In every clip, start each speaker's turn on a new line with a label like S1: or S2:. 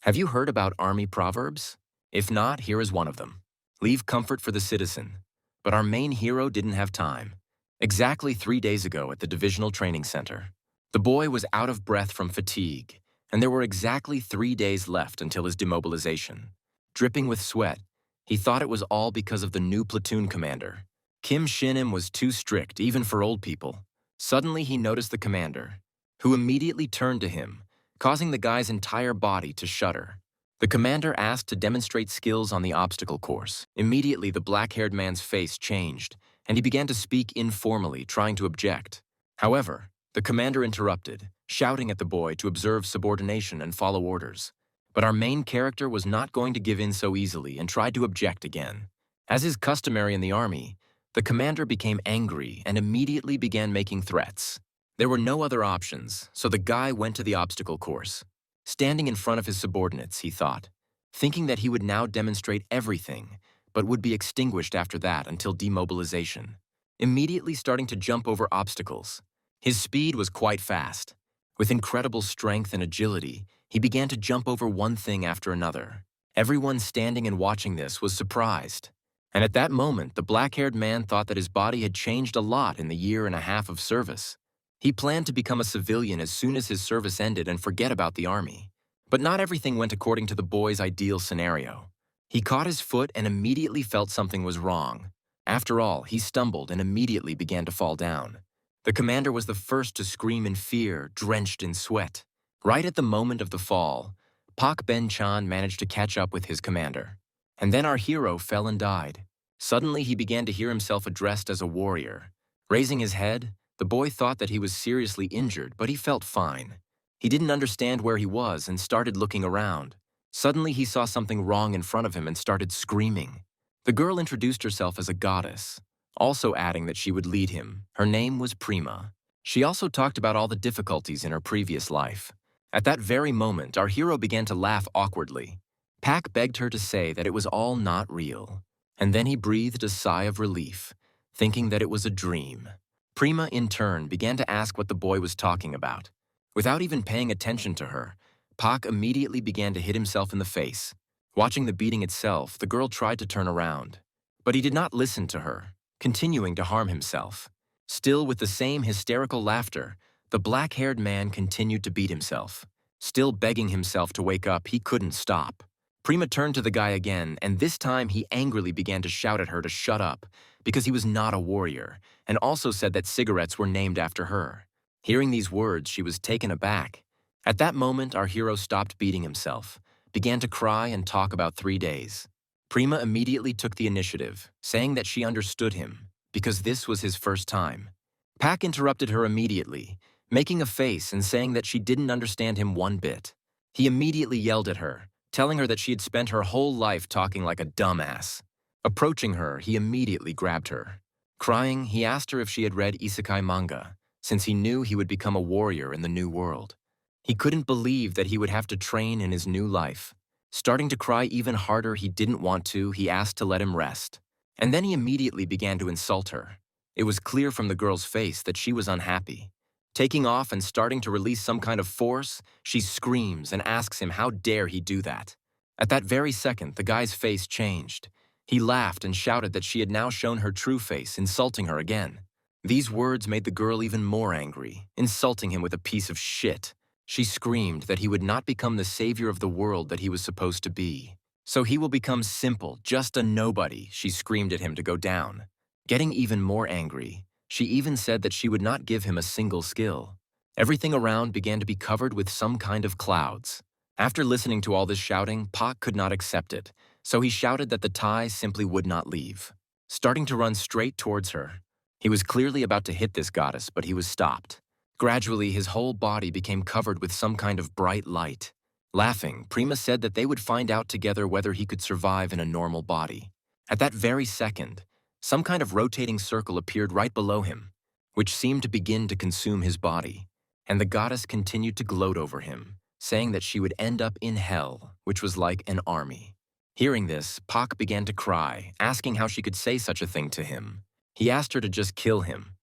S1: Have you heard about army proverbs? If not, here is one of them. Leave comfort for the citizen. But our main hero didn't have time. Exactly 3 days ago at the Divisional Training Center, the boy was out of breath from fatigue, and there were exactly 3 days left until his demobilization. Dripping with sweat, he thought it was all because of the new platoon commander. Kim Shin-im was too strict, even for old people. Suddenly, he noticed the commander, who immediately turned to him, causing the guy's entire body to shudder. The commander asked to demonstrate skills on the obstacle course. Immediately, the black-haired man's face changed, and he began to speak informally, trying to object. However, the commander interrupted, shouting at the boy to observe subordination and follow orders. But our main character was not going to give in so easily and tried to object again. As is customary in the army, the commander became angry and immediately began making threats. There were no other options, so the guy went to the obstacle course. Standing in front of his subordinates, he thought, thinking that he would now demonstrate everything, but would be extinguished after that until demobilization. Immediately starting to jump over obstacles. His speed was quite fast. With incredible strength and agility, he began to jump over one thing after another. Everyone standing and watching this was surprised. And at that moment, the black-haired man thought that his body had changed a lot in the 1.5 years of service. He planned to become a civilian as soon as his service ended and forget about the army. But not everything went according to the boy's ideal scenario. He caught his foot and immediately felt something was wrong. After all, he stumbled and immediately began to fall down. The commander was the first to scream in fear, drenched in sweat. Right at the moment of the fall, Pak Ben-chan managed to catch up with his commander. And then our hero fell and died. Suddenly, he began to hear himself addressed as a warrior. Raising his head, the boy thought that he was seriously injured, but he felt fine. He didn't understand where he was and started looking around. Suddenly, he saw something wrong in front of him and started screaming. The girl introduced herself as a goddess, also adding that she would lead him. Her name was Prima. She also talked about all the difficulties in her previous life. At that very moment, our hero began to laugh awkwardly. Pak begged her to say that it was all not real, and then he breathed a sigh of relief, thinking that it was a dream. Prima, in turn, began to ask what the boy was talking about. Without even paying attention to her, Pak immediately began to hit himself in the face. Watching the beating itself, the girl tried to turn around, but he did not listen to her, continuing to harm himself. Still with the same hysterical laughter, the black-haired man continued to beat himself. Still begging himself to wake up, he couldn't stop. Prima turned to the guy again, and this time he angrily began to shout at her to shut up because he was not a warrior, and also said that cigarettes were named after her. Hearing these words, she was taken aback. At that moment, our hero stopped beating himself, began to cry and talk about 3 days. Prima immediately took the initiative, saying that she understood him, because this was his first time. Pak interrupted her immediately, making a face and saying that she didn't understand him one bit. He immediately yelled at her, telling her that she had spent her whole life talking like a dumbass. Approaching her, he immediately grabbed her. Crying, he asked her if she had read isekai manga, since he knew he would become a warrior in the new world. He couldn't believe that he would have to train in his new life. Starting to cry even harder, he didn't want to, he asked to let him rest. And then he immediately began to insult her. It was clear from the girl's face that she was unhappy. Taking off and starting to release some kind of force, she screams and asks him how dare he do that. At that very second, the guy's face changed. He laughed and shouted that she had now shown her true face, insulting her again. These words made the girl even more angry, insulting him with a piece of shit. She screamed that he would not become the savior of the world that he was supposed to be. So he will become simple, just a nobody, she screamed at him to go down. Getting even more angry, she even said that she would not give him a single skill. Everything around began to be covered with some kind of clouds. After listening to all this shouting, Pak could not accept it, so he shouted that the tie simply would not leave. Starting to run straight towards her. He was clearly about to hit this goddess, but he was stopped. Gradually, his whole body became covered with some kind of bright light. Laughing, Prima said that they would find out together whether he could survive in a normal body. At that very second, some kind of rotating circle appeared right below him, which seemed to begin to consume his body, and the goddess continued to gloat over him, saying that she would end up in hell, which was like an army. Hearing this, Pak began to cry, asking how she could say such a thing to him. He asked her to just kill him,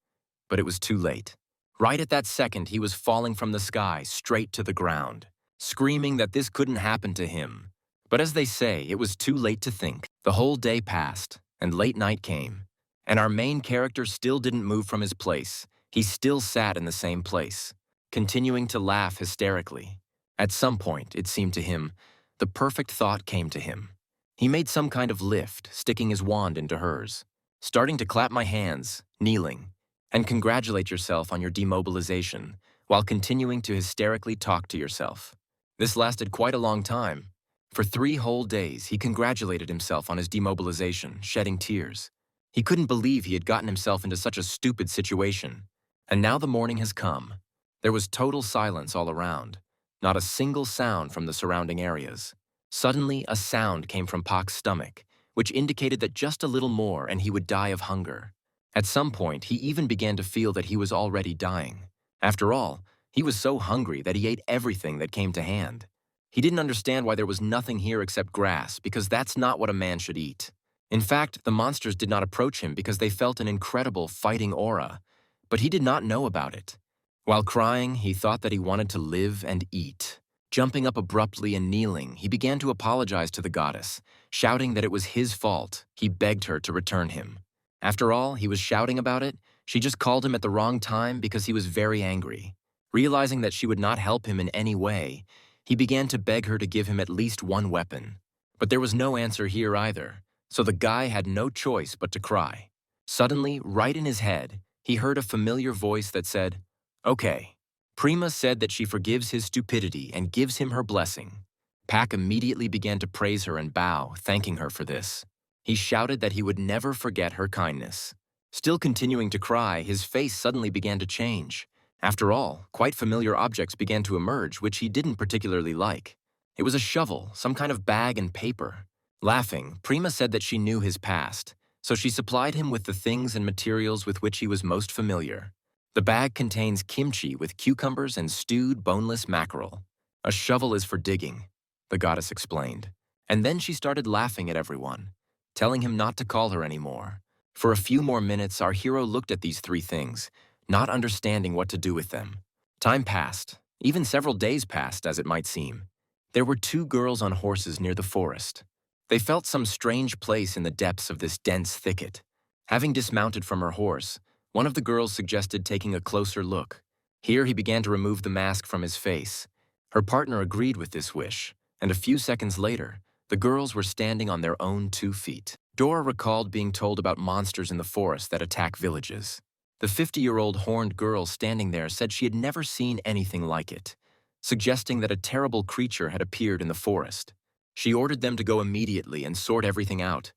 S1: but it was too late. Right at that second, he was falling from the sky, straight to the ground. screaming that this couldn't happen to him. But as they say, it was too late to think. The whole day passed, and late night came, and our main character still didn't move from his place. He still sat in the same place, continuing to laugh hysterically. At some point, it seemed to him, the perfect thought came to him. He made some kind of lift, sticking his wand into hers, starting to clap my hands, kneeling, and congratulate yourself on your demobilization, while continuing to hysterically talk to yourself. This lasted quite a long time. For 3 whole days, he congratulated himself on his demobilization, shedding tears. He couldn't believe he had gotten himself into such a stupid situation. And now the morning has come. There was total silence all around, not a single sound from the surrounding areas. Suddenly, a sound came from Pak's stomach, which indicated that just a little more and he would die of hunger. At some point, he even began to feel that he was already dying. After all, he was so hungry that he ate everything that came to hand. He didn't understand why there was nothing here except grass, because that's not what a man should eat. In fact, the monsters did not approach him because they felt an incredible fighting aura, but he did not know about it. While crying, he thought that he wanted to live and eat. Jumping up abruptly and kneeling, he began to apologize to the goddess, shouting that it was his fault. He begged her to return him. After all, he was shouting about it. She just called him at the wrong time because he was very angry. Realizing that she would not help him in any way, he began to beg her to give him at least one weapon. But there was no answer here either, so the guy had no choice but to cry. Suddenly, right in his head, he heard a familiar voice that said, "Okay." Prima said that she forgives his stupidity and gives him her blessing. Pak immediately began to praise her and bow, thanking her for this. He shouted that he would never forget her kindness. Still continuing to cry, his face suddenly began to change. After all, quite familiar objects began to emerge, which he didn't particularly like. It was a shovel, some kind of bag, and paper. Laughing, Prima said that she knew his past, so she supplied him with the things and materials with which he was most familiar. The bag contains kimchi with cucumbers and stewed boneless mackerel. A shovel is for digging, the goddess explained. And then she started laughing at everyone, telling him not to call her anymore. For a few more minutes, our hero looked at these 3 things, not understanding what to do with them. Time passed. Even several days passed, as it might seem. There were 2 girls on horses near the forest. They felt some strange place in the depths of this dense thicket. Having dismounted from her horse, one of the girls suggested taking a closer look. Here he began to remove the mask from his face. Her partner agreed with this wish, and a few seconds later, the girls were standing on their own 2 feet. Dora recalled being told about monsters in the forest that attack villages. The 50-year-old horned girl standing there said she had never seen anything like it, suggesting that a terrible creature had appeared in the forest. She ordered them to go immediately and sort everything out.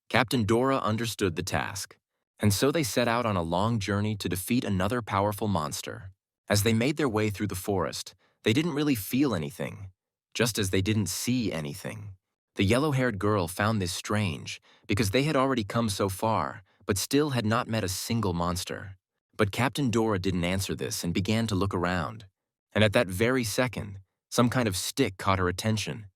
S1: Captain Dora understood the task, and so they set out on a long journey to defeat another powerful monster. As they made their way through the forest, they didn't really feel anything, just as they didn't see anything. The yellow-haired girl found this strange because they had already come so far, but still had not met a single monster. But Captain Dora didn't answer this and began to look around. And at that very second, some kind of stick caught her attention.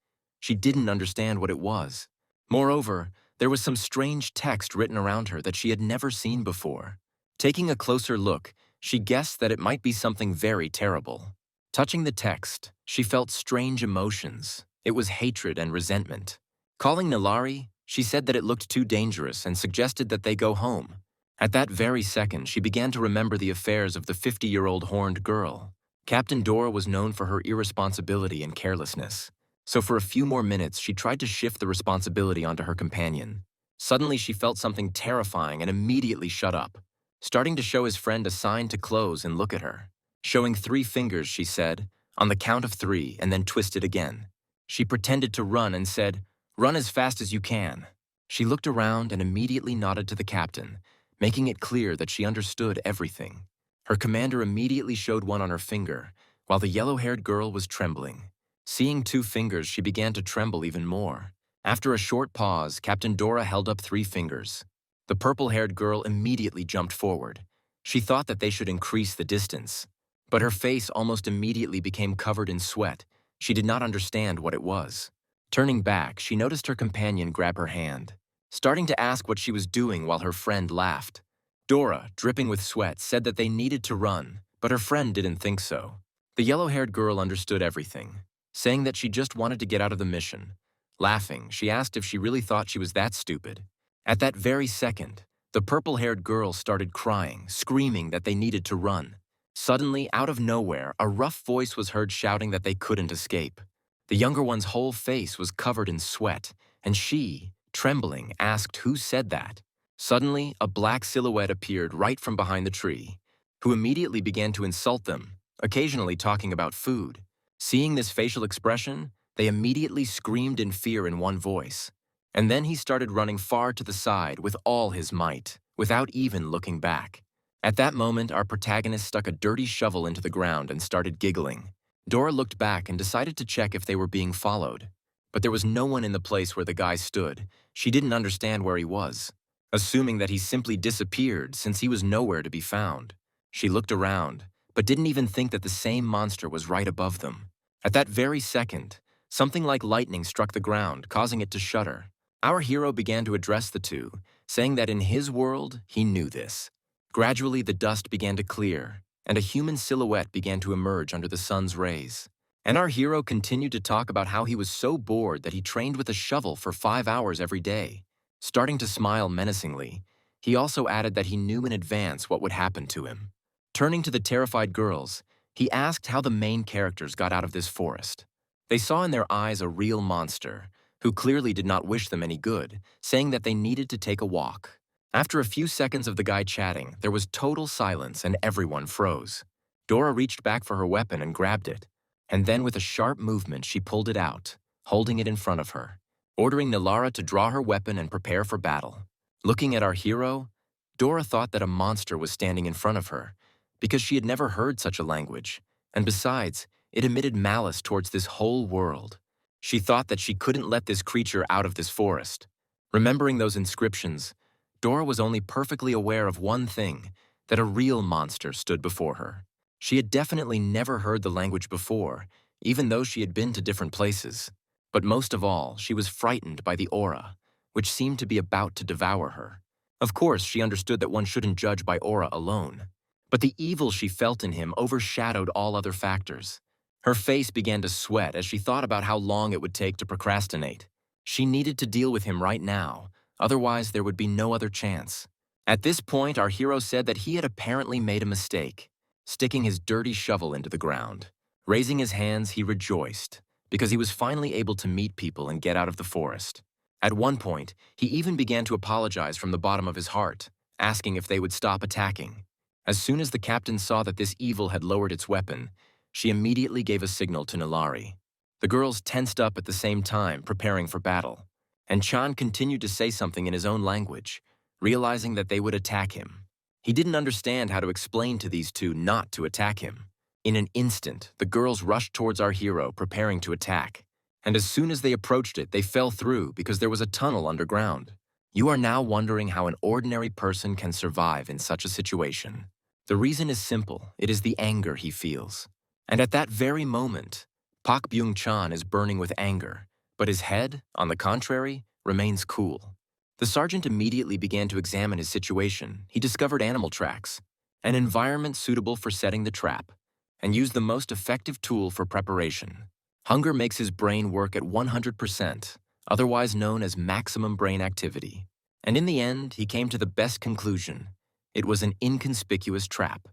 S1: She didn't understand what it was. Moreover, there was some strange text written around her that she had never seen before. Taking a closer look, she guessed that it might be something very terrible. Touching the text, she felt strange emotions. It was hatred and resentment. Calling Nilari, she said that it looked too dangerous and suggested that they go home. At that very second, she began to remember the affairs of the 50-year-old horned girl. Captain Dora was known for her irresponsibility and carelessness. So for a few more minutes, she tried to shift the responsibility onto her companion. Suddenly, she felt something terrifying and immediately shut up. Starting to show his friend a sign to close and look at her. Showing 3 fingers, she said, "On the count of 3, and then twisted again." She pretended to run and said, "Run as fast as you can." She looked around and immediately nodded to the captain, making it clear that she understood everything. Her commander immediately showed one on her finger, while the yellow-haired girl was trembling. Seeing 2 fingers, she began to tremble even more. After a short pause, Captain Dora held up 3 fingers. The purple-haired girl immediately jumped forward. She thought that they should increase the distance, but her face almost immediately became covered in sweat. She did not understand what it was. Turning back, she noticed her companion grab her hand, starting to ask what she was doing while her friend laughed. Dora, dripping with sweat, said that they needed to run, but her friend didn't think so. The yellow-haired girl understood everything. saying that she just wanted to get out of the mission. Laughing, she asked if she really thought she was that stupid. At that very second, the purple-haired girl started crying, screaming that they needed to run. Suddenly, out of nowhere, a rough voice was heard shouting that they couldn't escape. The younger one's whole face was covered in sweat, and she, trembling, asked who said that. Suddenly, a black silhouette appeared right from behind the tree, who immediately began to insult them, occasionally talking about food. Seeing this facial expression, they immediately screamed in fear in one voice. And then he started running far to the side with all his might, without even looking back. At that moment, our protagonist stuck a dirty shovel into the ground and started giggling. Dora looked back and decided to check if they were being followed. But there was no one in the place where the guy stood. She didn't understand where he was, assuming that he simply disappeared since he was nowhere to be found. She looked around, but didn't even think that the same monster was right above them. At that very second, something like lightning struck the ground, causing it to shudder. Our hero began to address the two, saying that in his world, he knew this. Gradually, the dust began to clear, and a human silhouette began to emerge under the sun's rays. And our hero continued to talk about how he was so bored that he trained with a shovel for 5 hours every day. Starting to smile menacingly, he also added that he knew in advance what would happen to him. Turning to the terrified girls, he asked how the main characters got out of this forest. They saw in their eyes a real monster, who clearly did not wish them any good, saying that they needed to take a walk. After a few seconds of the guy chatting, there was total silence and everyone froze. Dora reached back for her weapon and grabbed it, and then with a sharp movement she pulled it out, holding it in front of her, ordering Nilara to draw her weapon and prepare for battle. Looking at our hero, Dora thought that a monster was standing in front of her, because she had never heard such a language, and besides, it emitted malice towards this whole world. She thought that she couldn't let this creature out of this forest. Remembering those inscriptions, Dora was only perfectly aware of one thing, that a real monster stood before her. She had definitely never heard the language before, even though she had been to different places. But most of all, she was frightened by the aura, which seemed to be about to devour her. Of course, she understood that one shouldn't judge by aura alone. But the evil she felt in him overshadowed all other factors. Her face began to sweat as she thought about how long it would take to procrastinate. She needed to deal with him right now, otherwise there would be no other chance. At this point, our hero said that he had apparently made a mistake, sticking his dirty shovel into the ground. Raising his hands, he rejoiced, because he was finally able to meet people and get out of the forest. At one point, he even began to apologize from the bottom of his heart, asking if they would stop attacking. As soon as the captain saw that this evil had lowered its weapon, she immediately gave a signal to Nilari. The girls tensed up at the same time, preparing for battle, and Chan continued to say something in his own language, realizing that they would attack him. He didn't understand how to explain to these two not to attack him. In an instant, the girls rushed towards our hero, preparing to attack. And as soon as they approached it, they fell through because there was a tunnel underground. You are now wondering how an ordinary person can survive in such a situation. The reason is simple. It is the anger he feels. And at that very moment, Pak Byung-chan is burning with anger, but his head, on the contrary, remains cool. The sergeant immediately began to examine his situation. He discovered animal tracks, an environment suitable for setting the trap, and used the most effective tool for preparation. Hunger makes his brain work at 100%, otherwise known as maximum brain activity. And in the end, he came to the best conclusion. It was an inconspicuous trap.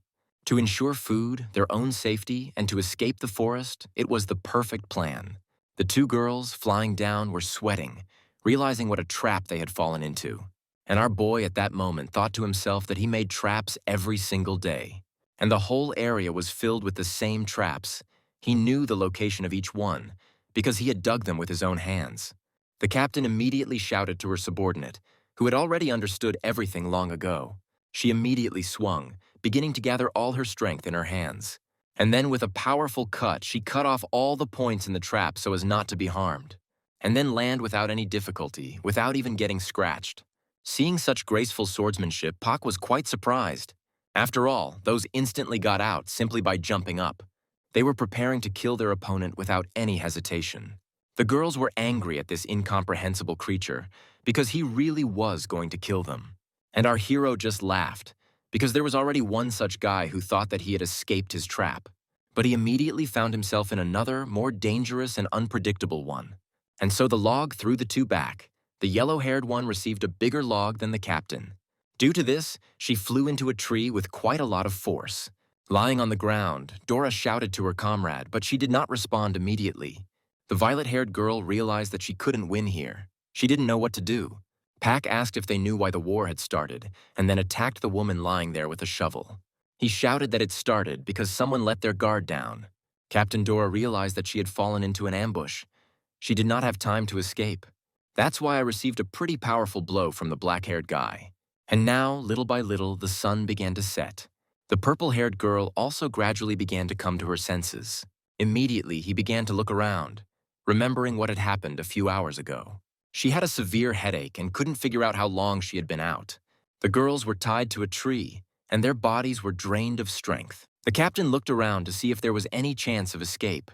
S1: To ensure food, their own safety, and to escape the forest, it was the perfect plan. The two girls, flying down, were sweating, realizing what a trap they had fallen into. And our boy at that moment thought to himself that he made traps every single day. And the whole area was filled with the same traps. He knew the location of each one, because he had dug them with his own hands. The captain immediately shouted to her subordinate, who had already understood everything long ago. She immediately swung, beginning to gather all her strength in her hands. And then with a powerful cut, she cut off all the points in the trap so as not to be harmed, and then land without any difficulty, without even getting scratched. Seeing such graceful swordsmanship, Pak was quite surprised. After all, those instantly got out simply by jumping up. They were preparing to kill their opponent without any hesitation. The girls were angry at this incomprehensible creature because he really was going to kill them. And our hero just laughed, because there was already one such guy who thought that he had escaped his trap. but he immediately found himself in another, more dangerous and unpredictable one. And so the log threw the two back. The yellow-haired one received a bigger log than the captain. Due to this, she flew into a tree with quite a lot of force. Lying on the ground, Dora shouted to her comrade, but she did not respond immediately. The violet-haired girl realized that she couldn't win here. She didn't know what to do. Pack asked if they knew why the war had started, and then attacked the woman lying there with a shovel. He shouted that it started because someone let their guard down. Captain Dora realized that she had fallen into an ambush. She did not have time to escape. That's why I received a pretty powerful blow from the black-haired guy. And now, little by little, the sun began to set. The purple-haired girl also gradually began to come to her senses. Immediately, he began to look around, remembering what had happened a few hours ago. She had a severe headache and couldn't figure out how long she had been out. The girls were tied to a tree, and their bodies were drained of strength. The captain looked around to see if there was any chance of escape.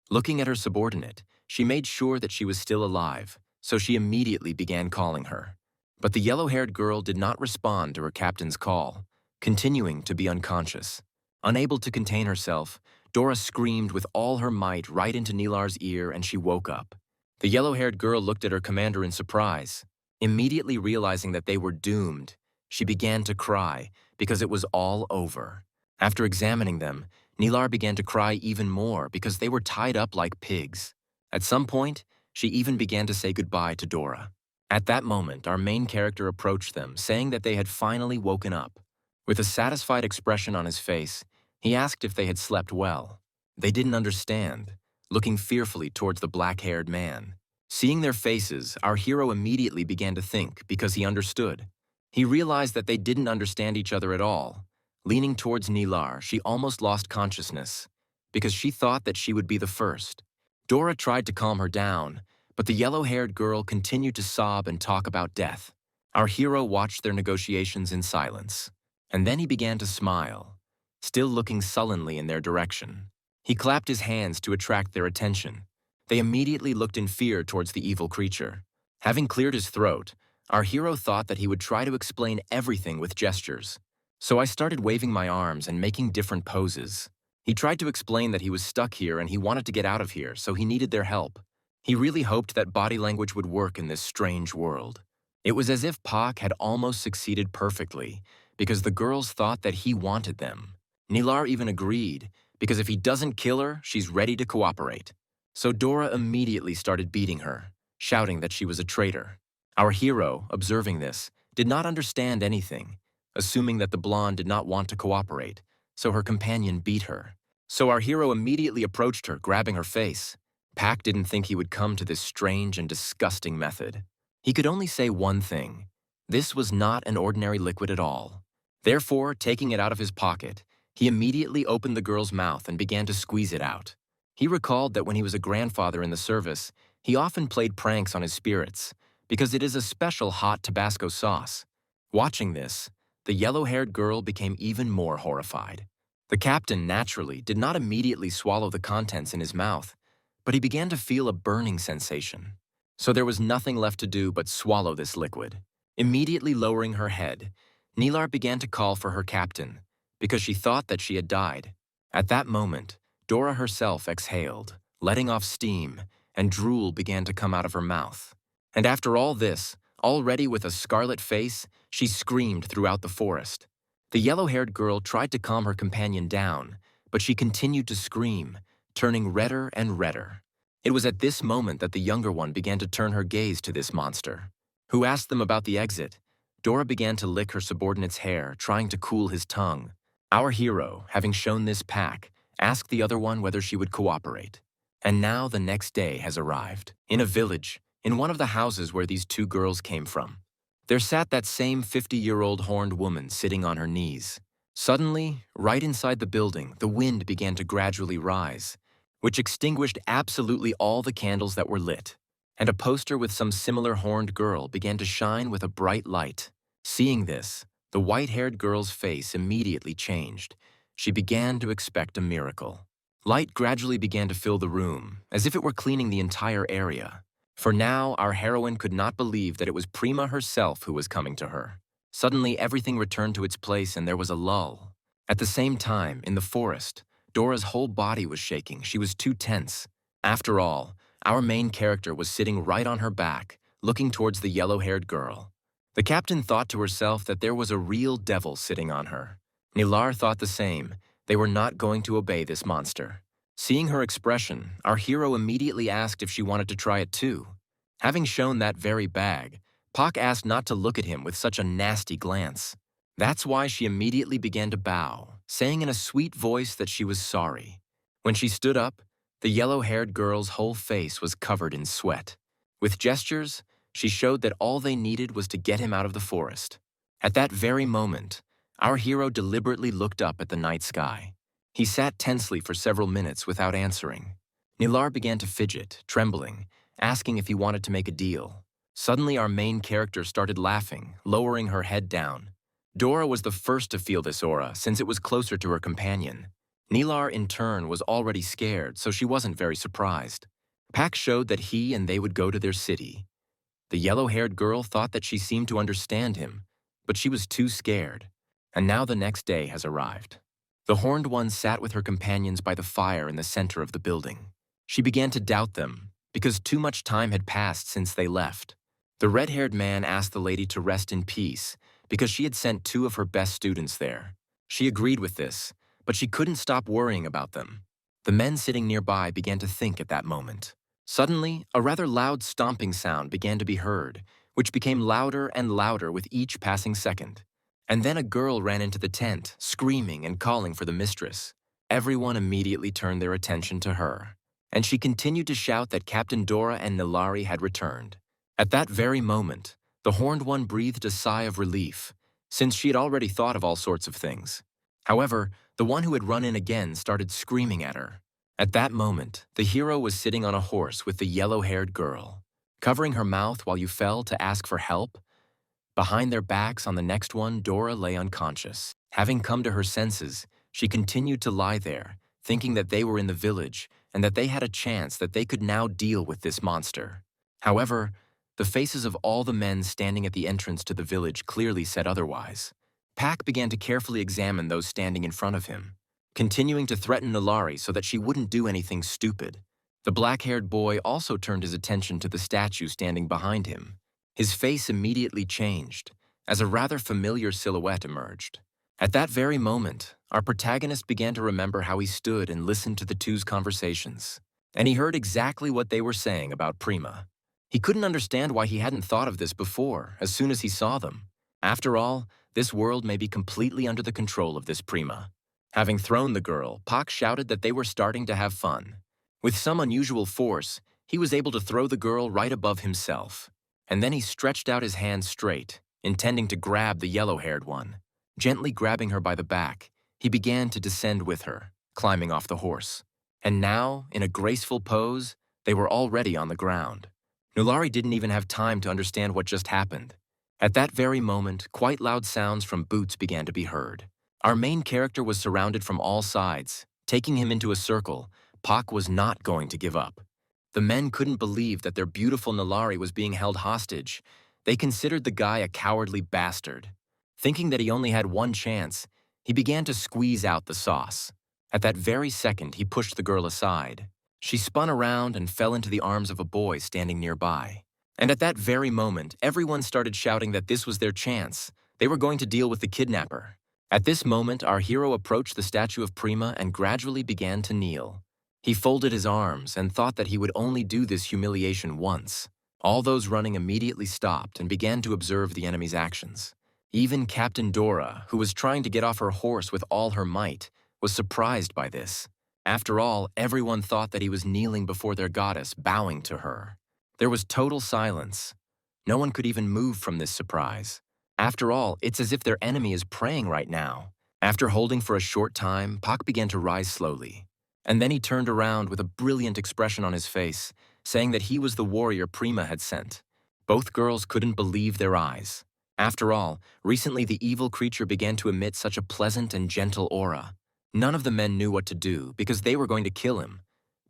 S1: Looking at her subordinate, she made sure that she was still alive, so she immediately began calling her. But the yellow-haired girl did not respond to her captain's call, continuing to be unconscious. Unable to contain herself, Dora screamed with all her might right into Nilar's ear, and she woke up. The yellow-haired girl looked at her commander in surprise. Immediately realizing that they were doomed, she began to cry because it was all over. After examining them, Nilar began to cry even more because they were tied up like pigs. At some point, she even began to say goodbye to Dora. At that moment, our main character approached them, saying that they had finally woken up. With a satisfied expression on his face, he asked if they had slept well. They didn't understand, looking fearfully towards the black-haired man. Seeing their faces, our hero immediately began to think because he understood. He realized that they didn't understand each other at all. Leaning towards Nilar, she almost lost consciousness because she thought that she would be the first. Dora tried to calm her down, but the yellow-haired girl continued to sob and talk about death. Our hero watched their negotiations in silence, and then he began to smile, still looking sullenly in their direction. He clapped his hands to attract their attention. They immediately looked in fear towards the evil creature. Having cleared his throat, our hero thought that he would try to explain everything with gestures. So I started waving my arms and making different poses. He tried to explain that he was stuck here and he wanted to get out of here, so he needed their help. He really hoped that body language would work in this strange world. It was as if Pak had almost succeeded perfectly, because the girls thought that he wanted them. Nilar even agreed, because if he doesn't kill her, she's ready to cooperate. So Dora immediately started beating her, shouting that she was a traitor. Our hero, observing this, did not understand anything, assuming that the blonde did not want to cooperate, so her companion beat her. So our hero immediately approached her, grabbing her face. Pak didn't think he would come to this strange and disgusting method. He could only say one thing. This was not an ordinary liquid at all. Therefore, taking it out of his pocket, he immediately opened the girl's mouth and began to squeeze it out. He recalled that when he was a grandfather in the service, he often played pranks on his spirits, because it is a special hot Tabasco sauce. Watching this, the yellow-haired girl became even more horrified. The captain, naturally, did not immediately swallow the contents in his mouth, but he began to feel a burning sensation. So there was nothing left to do but swallow this liquid. Immediately lowering her head, Nilar began to call for her captain, because she thought that she had died. At that moment, Dora herself exhaled, letting off steam, and drool began to come out of her mouth. And after all this, already with a scarlet face, she screamed throughout the forest. The yellow-haired girl tried to calm her companion down, but she continued to scream, turning redder and redder. It was at this moment that the younger one began to turn her gaze to this monster, who asked them about the exit. Dora began to lick her subordinate's hair, trying to cool his tongue. Our hero, having shown this Pak, asked the other one whether she would cooperate. And now the next day has arrived. In a village, in one of the houses where these two girls came from, there sat that same 50-year-old horned woman sitting on her knees. Suddenly, right inside the building, the wind began to gradually rise, which extinguished absolutely all the candles that were lit, and a poster with some similar horned girl began to shine with a bright light. Seeing this, the white-haired girl's face immediately changed. She began to expect a miracle. Light gradually began to fill the room, as if it were cleaning the entire area. For now, our heroine could not believe that it was Prima herself who was coming to her. Suddenly, everything returned to its place and there was a lull. At the same time, in the forest, Dora's whole body was shaking. She was too tense. After all, our main character was sitting right on her back, looking towards the yellow-haired girl. The captain thought to herself that there was a real devil sitting on her. Nilar thought the same. They were not going to obey this monster. Seeing her expression, our hero immediately asked if she wanted to try it too. Having shown that very bag, Pak asked not to look at him with such a nasty glance. That's why she immediately began to bow, saying in a sweet voice that she was sorry. When she stood up, the yellow-haired girl's whole face was covered in sweat. With gestures, she showed that all they needed was to get him out of the forest. At that very moment, our hero deliberately looked up at the night sky. He sat tensely for several minutes without answering. Nilar began to fidget, trembling, asking if he wanted to make a deal. Suddenly, our main character started laughing, lowering her head down. Dora was the first to feel this aura, since it was closer to her companion. Nilar, in turn, was already scared, so she wasn't very surprised. Pak showed that he and they would go to their city. The yellow-haired girl thought that she seemed to understand him, but she was too scared. And now the next day has arrived. The Horned One sat with her companions by the fire in the center of the building. She began to doubt them, because too much time had passed since they left. The red-haired man asked the lady to rest in peace, because she had sent 2 of her best students there. She agreed with this, but she couldn't stop worrying about them. The men sitting nearby began to think at that moment. Suddenly, a rather loud stomping sound began to be heard, which became louder and louder with each passing second. And then a girl ran into the tent, screaming and calling for the mistress. Everyone immediately turned their attention to her, and she continued to shout that Captain Dora and Nilari had returned. At that very moment, the Horned One breathed a sigh of relief, since she had already thought of all sorts of things. However, the one who had run in again started screaming at her. At that moment, the hero was sitting on a horse with the yellow-haired girl, covering her mouth while you fell to ask for help. Behind their backs on the next one, Dora lay unconscious. Having come to her senses, she continued to lie there, thinking that they were in the village and that they had a chance that they could now deal with this monster. However, the faces of all the men standing at the entrance to the village clearly said otherwise. Pak began to carefully examine those standing in front of him, continuing to threaten Nilari so that she wouldn't do anything stupid. The black-haired boy also turned his attention to the statue standing behind him. His face immediately changed, as a rather familiar silhouette emerged. At that very moment, our protagonist began to remember how he stood and listened to the two's conversations, and he heard exactly what they were saying about Prima. He couldn't understand why he hadn't thought of this before, as soon as he saw them. After all, this world may be completely under the control of this Prima. Having thrown the girl, Pak shouted that they were starting to have fun. With some unusual force, he was able to throw the girl right above himself. And then he stretched out his hand straight, intending to grab the yellow-haired one. Gently grabbing her by the back, he began to descend with her, climbing off the horse. And now, in a graceful pose, they were already on the ground. Nilari didn't even have time to understand what just happened. At that very moment, quite loud sounds from boots began to be heard. Our main character was surrounded from all sides. Taking him into a circle, Pak was not going to give up. The men couldn't believe that their beautiful Nilari was being held hostage. They considered the guy a cowardly bastard. Thinking that he only had one chance, he began to squeeze out the sauce. At that very second, he pushed the girl aside. She spun around and fell into the arms of a boy standing nearby. And at that very moment, everyone started shouting that this was their chance. They were going to deal with the kidnapper. At this moment, our hero approached the statue of Prima and gradually began to kneel. He folded his arms and thought that he would only do this humiliation once. All those running immediately stopped and began to observe the enemy's actions. Even Captain Dora, who was trying to get off her horse with all her might, was surprised by this. After all, everyone thought that he was kneeling before their goddess, bowing to her. There was total silence. No one could even move from this surprise. After all, it's as if their enemy is praying right now. After holding for a short time, Pak began to rise slowly. And then he turned around with a brilliant expression on his face, saying that he was the warrior Prima had sent. Both girls couldn't believe their eyes. After all, recently the evil creature began to emit such a pleasant and gentle aura. None of the men knew what to do because they were going to kill him.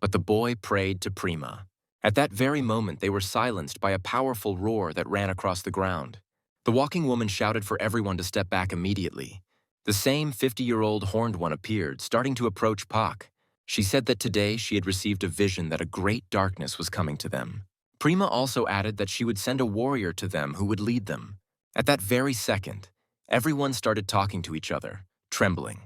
S1: But the boy prayed to Prima. At that very moment, they were silenced by a powerful roar that ran across the ground. The walking woman shouted for everyone to step back immediately. The same 50-year-old horned one appeared, starting to approach Pak. She said that today she had received a vision that a great darkness was coming to them. Prima also added that she would send a warrior to them who would lead them. At that very second, everyone started talking to each other, trembling.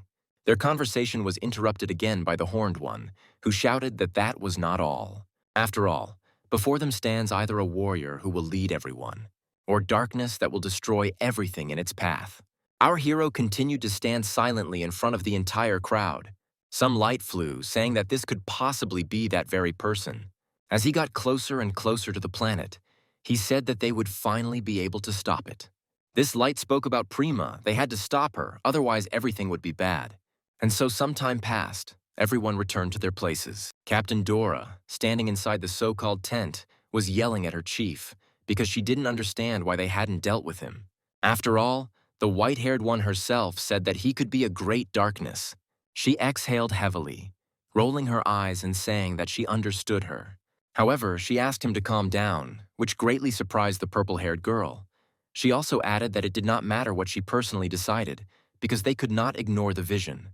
S1: Their conversation was interrupted again by the horned one, who shouted that that was not all. After all, before them stands either a warrior who will lead everyone, or darkness that will destroy everything in its path. Our hero continued to stand silently in front of the entire crowd. Some light flew, saying that this could possibly be that very person. As he got closer and closer to the planet, he said that they would finally be able to stop it. This light spoke about Prima. They had to stop her, otherwise everything would be bad. And so some time passed. Everyone returned to their places. Captain Dora, standing inside the so-called tent, was yelling at her chief because she didn't understand why they hadn't dealt with him. After all, the white-haired one herself said that he could be a great darkness. She exhaled heavily, rolling her eyes and saying that she understood her. However, she asked him to calm down, which greatly surprised the purple-haired girl. She also added that it did not matter what she personally decided, because they could not ignore the vision.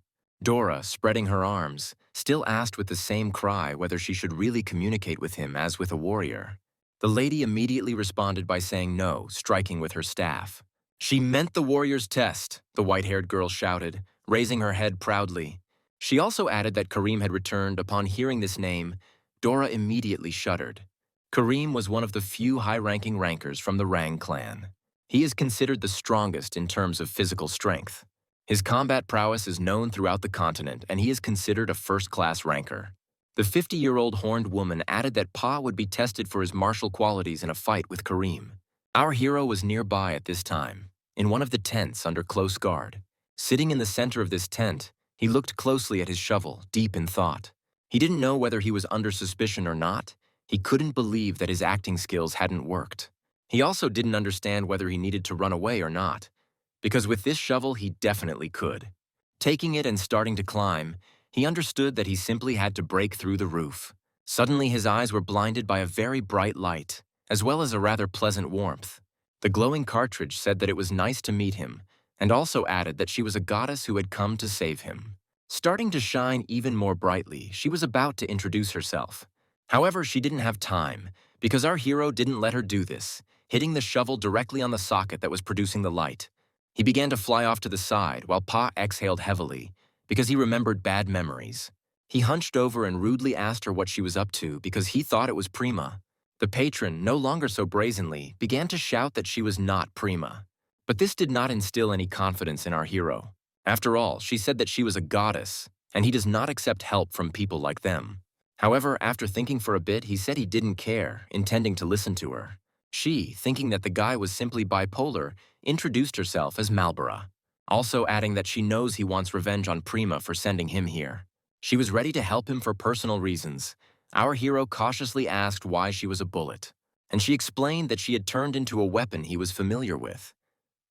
S1: Dora, spreading her arms, still asked with the same cry whether she should really communicate with him as with a warrior. The lady immediately responded by saying no, striking with her staff. She meant the warrior's test, the white-haired girl shouted, raising her head proudly. She also added that Kareem had returned. Upon hearing this name, Dora immediately shuddered. Kareem was one of the few high-ranking rankers from the Rang clan. He is considered the strongest in terms of physical strength. His combat prowess is known throughout the continent, and he is considered a first-class ranker. The 50-year-old horned woman added that Pa would be tested for his martial qualities in a fight with Kareem. Our hero was nearby at this time, in one of the tents under close guard. Sitting in the center of this tent, he looked closely at his shovel, deep in thought. He didn't know whether he was under suspicion or not. He couldn't believe that his acting skills hadn't worked. He also didn't understand whether he needed to run away or not, because with this shovel he definitely could. Taking it and starting to climb, he understood that he simply had to break through the roof. Suddenly his eyes were blinded by a very bright light, as well as a rather pleasant warmth. The glowing cartridge said that it was nice to meet him, and also added that she was a goddess who had come to save him. Starting to shine even more brightly, she was about to introduce herself. However, she didn't have time, because our hero didn't let her do this, hitting the shovel directly on the socket that was producing the light. He began to fly off to the side while Pa exhaled heavily, because he remembered bad memories. He hunched over and rudely asked her what she was up to because he thought it was Prima. The patron, no longer so brazenly, began to shout that she was not Prima. But this did not instill any confidence in our hero. After all, she said that she was a goddess, and he does not accept help from people like them. However, after thinking for a bit, he said he didn't care, intending to listen to her. She, thinking that the guy was simply bipolar, introduced herself as Malbora, also adding that she knows he wants revenge on Prima for sending him here. She was ready to help him for personal reasons. Our hero cautiously asked why she was a bullet, and she explained that she had turned into a weapon he was familiar with,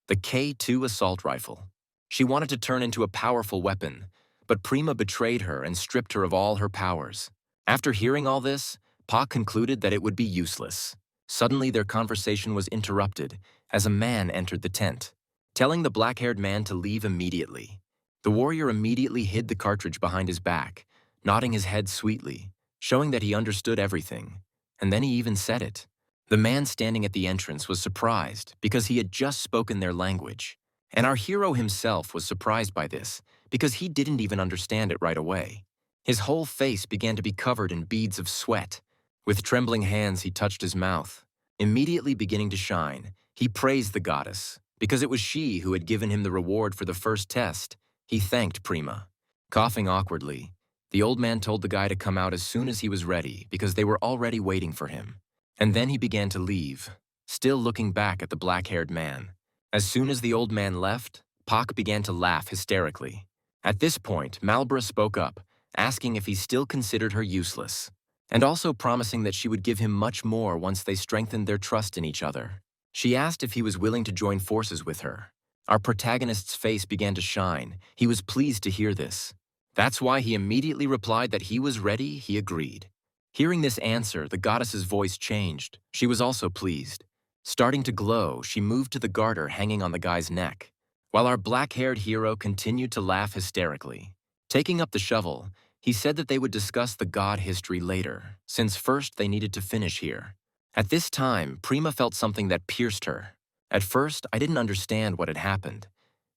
S1: the K2 assault rifle. She wanted to turn into a powerful weapon, but Prima betrayed her and stripped her of all her powers. After hearing all this, Pa concluded that it would be useless. Suddenly their conversation was interrupted as a man entered the tent, telling the black-haired man to leave immediately. The warrior immediately hid the cartridge behind his back, nodding his head sweetly, showing that he understood everything, and then he even said it. The man standing at the entrance was surprised because he had just spoken their language, and our hero himself was surprised by this because he didn't even understand it right away. His whole face began to be covered in beads of sweat. With trembling hands, he touched his mouth. Immediately beginning to shine, he praised the goddess because it was she who had given him the reward for the first test. He thanked Prima. Coughing awkwardly, the old man told the guy to come out as soon as he was ready because they were already waiting for him. And then he began to leave, still looking back at the black-haired man. As soon as the old man left, Pak began to laugh hysterically. At this point, Malbora spoke up, asking if he still considered her useless, and also promising that she would give him much more once they strengthened their trust in each other. She asked if he was willing to join forces with her. Our protagonist's face began to shine. He was pleased to hear this. That's why he immediately replied that he was ready. He agreed. Hearing this answer, the goddess's voice changed. She was also pleased. Starting to glow, she moved to the garter hanging on the guy's neck. while our black-haired hero continued to laugh hysterically. Taking up the shovel, he said that they would discuss the god history later, since first they needed to finish here. At this time, Prima felt something that pierced her. At first, I didn't understand what had happened,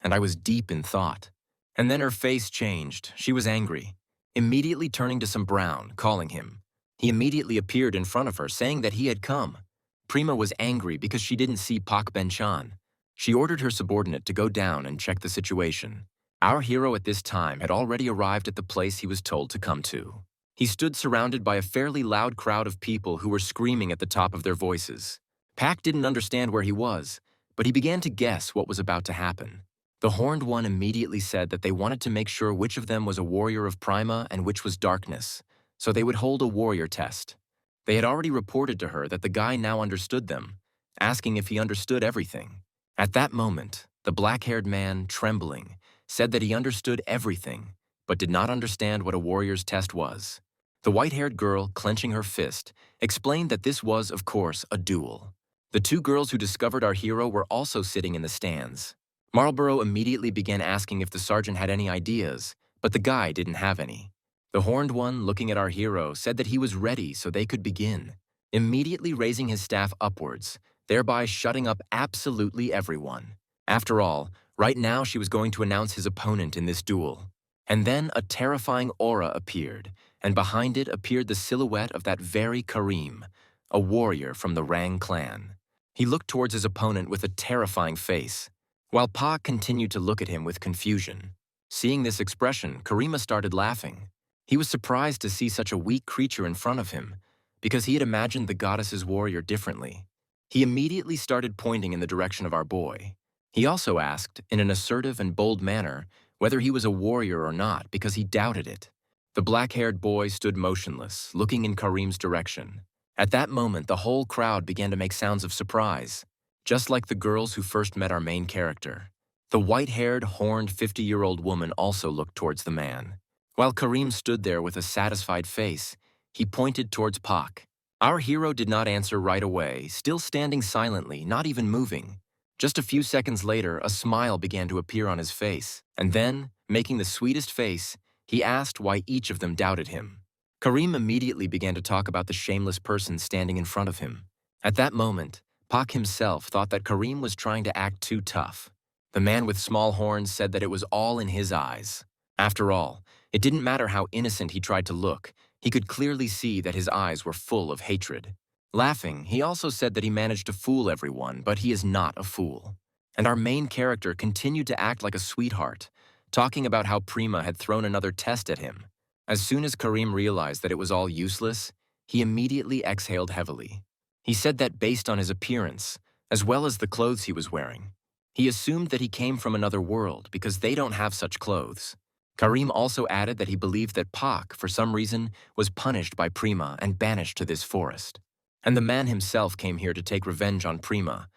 S1: and I was deep in thought. And then her face changed. She was angry, immediately turning to some brown, calling him. He immediately appeared in front of her, saying that he had come. Prima was angry because she didn't see Pak Ben-chan. She ordered her subordinate to go down and check the situation. Our hero at this time had already arrived at the place he was told to come to. He stood surrounded by a fairly loud crowd of people who were screaming at the top of their voices. Pak didn't understand where he was, but he began to guess what was about to happen. The Horned One immediately said that they wanted to make sure which of them was a warrior of Prima and which was darkness, so they would hold a warrior test. They had already reported to her that the guy now understood them, asking if he understood everything. At that moment, the black-haired man, trembling, said that he understood everything, but did not understand what a warrior's test was. The white-haired girl, clenching her fist, explained that this was, of course, a duel. The two girls who discovered our hero were also sitting in the stands. Marlborough immediately began asking if the sergeant had any ideas, but the guy didn't have any. The Horned One, looking at our hero, said that he was ready so they could begin, immediately raising his staff upwards, thereby shutting up absolutely everyone. After all, right now she was going to announce his opponent in this duel. And then a terrifying aura appeared, and behind it appeared the silhouette of that very Karim, a warrior from the Rang clan. He looked towards his opponent with a terrifying face, while Pa continued to look at him with confusion. Seeing this expression, Karima started laughing. He was surprised to see such a weak creature in front of him, because he had imagined the goddess's warrior differently. He immediately started pointing in the direction of our boy. He also asked, in an assertive and bold manner, whether he was a warrior or not, because he doubted it. The black-haired boy stood motionless, looking in Karim's direction. At that moment, the whole crowd began to make sounds of surprise, just like the girls who first met our main character. The white-haired, horned 50-year-old woman also looked towards the man. While Karim stood there with a satisfied face, he pointed towards Pak. Our hero did not answer right away, still standing silently, not even moving. Just a few seconds later, a smile began to appear on his face, and then, making the sweetest face, he asked why each of them doubted him. Karim immediately began to talk about the shameless person standing in front of him. At that moment, Pak himself thought that Karim was trying to act too tough. The man with small horns said that it was all in his eyes. After all, it didn't matter how innocent he tried to look, he could clearly see that his eyes were full of hatred. Laughing, he also said that he managed to fool everyone, but he is not a fool. And our main character continued to act like a sweetheart, talking about how Prima had thrown another test at him. As soon as Karim realized that it was all useless, he immediately exhaled heavily. He said that based on his appearance, as well as the clothes he was wearing, he assumed that he came from another world because they don't have such clothes. Karim also added that he believed that Pak, for some reason, was punished by Prima and banished to this forest. And the man himself came here to take revenge on Prima.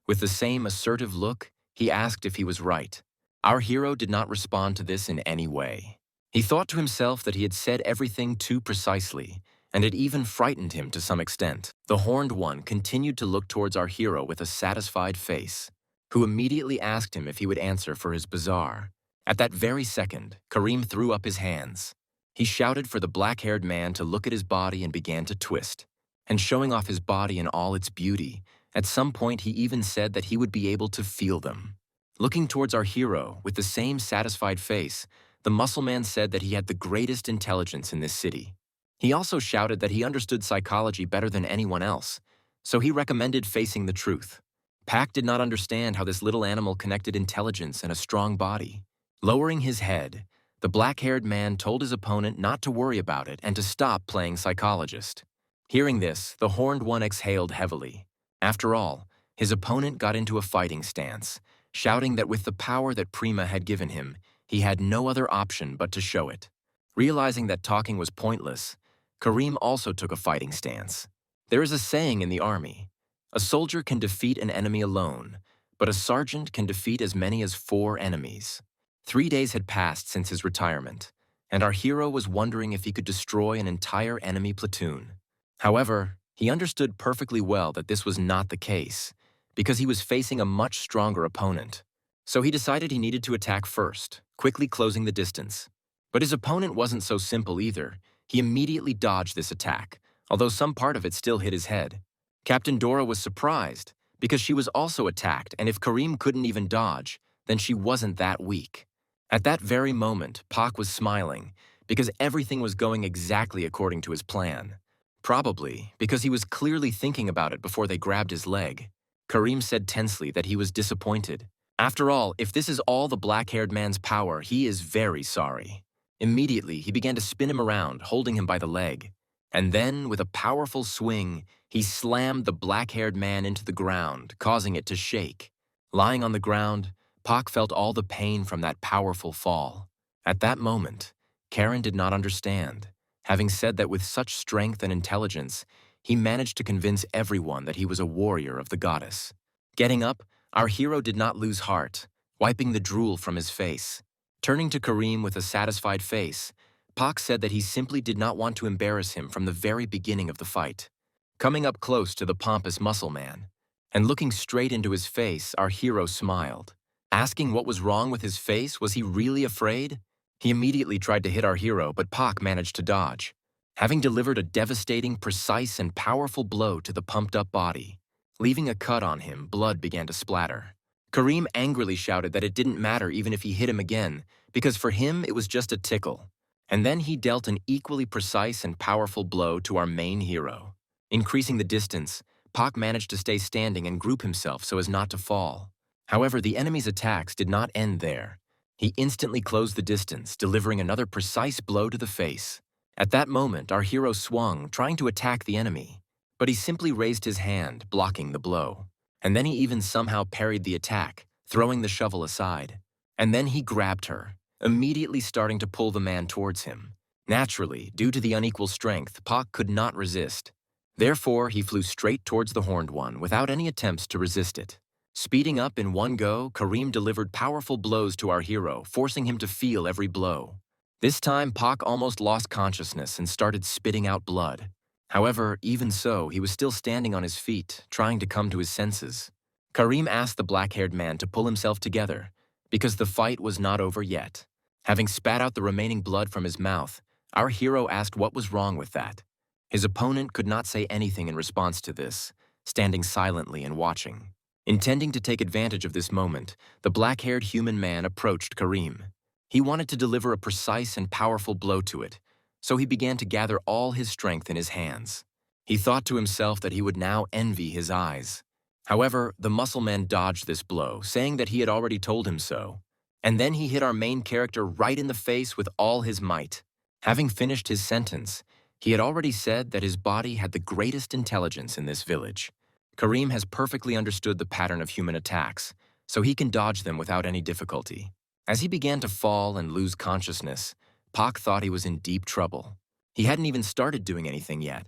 S1: With the same assertive look, he asked if he was right. Our hero did not respond to this in any way. He thought to himself that he had said everything too precisely, and it even frightened him to some extent. The Horned One continued to look towards our hero with a satisfied face, who immediately asked him if he would answer for his bazaar. At that very second, Karim threw up his hands. He shouted for the black-haired man to look at his body and began to twist. And showing off his body in all its beauty, at some point he even said that he would be able to feel them. Looking towards our hero with the same satisfied face, the muscle man said that he had the greatest intelligence in this city. He also shouted that he understood psychology better than anyone else, so he recommended facing the truth. Pak did not understand how this little animal connected intelligence and a strong body. Lowering his head, the black-haired man told his opponent not to worry about it and to stop playing psychologist. Hearing this, the Horned One exhaled heavily. After all, his opponent got into a fighting stance, shouting that with the power that Prima had given him, he had no other option but to show it. Realizing that talking was pointless, Karim also took a fighting stance. There is a saying in the army: a soldier can defeat an enemy alone, but a sergeant can defeat as many as 4 enemies. 3 days had passed since his retirement, and our hero was wondering if he could destroy an entire enemy platoon. However, he understood perfectly well that this was not the case, because he was facing a much stronger opponent. So he decided he needed to attack first, quickly closing the distance. But his opponent wasn't so simple either. He immediately dodged this attack, although some part of it still hit his head. Captain Dora was surprised, because she was also attacked, and if Kareem couldn't even dodge, then she wasn't that weak. At that very moment, Pak was smiling, because everything was going exactly according to his plan. Probably because he was clearly thinking about it before they grabbed his leg. Kareem said tensely that he was disappointed. After all, if this is all the black-haired man's power, he is very sorry. Immediately, he began to spin him around, holding him by the leg. And then, with a powerful swing, he slammed the black-haired man into the ground, causing it to shake. Lying on the ground, Pak felt all the pain from that powerful fall. At that moment, Karen did not understand. Having said that with such strength and intelligence, he managed to convince everyone that he was a warrior of the goddess. Getting up, our hero did not lose heart, wiping the drool from his face. Turning to Kareem with a satisfied face, Pak said that he simply did not want to embarrass him from the very beginning of the fight. Coming up close to the pompous muscle man, and looking straight into his face, our hero smiled. Asking what was wrong with his face, was he really afraid? He immediately tried to hit our hero, but Pak managed to dodge. Having delivered a devastating, precise, and powerful blow to the pumped-up body, leaving a cut on him, blood began to splatter. Kareem angrily shouted that it didn't matter even if he hit him again, because for him it was just a tickle. And then he dealt an equally precise and powerful blow to our main hero. Increasing the distance, Pak managed to stay standing and group himself so as not to fall. However, the enemy's attacks did not end there. He instantly closed the distance, delivering another precise blow to the face. At that moment, our hero swung, trying to attack the enemy, but he simply raised his hand, blocking the blow. And then he even somehow parried the attack, throwing the shovel aside. And then he grabbed her, immediately starting to pull the man towards him. Naturally, due to the unequal strength, Pak could not resist. Therefore, he flew straight towards the horned one without any attempts to resist it. Speeding up in one go, Kareem delivered powerful blows to our hero, forcing him to feel every blow. This time, Pak almost lost consciousness and started spitting out blood. However, even so, he was still standing on his feet, trying to come to his senses. Kareem asked the black-haired man to pull himself together, because the fight was not over yet. Having spat out the remaining blood from his mouth, our hero asked what was wrong with that. His opponent could not say anything in response to this, standing silently and watching. Intending to take advantage of this moment, the black-haired human man approached Kareem. He wanted to deliver a precise and powerful blow to it, so he began to gather all his strength in his hands. He thought to himself that he would now envy his eyes. However, the muscle man dodged this blow, saying that he had already told him so. And then he hit our main character right in the face with all his might. Having finished his sentence, he had already said that his body had the greatest intelligence in this village. Kareem has perfectly understood the pattern of human attacks, so he can dodge them without any difficulty. As he began to fall and lose consciousness, Pak thought he was in deep trouble. He hadn't even started doing anything yet,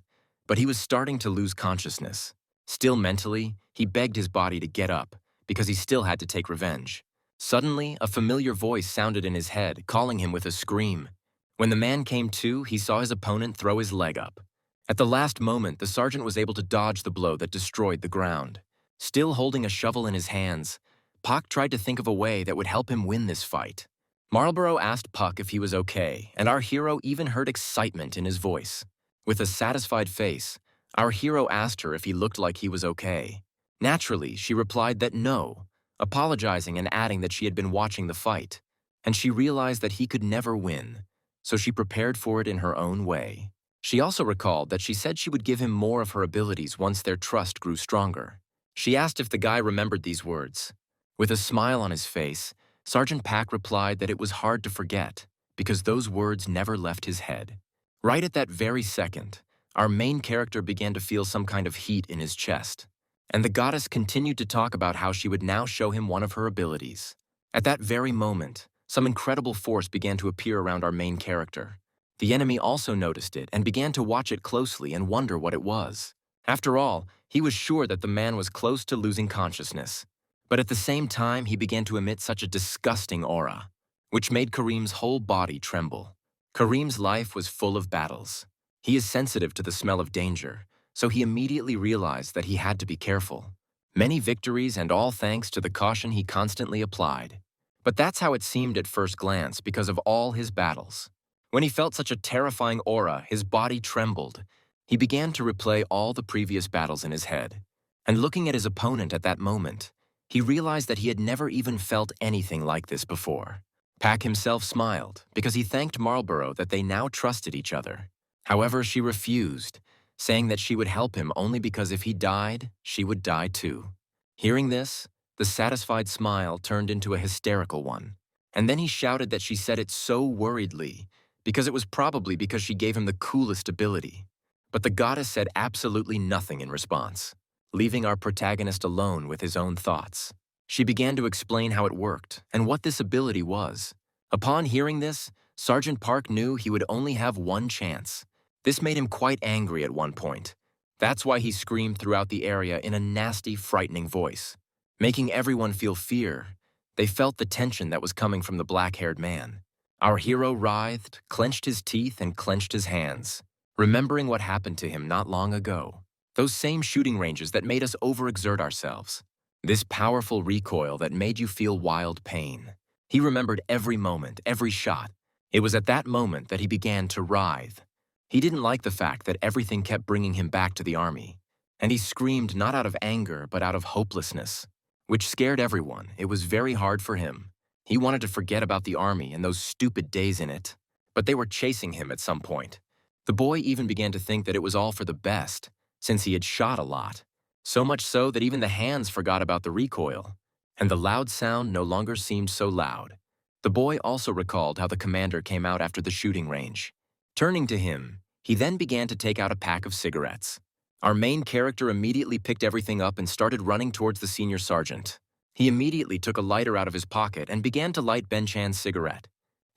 S1: but he was starting to lose consciousness. Still mentally, he begged his body to get up, because he still had to take revenge. Suddenly, a familiar voice sounded in his head, calling him with a scream. When the man came to, he saw his opponent throw his leg up. At the last moment, the sergeant was able to dodge the blow that destroyed the ground. Still holding a shovel in his hands, Pak tried to think of a way that would help him win this fight. Marlborough asked Puck if he was okay, and our hero even heard excitement in his voice. With a satisfied face, our hero asked her if he looked like he was okay. Naturally, she replied that no, apologizing and adding that she had been watching the fight, and she realized that he could never win, so she prepared for it in her own way. She also recalled that she said she would give him more of her abilities once their trust grew stronger. She asked if the guy remembered these words. With a smile on his face, Sergeant Pack replied that it was hard to forget, because those words never left his head. Right at that very second, our main character began to feel some kind of heat in his chest, and the goddess continued to talk about how she would now show him one of her abilities. At that very moment, some incredible force began to appear around our main character. The enemy also noticed it and began to watch it closely and wonder what it was. After all, he was sure that the man was close to losing consciousness. But at the same time, he began to emit such a disgusting aura, which made Kareem's whole body tremble. Kareem's life was full of battles. He is sensitive to the smell of danger, so he immediately realized that he had to be careful. Many victories and all thanks to the caution he constantly applied. But that's how it seemed at first glance because of all his battles. When he felt such a terrifying aura, his body trembled. He began to replay all the previous battles in his head. And looking at his opponent at that moment, he realized that he had never even felt anything like this before. Pack himself smiled because he thanked Marlborough that they now trusted each other. However, she refused, saying that she would help him only because if he died, she would die too. Hearing this, the satisfied smile turned into a hysterical one. And then he shouted that she said it so worriedly, because it was probably because she gave him the coolest ability. But the goddess said absolutely nothing in response, leaving our protagonist alone with his own thoughts. She began to explain how it worked and what this ability was. Upon hearing this, Sergeant Park knew he would only have one chance. This made him quite angry at one point. That's why he screamed throughout the area in a nasty, frightening voice, making everyone feel fear. They felt the tension that was coming from the black-haired man. Our hero writhed, clenched his teeth, and clenched his hands, remembering what happened to him not long ago. Those same shooting ranges that made us overexert ourselves. This powerful recoil that made you feel wild pain. He remembered every moment, every shot. It was at that moment that he began to writhe. He didn't like the fact that everything kept bringing him back to the army, and he screamed not out of anger but out of hopelessness, which scared everyone. It was very hard for him. He wanted to forget about the army and those stupid days in it, but they were chasing him at some point. The boy even began to think that it was all for the best, since he had shot a lot, so much so that even the hands forgot about the recoil, and the loud sound no longer seemed so loud. The boy also recalled how the commander came out after the shooting range. Turning to him, he then began to take out a pack of cigarettes. Our main character immediately picked everything up and started running towards the senior sergeant. He immediately took a lighter out of his pocket and began to light Ben Chan's cigarette.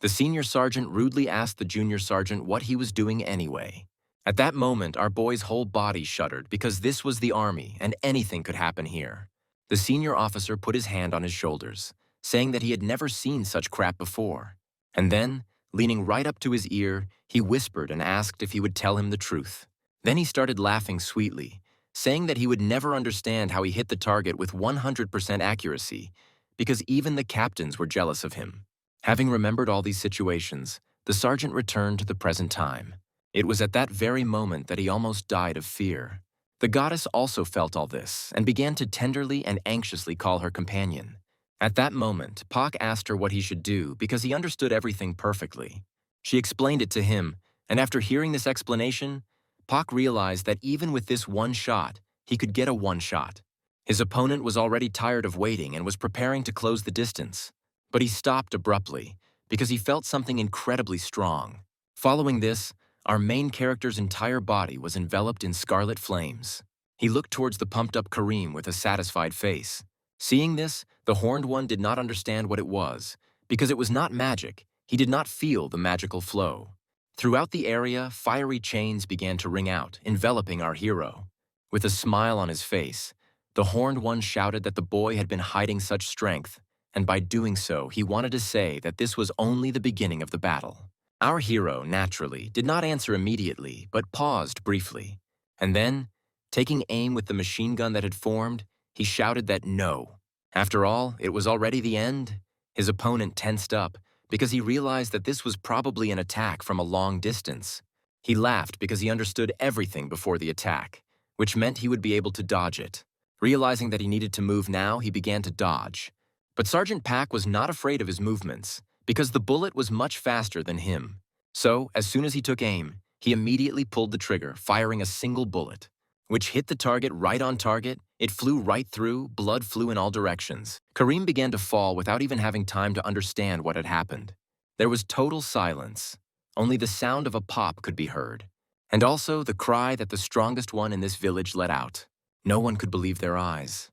S1: The senior sergeant rudely asked the junior sergeant what he was doing anyway. At that moment, our boy's whole body shuddered because this was the army and anything could happen here. The senior officer put his hand on his shoulders, saying that he had never seen such crap before. And then, leaning right up to his ear, he whispered and asked if he would tell him the truth. Then he started laughing sweetly, saying that he would never understand how he hit the target with 100% accuracy, because even the captains were jealous of him. Having remembered all these situations, the sergeant returned to the present time. It was at that very moment that he almost died of fear. The goddess also felt all this and began to tenderly and anxiously call her companion. At that moment, Pak asked her what he should do because he understood everything perfectly. She explained it to him, and after hearing this explanation, Pak realized that even with this one shot, he could get a one shot. His opponent was already tired of waiting and was preparing to close the distance. But he stopped abruptly because he felt something incredibly strong. Following this, our main character's entire body was enveloped in scarlet flames. He looked towards the pumped-up Kareem with a satisfied face. Seeing this, the Horned One did not understand what it was, because it was not magic. He did not feel the magical flow. Throughout the area, fiery chains began to ring out, enveloping our hero. With a smile on his face, the Horned One shouted that the boy had been hiding such strength, and by doing so, he wanted to say that this was only the beginning of the battle. Our hero, naturally, did not answer immediately, but paused briefly. And then, taking aim with the machine gun that had formed, he shouted that no. After all, it was already the end. His opponent tensed up because he realized that this was probably an attack from a long distance. He laughed because he understood everything before the attack, which meant he would be able to dodge it. Realizing that he needed to move now, he began to dodge. But Sergeant Pack was not afraid of his movements because the bullet was much faster than him. So, as soon as he took aim, he immediately pulled the trigger, firing a single bullet, which hit the target right on target. It flew right through, blood flew in all directions. Kareem began to fall without even having time to understand what had happened. There was total silence. Only the sound of a pop could be heard, and also the cry that the strongest one in this village let out. No one could believe their eyes.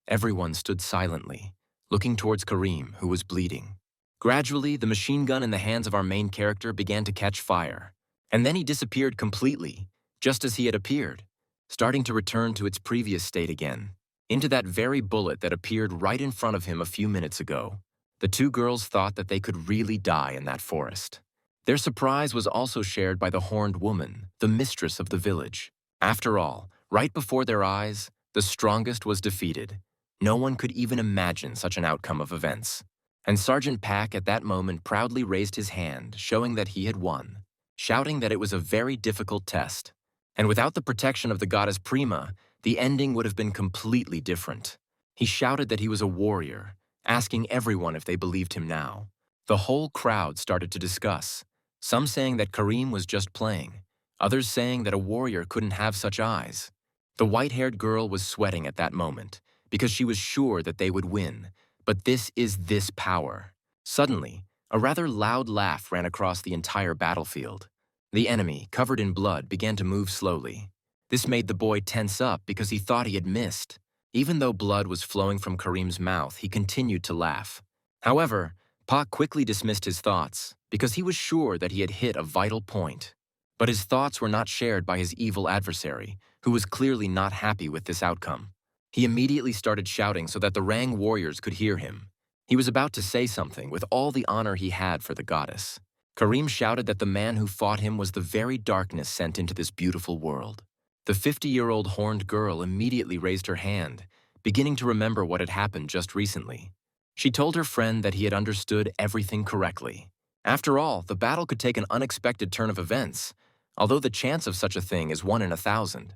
S1: Everyone stood silently, looking towards Kareem, who was bleeding. Gradually, the machine gun in the hands of our main character began to catch fire, and then he disappeared completely, just as he had appeared, starting to return to its previous state again, into that very bullet that appeared right in front of him a few minutes ago. The two girls thought that they could really die in that forest. Their surprise was also shared by the Horned Woman, the mistress of the village. After all, right before their eyes, The strongest was defeated. No one could even imagine such an outcome of events. And Sergeant Pack at that moment proudly raised his hand, showing that he had won, shouting that it was a very difficult test. And without the protection of the goddess Prima, the ending would have been completely different. He shouted that he was a warrior, asking everyone if they believed him now. The whole crowd started to discuss, some saying that Kareem was just playing, others saying that a warrior couldn't have such eyes. The white-haired girl was sweating at that moment, because she was sure that they would win. But this is this power. Suddenly, a rather loud laugh ran across the entire battlefield. The enemy, covered in blood, began to move slowly. This made the boy tense up because he thought he had missed. Even though blood was flowing from Kareem's mouth, he continued to laugh. However, Pak quickly dismissed his thoughts because he was sure that he had hit a vital point. But his thoughts were not shared by his evil adversary, who was clearly not happy with this outcome. He immediately started shouting so that the Rang warriors could hear him. He was about to say something with all the honor he had for the goddess. Kareem shouted that the man who fought him was the very darkness sent into this beautiful world. The 50-year-old horned girl immediately raised her hand, beginning to remember what had happened just recently. She told her friend that he had understood everything correctly. After all, the battle could take an unexpected turn of events, although the chance of such a thing is 1 in 1,000.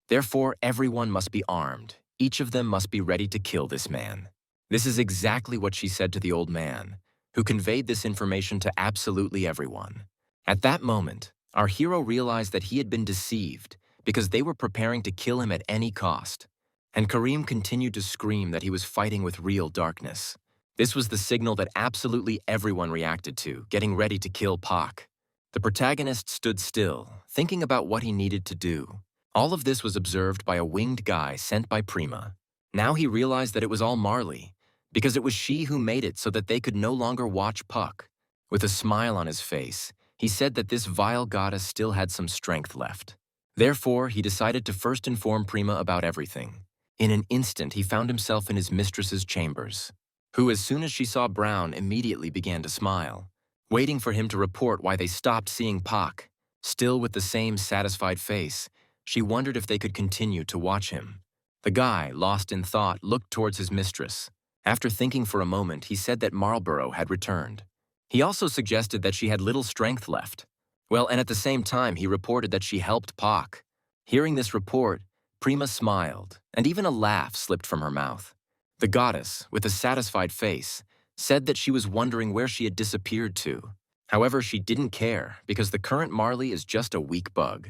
S1: Therefore, everyone must be armed. Each of them must be ready to kill this man. This is exactly what she said to the old man, who conveyed this information to absolutely everyone. At that moment, our hero realized that he had been deceived because they were preparing to kill him at any cost. And Kareem continued to scream that he was fighting with real darkness. This was the signal that absolutely everyone reacted to, getting ready to kill Pak. The protagonist stood still, thinking about what he needed to do. All of this was observed by a winged guy sent by Prima. Now he realized that it was all Marley, because it was she who made it so that they could no longer watch Puck. With a smile on his face, he said that this vile goddess still had some strength left. Therefore, he decided to first inform Prima about everything. In an instant, he found himself in his mistress's chambers, who, as soon as she saw Brown, immediately began to smile, waiting for him to report why they stopped seeing Puck. Still with the same satisfied face, she wondered if they could continue to watch him. The guy, lost in thought, looked towards his mistress. After thinking for a moment, he said that Marlborough had returned. He also suggested that she had little strength left. Well, and at the same time, he reported that she helped Pak. Hearing this report, Prima smiled, and even a laugh slipped from her mouth. The goddess, with a satisfied face, said that she was wondering where she had disappeared to. However, she didn't care, because the current Marley is just a weak bug,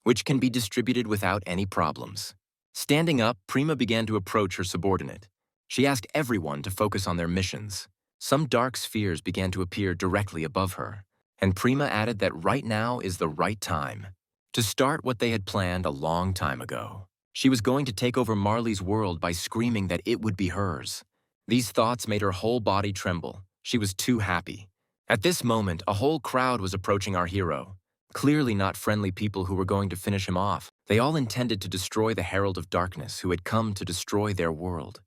S1: which can be distributed without any problems. Standing up, Prima began to approach her subordinate. She asked everyone to focus on their missions. Some dark spheres began to appear directly above her, and Prima added that right now is the right time to start what they had planned a long time ago. She was going to take over Marley's world by screaming that it would be hers. These thoughts made her whole body tremble. She was too happy. At this moment, a whole crowd was approaching our hero. Clearly not friendly people who were going to finish him off. They all intended to destroy the Herald of Darkness who had come to destroy their world.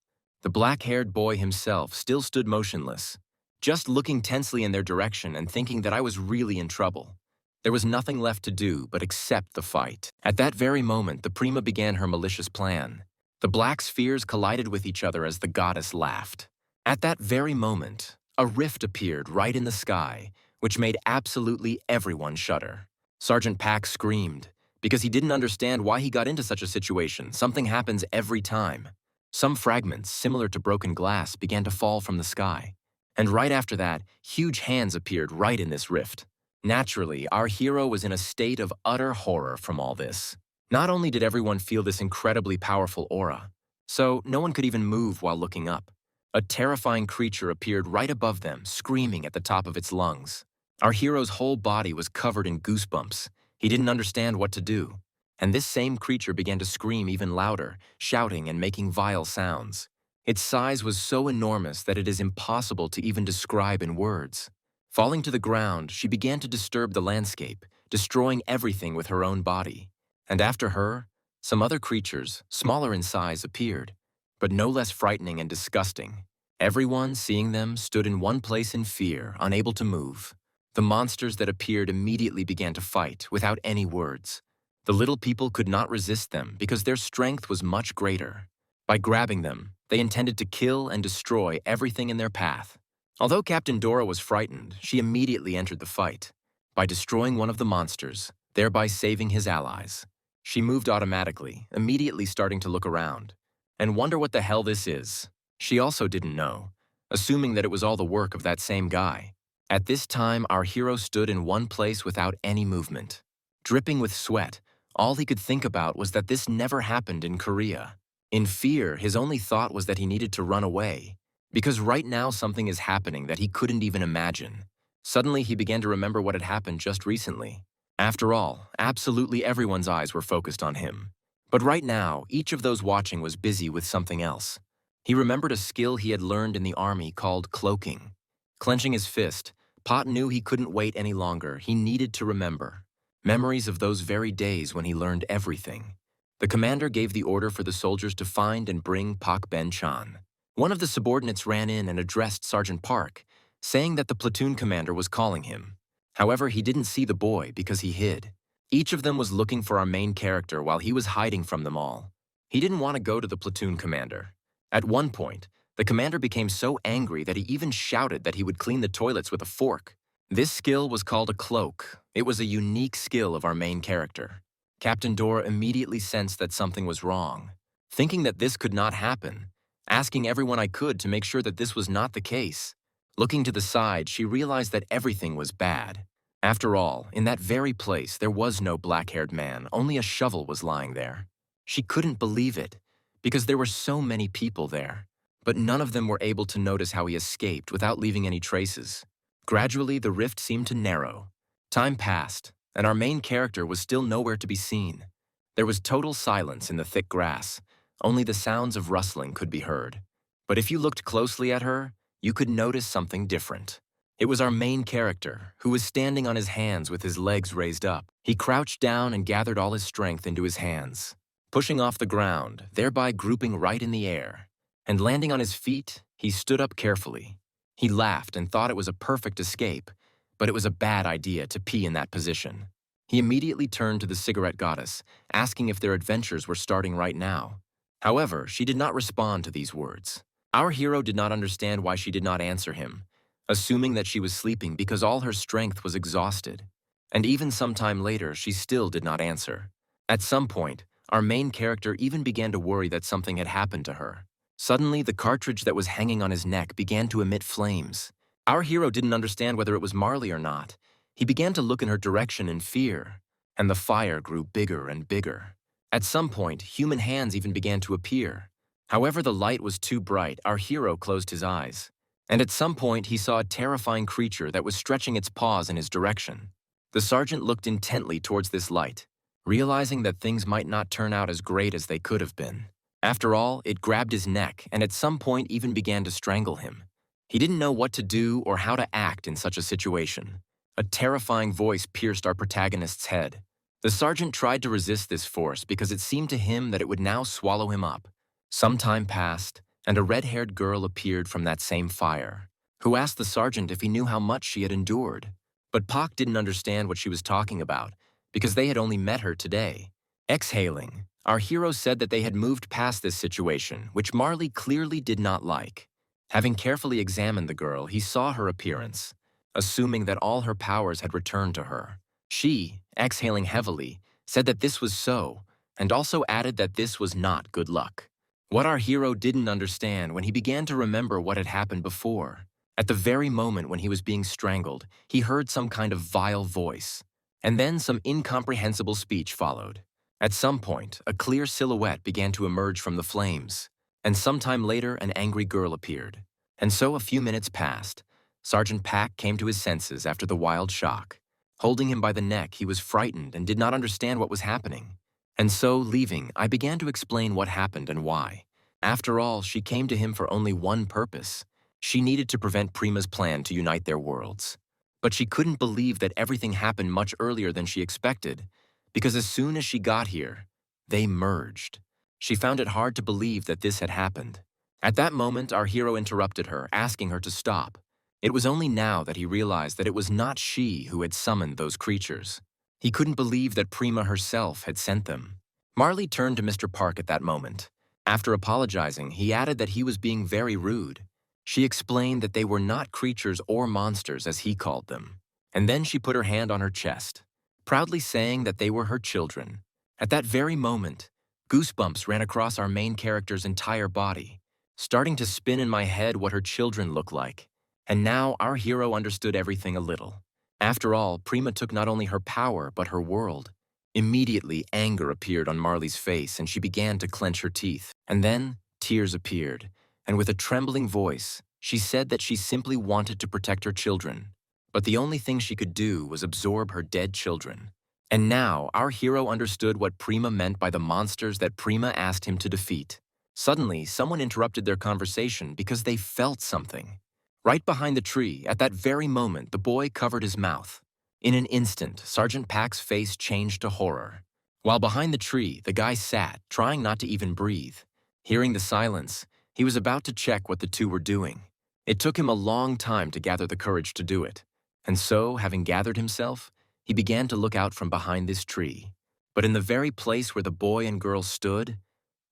S1: The black-haired boy himself still stood motionless, just looking tensely in their direction and thinking that I was really in trouble. There was nothing left to do but accept the fight. At that very moment, the Prima began her malicious plan. The black spheres collided with each other as the goddess laughed. At that very moment, a rift appeared right in the sky, which made absolutely everyone shudder. Sergeant Pack screamed, because he didn't understand why he got into such a situation. Something happens every time. Some fragments, similar to broken glass, began to fall from the sky. And right after that, huge hands appeared right in this rift. Naturally, our hero was in a state of utter horror from all this. Not only did everyone feel this incredibly powerful aura, so no one could even move while looking up. A terrifying creature appeared right above them, screaming at the top of its lungs. Our hero's whole body was covered in goosebumps. He didn't understand what to do. And this same creature began to scream even louder, shouting and making vile sounds. Its size was so enormous that it is impossible to even describe in words. Falling to the ground, she began to disturb the landscape, destroying everything with her own body. And after her, some other creatures, smaller in size, appeared, but no less frightening and disgusting. Everyone, seeing them, stood in one place in fear, unable to move. The monsters that appeared immediately began to fight, without any words. The little people could not resist them because their strength was much greater. By grabbing them, they intended to kill and destroy everything in their path. Although Captain Dora was frightened, she immediately entered the fight by destroying one of the monsters, thereby saving his allies. She moved automatically, immediately starting to look around and wonder what the hell this is. She also didn't know, assuming that it was all the work of that same guy. At this time, our hero stood in one place without any movement. Dripping with sweat, all he could think about was that this never happened in Korea. In fear, his only thought was that he needed to run away, because right now something is happening that he couldn't even imagine. Suddenly, he began to remember what had happened just recently. After all, absolutely everyone's eyes were focused on him. But right now, each of those watching was busy with something else. He remembered a skill he had learned in the army called cloaking. Clenching his fist, Pot knew he couldn't wait any longer. He needed to remember. Memories of those very days when he learned everything. The commander gave the order for the soldiers to find and bring Pak Ben-chan. One of the subordinates ran in and addressed Sergeant Park, saying that the platoon commander was calling him. However, he didn't see the boy because he hid. Each of them was looking for our main character while he was hiding from them all. He didn't want to go to the platoon commander. At one point, the commander became so angry that he even shouted that he would clean the toilets with a fork. This skill was called a cloak. It was a unique skill of our main character. Captain Dora immediately sensed that something was wrong, thinking that this could not happen, asking everyone I could to make sure that this was not the case. Looking to the side, she realized that everything was bad. After all, in that very place, there was no black-haired man, only a shovel was lying there. She couldn't believe it, because there were so many people there, but none of them were able to notice how he escaped without leaving any traces. Gradually, the rift seemed to narrow. Time passed, and our main character was still nowhere to be seen. There was total silence in the thick grass. Only the sounds of rustling could be heard. But if you looked closely at her, you could notice something different. It was our main character, who was standing on his hands with his legs raised up. He crouched down and gathered all his strength into his hands, pushing off the ground, thereby grouping right in the air. And landing on his feet, he stood up carefully. He laughed and thought it was a perfect escape, but it was a bad idea to pee in that position. He immediately turned to the cigarette goddess, asking if their adventures were starting right now. However, she did not respond to these words. Our hero did not understand why she did not answer him, assuming that she was sleeping because all her strength was exhausted. And even some time later, she still did not answer. At some point, our main character even began to worry that something had happened to her. Suddenly, the cartridge that was hanging on his neck began to emit flames. Our hero didn't understand whether it was Marley or not. He began to look in her direction in fear, and the fire grew bigger and bigger. At some point, human hands even began to appear. However, the light was too bright. Our hero closed his eyes. And at some point, he saw a terrifying creature that was stretching its paws in his direction. The sergeant looked intently towards this light, realizing that things might not turn out as great as they could have been. After all, it grabbed his neck and at some point even began to strangle him. He didn't know what to do or how to act in such a situation. A terrifying voice pierced our protagonist's head. The sergeant tried to resist this force because it seemed to him that it would now swallow him up. Some time passed, and a red-haired girl appeared from that same fire, who asked the sergeant if he knew how much she had endured. But Pak didn't understand what she was talking about, because they had only met her today. Exhaling, our hero said that they had moved past this situation, which Marley clearly did not like. Having carefully examined the girl, he saw her appearance, assuming that all her powers had returned to her. She, exhaling heavily, said that this was so, and also added that this was not good luck. What our hero didn't understand when he began to remember what had happened before. At the very moment when he was being strangled, he heard some kind of vile voice, and then some incomprehensible speech followed. At some point, a clear silhouette began to emerge from the flames, and sometime later an angry girl appeared. And so a few minutes passed. Sergeant Pak came to his senses after the wild shock. Holding him by the neck, he was frightened and did not understand what was happening. And so, leaving, I began to explain what happened and why. After all, she came to him for only one purpose. She needed to prevent Prima's plan to unite their worlds. But she couldn't believe that everything happened much earlier than she expected, because as soon as she got here, they merged. She found it hard to believe that this had happened. At that moment, our hero interrupted her, asking her to stop. It was only now that he realized that it was not she who had summoned those creatures. He couldn't believe that Prima herself had sent them. Marley turned to Mr. Park at that moment. After apologizing, he added that he was being very rude. She explained that they were not creatures or monsters as he called them. And then she put her hand on her chest, proudly saying that they were her children. At that very moment, goosebumps ran across our main character's entire body, starting to spin in my head what her children looked like. And now our hero understood everything a little. After all, Prima took not only her power, but her world. Immediately, anger appeared on Marley's face and she began to clench her teeth. And then, tears appeared, and with a trembling voice, she said that she simply wanted to protect her children. But the only thing she could do was absorb her dead children. And now, our hero understood what Prima meant by the monsters that Prima asked him to defeat. Suddenly, someone interrupted their conversation because they felt something. Right behind the tree, at that very moment, the boy covered his mouth. In an instant, Sergeant Pack's face changed to horror. While behind the tree, the guy sat, trying not to even breathe. Hearing the silence, he was about to check what the two were doing. It took him a long time to gather the courage to do it. And so, having gathered himself, he began to look out from behind this tree. But in the very place where the boy and girl stood,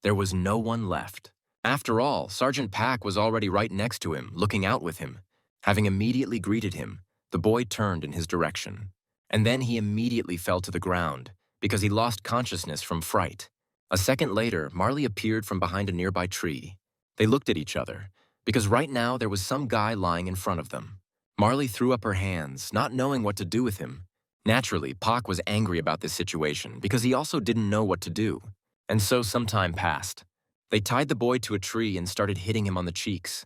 S1: there was no one left. After all, Sergeant Pack was already right next to him, looking out with him. Having immediately greeted him, the boy turned in his direction. And then he immediately fell to the ground, because he lost consciousness from fright. A second later, Marley appeared from behind a nearby tree. They looked at each other, because right now there was some guy lying in front of them. Marley threw up her hands, not knowing what to do with him. Naturally, Pac was angry about this situation because he also didn't know what to do. And so some time passed. They tied the boy to a tree and started hitting him on the cheeks.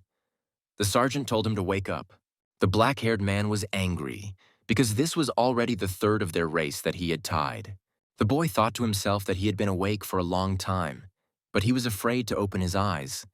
S1: The sergeant told him to wake up. The black-haired man was angry because this was already the third of their race that he had tied. The boy thought to himself that he had been awake for a long time, but he was afraid to open his eyes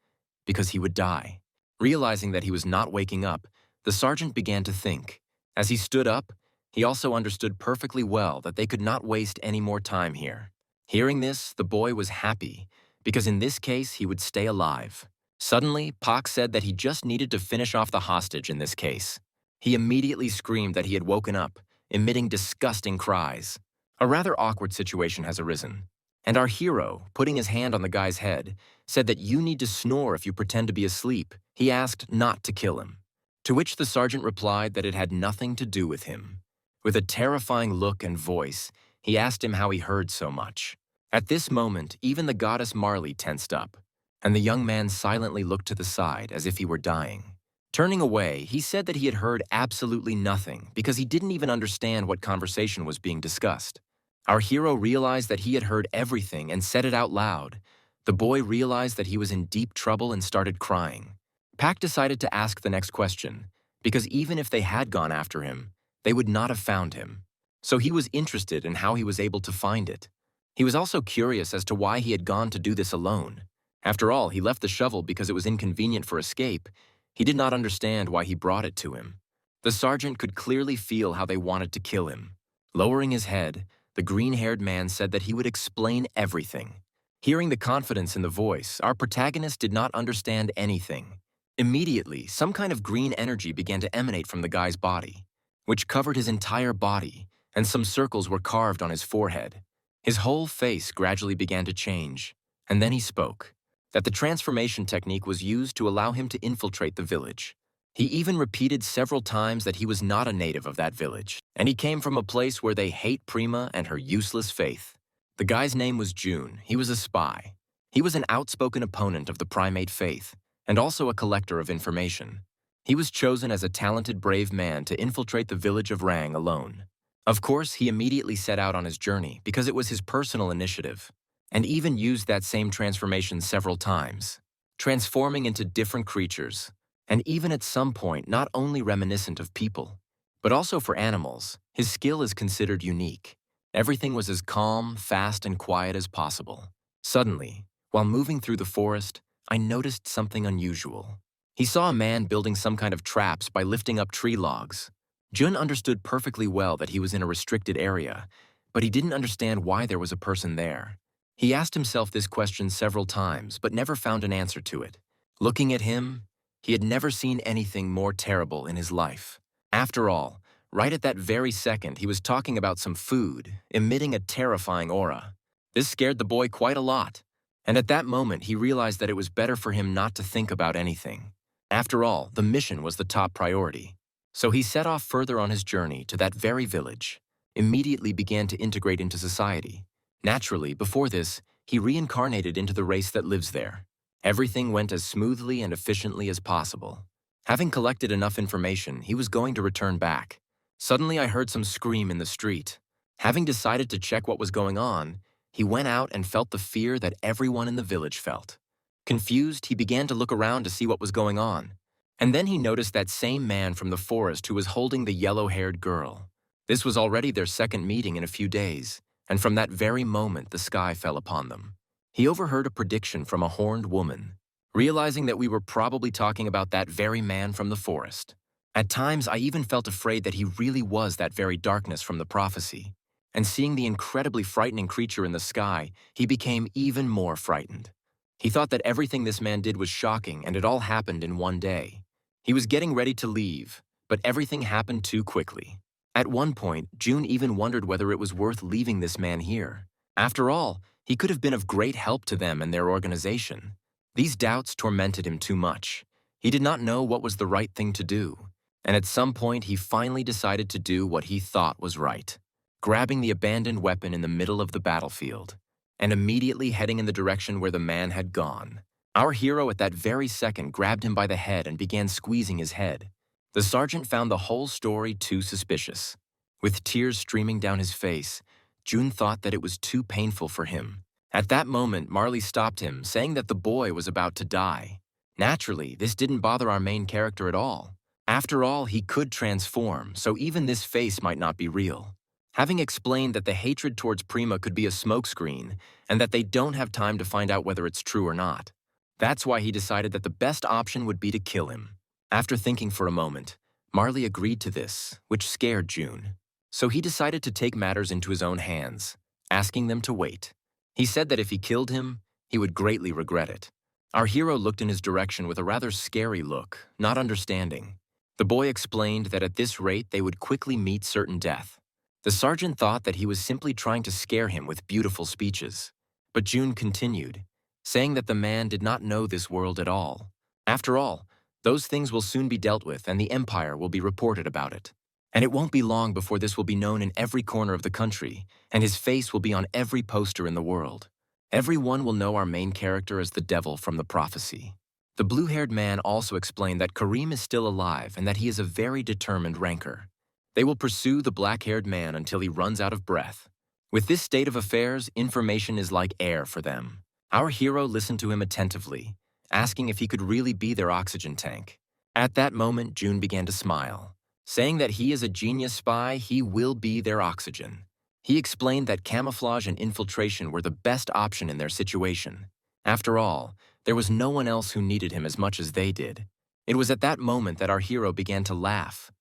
S1: because he would die. Realizing that he was not waking up, the sergeant began to think. As he stood up, he also understood perfectly well that they could not waste any more time here. Hearing this, the boy was happy, because in this case he would stay alive. Suddenly, Pac said that he just needed to finish off the hostage in this case. He immediately screamed that he had woken up, emitting disgusting cries. A rather awkward situation has arisen, and our hero, putting his hand on the guy's head, said that you need to snore if you pretend to be asleep. He asked not to kill him. To which the sergeant replied that it had nothing to do with him. With a terrifying look and voice, he asked him how he heard so much. At this moment, even the goddess Marley tensed up, and the young man silently looked to the side as if he were dying. Turning away, he said that he had heard absolutely nothing because he didn't even understand what conversation was being discussed. Our hero realized that he had heard everything and said it out loud. The boy realized that he was in deep trouble and started crying. Pac decided to ask the next question, because even if they had gone after him, they would not have found him. So he was interested in how he was able to find it. He was also curious as to why he had gone to do this alone. After all, he left the shovel because it was inconvenient for escape. He did not understand why he brought it to him. The sergeant could clearly feel how they wanted to kill him. Lowering his head, the green-haired man said that he would explain everything. Hearing the confidence in the voice, our protagonist did not understand anything. Immediately, some kind of green energy began to emanate from the guy's body, which covered his entire body, and some circles were carved on his forehead. His whole face gradually began to change, and then he spoke, that the transformation technique was used to allow him to infiltrate the village. He even repeated several times that he was not a native of that village, and he came from a place where they hate Prima and her useless faith. The guy's name was June. He was a spy. He was an outspoken opponent of the primate faith, and also a collector of information. He was chosen as a talented, brave man to infiltrate the village of Rang alone. Of course, he immediately set out on his journey because it was his personal initiative, and even used that same transformation several times, transforming into different creatures, and even at some point not only reminiscent of people, but also for animals. His skill is considered unique. Everything was as calm, fast, and quiet as possible. Suddenly, while moving through the forest, I noticed something unusual. He saw a man building some kind of traps by lifting up tree logs. Jun understood perfectly well that he was in a restricted area, but he didn't understand why there was a person there. He asked himself this question several times, but never found an answer to it. Looking at him, he had never seen anything more terrible in his life. After all, Right at that very second, he was talking about some food, emitting a terrifying aura. This scared the boy quite a lot, and at that moment he realized that it was better for him not to think about anything. After all, the mission was the top priority. So he set off further on his journey to that very village, immediately began to integrate into society. Naturally, before this, he reincarnated into the race that lives there. Everything went as smoothly and efficiently as possible. Having collected enough information, he was going to return back. Suddenly, I heard some scream in the street. Having decided to check what was going on, he went out and felt the fear that everyone in the village felt. Confused, he began to look around to see what was going on. And then he noticed that same man from the forest who was holding the yellow-haired girl. This was already their second meeting in a few days, and from that very moment the sky fell upon them. He overheard a prediction from a horned woman, realizing that we were probably talking about that very man from the forest. At times, I even felt afraid that he really was that very darkness from the prophecy. And seeing the incredibly frightening creature in the sky, he became even more frightened. He thought that everything this man did was shocking, and it all happened in one day. He was getting ready to leave, but everything happened too quickly. At one point, June even wondered whether it was worth leaving this man here. After all, he could have been of great help to them and their organization. These doubts tormented him too much. He did not know what was the right thing to do, and at some point he finally decided to do what he thought was right, grabbing the abandoned weapon in the middle of the battlefield, and immediately heading in the direction where the man had gone. Our hero at that very second grabbed him by the head and began squeezing his head. The sergeant found the whole story too suspicious. With tears streaming down his face, June thought that it was too painful for him. At that moment, Marley stopped him, saying that the boy was about to die. Naturally, this didn't bother our main character at all. After all, he could transform, so even this face might not be real. Having explained that the hatred towards Prima could be a smokescreen, and that they don't have time to find out whether it's true or not. That's why he decided that the best option would be to kill him. After thinking for a moment, Marley agreed to this, which scared June. So he decided to take matters into his own hands, asking them to wait. He said that if he killed him, he would greatly regret it. Our hero looked in his direction with a rather scary look, not understanding. The boy explained that at this rate they would quickly meet certain death. The sergeant thought that he was simply trying to scare him with beautiful speeches. But June continued, saying that the man did not know this world at all. After all, those things will soon be dealt with and the Empire will be reported about it. And it won't be long before this will be known in every corner of the country, and his face will be on every poster in the world. Everyone will know our main character as the devil from the prophecy. The blue-haired man also explained that Kareem is still alive and that he is a very determined ranker. They will pursue the black-haired man until he runs out of breath. With this state of affairs, information is like air for them. Our hero listened to him attentively, asking if he could really be their oxygen tank. At that moment, June began to smile, saying that he is a genius spy, he will be their oxygen. He explained that camouflage and infiltration were the best option in their situation. After all, there was no one else who needed him as much as they did. It was at that moment that our hero began to laugh,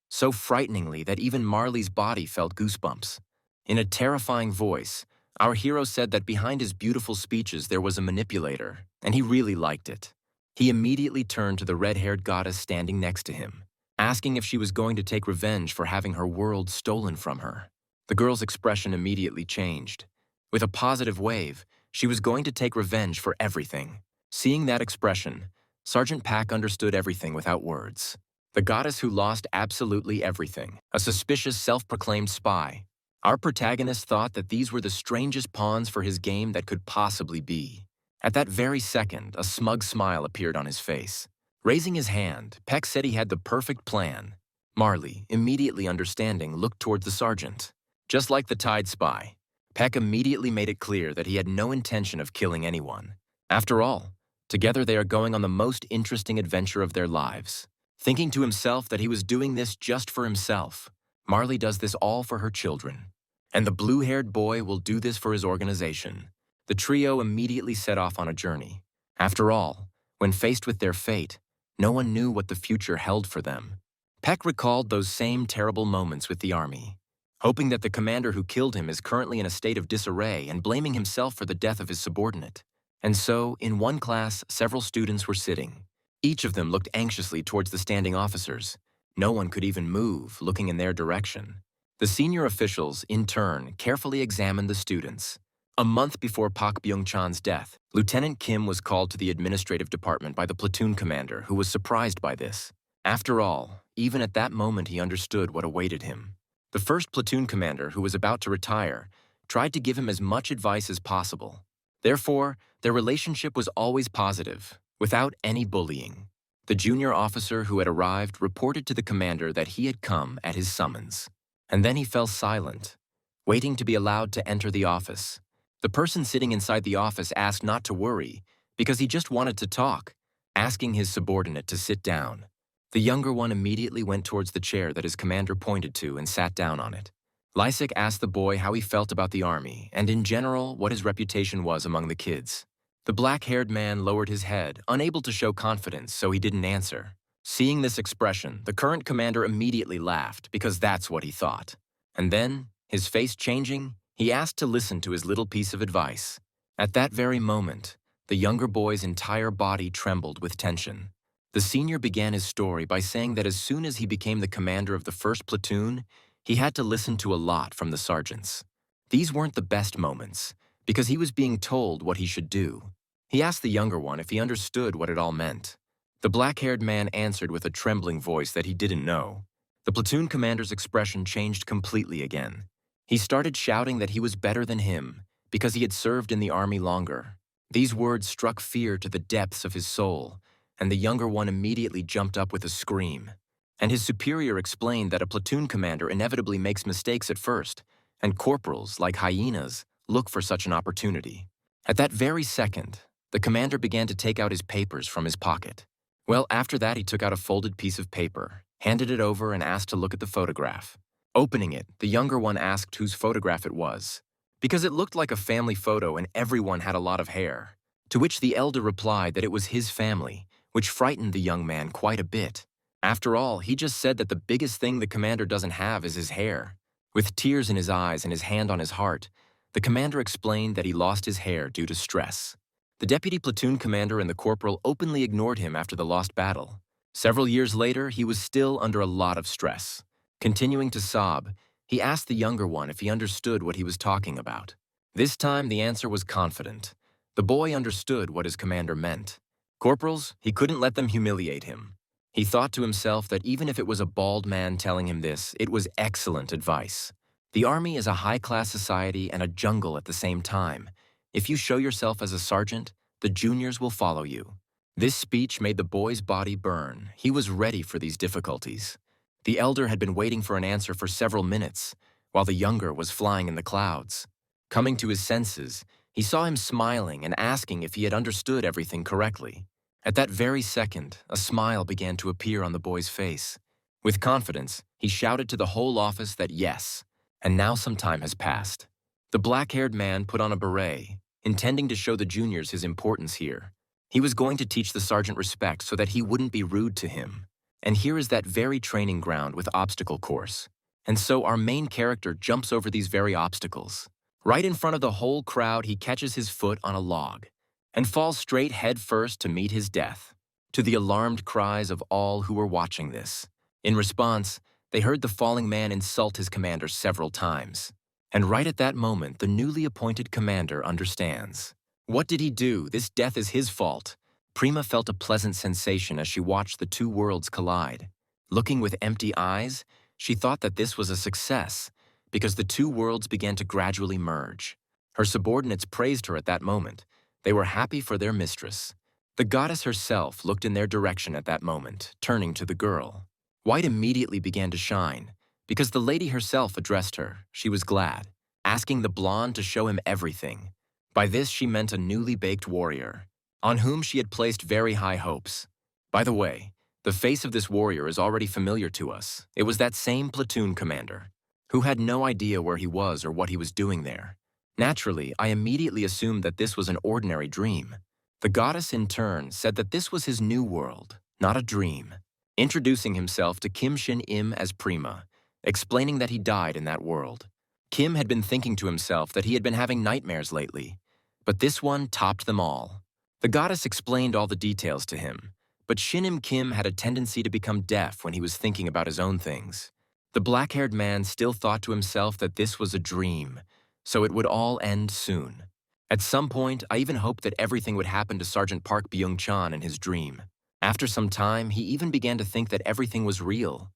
S1: so frighteningly that even Marley's body felt goosebumps. In a terrifying voice, our hero said that behind his beautiful speeches there was a manipulator, and he really liked it. He immediately turned to the red-haired goddess standing next to him, asking if she was going to take revenge for having her world stolen from her. The girl's expression immediately changed. With a positive wave, she was going to take revenge for everything. Seeing that expression, Sergeant Pack understood everything without words. The goddess who lost absolutely everything, a suspicious self-proclaimed spy. Our protagonist thought that these were the strangest pawns for his game that could possibly be. At that very second, a smug smile appeared on his face. Raising his hand, Peck said he had the perfect plan. Marley, immediately understanding, looked towards the sergeant. Just like the Tide spy, Peck immediately made it clear that he had no intention of killing anyone. After all, together they are going on the most interesting adventure of their lives. Thinking to himself that he was doing this just for himself, Marley does this all for her children. And the blue-haired boy will do this for his organization. The trio immediately set off on a journey. After all, when faced with their fate, no one knew what the future held for them. Peck recalled those same terrible moments with the army, hoping that the commander who killed him is currently in a state of disarray and blaming himself for the death of his subordinate. And so, in one class, several students were sitting. Each of them looked anxiously towards the standing officers, No one could even move, looking in their direction. The senior officials, in turn, carefully examined the students. A month before Pak Byung-chan's death, Lieutenant Kim was called to the administrative department by the platoon commander, who was surprised by this. After all, even at that moment he understood what awaited him. The first platoon commander, who was about to retire, tried to give him as much advice as possible. Therefore, their relationship was always positive, without any bullying. The junior officer who had arrived reported to the commander that he had come at his summons. And then he fell silent, waiting to be allowed to enter the office. The person sitting inside the office asked not to worry, because he just wanted to talk, asking his subordinate to sit down. The younger one immediately went towards the chair that his commander pointed to and sat down on it. Lysik asked the boy how he felt about the army and, in general, what his reputation was among the kids. The black-haired man lowered his head, unable to show confidence, so he didn't answer. Seeing this expression, the current commander immediately laughed, because that's what he thought. And then, his face changing, he asked to listen to his little piece of advice. At that very moment, the younger boy's entire body trembled with tension. The senior began his story by saying that as soon as he became the commander of the first platoon, he had to listen to a lot from the sergeants. These weren't the best moments, because he was being told what he should do. He asked the younger one if he understood what it all meant. The black-haired man answered with a trembling voice that he didn't know. The platoon commander's expression changed completely again. He started shouting that he was better than him, because he had served in the army longer. These words struck fear to the depths of his soul, and the younger one immediately jumped up with a scream. And his superior explained that a platoon commander inevitably makes mistakes at first, and corporals, like hyenas, look for such an opportunity. At that very second, the commander began to take out his papers from his pocket. Well, after that he took out a folded piece of paper, handed it over, and asked to look at the photograph. Opening it, the younger one asked whose photograph it was, because it looked like a family photo and everyone had a lot of hair. To which the elder replied that it was his family, which frightened the young man quite a bit. After all, he just said that the biggest thing the commander doesn't have is his hair. With tears in his eyes and his hand on his heart, the commander explained that he lost his hair due to stress. The deputy platoon commander and the corporal openly ignored him after the lost battle. Several years later, he was still under a lot of stress. Continuing to sob, he asked the younger one if he understood what he was talking about. This time, the answer was confident. The boy understood what his commander meant. Corporals, he couldn't let them humiliate him. He thought to himself that even if it was a bald man telling him this, it was excellent advice. The army is a high-class society and a jungle at the same time. If you show yourself as a sergeant, the juniors will follow you. This speech made the boy's body burn. He was ready for these difficulties. The elder had been waiting for an answer for several minutes, while the younger was flying in the clouds. Coming to his senses, he saw him smiling and asking if he had understood everything correctly. At that very second, a smile began to appear on the boy's face. With confidence, he shouted to the whole office that yes, and now some time has passed. The black-haired man put on a beret, intending to show the juniors his importance here. He was going to teach the sergeant respect so that he wouldn't be rude to him. And here is that very training ground with obstacle course. And so our main character jumps over these very obstacles. Right in front of the whole crowd, he catches his foot on a log and falls straight head first to meet his death, to the alarmed cries of all who were watching this. In response, they heard the falling man insult his commander several times. And right at that moment, the newly appointed commander understands. What did he do? This death is his fault. Prima felt a pleasant sensation as she watched the two worlds collide. Looking with empty eyes, she thought that this was a success, because the two worlds began to gradually merge. Her subordinates praised her at that moment. They were happy for their mistress. The goddess herself looked in their direction at that moment, turning to the girl. White immediately began to shine. Because the lady herself addressed her, she was glad, asking the blonde to show him everything. By this she meant a newly baked warrior, on whom she had placed very high hopes. By the way, the face of this warrior is already familiar to us. It was that same platoon commander, who had no idea where he was or what he was doing there. Naturally, I immediately assumed that this was an ordinary dream. The goddess in turn said that this was his new world, not a dream, introducing himself to Kim Shin-im as Prima, explaining that he died in that world. Kim had been thinking to himself that he had been having nightmares lately, but this one topped them all. The goddess explained all the details to him, but Shinim Kim had a tendency to become deaf when he was thinking about his own things. The black-haired man still thought to himself that this was a dream, so it would all end soon. At some point, I even hoped that everything would happen to Sergeant Park Byung-chan in his dream. After some time, he even began to think that everything was real,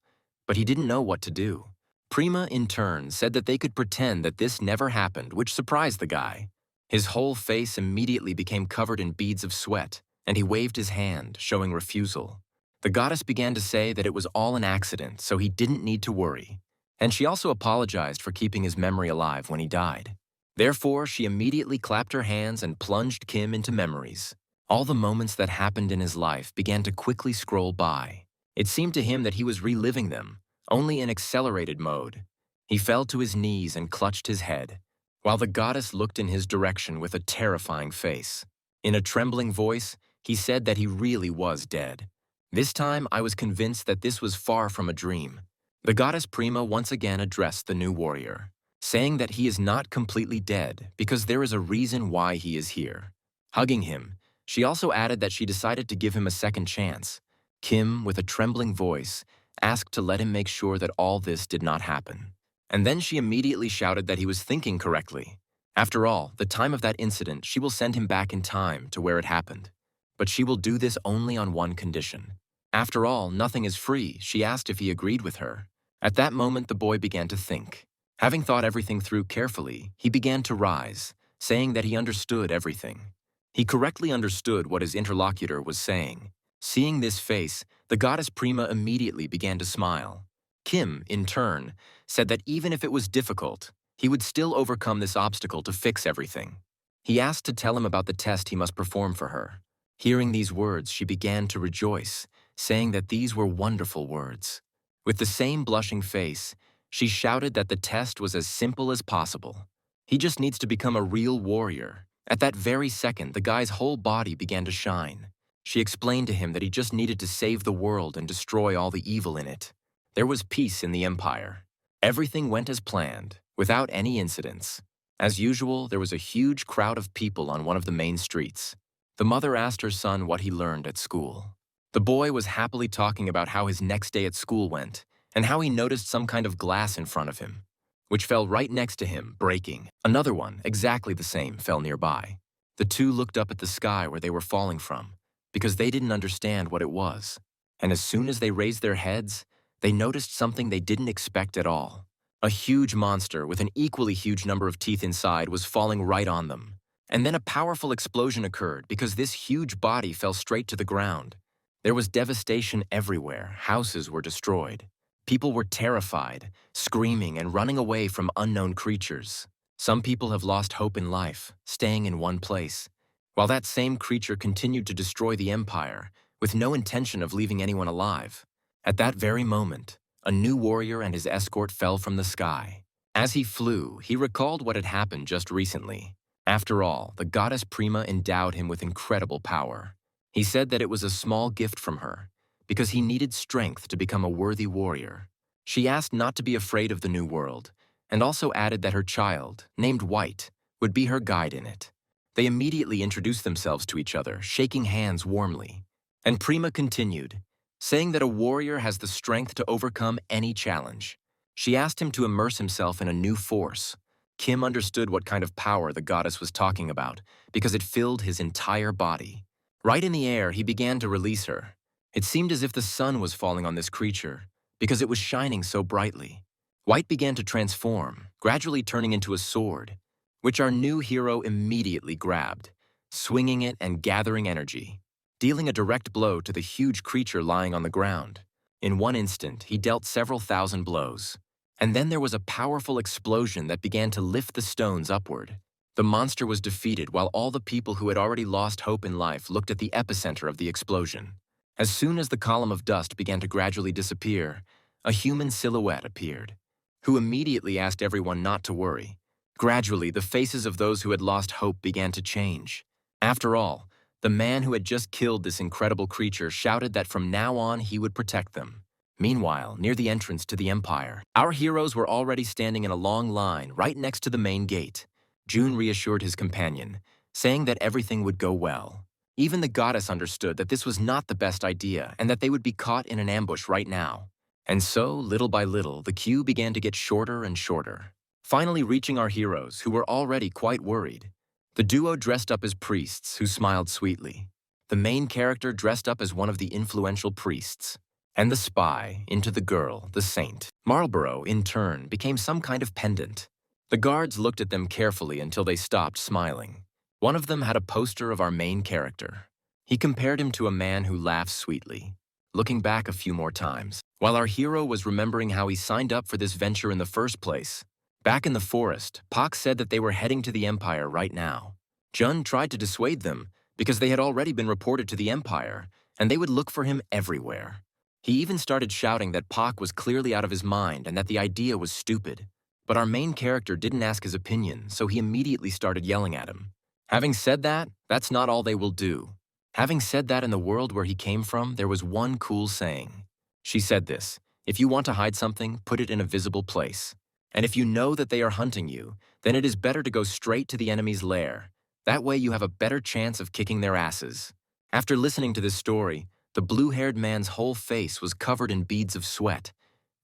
S1: but he didn't know what to do. Prima, in turn, said that they could pretend that this never happened, which surprised the guy. His whole face immediately became covered in beads of sweat, and he waved his hand, showing refusal. The goddess began to say that it was all an accident, so he didn't need to worry. And she also apologized for keeping his memory alive when he died. Therefore, she immediately clapped her hands and plunged Kim into memories. All the moments that happened in his life began to quickly scroll by. It seemed to him that he was reliving them, only in accelerated mode. He fell to his knees and clutched his head, while the goddess looked in his direction with a terrifying face. In a trembling voice, he said that he really was dead. This time, I was convinced that this was far from a dream. The goddess Prima once again addressed the new warrior, saying that he is not completely dead because there is a reason why he is here. Hugging him, she also added that she decided to give him a second chance. Kim, with a trembling voice, asked to let him make sure that all this did not happen. And then she immediately shouted that he was thinking correctly. After all, the time of that incident, she will send him back in time to where it happened. But she will do this only on one condition. After all, nothing is free. She asked if he agreed with her. At that moment, the boy began to think. Having thought everything through carefully, he began to rise, saying that he understood everything. He correctly understood what his interlocutor was saying. Seeing this face, the goddess Prima immediately began to smile. Kim, in turn, said that even if it was difficult, he would still overcome this obstacle to fix everything. He asked to tell him about the test he must perform for her. Hearing these words, she began to rejoice, saying that these were wonderful words. With the same blushing face, she shouted that the test was as simple as possible. He just needs to become a real warrior. At that very second, the guy's whole body began to shine. She explained to him that he just needed to save the world and destroy all the evil in it. There was peace in the empire. Everything went as planned, without any incidents. As usual, there was a huge crowd of people on one of the main streets. The mother asked her son what he learned at school. The boy was happily talking about how his next day at school went, and how he noticed some kind of glass in front of him, which fell right next to him, breaking. Another one, exactly the same, fell nearby. The two looked up at the sky where they were falling from, because they didn't understand what it was. And as soon as they raised their heads, they noticed something they didn't expect at all. A huge monster with an equally huge number of teeth inside was falling right on them. And then a powerful explosion occurred because this huge body fell straight to the ground. There was devastation everywhere. Houses were destroyed. People were terrified, screaming and running away from unknown creatures. Some people have lost hope in life, staying in one place, while that same creature continued to destroy the empire, with no intention of leaving anyone alive. At that very moment, a new warrior and his escort fell from the sky. As he flew, he recalled what had happened just recently. After all, the goddess Prima endowed him with incredible power. He said that it was a small gift from her, because he needed strength to become a worthy warrior. She asked not to be afraid of the new world, and also added that her child, named White, would be her guide in it. They immediately introduced themselves to each other, shaking hands warmly. And Prima continued, saying that a warrior has the strength to overcome any challenge. She asked him to immerse himself in a new force. Kim understood what kind of power the goddess was talking about, because it filled his entire body. Right in the air, he began to release her. It seemed as if the sun was falling on this creature, because it was shining so brightly. White began to transform, gradually turning into a sword, which our new hero immediately grabbed, swinging it and gathering energy, dealing a direct blow to the huge creature lying on the ground. In one instant, he dealt several thousand blows. And then there was a powerful explosion that began to lift the stones upward. The monster was defeated while all the people who had already lost hope in life looked at the epicenter of the explosion. As soon as the column of dust began to gradually disappear, a human silhouette appeared, who immediately asked everyone not to worry. Gradually, the faces of those who had lost hope began to change. After all, the man who had just killed this incredible creature shouted that from now on he would protect them. Meanwhile, near the entrance to the empire, our heroes were already standing in a long line right next to the main gate. June reassured his companion, saying that everything would go well. Even the goddess understood that this was not the best idea and that they would be caught in an ambush right now. And so, little by little, the queue began to get shorter and shorter, finally reaching our heroes, who were already quite worried. The duo dressed up as priests, who smiled sweetly. The main character dressed up as one of the influential priests, and the spy into the girl, the saint. Marlborough, in turn, became some kind of pendant. The guards looked at them carefully until they stopped smiling. One of them had a poster of our main character. He compared him to a man who laughs sweetly, looking back a few more times, while our hero was remembering how he signed up for this venture in the first place. Back in the forest, Pak said that they were heading to the Empire right now. Jun tried to dissuade them, because they had already been reported to the Empire, and they would look for him everywhere. He even started shouting that Pak was clearly out of his mind and that the idea was stupid. But our main character didn't ask his opinion, so he immediately started yelling at him. Having said that, that's not all they will do. Having said that, in the world where he came from, there was one cool saying. She said this: if you want to hide something, put it in a visible place. And if you know that they are hunting you, then it is better to go straight to the enemy's lair. That way you have a better chance of kicking their asses. After listening to this story, the blue-haired man's whole face was covered in beads of sweat.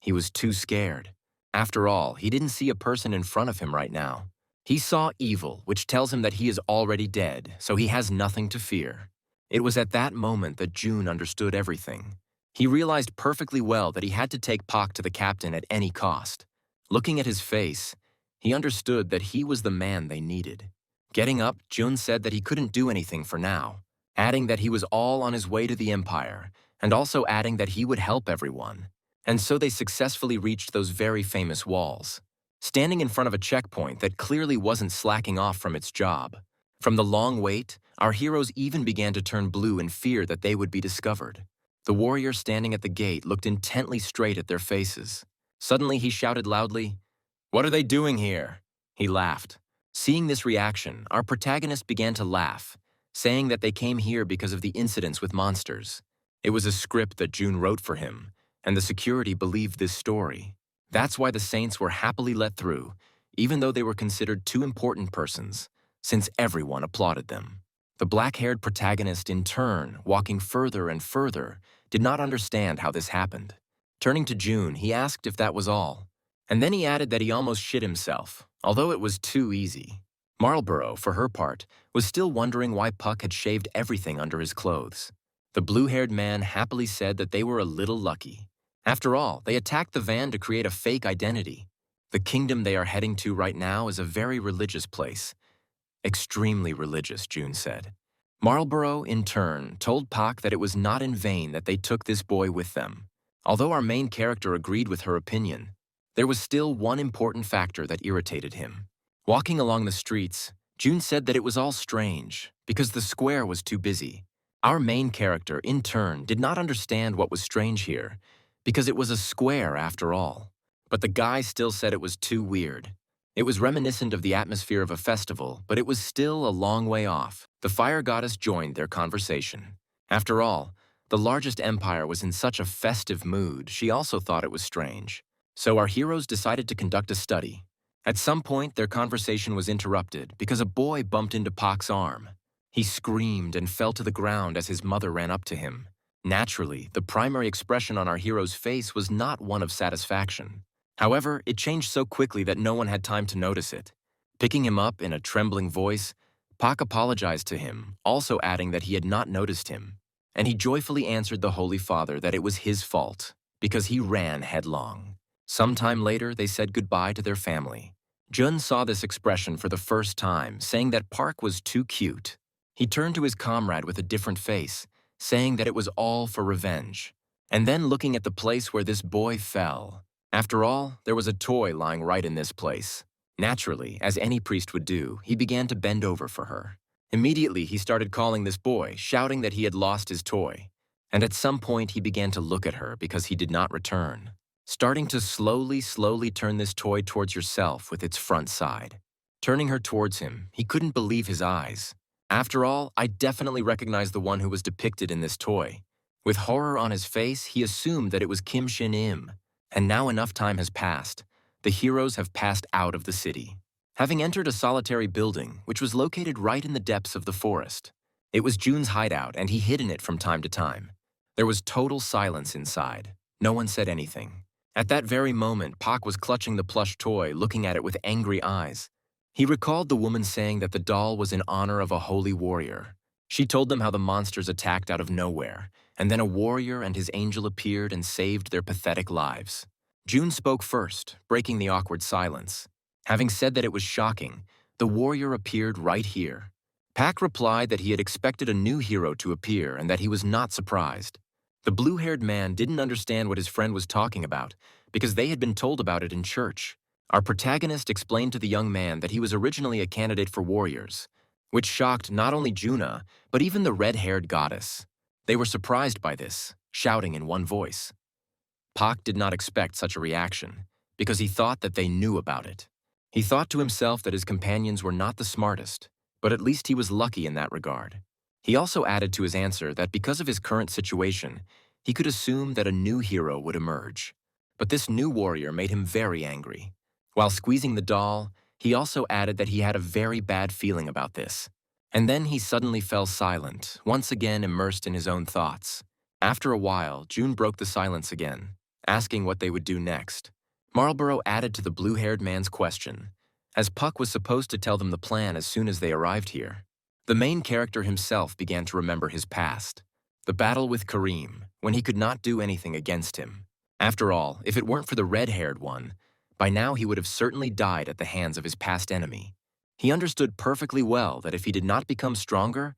S1: He was too scared. After all, he didn't see a person in front of him right now. He saw evil, which tells him that he is already dead, so he has nothing to fear. It was at that moment that June understood everything. He realized perfectly well that he had to take Pak to the captain at any cost. Looking at his face, he understood that he was the man they needed. Getting up, Jun said that he couldn't do anything for now, adding that he was all on his way to the Empire, and also adding that he would help everyone. And so they successfully reached those very famous walls, standing in front of a checkpoint that clearly wasn't slacking off from its job. From the long wait, our heroes even began to turn blue in fear that they would be discovered. The warrior standing at the gate looked intently straight at their faces. Suddenly he shouted loudly, "What are they doing here?" He laughed. Seeing this reaction, our protagonist began to laugh, saying that they came here because of the incidents with monsters. It was a script that June wrote for him, and the security believed this story. That's why the Saints were happily let through, even though they were considered too important persons, since everyone applauded them. The black-haired protagonist, in turn, walking further and further, did not understand how this happened. Turning to June, he asked if that was all. And then he added that he almost shit himself, although it was too easy. Marlborough, for her part, was still wondering why Puck had shaved everything under his clothes. The blue-haired man happily said that they were a little lucky. After all, they attacked the van to create a fake identity. The kingdom they are heading to right now is a very religious place. Extremely religious, June said. Marlborough, in turn, told Pak that it was not in vain that they took this boy with them. Although our main character agreed with her opinion, there was still one important factor that irritated him. Walking along the streets, June said that it was all strange because the square was too busy. Our main character, in turn, did not understand what was strange here because it was a square after all. But the guy still said it was too weird. It was reminiscent of the atmosphere of a festival, but it was still a long way off. The fire goddess joined their conversation. After all, the largest empire was in such a festive mood, she also thought it was strange. So our heroes decided to conduct a study. At some point, their conversation was interrupted because a boy bumped into Pak's arm. He screamed and fell to the ground as his mother ran up to him. Naturally, the primary expression on our hero's face was not one of satisfaction. However, it changed so quickly that no one had time to notice it. Picking him up in a trembling voice, Pak apologized to him, also adding that he had not noticed him. And he joyfully answered the Holy Father that it was his fault, because he ran headlong. Sometime later, they said goodbye to their family. Jun saw this expression for the first time, saying that Park was too cute. He turned to his comrade with a different face, saying that it was all for revenge. And then looking at the place where this boy fell. After all, there was a toy lying right in this place. Naturally, as any priest would do, he began to bend over for her. Immediately, he started calling this boy, shouting that he had lost his toy. And at some point, he began to look at her because he did not return. Starting to slowly turn this toy towards yourself with its front side. Turning her towards him, he couldn't believe his eyes. After all, I definitely recognized the one who was depicted in this toy. With horror on his face, he assumed that it was Kim Shin-im. And now enough time has passed. The heroes have passed out of the city, having entered a solitary building which was located right in the depths of the forest. It was Jun's hideout, and he hid in it from time to time. There was total silence inside. No one said anything. At that very moment, Pak was clutching the plush toy, looking at it with angry eyes. He recalled the woman saying that the doll was in honor of a holy warrior. She told them how the monsters attacked out of nowhere, and then a warrior and his angel appeared and saved their pathetic lives. Jun spoke first, breaking the awkward silence. Having said that it was shocking, the warrior appeared right here. Pak replied that he had expected a new hero to appear and that he was not surprised. The blue-haired man didn't understand what his friend was talking about because they had been told about it in church. Our protagonist explained to the young man that he was originally a candidate for warriors, which shocked not only Juna, but even the red-haired goddess. They were surprised by this, shouting in one voice. Pak did not expect such a reaction because he thought that they knew about it. He thought to himself that his companions were not the smartest, but at least he was lucky in that regard. He also added to his answer that because of his current situation, he could assume that a new hero would emerge. But this new warrior made him very angry. While squeezing the doll, he also added that he had a very bad feeling about this. And then he suddenly fell silent, once again immersed in his own thoughts. After a while, June broke the silence again, asking what they would do next. Marlborough added to the blue-haired man's question, as Puck was supposed to tell them the plan as soon as they arrived here. The main character himself began to remember his past. The battle with Kareem, when he could not do anything against him. After all, if it weren't for the red-haired one, by now he would have certainly died at the hands of his past enemy. He understood perfectly well that if he did not become stronger,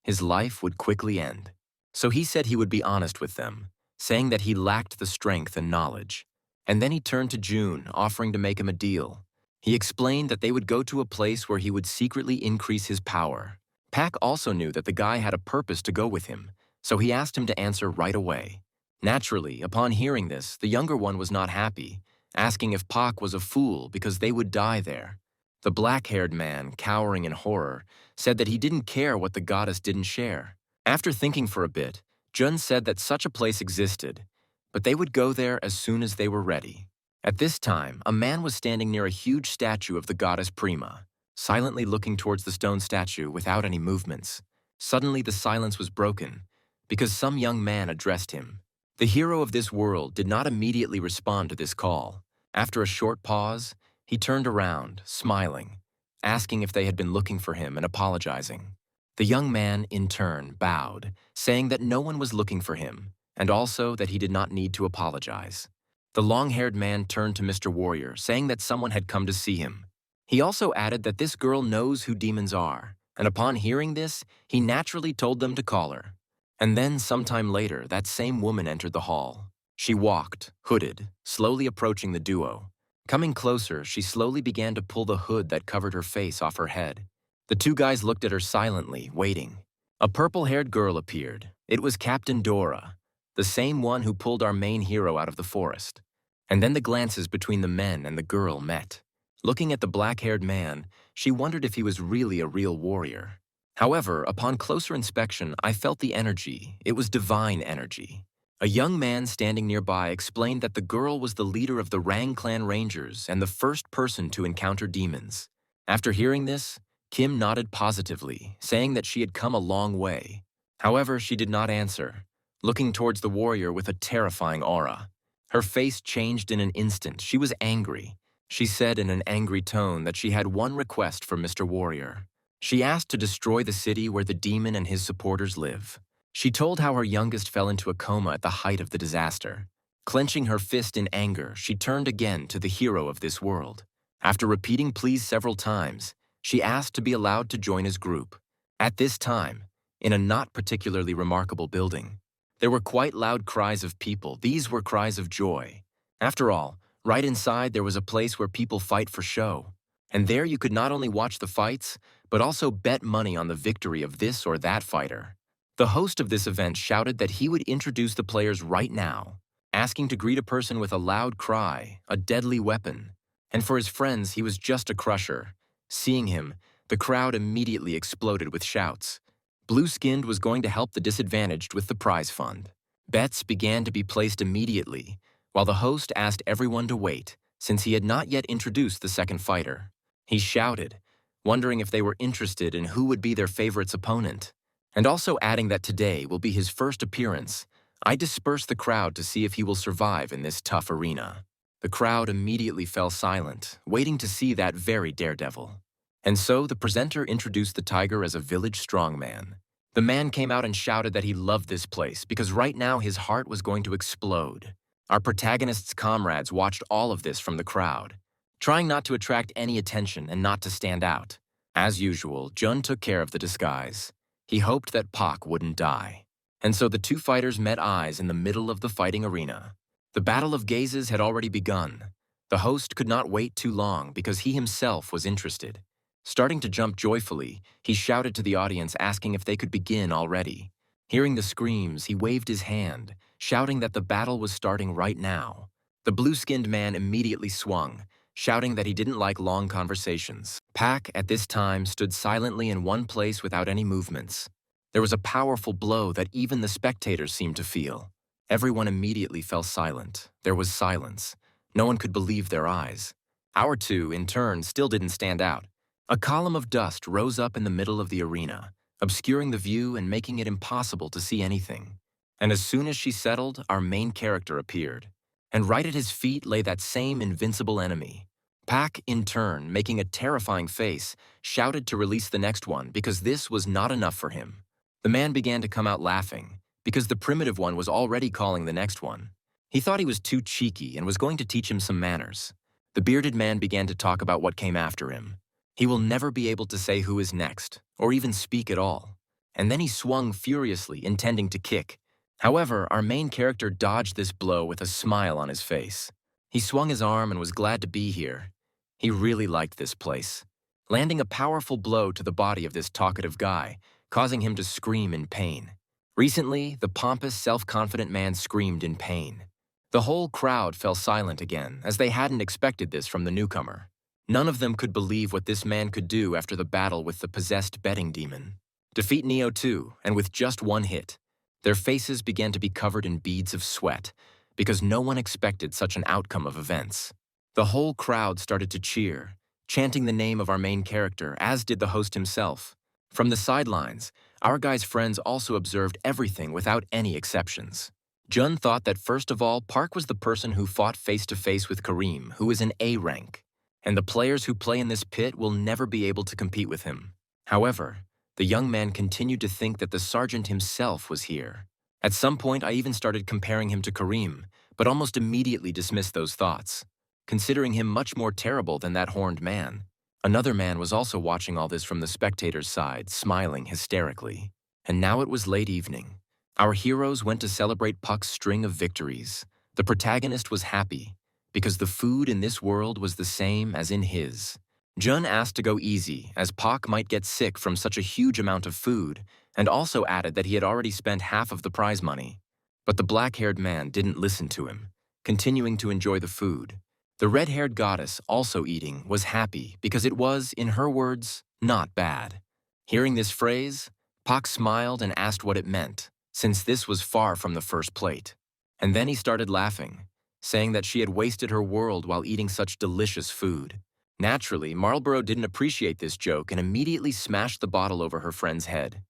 S1: his life would quickly end. So he said he would be honest with them, saying that he lacked the strength and knowledge. And then he turned to June, offering to make him a deal. He explained that they would go to a place where he would secretly increase his power. Pak also knew that the guy had a purpose to go with him, so he asked him to answer right away. Naturally, upon hearing this, the younger one was not happy, asking if Pak was a fool because they would die there. The black-haired man, cowering in horror, said that he didn't care what the goddess didn't share. After thinking for a bit, Jun said that such a place existed, but they would go there as soon as they were ready. At this time, a man was standing near a huge statue of the goddess Prima, silently looking towards the stone statue without any movements. Suddenly the silence was broken, because some young man addressed him. The hero of this world did not immediately respond to this call. After a short pause, he turned around, smiling, asking if they had been looking for him and apologizing. The young man, in turn, bowed, saying that no one was looking for him, and also that he did not need to apologize. The long-haired man turned to Mr. Warrior, saying that someone had come to see him. He also added that this girl knows who demons are, and upon hearing this, he naturally told them to call her. And then, sometime later, that same woman entered the hall. She walked, hooded, slowly approaching the duo. Coming closer, she slowly began to pull the hood that covered her face off her head. The two guys looked at her silently, waiting. A purple-haired girl appeared. It was Captain Dora, the same one who pulled our main hero out of the forest. And then the glances between the men and the girl met. Looking at the black-haired man, she wondered if he was really a real warrior. However, upon closer inspection, I felt the energy. It was divine energy. A young man standing nearby explained that the girl was the leader of the Rang Clan Rangers and the first person to encounter demons. After hearing this, Kim nodded positively, saying that she had come a long way. However, she did not answer, looking towards the warrior with a terrifying aura. Her face changed in an instant. She was angry. She said in an angry tone that she had one request for Mr. Warrior. She asked to destroy the city where the demon and his supporters live. She told how her youngest fell into a coma at the height of the disaster. Clenching her fist in anger, she turned again to the hero of this world. After repeating please several times, she asked to be allowed to join his group. At this time, in a not particularly remarkable building, there were quite loud cries of people. These were cries of joy. After all, right inside there was a place where people fight for show. And there you could not only watch the fights, but also bet money on the victory of this or that fighter. The host of this event shouted that he would introduce the players right now, asking to greet a person with a loud cry, a deadly weapon. And for his friends, he was just a crusher. Seeing him, the crowd immediately exploded with shouts. Blue-Skinned was going to help the disadvantaged with the prize fund. Bets began to be placed immediately, while the host asked everyone to wait, since he had not yet introduced the second fighter. He shouted, wondering if they were interested in who would be their favorite's opponent. and also adding that today will be his first appearance. I disperse the crowd to see if he will survive in this tough arena. The crowd immediately fell silent, waiting to see that very daredevil. And so the presenter introduced the tiger as a village strongman. The man came out and shouted that he loved this place because right now his heart was going to explode. Our protagonist's comrades watched all of this from the crowd, trying not to attract any attention and not to stand out. As usual, Jun took care of the disguise. He hoped that Pak wouldn't die. And so the two fighters met eyes in the middle of the fighting arena. The battle of gazes had already begun. The host could not wait too long because he himself was interested. Starting to jump joyfully, he shouted to the audience asking if they could begin already. Hearing the screams, he waved his hand, shouting that the battle was starting right now. The blue-skinned man immediately swung, shouting that he didn't like long conversations. Pak, at this time, stood silently in one place without any movements. There was a powerful blow that even the spectators seemed to feel. Everyone immediately fell silent. There was silence. No one could believe their eyes. Our two, in turn, still didn't stand out. A column of dust rose up in the middle of the arena, obscuring the view and making it impossible to see anything. And as soon as she settled, our main character appeared. And right at his feet lay that same invincible enemy. Pak, in turn, making a terrifying face, shouted to release the next one because this was not enough for him. The man began to come out laughing, because the primitive one was already calling the next one. He thought he was too cheeky and was going to teach him some manners. The bearded man began to talk about what came after him. He will never be able to say who is next, or even speak at all. And then he swung furiously, intending to kick. However, our main character dodged this blow with a smile on his face. He swung his arm and was glad to be here. He really liked this place, landing a powerful blow to the body of this talkative guy, causing him to scream in pain. Recently, the pompous, self-confident man screamed in pain. The whole crowd fell silent again, as they hadn't expected this from the newcomer. None of them could believe what this man could do after the battle with the possessed betting demon. Defeat Neo too, and with just one hit. Their faces began to be covered in beads of sweat, because no one expected such an outcome of events. The whole crowd started to cheer, chanting the name of our main character, as did the host himself. From the sidelines, our guy's friends also observed everything without any exceptions. Jun thought that first of all, Park was the person who fought face-to-face with Kareem, who is an A rank, and the players who play in this pit will never be able to compete with him. However, the young man continued to think that the sergeant himself was here. At some point, I even started comparing him to Kareem, but almost immediately dismissed those thoughts, considering him much more terrible than that horned man. Another man was also watching all this from the spectator's side, smiling hysterically. And now it was late evening. Our heroes went to celebrate Puck's string of victories. The protagonist was happy, because the food in this world was the same as in his. Jun asked to go easy, as Pak might get sick from such a huge amount of food, and also added that he had already spent half of the prize money. But the black-haired man didn't listen to him, continuing to enjoy the food. The red-haired goddess, also eating, was happy because it was, in her words, not bad. Hearing this phrase, Pak smiled and asked what it meant, since this was far from the first plate. And then he started laughing, saying that she had wasted her world while eating such delicious food. Naturally, Marlborough didn't appreciate this joke and immediately smashed the bottle over her friend's head.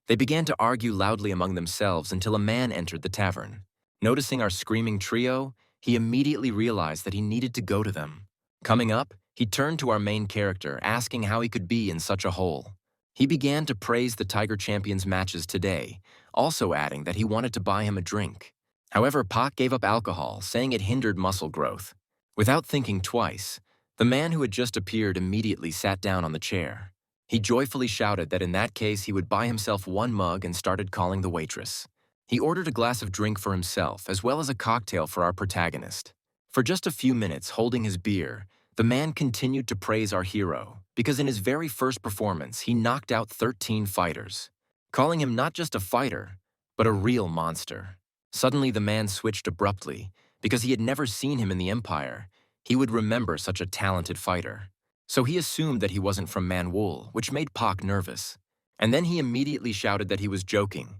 S1: They began to argue loudly among themselves until a man entered the tavern. Noticing our screaming trio, he immediately realized that he needed to go to them. Coming up, he turned to our main character, asking how he could be in such a hole. He began to praise the Tiger Champion's matches today, also adding that he wanted to buy him a drink. However, Pak gave up alcohol, saying it hindered muscle growth. Without thinking twice, the man who had just appeared immediately sat down on the chair. He joyfully shouted that in that case he would buy himself one mug and started calling the waitress. He ordered a glass of drink for himself, as well as a cocktail for our protagonist. For just a few minutes, holding his beer, the man continued to praise our hero, because in his very first performance, he knocked out 13 fighters, calling him not just a fighter, but a real monster. Suddenly, the man switched abruptly, because he had never seen him in the Empire. He would remember such a talented fighter. So he assumed that he wasn't from Manhwa, which made Pak nervous. And then he immediately shouted that he was joking.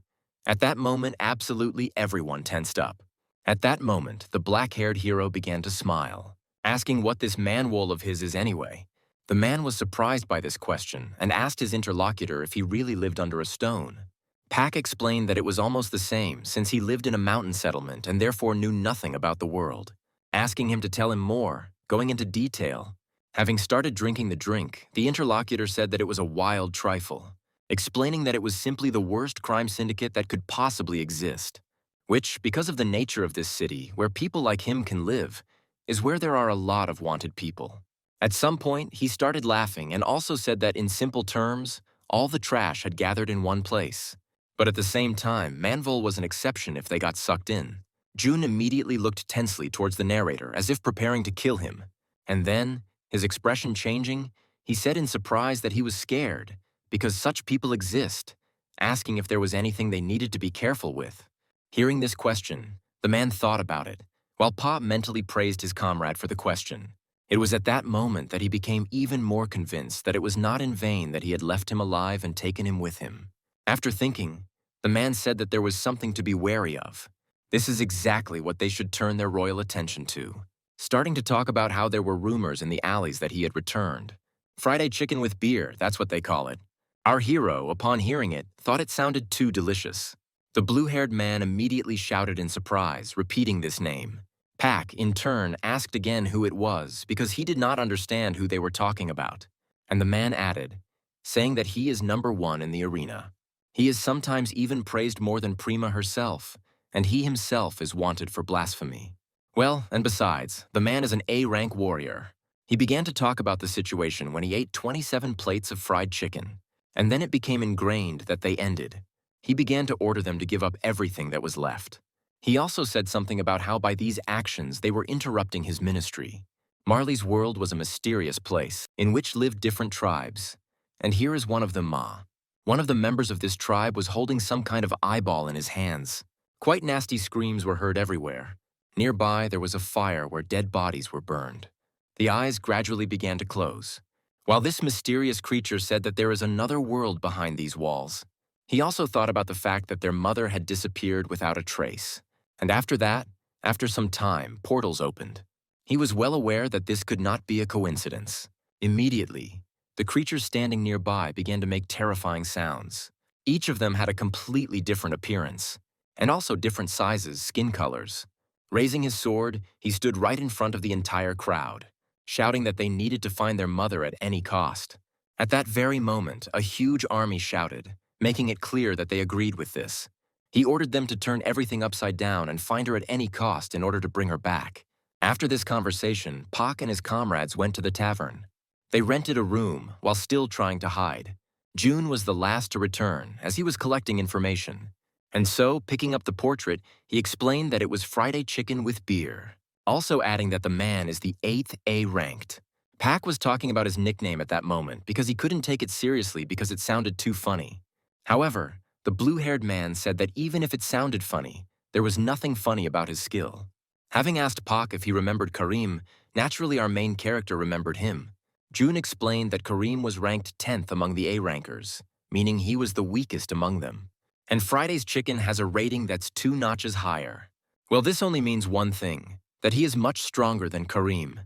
S1: At that moment, absolutely everyone tensed up. At that moment, the black-haired hero began to smile, asking what this Manhwa of his is anyway. The man was surprised by this question and asked his interlocutor if he really lived under a stone. Pak explained that it was almost the same since he lived in a mountain settlement and therefore knew nothing about the world, asking him to tell him more, going into detail. Having started drinking the drink, the interlocutor said that it was a wild trifle, explaining that it was simply the worst crime syndicate that could possibly exist, which, because of the nature of this city, where people like him can live, is where there are a lot of wanted people. At some point, he started laughing and also said that in simple terms, all the trash had gathered in one place. But at the same time, Manvol was an exception if they got sucked in. June immediately looked tensely towards the narrator as if preparing to kill him. And then, his expression changing, he said in surprise that he was scared because such people exist, asking if there was anything they needed to be careful with. Hearing this question, the man thought about it, while Pa mentally praised his comrade for the question. It was at that moment that he became even more convinced that it was not in vain that he had left him alive and taken him with him. After thinking, the man said that there was something to be wary of. This is exactly what they should turn their royal attention to. Starting to talk about how there were rumors in the alleys that he had returned. Friday chicken with beer, that's what they call it. Our hero, upon hearing it, thought it sounded too delicious. The blue-haired man immediately shouted in surprise, repeating this name. Pak, in turn, asked again who it was because he did not understand who they were talking about. And the man added, saying that he is #1 in the arena. He is sometimes even praised more than Prima herself, and he himself is wanted for blasphemy. Well, and besides, the man is an A-rank warrior. He began to talk about the situation when he ate 27 plates of fried chicken, and then it became ingrained that they ended. He began to order them to give up everything that was left. He also said something about how by these actions they were interrupting his ministry. Marley's world was a mysterious place in which lived different tribes, and here is one of them, Ma. One of the members of this tribe was holding some kind of eyeball in his hands. Quite nasty screams were heard everywhere. Nearby, there was a fire where dead bodies were burned. The eyes gradually began to close. While this mysterious creature said that there is another world behind these walls, he also thought about the fact that their mother had disappeared without a trace. And after that, after some time, portals opened. He was well aware that this could not be a coincidence. Immediately, the creatures standing nearby began to make terrifying sounds. Each of them had a completely different appearance, and also different sizes, skin colors. Raising his sword, he stood right in front of the entire crowd, shouting that they needed to find their mother at any cost. At that very moment, a huge army shouted, making it clear that they agreed with this. He ordered them to turn everything upside down and find her at any cost in order to bring her back. After this conversation, Pak and his comrades went to the tavern. They rented a room while still trying to hide. June was the last to return as he was collecting information. And so, picking up the portrait, he explained that it was Friday chicken with beer, also adding that the man is the 8th A-ranked. Pak was talking about his nickname at that moment because he couldn't take it seriously because it sounded too funny. However, the blue-haired man said that even if it sounded funny, there was nothing funny about his skill. Having asked Pak if he remembered Karim, naturally our main character remembered him. June explained that Karim was ranked 10th among the A-rankers, meaning he was the weakest among them. And Friday's chicken has a rating that's 2 notches higher. Well, this only means one thing, that he is much stronger than Karim.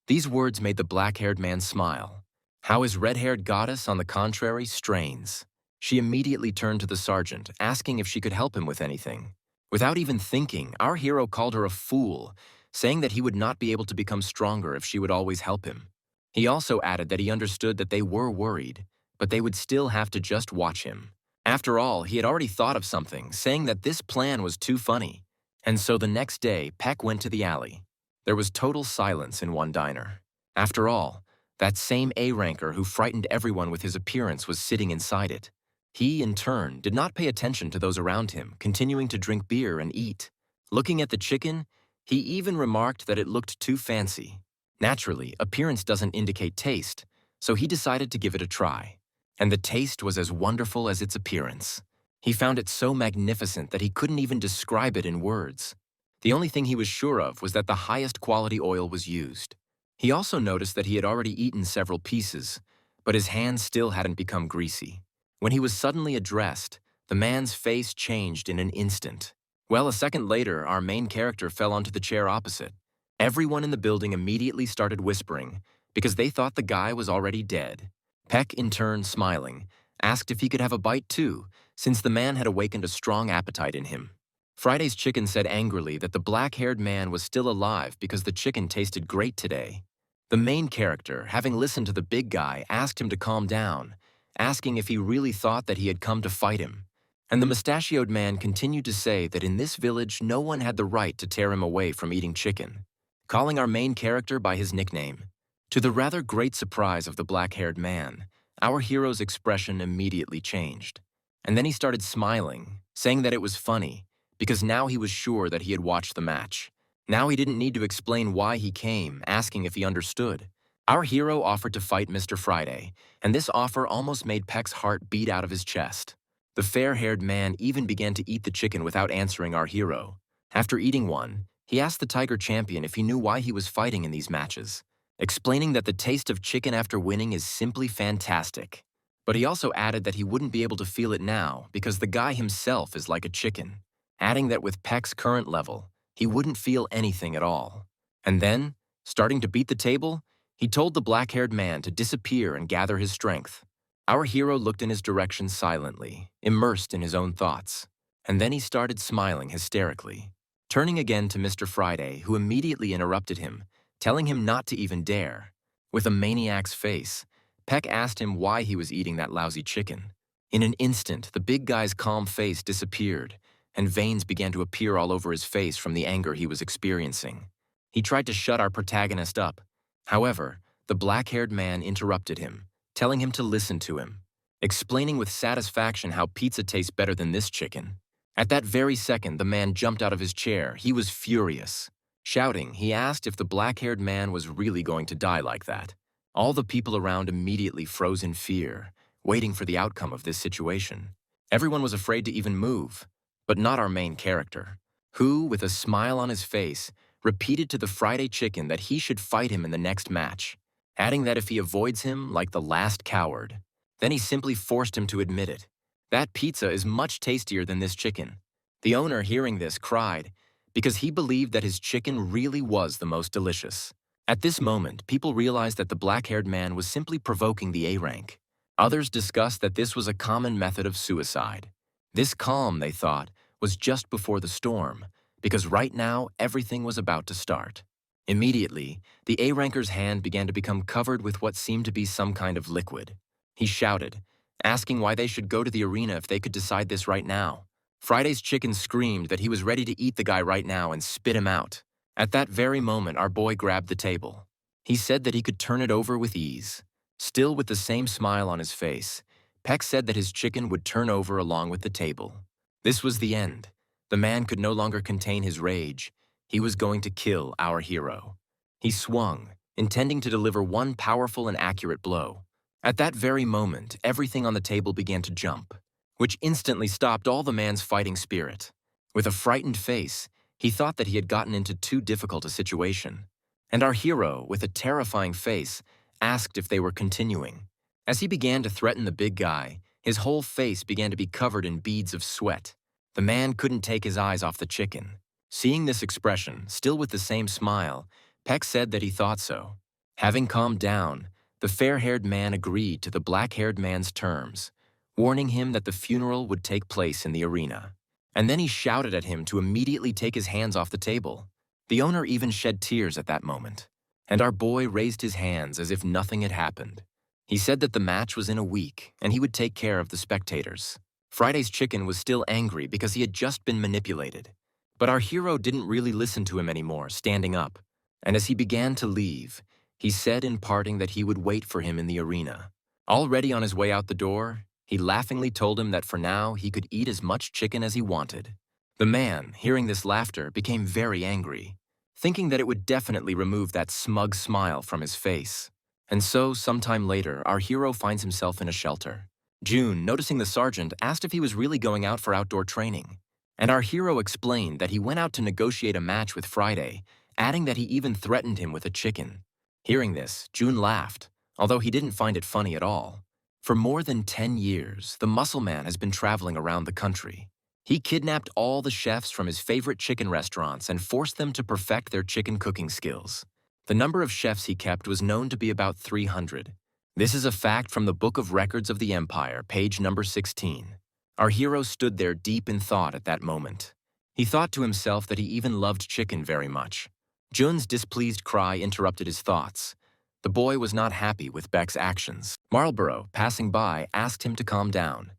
S1: These words made the black-haired man smile. How his red-haired goddess, on the contrary, strains. She immediately turned to the sergeant, asking if she could help him with anything. Without even thinking, our hero called her a fool, saying that he would not be able to become stronger if she would always help him. He also added that he understood that they were worried, but they would still have to just watch him. After all, he had already thought of something, saying that this plan was too funny. And so the next day, Peck went to the alley. There was total silence in one diner. After all, that same A-ranker who frightened everyone with his appearance was sitting inside it. He, in turn, did not pay attention to those around him, continuing to drink beer and eat. Looking at the chicken, he even remarked that it looked too fancy. Naturally, appearance doesn't indicate taste, so he decided to give it a try. And the taste was as wonderful as its appearance. He found it so magnificent that he couldn't even describe it in words. The only thing he was sure of was that the highest quality oil was used. He also noticed that he had already eaten several pieces, but his hands still hadn't become greasy. When he was suddenly addressed, the man's face changed in an instant. Well, a second later, our main character fell onto the chair opposite. Everyone in the building immediately started whispering because they thought the guy was already dead. Peck, in turn, smiling, asked if he could have a bite too, since the man had awakened a strong appetite in him. Friday's chicken said angrily that the black-haired man was still alive because the chicken tasted great today. The main character, having listened to the big guy, asked him to calm down, asking if he really thought that he had come to fight him. And the mustachioed man continued to say that in this village no one had the right to tear him away from eating chicken, calling our main character by his nickname. To the rather great surprise of the black-haired man, our hero's expression immediately changed. And then he started smiling, saying that it was funny, because now he was sure that he had watched the match. Now he didn't need to explain why he came, asking if he understood. Our hero offered to fight Mr. Friday, and this offer almost made Peck's heart beat out of his chest. The fair-haired man even began to eat the chicken without answering our hero. After eating one, he asked the Tiger Champion if he knew why he was fighting in these matches, explaining that the taste of chicken after winning is simply fantastic. But he also added that he wouldn't be able to feel it now because the guy himself is like a chicken, adding that with Peck's current level, he wouldn't feel anything at all. And then, starting to beat the table, he told the black-haired man to disappear and gather his strength. Our hero looked in his direction silently, immersed in his own thoughts. And then he started smiling hysterically, turning again to Mr. Friday, who immediately interrupted him, telling him not to even dare. With a maniac's face, Peck asked him why he was eating that lousy chicken. In an instant, the big guy's calm face disappeared, and veins began to appear all over his face from the anger he was experiencing. He tried to shut our protagonist up. However, the black-haired man interrupted him, telling him to listen to him, explaining with satisfaction how pizza tastes better than this chicken. At that very second, the man jumped out of his chair. He was furious. Shouting, he asked if the black-haired man was really going to die like that. All the people around immediately froze in fear, waiting for the outcome of this situation. Everyone was afraid to even move, but not our main character, who, with a smile on his face, repeated to the Friday chicken that he should fight him in the next match, adding that if he avoids him like the last coward, then he simply forced him to admit it. That pizza is much tastier than this chicken. The owner, hearing this, cried, because he believed that his chicken really was the most delicious. At this moment, people realized that the black-haired man was simply provoking the A rank. Others discussed that this was a common method of suicide. This calm, they thought, was just before the storm, because right now everything was about to start. Immediately, the A-ranker's hand began to become covered with what seemed to be some kind of liquid. He shouted, asking why they should go to the arena if they could decide this right now. Friday's chicken screamed that he was ready to eat the guy right now and spit him out. At that very moment, our boy grabbed the table. He said that he could turn it over with ease. Still with the same smile on his face, Peck said that his chicken would turn over along with the table. This was the end. The man could no longer contain his rage. He was going to kill our hero. He swung, intending to deliver one powerful and accurate blow. At that very moment, everything on the table began to jump, which instantly stopped all the man's fighting spirit. With a frightened face, he thought that he had gotten into too difficult a situation. And our hero, with a terrifying face, asked if they were continuing. As he began to threaten the big guy, his whole face began to be covered in beads of sweat. The man couldn't take his eyes off the chicken. Seeing this expression, still with the same smile, Peck said that he thought so. Having calmed down, the fair-haired man agreed to the black-haired man's terms, warning him that the funeral would take place in the arena. And then he shouted at him to immediately take his hands off the table. The owner even shed tears at that moment, and our boy raised his hands as if nothing had happened. He said that the match was in a week, and he would take care of the spectators. Friday's chicken was still angry because he had just been manipulated. But our hero didn't really listen to him anymore, standing up. And as he began to leave, he said in parting that he would wait for him in the arena. Already on his way out the door, he laughingly told him that for now he could eat as much chicken as he wanted. The man, hearing this laughter, became very angry, thinking that it would definitely remove that smug smile from his face. And so, sometime later, our hero finds himself in a shelter. June, noticing the sergeant, asked if he was really going out for outdoor training. And our hero explained that he went out to negotiate a match with Friday, adding that he even threatened him with a chicken. Hearing this, June laughed, although he didn't find it funny at all. For more than 10 years, the muscle man has been traveling around the country. He kidnapped all the chefs from his favorite chicken restaurants and forced them to perfect their chicken cooking skills. The number of chefs he kept was known to be about 300. This is a fact from the Book of Records of the Empire, page number 16. Our hero stood there deep in thought at that moment. He thought to himself that he even loved chicken very much. Jun's displeased cry interrupted his thoughts. The boy was not happy with Beck's actions. Marlborough, passing by, asked him to calm down.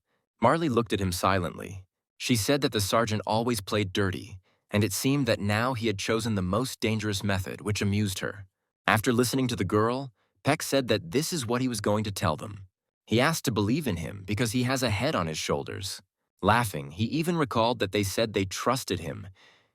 S1: Marley looked at him silently. She said that the sergeant always played dirty, and it seemed that now he had chosen the most dangerous method, which amused her. After listening to the girl, Peck said that this is what he was going to tell them. He asked to believe in him because he has a head on his shoulders. Laughing, he even recalled that they said they trusted him.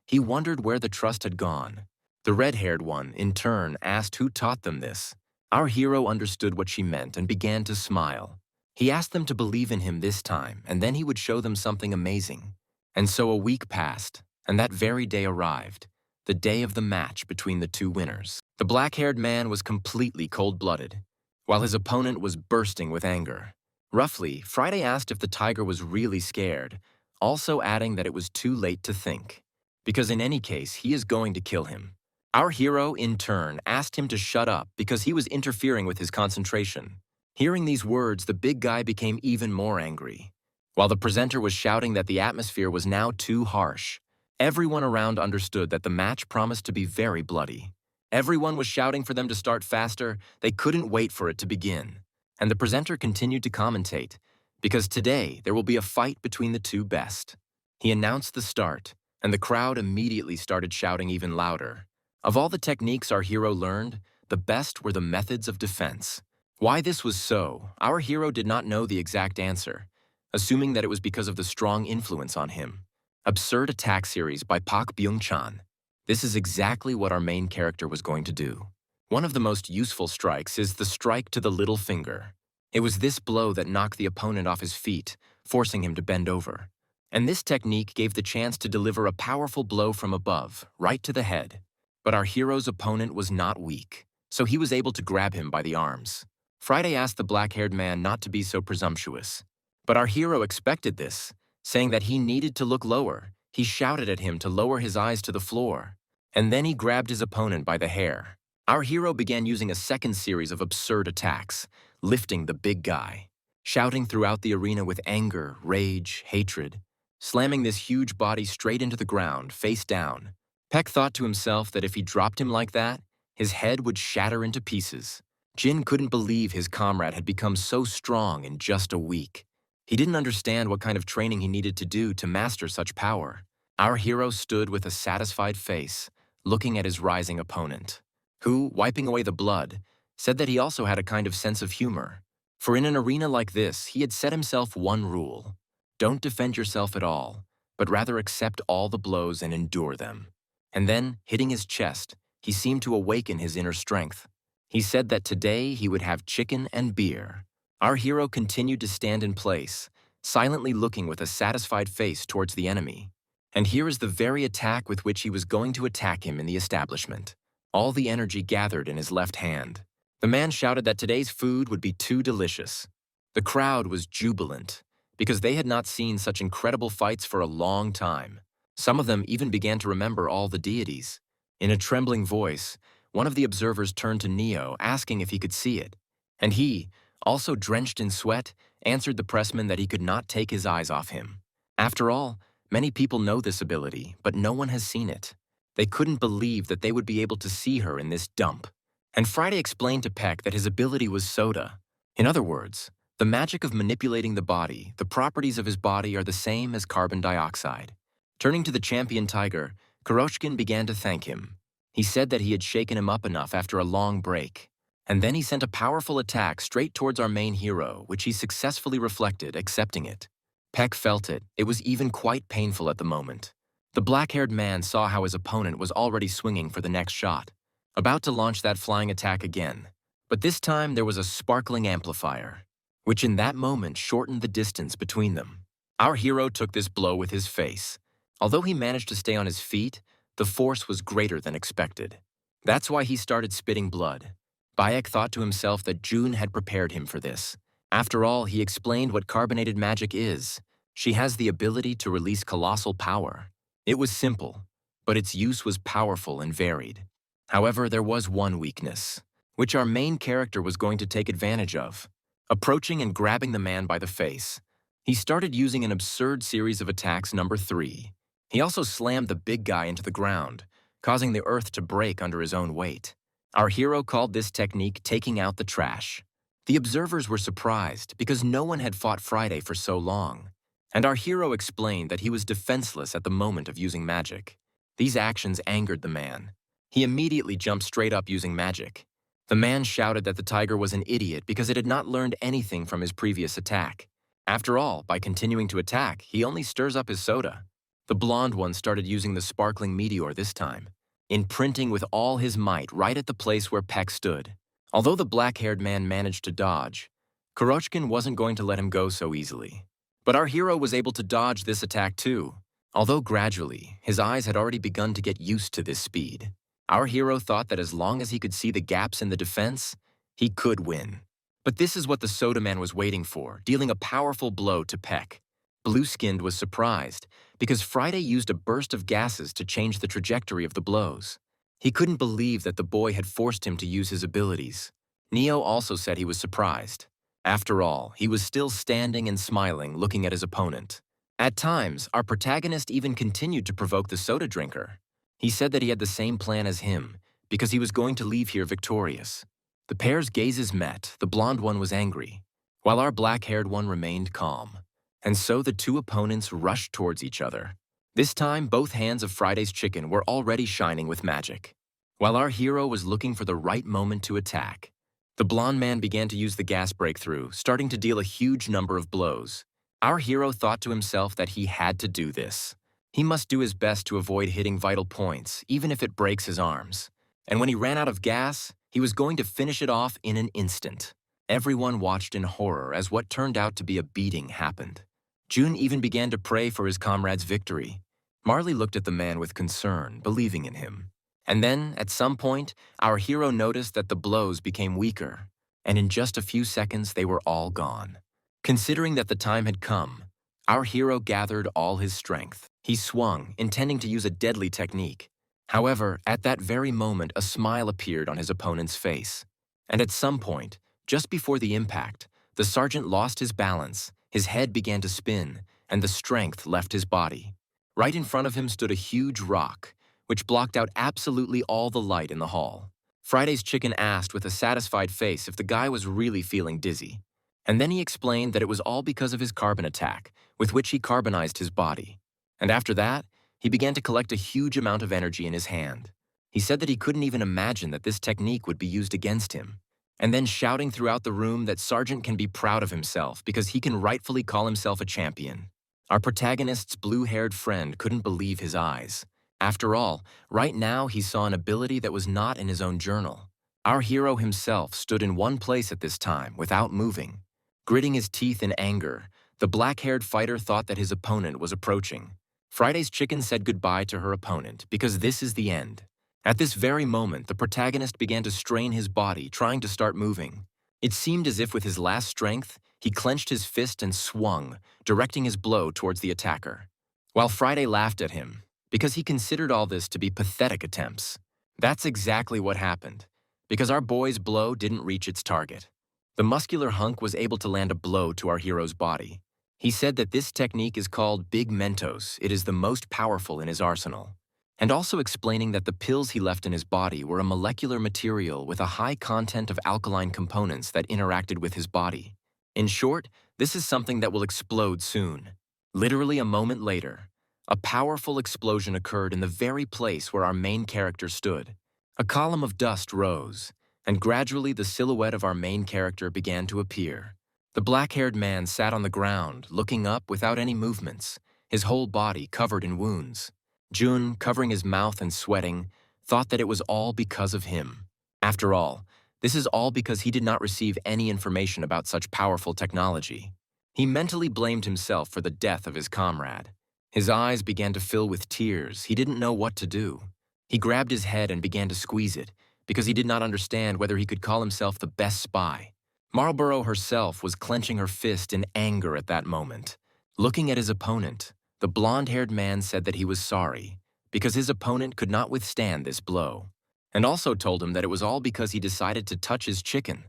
S1: He wondered where the trust had gone. The red-haired one, in turn, asked who taught them this. Our hero understood what she meant and began to smile. He asked them to believe in him this time, and then he would show them something amazing. And so a week passed, and that very day arrived, the day of the match between the two winners. The black-haired man was completely cold-blooded, while his opponent was bursting with anger. Roughly, Friday asked if the tiger was really scared, also adding that it was too late to think, because in any case, he is going to kill him. Our hero, in turn, asked him to shut up because he was interfering with his concentration. Hearing these words, the big guy became even more angry. While the presenter was shouting that the atmosphere was now too harsh, everyone around understood that the match promised to be very bloody. Everyone was shouting for them to start faster. They couldn't wait for it to begin. And the presenter continued to commentate, because today there will be a fight between the two best. He announced the start, and the crowd immediately started shouting even louder. Of all the techniques our hero learned, the best were the methods of defense. Why this was so, our hero did not know the exact answer, assuming that it was because of the strong influence on him. Absurd Attack Series by Park Byung-chan. This is exactly what our main character was going to do. One of the most useful strikes is the strike to the little finger. It was this blow that knocked the opponent off his feet, forcing him to bend over. And this technique gave the chance to deliver a powerful blow from above, right to the head. But our hero's opponent was not weak, so he was able to grab him by the arms. Friday asked the black-haired man not to be so presumptuous. But our hero expected this, saying that he needed to look lower. He shouted at him to lower his eyes to the floor. And then he grabbed his opponent by the hair. Our hero began using a second series of absurd attacks, lifting the big guy, shouting throughout the arena with anger, rage, hatred, slamming this huge body straight into the ground, face down. Peck thought to himself that if he dropped him like that, his head would shatter into pieces. Jin couldn't believe his comrade had become so strong in just a week. He didn't understand what kind of training he needed to do to master such power. Our hero stood with a satisfied face, looking at his rising opponent, who, wiping away the blood, said that he also had a kind of sense of humor. For in an arena like this, he had set himself one rule: don't defend yourself at all, but rather accept all the blows and endure them. And then, hitting his chest, he seemed to awaken his inner strength. He said that today he would have chicken and beer. Our hero continued to stand in place, silently looking with a satisfied face towards the enemy. And here is the very attack with which he was going to attack him in the establishment. All the energy gathered in his left hand. The man shouted that today's food would be too delicious. The crowd was jubilant, because they had not seen such incredible fights for a long time. Some of them even began to remember all the deities. In a trembling voice, one of the observers turned to Neo, asking if he could see it. And he, also drenched in sweat, answered the pressman that he could not take his eyes off him. After all, many people know this ability, but no one has seen it. They couldn't believe that they would be able to see her in this dump. And Friday explained to Peck that his ability was soda. In other words, the magic of manipulating the body, the properties of his body are the same as carbon dioxide. Turning to the champion tiger, Kuroshkin began to thank him. He said that he had shaken him up enough after a long break. And then he sent a powerful attack straight towards our main hero, which he successfully reflected, accepting it. Peck felt it. It was even quite painful at the moment. The black-haired man saw how his opponent was already swinging for the next shot, about to launch that flying attack again. But this time there was a sparkling amplifier, which in that moment shortened the distance between them. Our hero took this blow with his face. Although he managed to stay on his feet, the force was greater than expected. That's why he started spitting blood. Bayek thought to himself that June had prepared him for this. After all, he explained what carbonated magic is. She has the ability to release colossal power. It was simple, but its use was powerful and varied. However, there was one weakness. which our main character was going to take advantage of. Approaching and grabbing the man by the face, he started using an absurd series of attacks number 3. He also slammed the big guy into the ground, causing the earth to break under his own weight. Our hero called this technique taking out the trash. The observers were surprised because no one had fought Friday for so long, and our hero explained that he was defenseless at the moment of using magic. These actions angered the man. He immediately jumped straight up using magic. The man shouted that the tiger was an idiot because it had not learned anything from his previous attack. After all, by continuing to attack, he only stirs up his soda. The blonde one started using the sparkling meteor this time, imprinting with all his might right at the place where Peck stood. Although the black-haired man managed to dodge, Kurochkin wasn't going to let him go so easily. But our hero was able to dodge this attack too. Although gradually, his eyes had already begun to get used to this speed. Our hero thought that as long as he could see the gaps in the defense, he could win. But this is what the soda man was waiting for, dealing a powerful blow to Peck. Blue-Skinned was surprised because Friday used a burst of gases to change the trajectory of the blows. He couldn't believe that the boy had forced him to use his abilities. Neo also said he was surprised. After all, he was still standing and smiling, looking at his opponent. At times, our protagonist even continued to provoke the soda drinker. He said that he had the same plan as him, because he was going to leave here victorious. The pair's gazes met. The blonde one was angry, while our black-haired one remained calm. And so the two opponents rushed towards each other. This time, both hands of Friday's chicken were already shining with magic. While our hero was looking for the right moment to attack, the blonde man began to use the gas breakthrough, starting to deal a huge number of blows. Our hero thought to himself that he had to do this. He must do his best to avoid hitting vital points, even if it breaks his arms. And when he ran out of gas, he was going to finish it off in an instant. Everyone watched in horror as what turned out to be a beating happened. Jun even began to pray for his comrade's victory. Marley looked at the man with concern, believing in him. And then, at some point, our hero noticed that the blows became weaker, and in just a few seconds they were all gone. Considering that the time had come, our hero gathered all his strength. He swung, intending to use a deadly technique. However, at that very moment, a smile appeared on his opponent's face. And at some point, just before the impact, the sergeant lost his balance, his head began to spin, and the strength left his body. Right in front of him stood a huge rock, which blocked out absolutely all the light in the hall. Friday's chicken asked with a satisfied face if the guy was really feeling dizzy. And then he explained that it was all because of his carbon attack, with which he carbonized his body. And after that, he began to collect a huge amount of energy in his hand. He said that he couldn't even imagine that this technique would be used against him. And then shouting throughout the room that Sergeant can be proud of himself because he can rightfully call himself a champion. Our protagonist's blue-haired friend couldn't believe his eyes. After all, right now he saw an ability that was not in his own journal. Our hero himself stood in one place at this time without moving. Gritting his teeth in anger, the black-haired fighter thought that his opponent was approaching. Friday's chicken said goodbye to her opponent because this is the end. At this very moment, the protagonist began to strain his body, trying to start moving. It seemed as if with his last strength, he clenched his fist and swung, directing his blow towards the attacker. While Friday laughed at him, because he considered all this to be pathetic attempts. That's exactly what happened, because our boy's blow didn't reach its target. The muscular hunk was able to land a blow to our hero's body. He said that this technique is called Big Mentos. It is the most powerful in his arsenal. And also explaining that the pills he left in his body were a molecular material with a high content of alkaline components that interacted with his body. In short, this is something that will explode soon. Literally a moment later, a powerful explosion occurred in the very place where our main character stood. A column of dust rose, and gradually the silhouette of our main character began to appear. The black-haired man sat on the ground, looking up without any movements, his whole body covered in wounds. Jun, covering his mouth and sweating, thought that it was all because of him. After all, this is all because he did not receive any information about such powerful technology. He mentally blamed himself for the death of his comrade. His eyes began to fill with tears. He didn't know what to do. He grabbed his head and began to squeeze it, because he did not understand whether he could call himself the best spy. Marlborough herself was clenching her fist in anger at that moment. Looking at his opponent, the blonde-haired man said that he was sorry, because his opponent could not withstand this blow. and also told him that it was all because he decided to touch his chicken.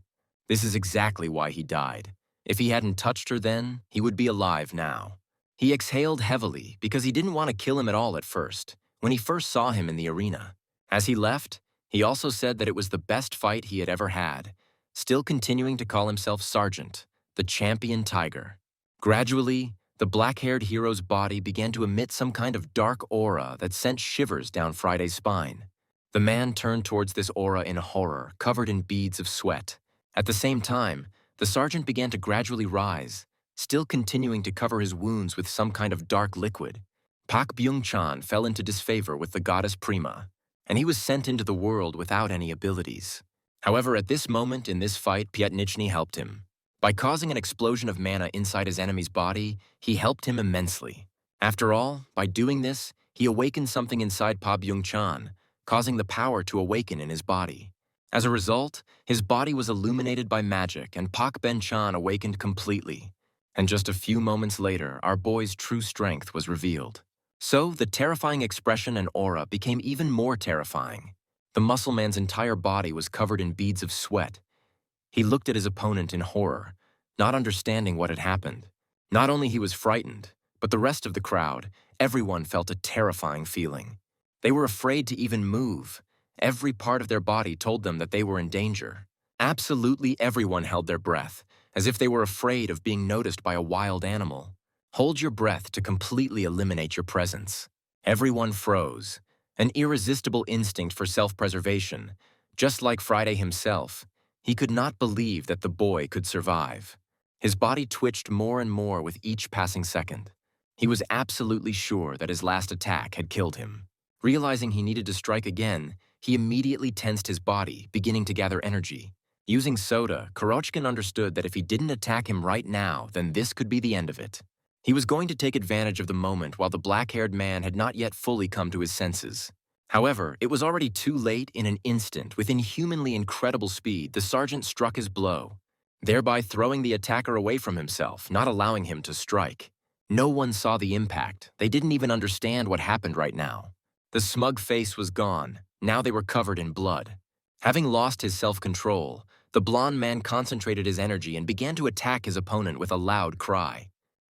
S1: This is exactly why he died. If he hadn't touched her then, he would be alive now. He exhaled heavily because he didn't want to kill him at all at first, when he first saw him in the arena. As he left, he also said that it was the best fight he had ever had, still continuing to call himself Sergeant, the champion tiger. Gradually, the black-haired hero's body began to emit some kind of dark aura that sent shivers down Friday's spine. The man turned towards this aura in horror, covered in beads of sweat. At the same time, the sergeant began to gradually rise, still continuing to cover his wounds with some kind of dark liquid. Pak Byung-chan fell into disfavor with the goddess Prima, and he was sent into the world without any abilities. However, at this moment in this fight, Piatnichny helped him. By causing an explosion of mana inside his enemy's body, he helped him immensely. After all, by doing this, he awakened something inside Pa Byung-chan, causing the power to awaken in his body. As a result, his body was illuminated by magic and Pak Ben-chan awakened completely. And just a few moments later, our boy's true strength was revealed. So, the terrifying expression and aura became even more terrifying. The muscle man's entire body was covered in beads of sweat. He looked at his opponent in horror, not understanding what had happened. Not only he was frightened, but the rest of the crowd, everyone felt a terrifying feeling. They were afraid to even move. Every part of their body told them that they were in danger. Absolutely everyone held their breath, as if they were afraid of being noticed by a wild animal. Hold your breath to completely eliminate your presence. Everyone froze, an irresistible instinct for self-preservation. Just like Friday himself, he could not believe that the boy could survive. His body twitched more and more with each passing second. He was absolutely sure that his last attack had killed him. Realizing he needed to strike again, he immediately tensed his body, beginning to gather energy. Using soda, Kurochkin understood that if he didn't attack him right now, then this could be the end of it. He was going to take advantage of the moment while the black-haired man had not yet fully come to his senses. However, it was already too late. In an instant, with inhumanly incredible speed, the sergeant struck his blow, thereby throwing the attacker away from himself, not allowing him to strike. No one saw the impact. They didn't even understand what happened right now. The smug face was gone. Now they were covered in blood. Having lost his self-control, the blonde man concentrated his energy and began to attack his opponent with a loud cry.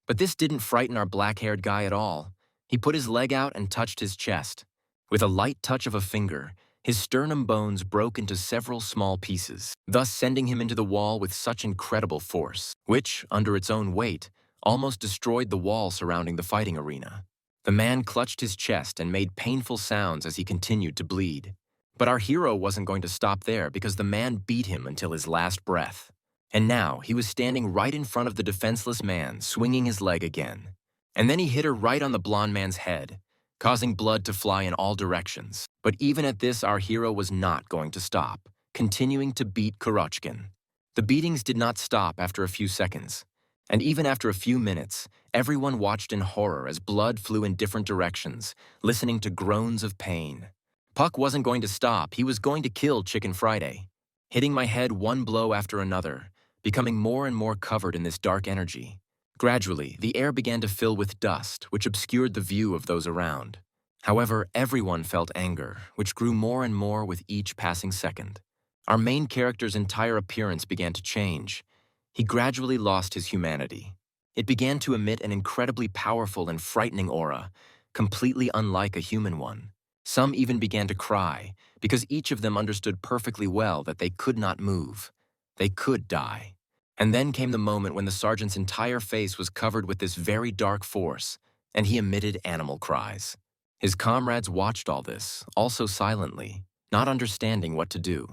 S1: But this didn't frighten our black-haired guy at all. He put his leg out and touched his chest. With a light touch of a finger, his sternum bones broke into several small pieces, thus sending him into the wall with such incredible force, which, under its own weight, almost destroyed the wall surrounding the fighting arena. The man clutched his chest and made painful sounds as he continued to bleed. But our hero wasn't going to stop there because the man beat him until his last breath. And now he was standing right in front of the defenseless man, swinging his leg again. And then he hit her right on the blonde man's head, causing blood to fly in all directions. But even at this, our hero was not going to stop, continuing to beat Kurochkin. The beatings did not stop after a few seconds. And even after a few minutes, everyone watched in horror as blood flew in different directions, listening to groans of pain. Puck wasn't going to stop. He was going to kill Chicken Friday, hitting my head one blow after another, becoming more and more covered in this dark energy. Gradually, the air began to fill with dust, which obscured the view of those around. However, everyone felt anger, which grew more and more with each passing second. Our main character's entire appearance began to change. He gradually lost his humanity. It began to emit an incredibly powerful and frightening aura, completely unlike a human one. Some even began to cry, because each of them understood perfectly well that they could not move. They could die. And then came the moment when the sergeant's entire face was covered with this very dark force, and he emitted animal cries. His comrades watched all this, also silently, not understanding what to do.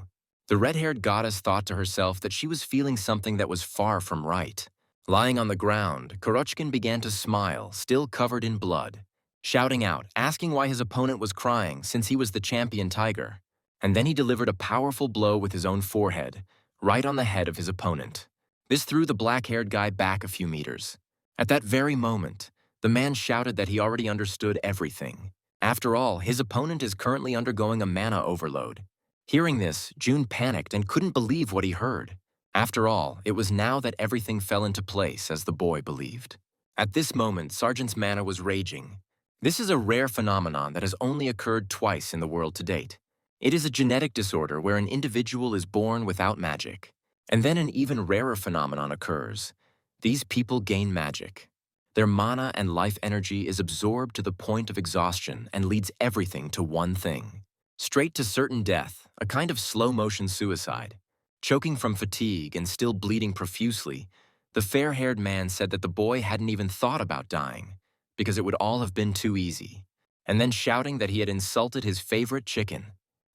S1: The red-haired goddess thought to herself that she was feeling something that was far from right. Lying on the ground, Kurochkin began to smile, still covered in blood, shouting out, asking why his opponent was crying since he was the champion tiger. And then he delivered a powerful blow with his own forehead, right on the head of his opponent. This threw the black-haired guy back a few meters. At that very moment, the man shouted that he already understood everything. After all, his opponent is currently undergoing a mana overload. Hearing this, June panicked and couldn't believe what he heard. After all, it was now that everything fell into place as the boy believed. At this moment, Sergeant's mana was raging. This is a rare phenomenon that has only occurred twice in the world to date. It is a genetic disorder where an individual is born without magic. And then an even rarer phenomenon occurs. These people gain magic. Their mana and life energy is absorbed to the point of exhaustion and leads everything to one thing. Straight to certain death, a kind of slow-motion suicide. Choking from fatigue and still bleeding profusely, the fair-haired man said that the boy hadn't even thought about dying, because it would all have been too easy. And then shouting that he had insulted his favorite chicken.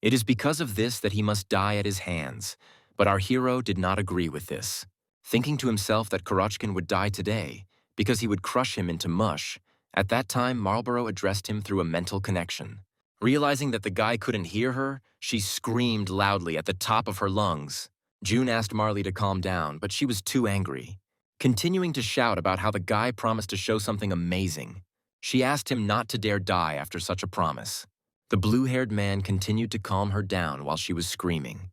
S1: It is because of this that he must die at his hands, but our hero did not agree with this. Thinking to himself that Kurochkin would die today, because he would crush him into mush, at that time Marlborough addressed him through a mental connection. Realizing that the guy couldn't hear her, she screamed loudly at the top of her lungs. June asked Marley to calm down, but she was too angry. Continuing to shout about how the guy promised to show something amazing, she asked him not to dare die after such a promise. The blue-haired man continued to calm her down while she was screaming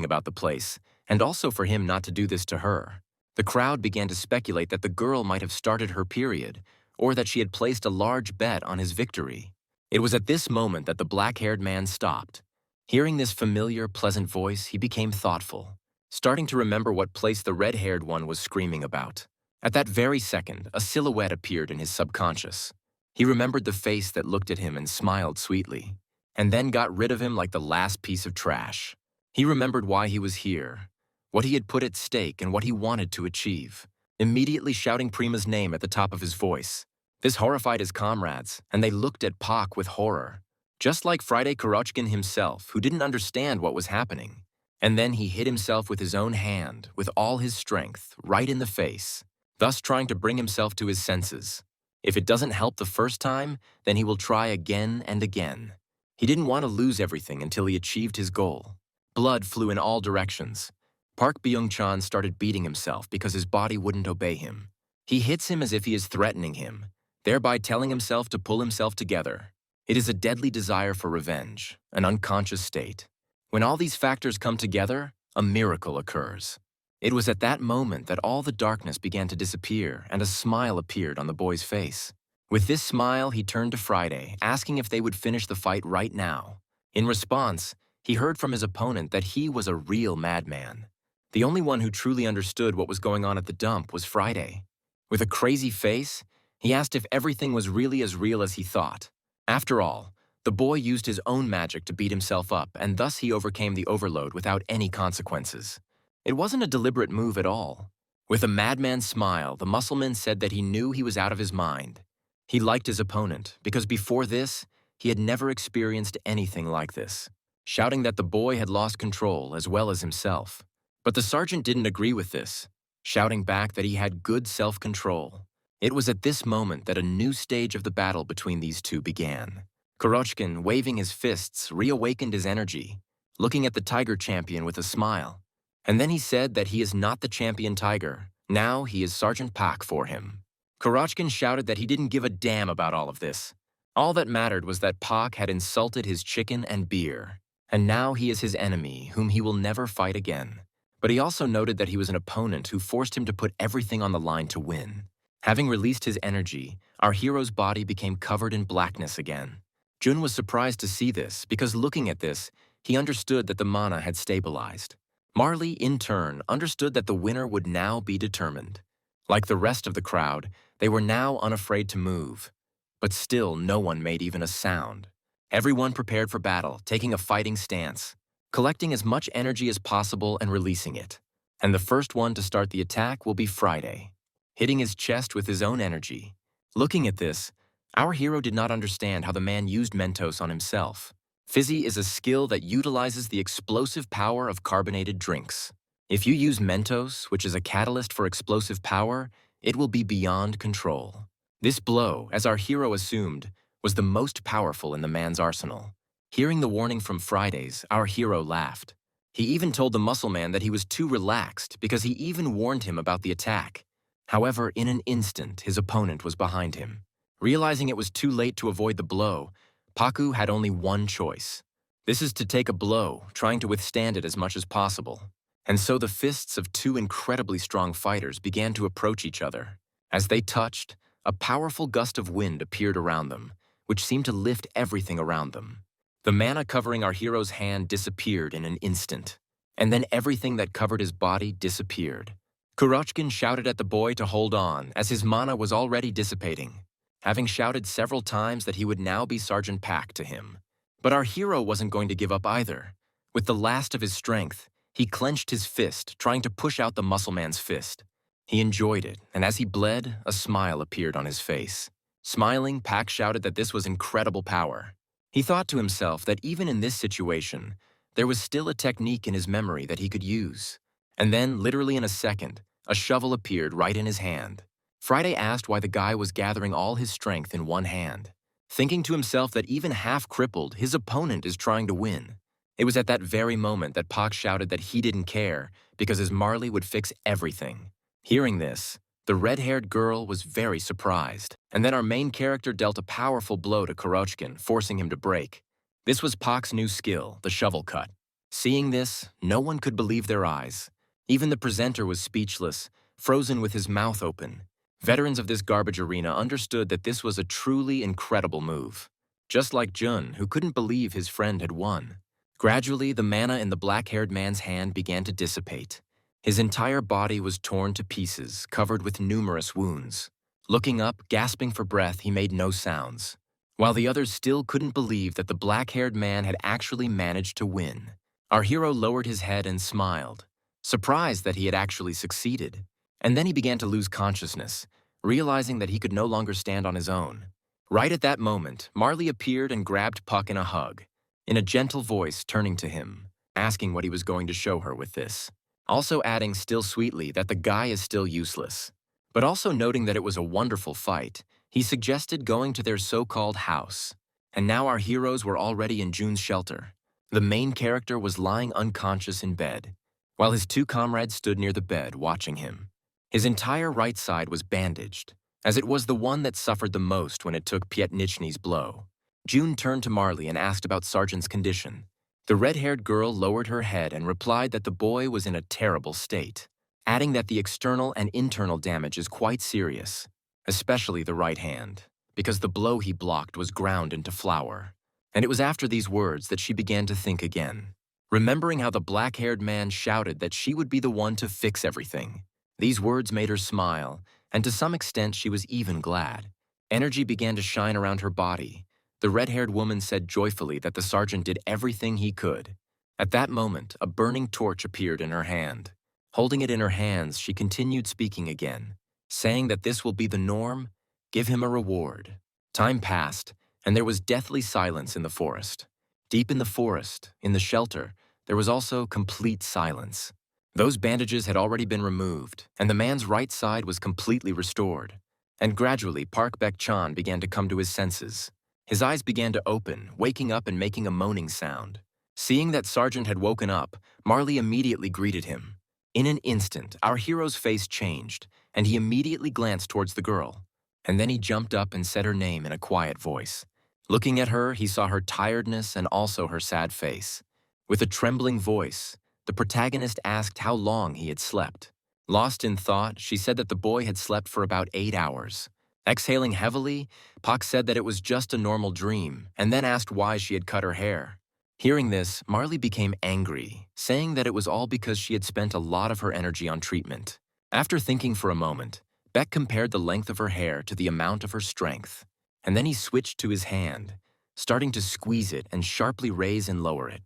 S1: about the place, and also for him not to do this to her. The crowd began to speculate that the girl might have started her period, or that she had placed a large bet on his victory. It was at this moment that the black-haired man stopped. Hearing this familiar, pleasant voice, he became thoughtful, starting to remember what place the red-haired one was screaming about. At that very second, a silhouette appeared in his subconscious. He remembered the face that looked at him and smiled sweetly, and then got rid of him like the last piece of trash. He remembered why he was here, what he had put at stake and what he wanted to achieve, immediately shouting Prima's name at the top of his voice. This horrified his comrades, and they looked at Pak with horror, just like Friday Kurochkin himself, who didn't understand what was happening. And then he hit himself with his own hand, with all his strength, right in the face, thus trying to bring himself to his senses. If it doesn't help the first time, then he will try again and again. He didn't want to lose everything until he achieved his goal. Blood flew in all directions. Park Byung-chan started beating himself because his body wouldn't obey him. He hits him as if he is threatening him, thereby telling himself to pull himself together. It is a deadly desire for revenge, an unconscious state. When all these factors come together, a miracle occurs. It was at that moment that all the darkness began to disappear and a smile appeared on the boy's face. With this smile, he turned to Friday, asking if they would finish the fight right now. In response, he heard from his opponent that he was a real madman. The only one who truly understood what was going on at the dump was Friday. With a crazy face, he asked if everything was really as real as he thought. After all, the boy used his own magic to beat himself up, and thus he overcame the overload without any consequences. It wasn't a deliberate move at all. With a madman's smile, the muscleman said that he knew he was out of his mind. He liked his opponent, because before this, he had never experienced anything like this, shouting that the boy had lost control as well as himself. But the sergeant didn't agree with this, shouting back that he had good self-control. It was at this moment that a new stage of the battle between these two began. Kurochkin, waving his fists, reawakened his energy, looking at the tiger champion with a smile. And then he said that he is not the champion tiger. Now he is Sergeant Pak for him. Kurochkin shouted that he didn't give a damn about all of this. All that mattered was that Pak had insulted his chicken and beer, and now he is his enemy, whom he will never fight again. But he also noted that he was an opponent who forced him to put everything on the line to win. Having released his energy, our hero's body became covered in blackness again. Jun was surprised to see this, because looking at this, he understood that the mana had stabilized. Marley, in turn, understood that the winner would now be determined. Like the rest of the crowd, they were now unafraid to move. But still, no one made even a sound. Everyone prepared for battle, taking a fighting stance, collecting as much energy as possible and releasing it. And the first one to start the attack will be Friday, hitting his chest with his own energy. Looking at this, our hero did not understand how the man used Mentos on himself. Fizzy is a skill that utilizes the explosive power of carbonated drinks. If you use Mentos, which is a catalyst for explosive power, it will be beyond control. This blow, as our hero assumed, was the most powerful in the man's arsenal. Hearing the warning from Fridays, our hero laughed. He even told the muscle man that he was too relaxed because he even warned him about the attack. However, in an instant, his opponent was behind him. Realizing it was too late to avoid the blow, Paku had only one choice. This is to take a blow, trying to withstand it as much as possible. And so the fists of two incredibly strong fighters began to approach each other. As they touched, a powerful gust of wind appeared around them, which seemed to lift everything around them. The mana covering our hero's hand disappeared in an instant, and then everything that covered his body disappeared. Kurochkin shouted at the boy to hold on, as his mana was already dissipating, having shouted several times that he would now be Sergeant Pack to him. But our hero wasn't going to give up either. With the last of his strength, he clenched his fist, trying to push out the muscle man's fist. He enjoyed it, and as he bled, a smile appeared on his face. Smiling, Pack shouted that this was incredible power. He thought to himself that even in this situation, there was still a technique in his memory that he could use. And then, literally in a second, a shovel appeared right in his hand. Friday asked why the guy was gathering all his strength in one hand. Thinking to himself that even half-crippled, his opponent is trying to win. It was at that very moment that Pac shouted that he didn't care because his Marley would fix everything. Hearing this, the red-haired girl was very surprised, and then our main character dealt a powerful blow to Kurochkin, forcing him to break. This was Pac's new skill, the shovel cut. Seeing this, no one could believe their eyes. Even the presenter was speechless, frozen with his mouth open. Veterans of this garbage arena understood that this was a truly incredible move. Just like Jun, who couldn't believe his friend had won. Gradually, the mana in the black-haired man's hand began to dissipate. His entire body was torn to pieces, covered with numerous wounds. Looking up, gasping for breath, he made no sounds, while the others still couldn't believe that the black-haired man had actually managed to win. Our hero lowered his head and smiled, surprised that he had actually succeeded. And then he began to lose consciousness, realizing that he could no longer stand on his own. Right at that moment, Marley appeared and grabbed Puck in a hug, in a gentle voice turning to him, asking what he was going to show her with this. Also adding still sweetly that the guy is still useless. But also noting that it was a wonderful fight, he suggested going to their so-called house. And now our heroes were already in Jun's shelter. The main character was lying unconscious in bed, while his two comrades stood near the bed watching him. His entire right side was bandaged, as it was the one that suffered the most when it took Pietnichny's blow. Jun turned to Marley and asked about Sergeant's condition. The red-haired girl lowered her head and replied that the boy was in a terrible state, adding that the external and internal damage is quite serious, especially the right hand, because the blow he blocked was ground into flour. And it was after these words that she began to think again, remembering how the black-haired man shouted that she would be the one to fix everything. These words made her smile, and to some extent she was even glad. Energy began to shine around her body. The red-haired woman said joyfully that the sergeant did everything he could. At that moment, a burning torch appeared in her hand. Holding it in her hands, she continued speaking again, saying that this will be the norm, give him a reward. Time passed, and there was deathly silence in the forest. Deep in the forest, in the shelter, there was also complete silence. Those bandages had already been removed, and the man's right side was completely restored. And gradually, Park Baek-chan began to come to his senses. His eyes began to open, waking up and making a moaning sound. Seeing that Sergeant had woken up, Marley immediately greeted him. In an instant, our hero's face changed, and he immediately glanced towards the girl. And then he jumped up and said her name in a quiet voice. Looking at her, he saw her tiredness and also her sad face. With a trembling voice, the protagonist asked how long he had slept. Lost in thought, she said that the boy had slept for about 8 hours. Exhaling heavily, Pak said that it was just a normal dream, and then asked why she had cut her hair. Hearing this, Marley became angry, saying that it was all because she had spent a lot of her energy on treatment. After thinking for a moment, Beck compared the length of her hair to the amount of her strength, and then he switched to his hand, starting to squeeze it and sharply raise and lower it.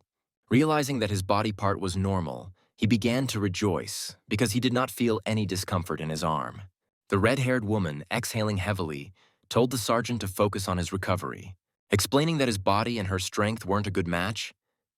S1: Realizing that his body part was normal, he began to rejoice because he did not feel any discomfort in his arm. The red-haired woman, exhaling heavily, told the sergeant to focus on his recovery, explaining that his body and her strength weren't a good match,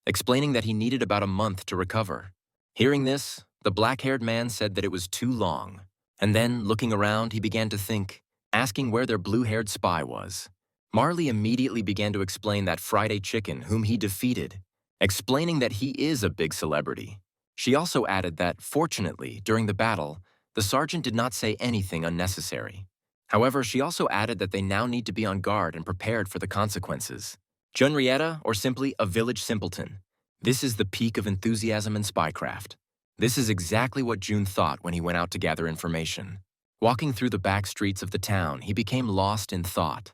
S1: explaining that he needed about a month to recover. Hearing this, the black-haired man said that it was too long, and then, looking around, he began to think, asking where their blue-haired spy was. Marley immediately began to explain that Friday Chicken, whom he defeated, explaining that he is a big celebrity. She also added that, fortunately, during the battle, the sergeant did not say anything unnecessary. However, she also added that they now need to be on guard and prepared for the consequences. Junrietta, or simply a village simpleton. This is the peak of enthusiasm and spycraft. This is exactly what Jun thought when he went out to gather information. Walking through the back streets of the town, he became lost in thought.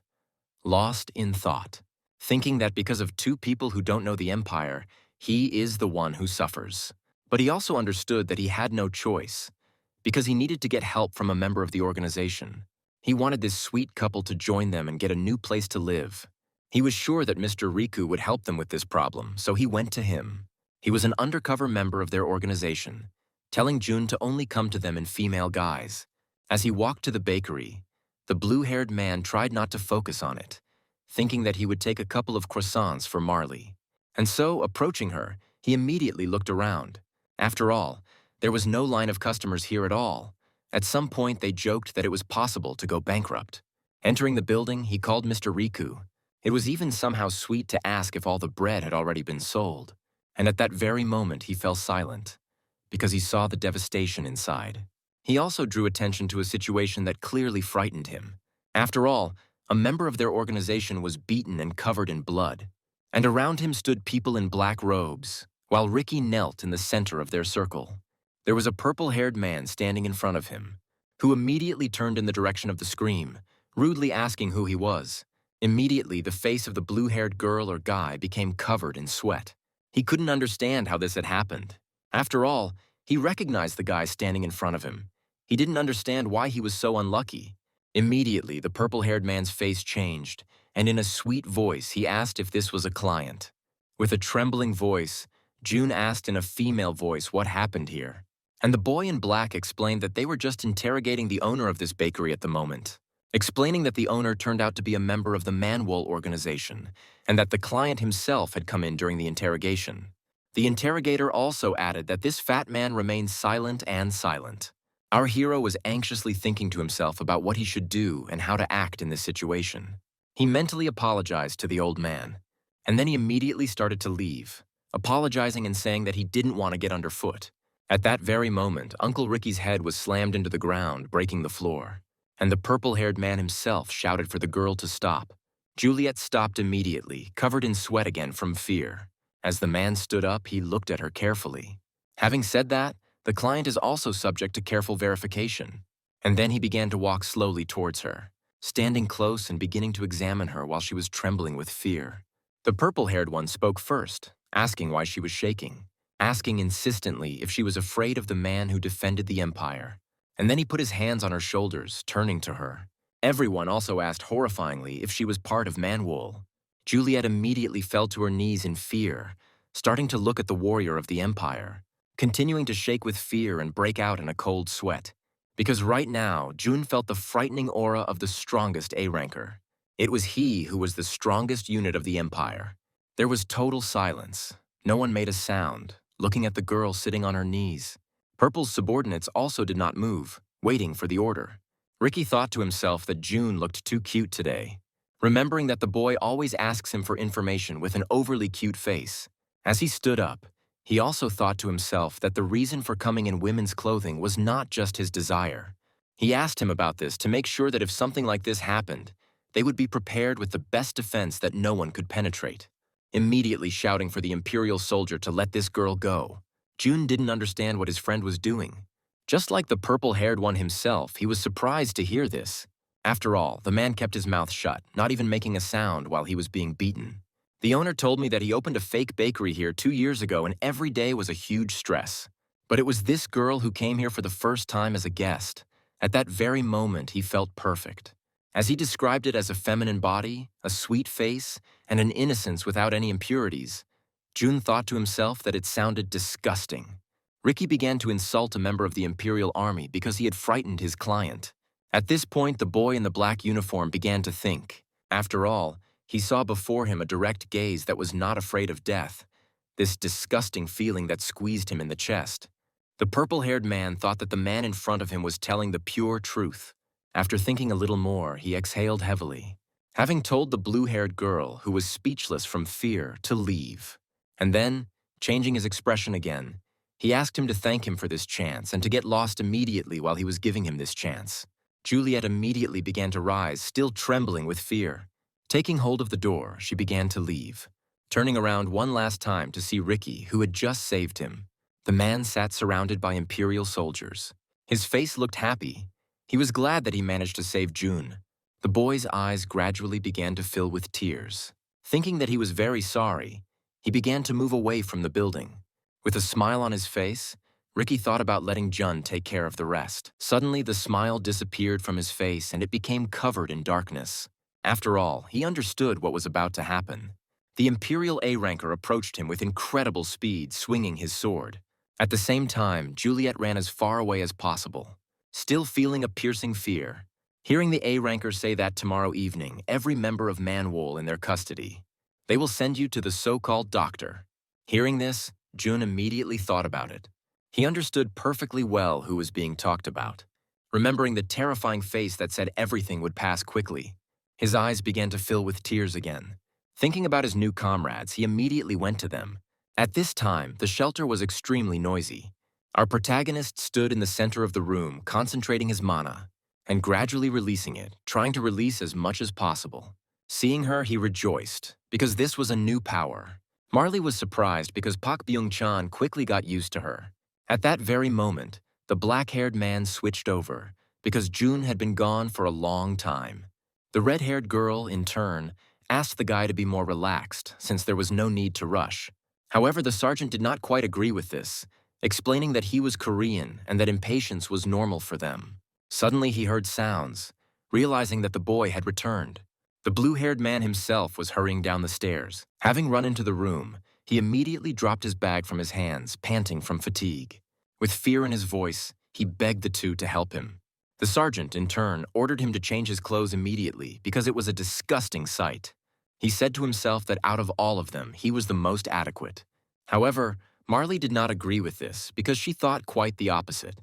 S1: Lost in thought. thinking that because of two people who don't know the Empire, he is the one who suffers. But he also understood that he had no choice, because he needed to get help from a member of the organization. He wanted this sweet couple to join them and get a new place to live. He was sure that Mr. Riku would help them with this problem, so he went to him. He was an undercover member of their organization, telling June to only come to them in female guise. As he walked to the bakery, the blue-haired man tried not to focus on it, thinking that he would take a couple of croissants for Marley. And so, approaching her, he immediately looked around. After all, there was no line of customers here at all. At some point, they joked that it was possible to go bankrupt. Entering the building, he called Mr. Riku. It was even somehow sweet to ask if all the bread had already been sold. And at that very moment, he fell silent, because he saw the devastation inside. He also drew attention to a situation that clearly frightened him. After all, a member of their organization was beaten and covered in blood, and around him stood people in black robes, while Ricky knelt in the center of their circle. There was a purple-haired man standing in front of him, who immediately turned in the direction of the scream, rudely asking who he was. Immediately, the face of the blue-haired girl or guy became covered in sweat. He couldn't understand how this had happened. After all, he recognized the guy standing in front of him. He didn't understand why he was so unlucky. Immediately, the purple-haired man's face changed, and in a sweet voice, he asked if this was a client. With a trembling voice, June asked in a female voice what happened here. And the boy in black explained that they were just interrogating the owner of this bakery at the moment, explaining that the owner turned out to be a member of the Manhwa organization, and that the client himself had come in during the interrogation. The interrogator also added that this fat man remained silent and silent. Our hero was anxiously thinking to himself about what he should do and how to act in this situation. He mentally apologized to the old man, and then he immediately started to leave, apologizing and saying that he didn't want to get underfoot. At that very moment, Uncle Ricky's head was slammed into the ground, breaking the floor, and the purple-haired man himself shouted for the girl to stop. Juliet stopped immediately, covered in sweat again from fear. As the man stood up, he looked at her carefully. Having said that, the client is also subject to careful verification. And then he began to walk slowly towards her, standing close and beginning to examine her while she was trembling with fear. The purple-haired one spoke first, asking why she was shaking, asking insistently if she was afraid of the man who defended the Empire. And then he put his hands on her shoulders, turning to her. Everyone also asked horrifyingly if she was part of Manhwa. Juliet immediately fell to her knees in fear, starting to look at the warrior of the Empire, continuing to shake with fear and break out in a cold sweat. Because right now, June felt the frightening aura of the strongest A-ranker. It was he who was the strongest unit of the Empire. There was total silence. No one made a sound, looking at the girl sitting on her knees. Purple's subordinates also did not move, waiting for the order. Ricky thought to himself that June looked too cute today, remembering that the boy always asks him for information with an overly cute face. As he stood up, he also thought to himself that the reason for coming in women's clothing was not just his desire. He asked him about this to make sure that if something like this happened, they would be prepared with the best defense that no one could penetrate. Immediately shouting for the Imperial soldier to let this girl go, June didn't understand what his friend was doing. Just like the purple-haired one himself, he was surprised to hear this. After all, the man kept his mouth shut, not even making a sound while he was being beaten. The owner told me that he opened a fake bakery here 2 years ago and every day was a huge stress. But it was this girl who came here for the first time as a guest. At that very moment, he felt perfect. As he described it as a feminine body, a sweet face, and an innocence without any impurities, June thought to himself that it sounded disgusting. Ricky began to insult a member of the Imperial Army because he had frightened his client. At this point, the boy in the black uniform began to think. After all, he saw before him a direct gaze that was not afraid of death, this disgusting feeling that squeezed him in the chest. The purple-haired man thought that the man in front of him was telling the pure truth. After thinking a little more, he exhaled heavily, having told the blue-haired girl, who was speechless from fear, to leave. And then, changing his expression again, he asked him to thank him for this chance and to get lost immediately while he was giving him this chance. Juliet immediately began to rise, still trembling with fear. Taking hold of the door, she began to leave, turning around one last time to see Ricky, who had just saved him. The man sat surrounded by Imperial soldiers. His face looked happy. He was glad that he managed to save June. The boy's eyes gradually began to fill with tears. Thinking that he was very sorry, he began to move away from the building. With a smile on his face, Ricky thought about letting Jun take care of the rest. Suddenly, the smile disappeared from his face and it became covered in darkness. After all, he understood what was about to happen. The Imperial A-ranker approached him with incredible speed, swinging his sword. At the same time, Juliet ran as far away as possible, still feeling a piercing fear. Hearing the A-ranker say that tomorrow evening, every member of Manhwa in their custody, they will send you to the so-called doctor. Hearing this, Jun immediately thought about it. He understood perfectly well who was being talked about. Remembering the terrifying face that said everything would pass quickly, his eyes began to fill with tears again. Thinking about his new comrades, he immediately went to them. At this time, the shelter was extremely noisy. Our protagonist stood in the center of the room, concentrating his mana, and gradually releasing it, trying to release as much as possible. Seeing her, he rejoiced, because this was a new power. Marley was surprised because Pak Byung-chan quickly got used to her. At that very moment, the black-haired man switched over, because Jun had been gone for a long time. The red-haired girl, in turn, asked the guy to be more relaxed, since there was no need to rush. However, the sergeant did not quite agree with this, explaining that he was Korean and that impatience was normal for them. Suddenly he heard sounds, realizing that the boy had returned. The blue-haired man himself was hurrying down the stairs. Having run into the room, he immediately dropped his bag from his hands, panting from fatigue. With fear in his voice, he begged the two to help him. The sergeant, in turn, ordered him to change his clothes immediately because it was a disgusting sight. He said to himself that out of all of them, he was the most adequate. However, Marley did not agree with this because she thought quite the opposite.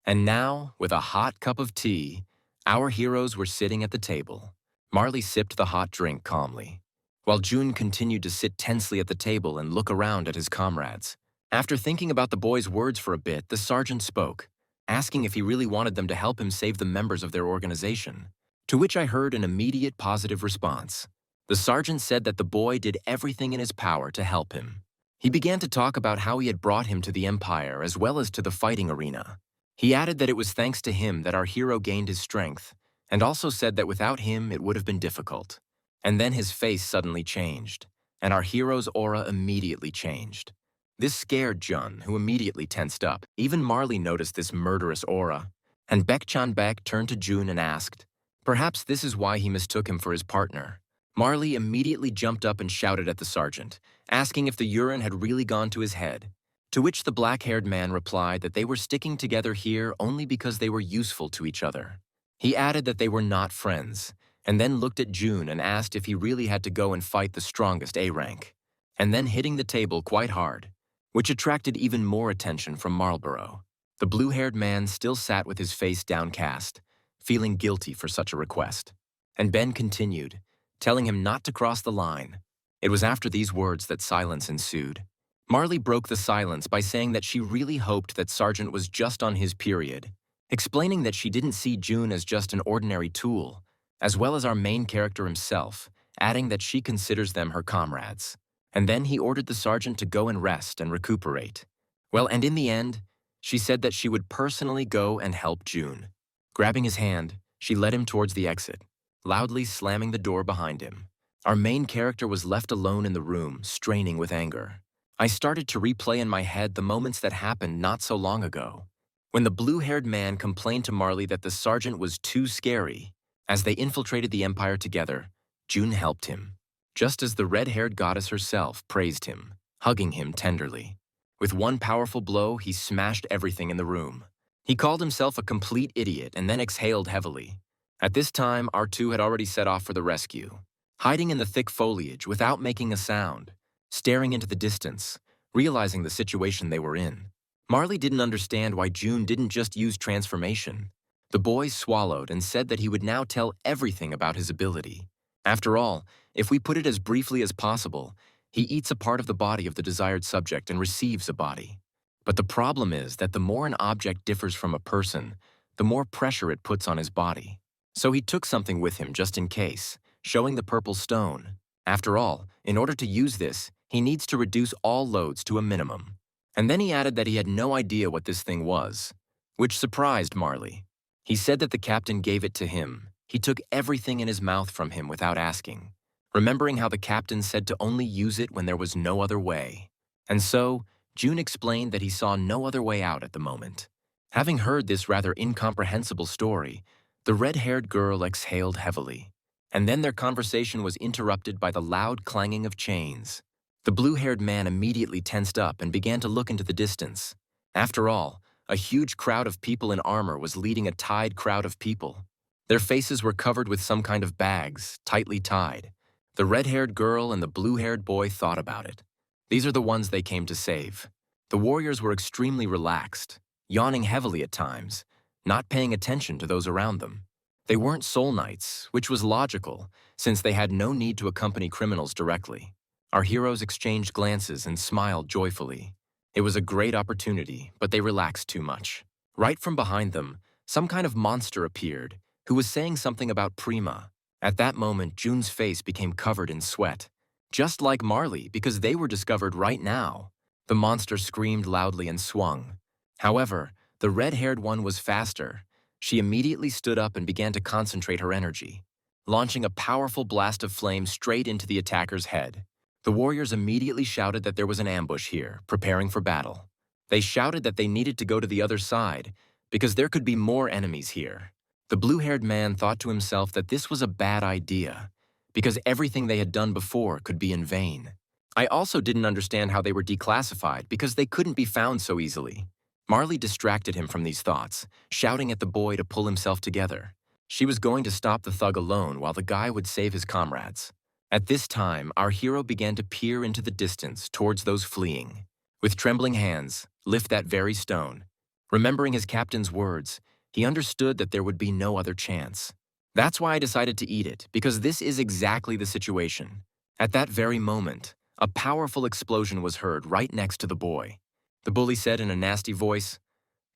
S1: And now, with a hot cup of tea, our heroes were sitting at the table. Marley sipped the hot drink calmly, while Jun continued to sit tensely at the table and look around at his comrades. After thinking about the boy's words for a bit, the sergeant spoke, asking if he really wanted them to help him save the members of their organization, to which I heard an immediate positive response. The sergeant said that the boy did everything in his power to help him. He began to talk about how he had brought him to the Empire as well as to the fighting arena. He added that it was thanks to him that our hero gained his strength, and also said that without him it would have been difficult. And then his face suddenly changed, and our hero's aura immediately changed. This scared Jun, who immediately tensed up. Even Marley noticed this murderous aura, and Baek turned to Jun and asked, perhaps this is why he mistook him for his partner. Marley immediately jumped up and shouted at the sergeant, asking if the urine had really gone to his head, to which the black-haired man replied that they were sticking together here only because they were useful to each other. He added that they were not friends, and then looked at Jun and asked if he really had to go and fight the strongest A-rank, and then hitting the table quite hard, which attracted even more attention from Marlborough. The blue-haired man still sat with his face downcast, feeling guilty for such a request. And Ben continued, telling him not to cross the line. It was after these words that silence ensued. Marley broke the silence by saying that she really hoped that Sergeant was just on his period, explaining that she didn't see Jun as just an ordinary tool, as well as our main character himself, adding that she considers them her comrades. And then he ordered the sergeant to go and rest and recuperate. Well, and in the end, she said that she would personally go and help Jun. Grabbing his hand, she led him towards the exit, loudly slamming the door behind him. Our main character was left alone in the room, straining with anger. I started to replay in my head the moments that happened not so long ago, when the blue-haired man complained to Marley that the sergeant was too scary. As they infiltrated the Empire together, Jun helped him, just as the red-haired goddess herself praised him, hugging him tenderly. With one powerful blow, he smashed everything in the room. He called himself a complete idiot and then exhaled heavily. At this time, our two had already set off for the rescue, hiding in the thick foliage without making a sound, staring into the distance, realizing the situation they were in. Marley didn't understand why Jun didn't just use transformation. The boy swallowed and said that he would now tell everything about his ability. After all, if we put it as briefly as possible, he eats a part of the body of the desired subject and receives a body. But the problem is that the more an object differs from a person, the more pressure it puts on his body. So he took something with him just in case, showing the purple stone. After all, in order to use this, he needs to reduce all loads to a minimum. And then he added that he had no idea what this thing was, which surprised Marley. He said that the captain gave it to him. He took everything in his mouth from him without asking. remembering how the captain said to only use it when there was no other way. And so, June explained that he saw no other way out at the moment. Having heard this rather incomprehensible story, the red-haired girl exhaled heavily. And then their conversation was interrupted by the loud clanging of chains. The blue-haired man immediately tensed up and began to look into the distance. After all, a huge crowd of people in armor was leading a tied crowd of people. Their faces were covered with some kind of bags, tightly tied. The red-haired girl and the blue-haired boy thought about it. These are the ones they came to save. The warriors were extremely relaxed, yawning heavily at times, not paying attention to those around them. They weren't soul knights, which was logical, since they had no need to accompany criminals directly. Our heroes exchanged glances and smiled joyfully. It was a great opportunity, but they relaxed too much. Right from behind them, some kind of monster appeared, who was saying something about Prima. At that moment, June's face became covered in sweat. Just like Marley, because they were discovered right now. The monster screamed loudly and swung. However, the red-haired one was faster. She immediately stood up and began to concentrate her energy, launching a powerful blast of flame straight into the attacker's head. The warriors immediately shouted that there was an ambush here, preparing for battle. They shouted that they needed to go to the other side, because there could be more enemies here. The blue-haired man thought to himself that this was a bad idea, because everything they had done before could be in vain. I also didn't understand how they were declassified, because they couldn't be found so easily. Marley distracted him from these thoughts, shouting at the boy to pull himself together. She was going to stop the thug alone while the guy would save his comrades. At this time, our hero began to peer into the distance towards those fleeing. With trembling hands, lift that very stone. Remembering his captain's words, he understood that there would be no other chance. That's why I decided to eat it, because this is exactly the situation. At that very moment, a powerful explosion was heard right next to the boy. The bully said in a nasty voice,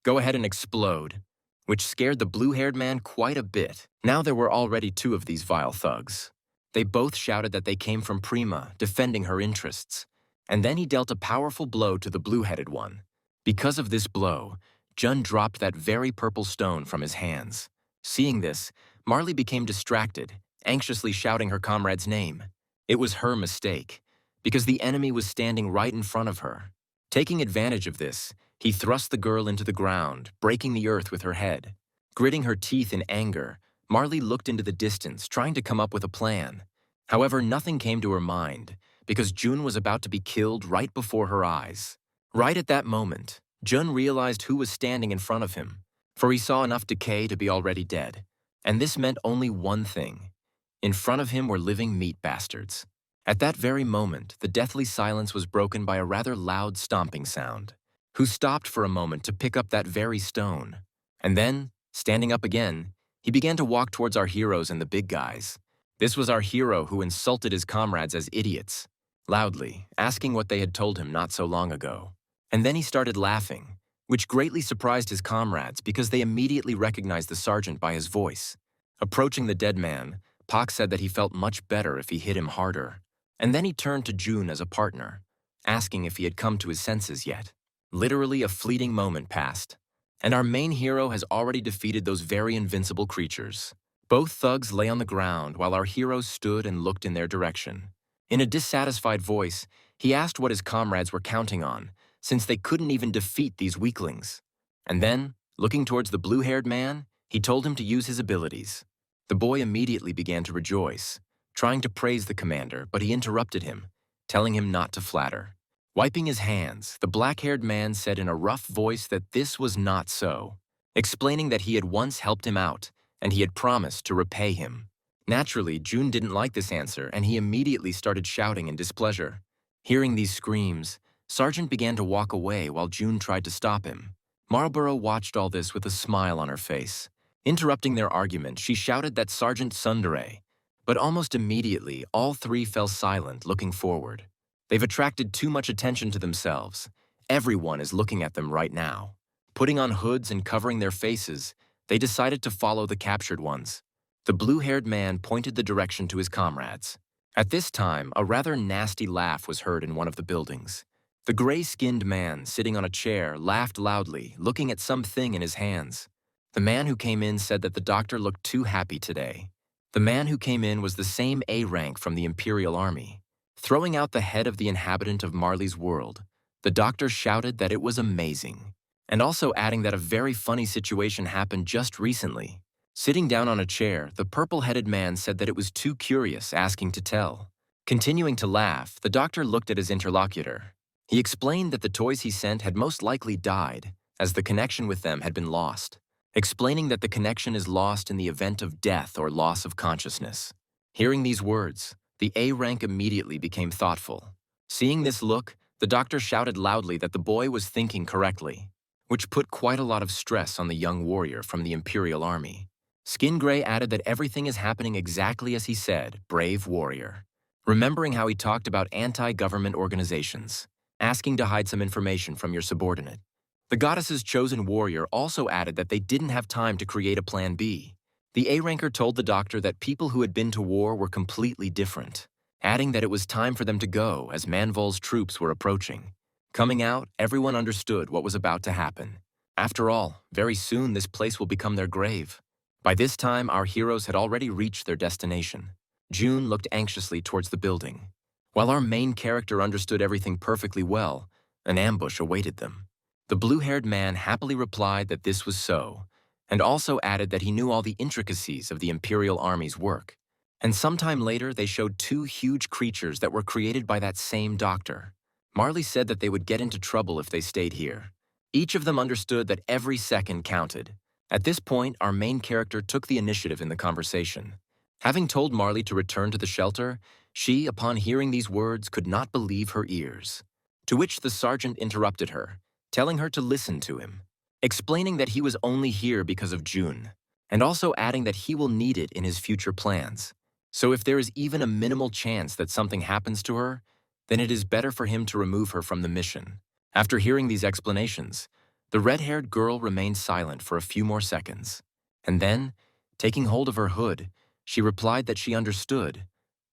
S1: "Go ahead and explode," which scared the blue-haired man quite a bit. Now there were already two of these vile thugs. They both shouted that they came from Prima, defending her interests. And then he dealt a powerful blow to the blue-headed one. Because of this blow, Jun dropped that very purple stone from his hands. Seeing this, Marley became distracted, anxiously shouting her comrade's name. It was her mistake, because the enemy was standing right in front of her. Taking advantage of this, he thrust the girl into the ground, breaking the earth with her head. Gritting her teeth in anger, Marley looked into the distance, trying to come up with a plan. However, nothing came to her mind, because Jun was about to be killed right before her eyes. Right at that moment, Jun realized who was standing in front of him, for he saw enough decay to be already dead. And this meant only one thing. In front of him were living meat bastards. At that very moment, the deathly silence was broken by a rather loud stomping sound, who stopped for a moment to pick up that very stone. And then, standing up again, he began to walk towards our heroes and the big guys. This was our hero who insulted his comrades as idiots, loudly, asking what they had told him not so long ago. And then he started laughing, which greatly surprised his comrades because they immediately recognized the sergeant by his voice. Approaching the dead man, Pak said that he felt much better if he hit him harder. And then he turned to Jun as a partner, asking if he had come to his senses yet. Literally a fleeting moment passed, and our main hero has already defeated those very invincible creatures. Both thugs lay on the ground while our hero stood and looked in their direction. In a dissatisfied voice, he asked what his comrades were counting on, since they couldn't even defeat these weaklings. And then, looking towards the blue-haired man, he told him to use his abilities. The boy immediately began to rejoice, trying to praise the commander, but he interrupted him, telling him not to flatter. Wiping his hands, the black-haired man said in a rough voice that this was not so, explaining that he had once helped him out, and he had promised to repay him. Naturally, Jun didn't like this answer, and he immediately started shouting in displeasure. Hearing these screams, Sergeant began to walk away while Jun tried to stop him. Marlborough watched all this with a smile on her face. Interrupting their argument, she shouted that Sergeant Sundere, but almost immediately, all three fell silent, looking forward. They've attracted too much attention to themselves. Everyone is looking at them right now. Putting on hoods and covering their faces, they decided to follow the captured ones. The blue-haired man pointed the direction to his comrades. At this time, a rather nasty laugh was heard in one of the buildings. The gray-skinned man, sitting on a chair, laughed loudly, looking at something in his hands. The man who came in said that the doctor looked too happy today. The man who came in was the same A rank from the Imperial Army. Throwing out the head of the inhabitant of Marley's world, the doctor shouted that it was amazing, and also adding that a very funny situation happened just recently. Sitting down on a chair, the purple-headed man said that it was too curious, asking to tell. Continuing to laugh, the doctor looked at his interlocutor. He explained that the toys he sent had most likely died, as the connection with them had been lost, explaining that the connection is lost in the event of death or loss of consciousness. Hearing these words, the A rank immediately became thoughtful. Seeing this look, the doctor shouted loudly that the boy was thinking correctly, which put quite a lot of stress on the young warrior from the Imperial Army. Skin Gray added that everything is happening exactly as he said, brave warrior. Remembering how he talked about anti-government organizations, asking to hide some information from your subordinate. The goddess's chosen warrior also added that they didn't have time to create a plan B. The A-ranker told the doctor that people who had been to war were completely different, adding that it was time for them to go as Manvol's troops were approaching. Coming out, everyone understood what was about to happen. After all, very soon this place will become their grave. By this time, our heroes had already reached their destination. June looked anxiously towards the building. While our main character understood everything perfectly well, an ambush awaited them. The blue-haired man happily replied that this was so, and also added that he knew all the intricacies of the Imperial Army's work. And sometime later, they showed two huge creatures that were created by that same doctor. Marley said that they would get into trouble if they stayed here. Each of them understood that every second counted. At this point, our main character took the initiative in the conversation. Having told Marley to return to the shelter, she, upon hearing these words, could not believe her ears. To which the sergeant interrupted her, telling her to listen to him, explaining that he was only here because of June, and also adding that he will need it in his future plans. So if there is even a minimal chance that something happens to her, then it is better for him to remove her from the mission. After hearing these explanations, the red-haired girl remained silent for a few more seconds, and then, taking hold of her hood, she replied that she understood,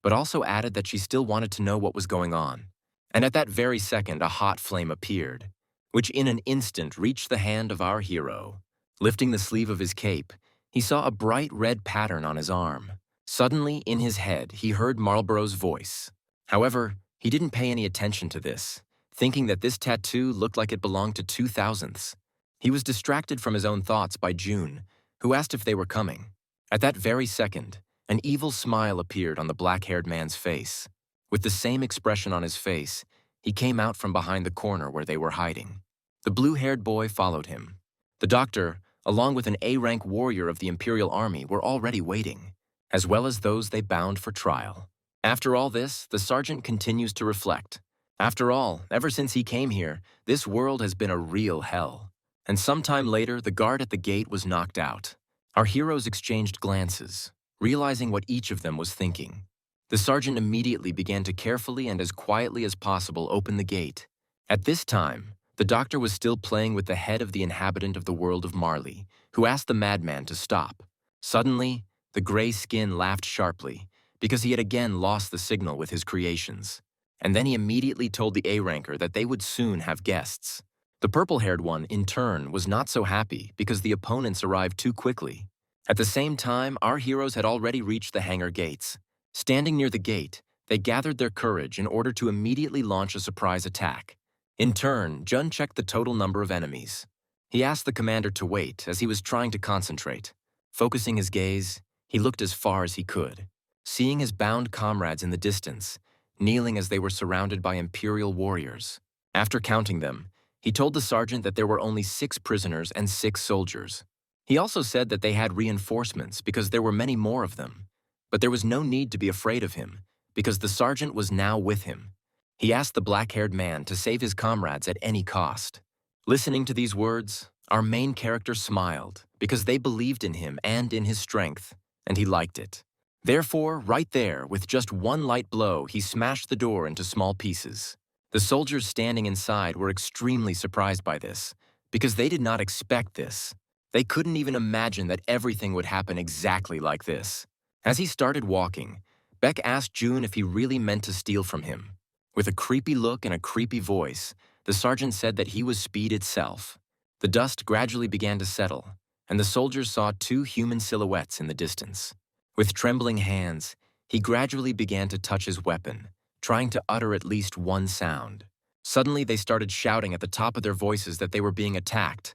S1: but also added that she still wanted to know what was going on. And at that very second, a hot flame appeared, which in an instant reached the hand of our hero. Lifting the sleeve of his cape, he saw a bright red pattern on his arm. Suddenly, in his head, he heard Marlborough's voice. However, he didn't pay any attention to this, thinking that this tattoo looked like it belonged to 2000s. He was distracted from his own thoughts by June, who asked if they were coming. At that very second, an evil smile appeared on the black-haired man's face. With the same expression on his face, he came out from behind the corner where they were hiding. The blue-haired boy followed him. The doctor, along with an A-rank warrior of the Imperial Army, were already waiting, as well as those they bound for trial. After all this, the sergeant continues to reflect. After all, ever since he came here, this world has been a real hell. And sometime later, the guard at the gate was knocked out. Our heroes exchanged glances, realizing what each of them was thinking. The sergeant immediately began to carefully and as quietly as possible open the gate. At this time, the doctor was still playing with the head of the inhabitant of the world of Marley, who asked the madman to stop. Suddenly, the gray skin laughed sharply, because he had again lost the signal with his creations. And then he immediately told the A-ranker that they would soon have guests. The purple-haired one, in turn, was not so happy because the opponents arrived too quickly. At the same time, our heroes had already reached the hangar gates. Standing near the gate, they gathered their courage in order to immediately launch a surprise attack. In turn, Jun checked the total number of enemies. He asked the commander to wait as he was trying to concentrate. Focusing his gaze, he looked as far as he could, seeing his bound comrades in the distance, kneeling as they were surrounded by Imperial warriors. After counting them, he told the sergeant that there were only 6 prisoners and 6 soldiers. He also said that they had reinforcements because there were many more of them. But there was no need to be afraid of him, because the sergeant was now with him. He asked the black-haired man to save his comrades at any cost. Listening to these words, our main character smiled, because they believed in him and in his strength, and he liked it. Therefore, right there, with just one light blow, he smashed the door into small pieces. The soldiers standing inside were extremely surprised by this, because they did not expect this. They couldn't even imagine that everything would happen exactly like this. As he started walking, Beck asked June if he really meant to steal from him. With a creepy look and a creepy voice, the sergeant said that he was speed itself. The dust gradually began to settle, and the soldiers saw 2 human silhouettes in the distance. With trembling hands, he gradually began to touch his weapon, trying to utter at least one sound. Suddenly, they started shouting at the top of their voices that they were being attacked,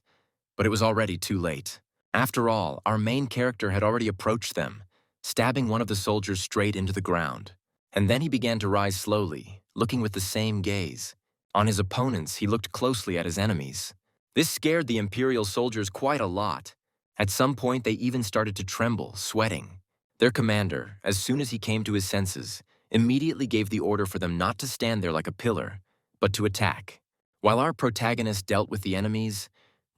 S1: but it was already too late. After all, our main character had already approached them, stabbing one of the soldiers straight into the ground. And then he began to rise slowly, looking with the same gaze. On his opponents, he looked closely at his enemies. This scared the Imperial soldiers quite a lot. At some point, they even started to tremble, sweating. Their commander, as soon as he came to his senses, immediately gave the order for them not to stand there like a pillar, but to attack. While our protagonist dealt with the enemies,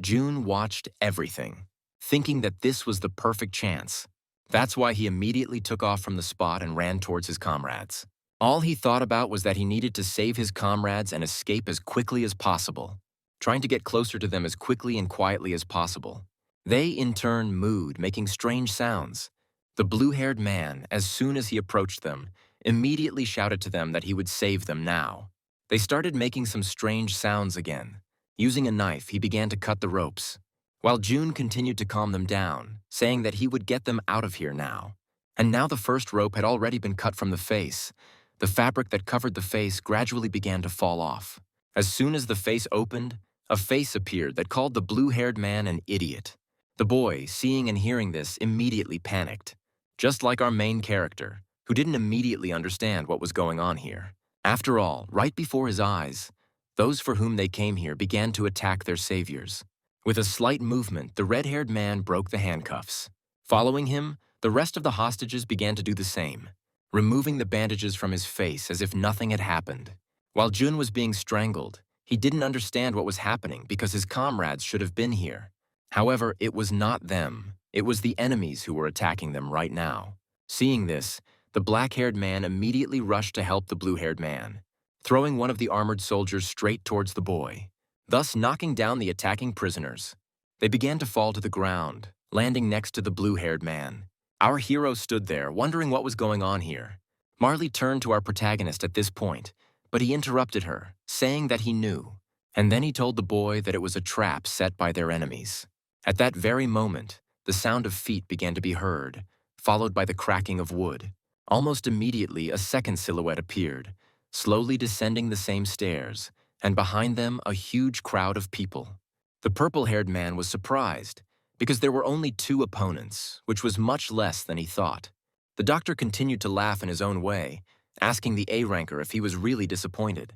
S1: June watched everything, thinking that this was the perfect chance. That's why he immediately took off from the spot and ran towards his comrades. All he thought about was that he needed to save his comrades and escape as quickly as possible, trying to get closer to them as quickly and quietly as possible. They, in turn, mooed, making strange sounds. The blue-haired man, as soon as he approached them, immediately shouted to them that he would save them now. They started making some strange sounds again. Using a knife, he began to cut the ropes, while June continued to calm them down, saying that he would get them out of here now. And now the first rope had already been cut from the face. The fabric that covered the face gradually began to fall off. As soon as the face opened, a face appeared that called the blue-haired man an idiot. The boy, seeing and hearing this, immediately panicked, just like our main character, who didn't immediately understand what was going on here. After all, right before his eyes, those for whom they came here began to attack their saviors. With a slight movement, the red-haired man broke the handcuffs. Following him, the rest of the hostages began to do the same, removing the bandages from his face as if nothing had happened. While Jun was being strangled, he didn't understand what was happening because his comrades should have been here. However, it was not them. It was the enemies who were attacking them right now. Seeing this, the black-haired man immediately rushed to help the blue-haired man, throwing one of the armored soldiers straight towards the boy, thus knocking down the attacking prisoners. They began to fall to the ground, landing next to the blue-haired man. Our hero stood there, wondering what was going on here. Marley turned to our protagonist at this point, but he interrupted her, saying that he knew. And then he told the boy that it was a trap set by their enemies. At that very moment, the sound of feet began to be heard, followed by the cracking of wood. Almost immediately, a second silhouette appeared, slowly descending the same stairs, and behind them a huge crowd of people. The purple-haired man was surprised, because there were only 2 opponents, which was much less than he thought. The doctor continued to laugh in his own way, asking the A-ranker if he was really disappointed.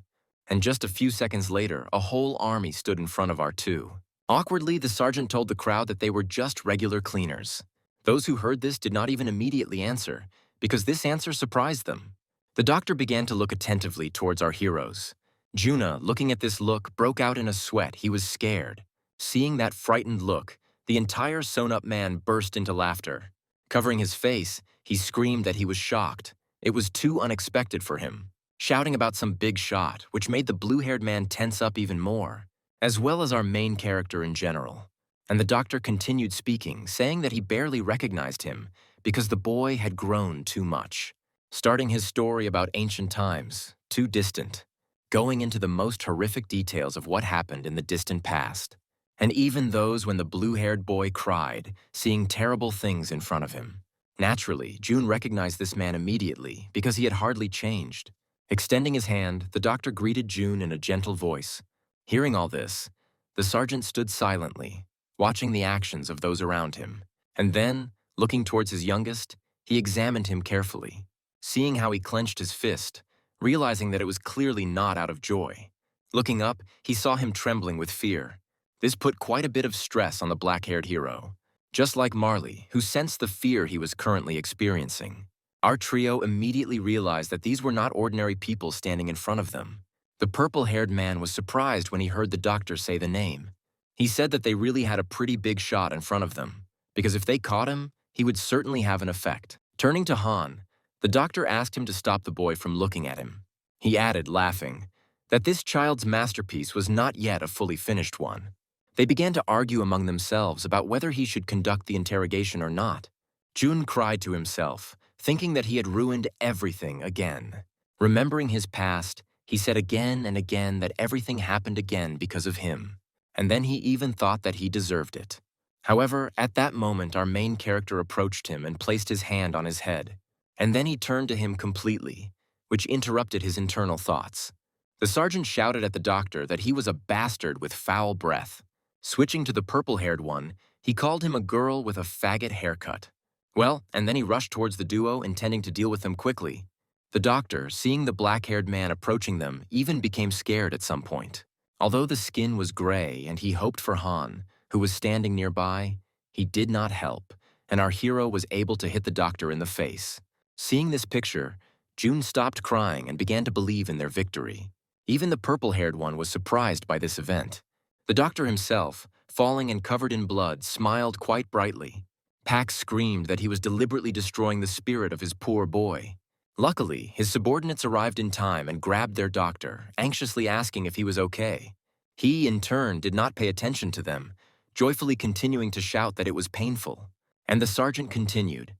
S1: And just a few seconds later, a whole army stood in front of our 2. Awkwardly, the sergeant told the crowd that they were just regular cleaners. Those who heard this did not even immediately answer, because this answer surprised them. The doctor began to look attentively towards our heroes. Juna, looking at this look, broke out in a sweat. He was scared. Seeing that frightened look, the entire sewn-up man burst into laughter. Covering his face, he screamed that he was shocked. It was too unexpected for him, shouting about some big shot, which made the blue-haired man tense up even more, as well as our main character in general. And the doctor continued speaking, saying that he barely recognized him because the boy had grown too much, starting his story about ancient times, too distant, going into the most horrific details of what happened in the distant past, and even those when the blue-haired boy cried, seeing terrible things in front of him. Naturally, June recognized this man immediately because he had hardly changed. Extending his hand, the doctor greeted June in a gentle voice. Hearing all this, the sergeant stood silently, watching the actions of those around him, and then, looking towards his youngest, he examined him carefully, seeing how he clenched his fist, realizing that it was clearly not out of joy. Looking up, he saw him trembling with fear. This put quite a bit of stress on the black-haired hero, just like Marley, who sensed the fear he was currently experiencing. Our trio immediately realized that these were not ordinary people standing in front of them. The purple-haired man was surprised when he heard the doctor say the name. He said that they really had a pretty big shot in front of them, because if they caught him, he would certainly have an effect. Turning to Han, the doctor asked him to stop the boy from looking at him. He added, laughing, that this child's masterpiece was not yet a fully finished one. They began to argue among themselves about whether he should conduct the interrogation or not. Jun cried to himself, thinking that he had ruined everything again. Remembering his past, he said again and again that everything happened again because of him. And then he even thought that he deserved it. However, at that moment, our main character approached him and placed his hand on his head. And then he turned to him completely, which interrupted his internal thoughts. The sergeant shouted at the doctor that he was a bastard with foul breath. Switching to the purple-haired one, he called him a girl with a faggot haircut. Well, and then he rushed towards the duo, intending to deal with them quickly. The doctor, seeing the black-haired man approaching them, even became scared at some point. Although the skin was gray and he hoped for Han, who was standing nearby, he did not help, and our hero was able to hit the doctor in the face. Seeing this picture, June stopped crying and began to believe in their victory. Even the purple-haired one was surprised by this event. The doctor himself, falling and covered in blood, smiled quite brightly. Pac screamed that he was deliberately destroying the spirit of his poor boy. Luckily, his subordinates arrived in time and grabbed their doctor, anxiously asking if he was okay. He, in turn, did not pay attention to them, joyfully continuing to shout that it was painful. And the sergeant continued,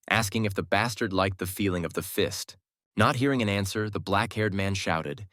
S1: asking if the bastard liked the feeling of the fist. Not hearing an answer, the black-haired man shouted,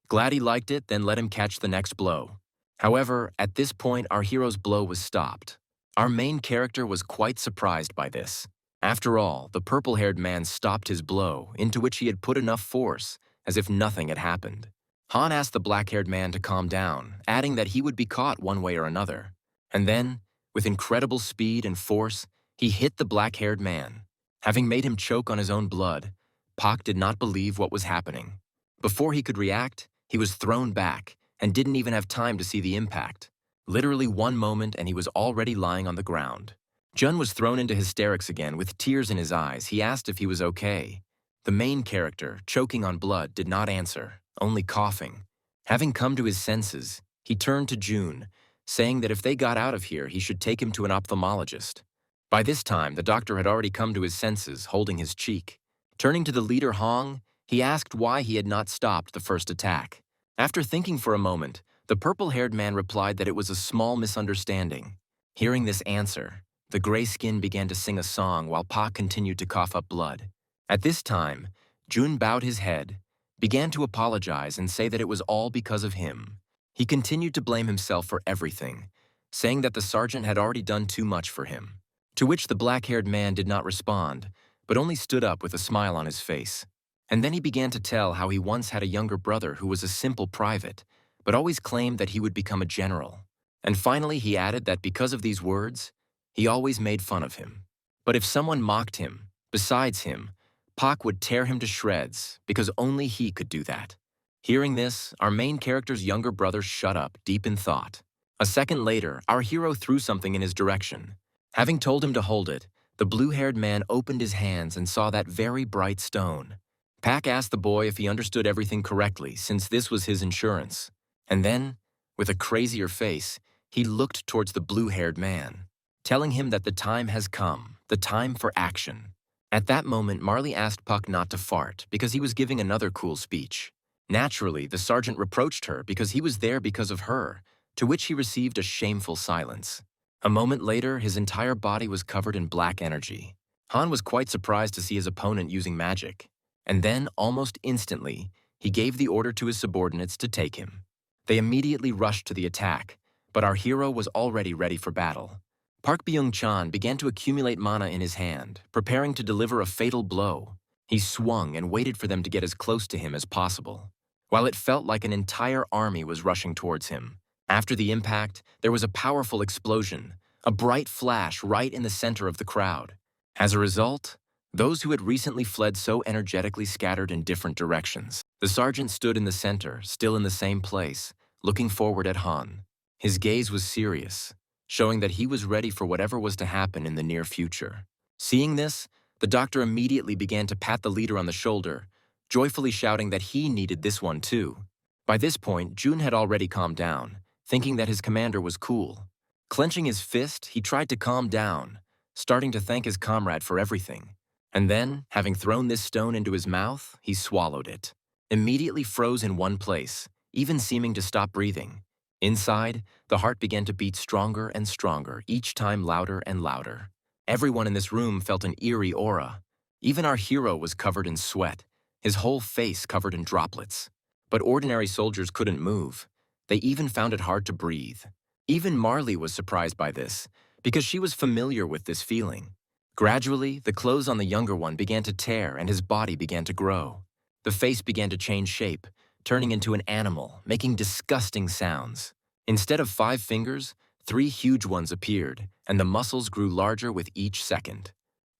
S1: "Glad he liked it, then let him catch the next blow." However, at this point, our hero's blow was stopped. Our main character was quite surprised by this. After all, the purple-haired man stopped his blow, into which he had put enough force, as if nothing had happened. Han asked the black-haired man to calm down, adding that he would be caught one way or another. And then, with incredible speed and force, he hit the black-haired man. Having made him choke on his own blood, Pac did not believe what was happening. Before he could react, he was thrown back and didn't even have time to see the impact. Literally one moment and he was already lying on the ground. Jun was thrown into hysterics again with tears in his eyes. He asked if he was okay. The main character, choking on blood, did not answer, only coughing. Having come to his senses, he turned to June, saying that if they got out of here, he should take him to an ophthalmologist. By this time, the doctor had already come to his senses, holding his cheek. Turning to the leader Hong, he asked why he had not stopped the first attack. After thinking for a moment, the purple-haired man replied that it was a small misunderstanding. Hearing this answer, the gray skin began to sing a song while Pa continued to cough up blood. At this time, Jun bowed his head, began to apologize and say that it was all because of him. He continued to blame himself for everything, saying that the sergeant had already done too much for him. To which the black-haired man did not respond, but only stood up with a smile on his face. And then he began to tell how he once had a younger brother who was a simple private, but always claimed that he would become a general. And finally he added that because of these words, he always made fun of him. But if someone mocked him, besides him, Pac would tear him to shreds, because only he could do that. Hearing this, our main character's younger brother shut up, deep in thought. A second later, our hero threw something in his direction. Having told him to hold it, the blue-haired man opened his hands and saw that very bright stone. Pac asked the boy if he understood everything correctly, since this was his insurance. And then, with a crazier face, he looked towards the blue-haired man, telling him that the time has come, the time for action. At that moment, Marley asked Puck not to fart because he was giving another cool speech. Naturally, the sergeant reproached her because he was there because of her, to which he received a shameful silence. A moment later, his entire body was covered in black energy. Han was quite surprised to see his opponent using magic. And then, almost instantly, he gave the order to his subordinates to take him. They immediately rushed to the attack, but our hero was already ready for battle. Park Byung-chan began to accumulate mana in his hand, preparing to deliver a fatal blow. He swung and waited for them to get as close to him as possible. While it felt like an entire army was rushing towards him. After the impact, there was a powerful explosion, a bright flash right in the center of the crowd. As a result, those who had recently fled so energetically scattered in different directions. The sergeant stood in the center, still in the same place, looking forward at Han. His gaze was serious, showing that he was ready for whatever was to happen in the near future. Seeing this, the doctor immediately began to pat the leader on the shoulder, joyfully shouting that he needed this one too. By this point, Jun had already calmed down, thinking that his commander was cool. Clenching his fist, he tried to calm down, starting to thank his comrade for everything. And then, having thrown this stone into his mouth, he swallowed it. Immediately froze in one place, even seeming to stop breathing. Inside, the heart began to beat stronger and stronger, each time louder and louder. Everyone in this room felt an eerie aura. Even our hero was covered in sweat, his whole face covered in droplets. But ordinary soldiers couldn't move. They even found it hard to breathe. Even Marley was surprised by this, because she was familiar with this feeling. Gradually, the clothes on the younger one began to tear and his body began to grow. The face began to change shape, turning into an animal, making disgusting sounds. Instead of 5 fingers, 3 huge ones appeared, and the muscles grew larger with each second.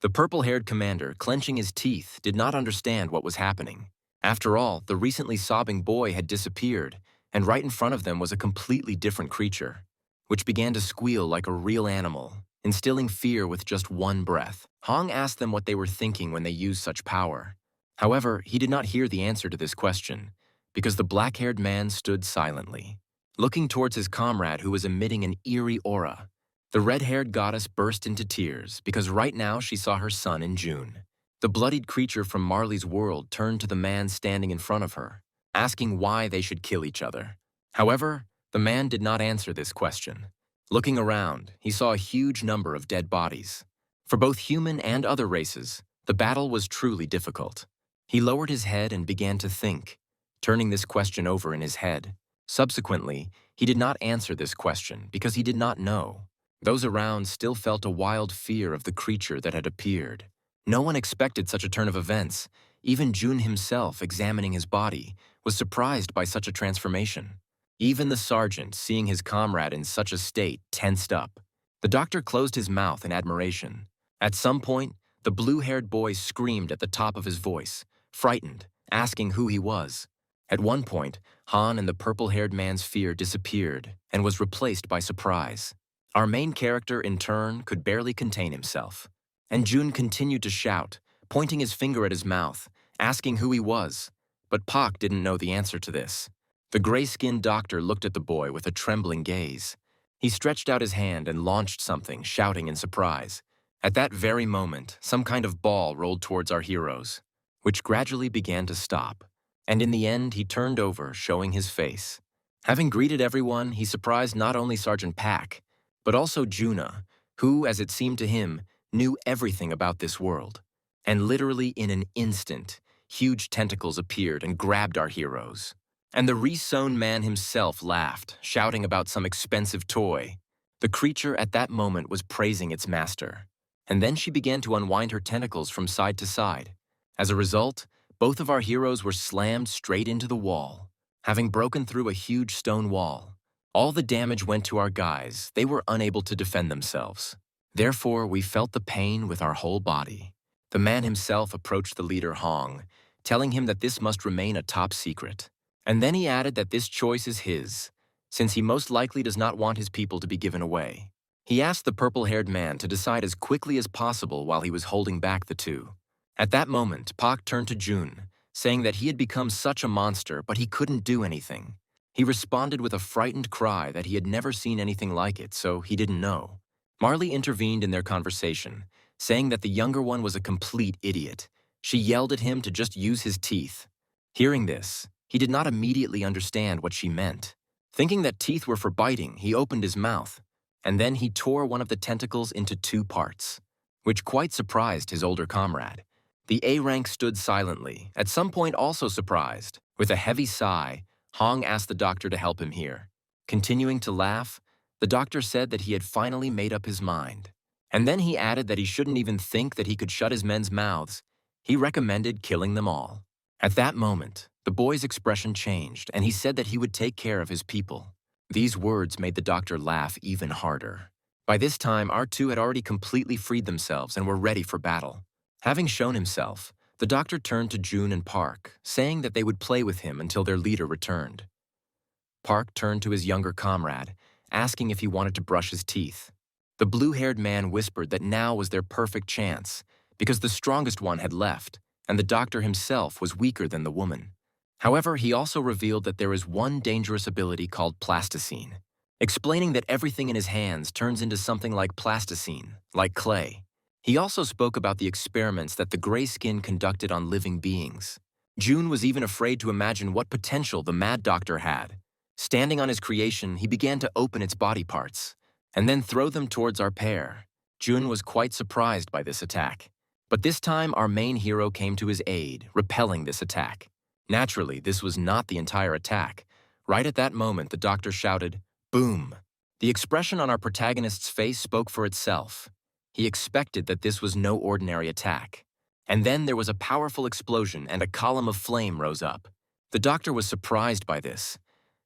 S1: The purple-haired commander, clenching his teeth, did not understand what was happening. After all, the recently sobbing boy had disappeared, and right in front of them was a completely different creature, which began to squeal like a real animal, instilling fear with just one breath. Hong asked them what they were thinking when they used such power. However, he did not hear the answer to this question, because the black-haired man stood silently, looking towards his comrade who was emitting an eerie aura. The red-haired goddess burst into tears because right now she saw her son in June. The bloodied creature from Marley's world turned to the man standing in front of her, asking why they should kill each other. However, the man did not answer this question. Looking around, he saw a huge number of dead bodies. For both human and other races, the battle was truly difficult. He lowered his head and began to think, turning this question over in his head. Subsequently, he did not answer this question because he did not know. Those around still felt a wild fear of the creature that had appeared. No one expected such a turn of events. Even Jun himself, examining his body, was surprised by such a transformation. Even the sergeant, seeing his comrade in such a state, tensed up. The doctor closed his mouth in admiration. At some point, the blue-haired boy screamed at the top of his voice, frightened, asking who he was. At one point, Han and the purple-haired man's fear disappeared and was replaced by surprise. Our main character, in turn, could barely contain himself. And Jun continued to shout, pointing his finger at his mouth, asking who he was. But Pak didn't know the answer to this. The gray-skinned doctor looked at the boy with a trembling gaze. He stretched out his hand and launched something, shouting in surprise. At that very moment, some kind of ball rolled towards our heroes, which gradually began to stop. And in the end, he turned over, showing his face. Having greeted everyone, he surprised not only Sergeant Pak, but also Juna, who, as it seemed to him, knew everything about this world. And literally in an instant, huge tentacles appeared and grabbed our heroes. And the re-sewn man himself laughed, shouting about some expensive toy. The creature at that moment was praising its master. And then she began to unwind her tentacles from side to side. As a result, both of our heroes were slammed straight into the wall, having broken through a huge stone wall. All the damage went to our guys. They were unable to defend themselves. Therefore, we felt the pain with our whole body. The man himself approached the leader Hong, telling him that this must remain a top secret. And then he added that this choice is his, since he most likely does not want his people to be given away. He asked the purple-haired man to decide as quickly as possible while he was holding back the two. At that moment, Pak turned to Jun, saying that he had become such a monster, but he couldn't do anything. He responded with a frightened cry that he had never seen anything like it, so he didn't know. Marley intervened in their conversation, saying that the younger one was a complete idiot. She yelled at him to just use his teeth. Hearing this, he did not immediately understand what she meant. Thinking that teeth were for biting, he opened his mouth, and then he tore one of the tentacles into 2 parts, which quite surprised his older comrade. The A-rank stood silently, at some point also surprised. With a heavy sigh, Hong asked the doctor to help him here. Continuing to laugh, the doctor said that he had finally made up his mind. And then he added that he shouldn't even think that he could shut his men's mouths. He recommended killing them all. At that moment, the boy's expression changed, and he said that he would take care of his people. These words made the doctor laugh even harder. By this time, our two had already completely freed themselves and were ready for battle. Having shown himself, the doctor turned to Jun and Park, saying that they would play with him until their leader returned. Park turned to his younger comrade, asking if he wanted to brush his teeth. The blue-haired man whispered that now was their perfect chance, because the strongest one had left, and the doctor himself was weaker than the woman. However, he also revealed that there is one dangerous ability called plasticine, explaining that everything in his hands turns into something like plasticine, like clay. He also spoke about the experiments that the gray skin conducted on living beings. Jun was even afraid to imagine what potential the mad doctor had. Standing on his creation, he began to open its body parts, and then throw them towards our pair. Jun was quite surprised by this attack. But this time, our main hero came to his aid, repelling this attack. Naturally, this was not the entire attack. Right at that moment, the doctor shouted, "Boom!" The expression on our protagonist's face spoke for itself. He expected that this was no ordinary attack. And then there was a powerful explosion and a column of flame rose up. The doctor was surprised by this,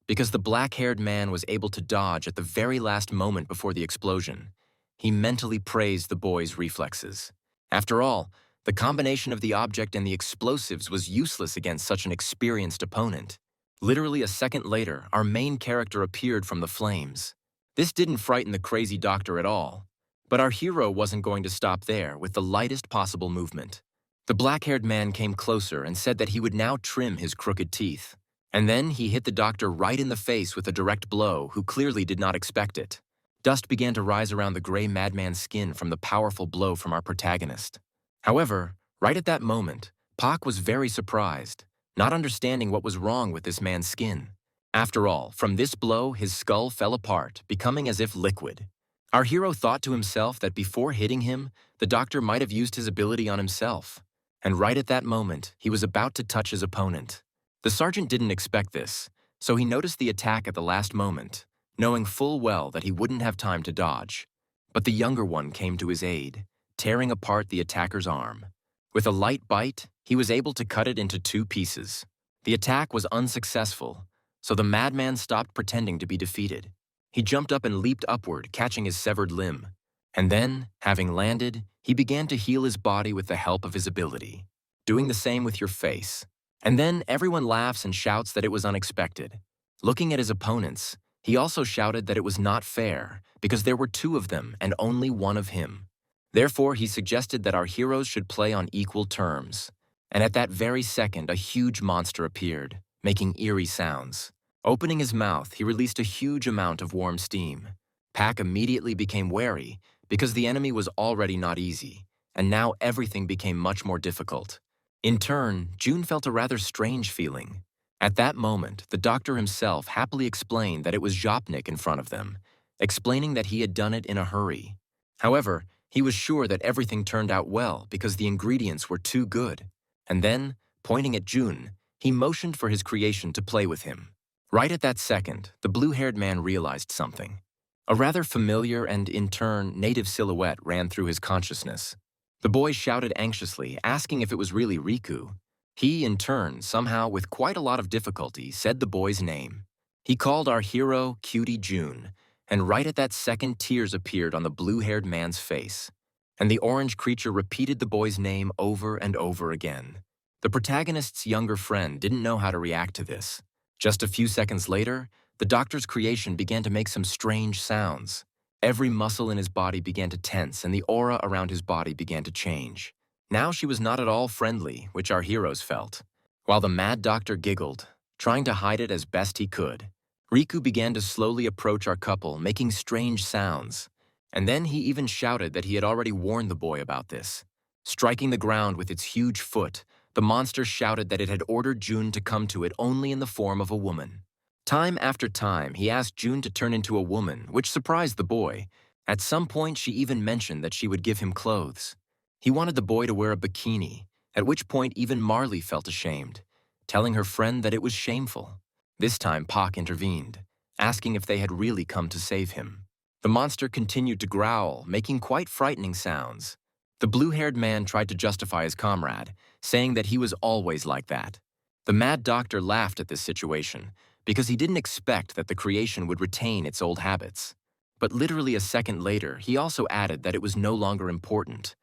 S1: because the black-haired man was able to dodge at the very last moment before the explosion. He mentally praised the boy's reflexes. After all, the combination of the object and the explosives was useless against such an experienced opponent. Literally a second later, our main character appeared from the flames. This didn't frighten the crazy doctor at all. But our hero wasn't going to stop there with the lightest possible movement. The black-haired man came closer and said that he would now trim his crooked teeth. And then he hit the doctor right in the face with a direct blow, who clearly did not expect it. Dust began to rise around the gray madman's skin from the powerful blow from our protagonist. However, right at that moment, Pak was very surprised, not understanding what was wrong with this man's skin. After all, from this blow, his skull fell apart, becoming as if liquid. Our hero thought to himself that before hitting him, the doctor might have used his ability on himself. And right at that moment, he was about to touch his opponent. The sergeant didn't expect this, so he noticed the attack at the last moment, knowing full well that he wouldn't have time to dodge. But the younger one came to his aid, tearing apart the attacker's arm. With a light bite, he was able to cut it into 2 pieces. The attack was unsuccessful, so the madman stopped pretending to be defeated. He jumped up and leaped upward, catching his severed limb. And then, having landed, he began to heal his body with the help of his ability, doing the same with your face. And then everyone laughs and shouts that it was unexpected. Looking at his opponents, he also shouted that it was not fair because there were 2 of them and only 1 of him. Therefore, he suggested that our heroes should play on equal terms. And at that very second, a huge monster appeared, making eerie sounds. Opening his mouth, he released a huge amount of warm steam. Pak immediately became wary because the enemy was already not easy, and now everything became much more difficult. In turn, June felt a rather strange feeling. At that moment, the doctor himself happily explained that it was Jopnik in front of them, explaining that he had done it in a hurry. However, he was sure that everything turned out well because the ingredients were too good. And then, pointing at June, he motioned for his creation to play with him. Right at that second, the blue-haired man realized something. A rather familiar and, in turn, native silhouette ran through his consciousness. The boy shouted anxiously, asking if it was really Riku. He, in turn, somehow with quite a lot of difficulty, said the boy's name. He called our hero Cutie June, and right at that second tears appeared on the blue-haired man's face. And the orange creature repeated the boy's name over and over again. The protagonist's younger friend didn't know how to react to this. Just a few seconds later, the doctor's creation began to make some strange sounds. Every muscle in his body began to tense, and the aura around his body began to change. Now she was not at all friendly, which our heroes felt. While the mad doctor giggled, trying to hide it as best he could, Riku began to slowly approach our couple, making strange sounds. And then he even shouted that he had already warned the boy about this. Striking the ground with its huge foot, the monster shouted that it had ordered June to come to it only in the form of a woman. Time after time, he asked June to turn into a woman, which surprised the boy. At some point, she even mentioned that she would give him clothes. He wanted the boy to wear a bikini, at which point even Marley felt ashamed, telling her friend that it was shameful. This time, Pak intervened, asking if they had really come to save him. The monster continued to growl, making quite frightening sounds. The blue-haired man tried to justify his comrade, saying that he was always like that. The mad doctor laughed at this situation because he didn't expect that the creation would retain its old habits. But literally a second later, he also added that it was no longer important.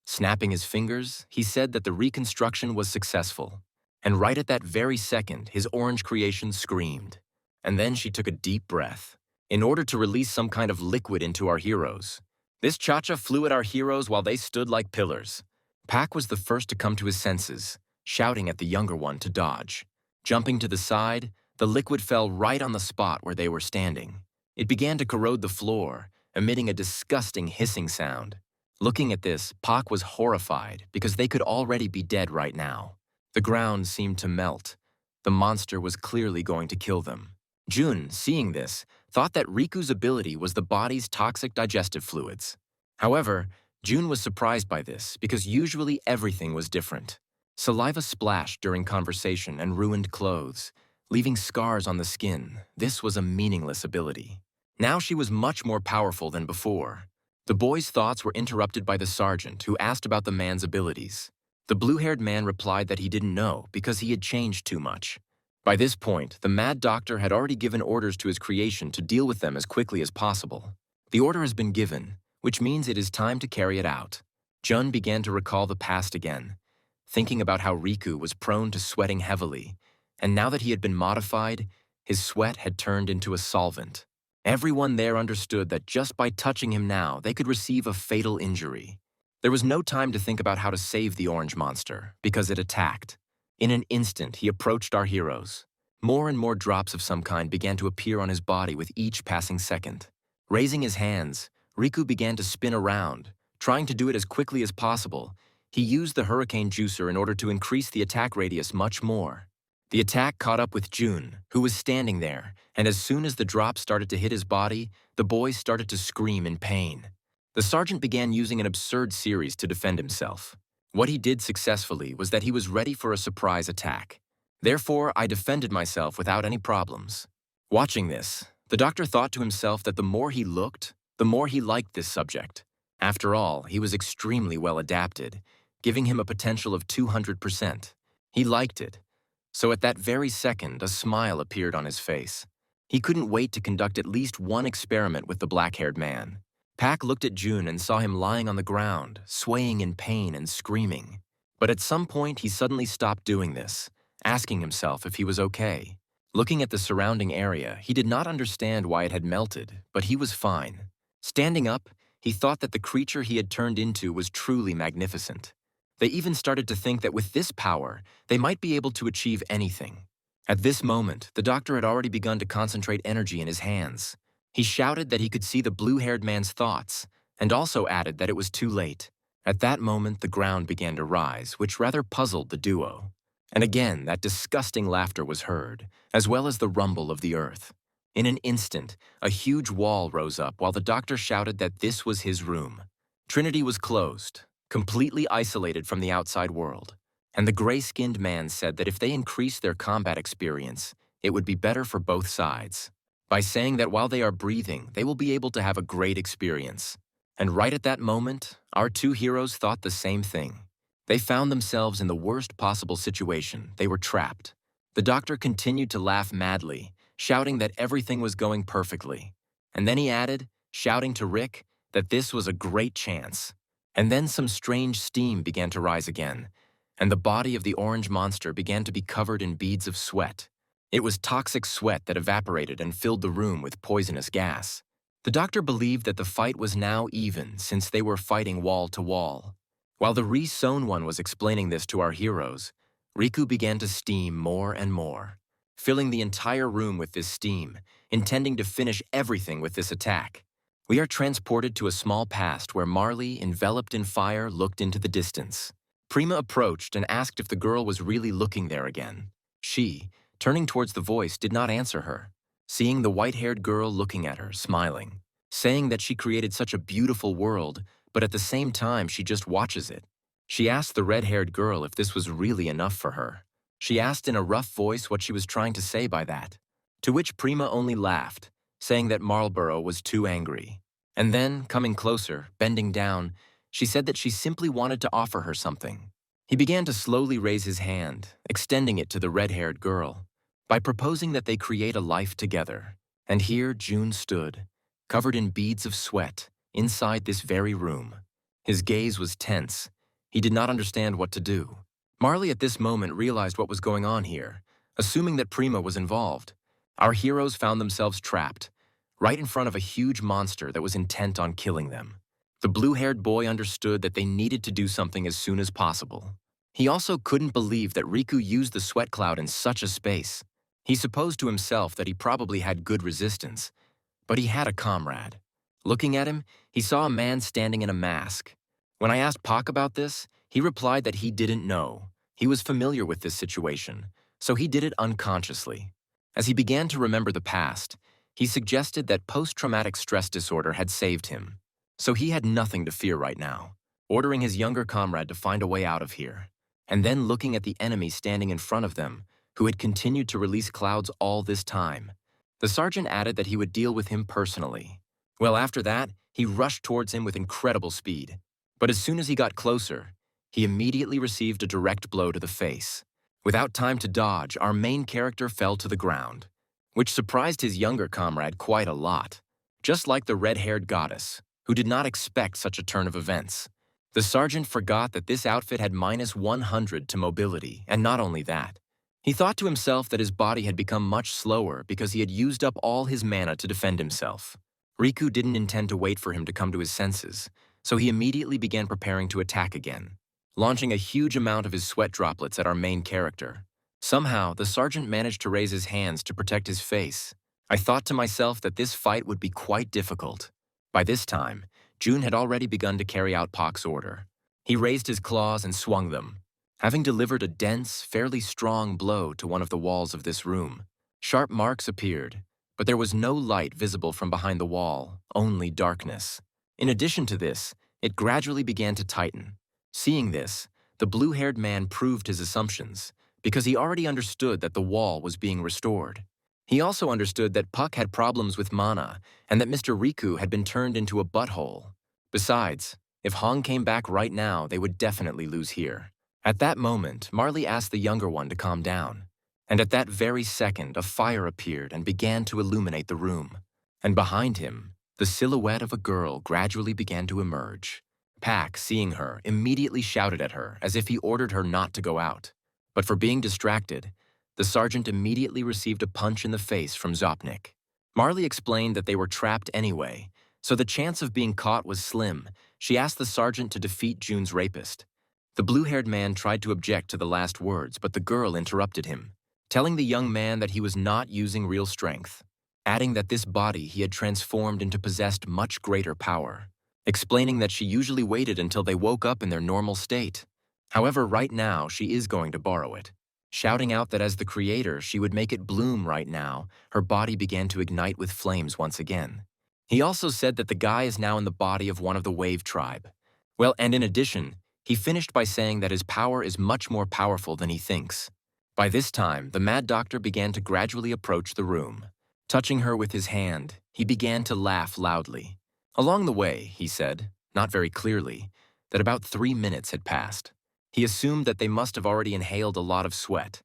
S1: Snapping his fingers, he said that the reconstruction was successful. And right at that very second, his orange creation screamed. And then she took a deep breath, in order to release some kind of liquid into our heroes. This cha-cha flew at our heroes while they stood like pillars. Pak was the first to come to his senses, shouting at the younger one to dodge. Jumping to the side, the liquid fell right on the spot where they were standing. It began to corrode the floor, emitting a disgusting hissing sound. Looking at this, Pak was horrified because they could already be dead right now. The ground seemed to melt. The monster was clearly going to kill them. Jun, seeing this, thought that Riku's ability was the body's toxic digestive fluids. However, Jun was surprised by this because usually everything was different. Saliva splashed during conversation and ruined clothes, leaving scars on the skin. This was a meaningless ability. Now she was much more powerful than before. The boy's thoughts were interrupted by the sergeant, who asked about the man's abilities. The blue-haired man replied that he didn't know because he had changed too much. By this point, the mad doctor had already given orders to his creation to deal with them as quickly as possible. The order has been given, which means it is time to carry it out. Jun began to recall the past again, thinking about how Riku was prone to sweating heavily, and now that he had been modified, his sweat had turned into a solvent. Everyone there understood that just by touching him now, they could receive a fatal injury. There was no time to think about how to save the orange monster, because it attacked. In an instant, he approached our heroes. More and more drops of some kind began to appear on his body with each passing second. Raising his hands, Riku began to spin around, trying to do it as quickly as possible. He used the hurricane juicer in order to increase the attack radius much more. The attack caught up with Jun, who was standing there, and as soon as the drop started to hit his body, the boy started to scream in pain. The sergeant began using an absurd series to defend himself. What he did successfully was that he was ready for a surprise attack. Therefore, I defended myself without any problems. Watching this, the doctor thought to himself that the more he looked, the more he liked this subject. After all, he was extremely well adapted, giving him a potential of 200%. He liked it. So at that very second, a smile appeared on his face. He couldn't wait to conduct at least one experiment with the black-haired man. Pak looked at Jun and saw him lying on the ground, swaying in pain and screaming. But at some point, he suddenly stopped doing this, asking himself if he was okay. Looking at the surrounding area, he did not understand why it had melted, but he was fine. Standing up, he thought that the creature he had turned into was truly magnificent. They even started to think that with this power, they might be able to achieve anything. At this moment, the doctor had already begun to concentrate energy in his hands. He shouted that he could see the blue-haired man's thoughts, and also added that it was too late. At that moment, the ground began to rise, which rather puzzled the duo. And again, that disgusting laughter was heard, as well as the rumble of the earth. In an instant, a huge wall rose up while the doctor shouted that this was his room. Trinity was closed, completely isolated from the outside world, and the gray-skinned man said that if they increased their combat experience, it would be better for both sides. By saying that while they are breathing, they will be able to have a great experience. And right at that moment, our two heroes thought the same thing. They found themselves in the worst possible situation. They were trapped. The doctor continued to laugh madly, shouting that everything was going perfectly. And then he added, shouting to Rick, that this was a great chance. And then some strange steam began to rise again, and the body of the orange monster began to be covered in beads of sweat. It was toxic sweat that evaporated and filled the room with poisonous gas. The doctor believed that the fight was now even since they were fighting wall to wall. While the re-sewn one was explaining this to our heroes, Riku began to steam more and more, filling the entire room with this steam, intending to finish everything with this attack. We are transported to a small past where Marley, enveloped in fire, looked into the distance. Prima approached and asked if the girl was really looking there again. She, turning towards the voice, did not answer her, seeing the white-haired girl looking at her, smiling, saying that she created such a beautiful world, but at the same time she just watches it. She asked the red-haired girl if this was really enough for her. She asked in a rough voice what she was trying to say by that, to which Prima only laughed, saying that Marlborough was too angry. And then, coming closer, bending down, she said that she simply wanted to offer her something. He began to slowly raise his hand, extending it to the red-haired girl, by proposing that they create a life together. And here Jun stood, covered in beads of sweat, inside this very room. His gaze was tense. He did not understand what to do. Marley at this moment realized what was going on here, assuming that Prima was involved. Our heroes found themselves trapped, right in front of a huge monster that was intent on killing them. The blue-haired boy understood that they needed to do something as soon as possible. He also couldn't believe that Riku used the sweat cloud in such a space. He supposed to himself that he probably had good resistance, but he had a comrade. Looking at him, he saw a man standing in a mask. When I asked Pak about this, he replied that he didn't know. He was familiar with this situation, so he did it unconsciously. As he began to remember the past, he suggested that post-traumatic stress disorder had saved him, so he had nothing to fear right now, ordering his younger comrade to find a way out of here, and then looking at the enemy standing in front of them, who had continued to release clouds all this time. The sergeant added that he would deal with him personally. Well, after that, he rushed towards him with incredible speed. But as soon as he got closer, he immediately received a direct blow to the face. Without time to dodge, our main character fell to the ground, which surprised his younger comrade quite a lot. Just like the red-haired goddess, who did not expect such a turn of events. The sergeant forgot that this outfit had -100 to mobility, and not only that. He thought to himself that his body had become much slower because he had used up all his mana to defend himself. Riku didn't intend to wait for him to come to his senses, so he immediately began preparing to attack again, launching a huge amount of his sweat droplets at our main character. Somehow, the sergeant managed to raise his hands to protect his face. I thought to myself that this fight would be quite difficult. By this time, Jun had already begun to carry out Pak's order. He raised his claws and swung them, having delivered a dense, fairly strong blow to one of the walls of this room. Sharp marks appeared, but there was no light visible from behind the wall, only darkness. In addition to this, it gradually began to tighten. Seeing this, the blue-haired man proved his assumptions, because he already understood that the wall was being restored. He also understood that Puck had problems with mana, and that Mr. Riku had been turned into a butthole. Besides, if Hong came back right now, they would definitely lose here. At that moment, Marley asked the younger one to calm down. And at that very second, a fire appeared and began to illuminate the room. And behind him, the silhouette of a girl gradually began to emerge. Pak, seeing her, immediately shouted at her as if he ordered her not to go out. But for being distracted, the sergeant immediately received a punch in the face from Zopnik. Marley explained that they were trapped anyway, so the chance of being caught was slim. She asked the sergeant to defeat Jun's rapist. The blue-haired man tried to object to the last words, but the girl interrupted him, telling the young man that he was not using real strength, adding that this body he had transformed into possessed much greater power, explaining that she usually waited until they woke up in their normal state. However, right now, she is going to borrow it. Shouting out that as the creator, she would make it bloom right now, her body began to ignite with flames once again. He also said that the guy is now in the body of one of the Wave tribe. Well, and in addition, he finished by saying that his power is much more powerful than he thinks. By this time, the Mad Doctor began to gradually approach the room. Touching her with his hand, he began to laugh loudly. Along the way, he said, not very clearly, that about 3 minutes had passed. He assumed that they must have already inhaled a lot of sweat,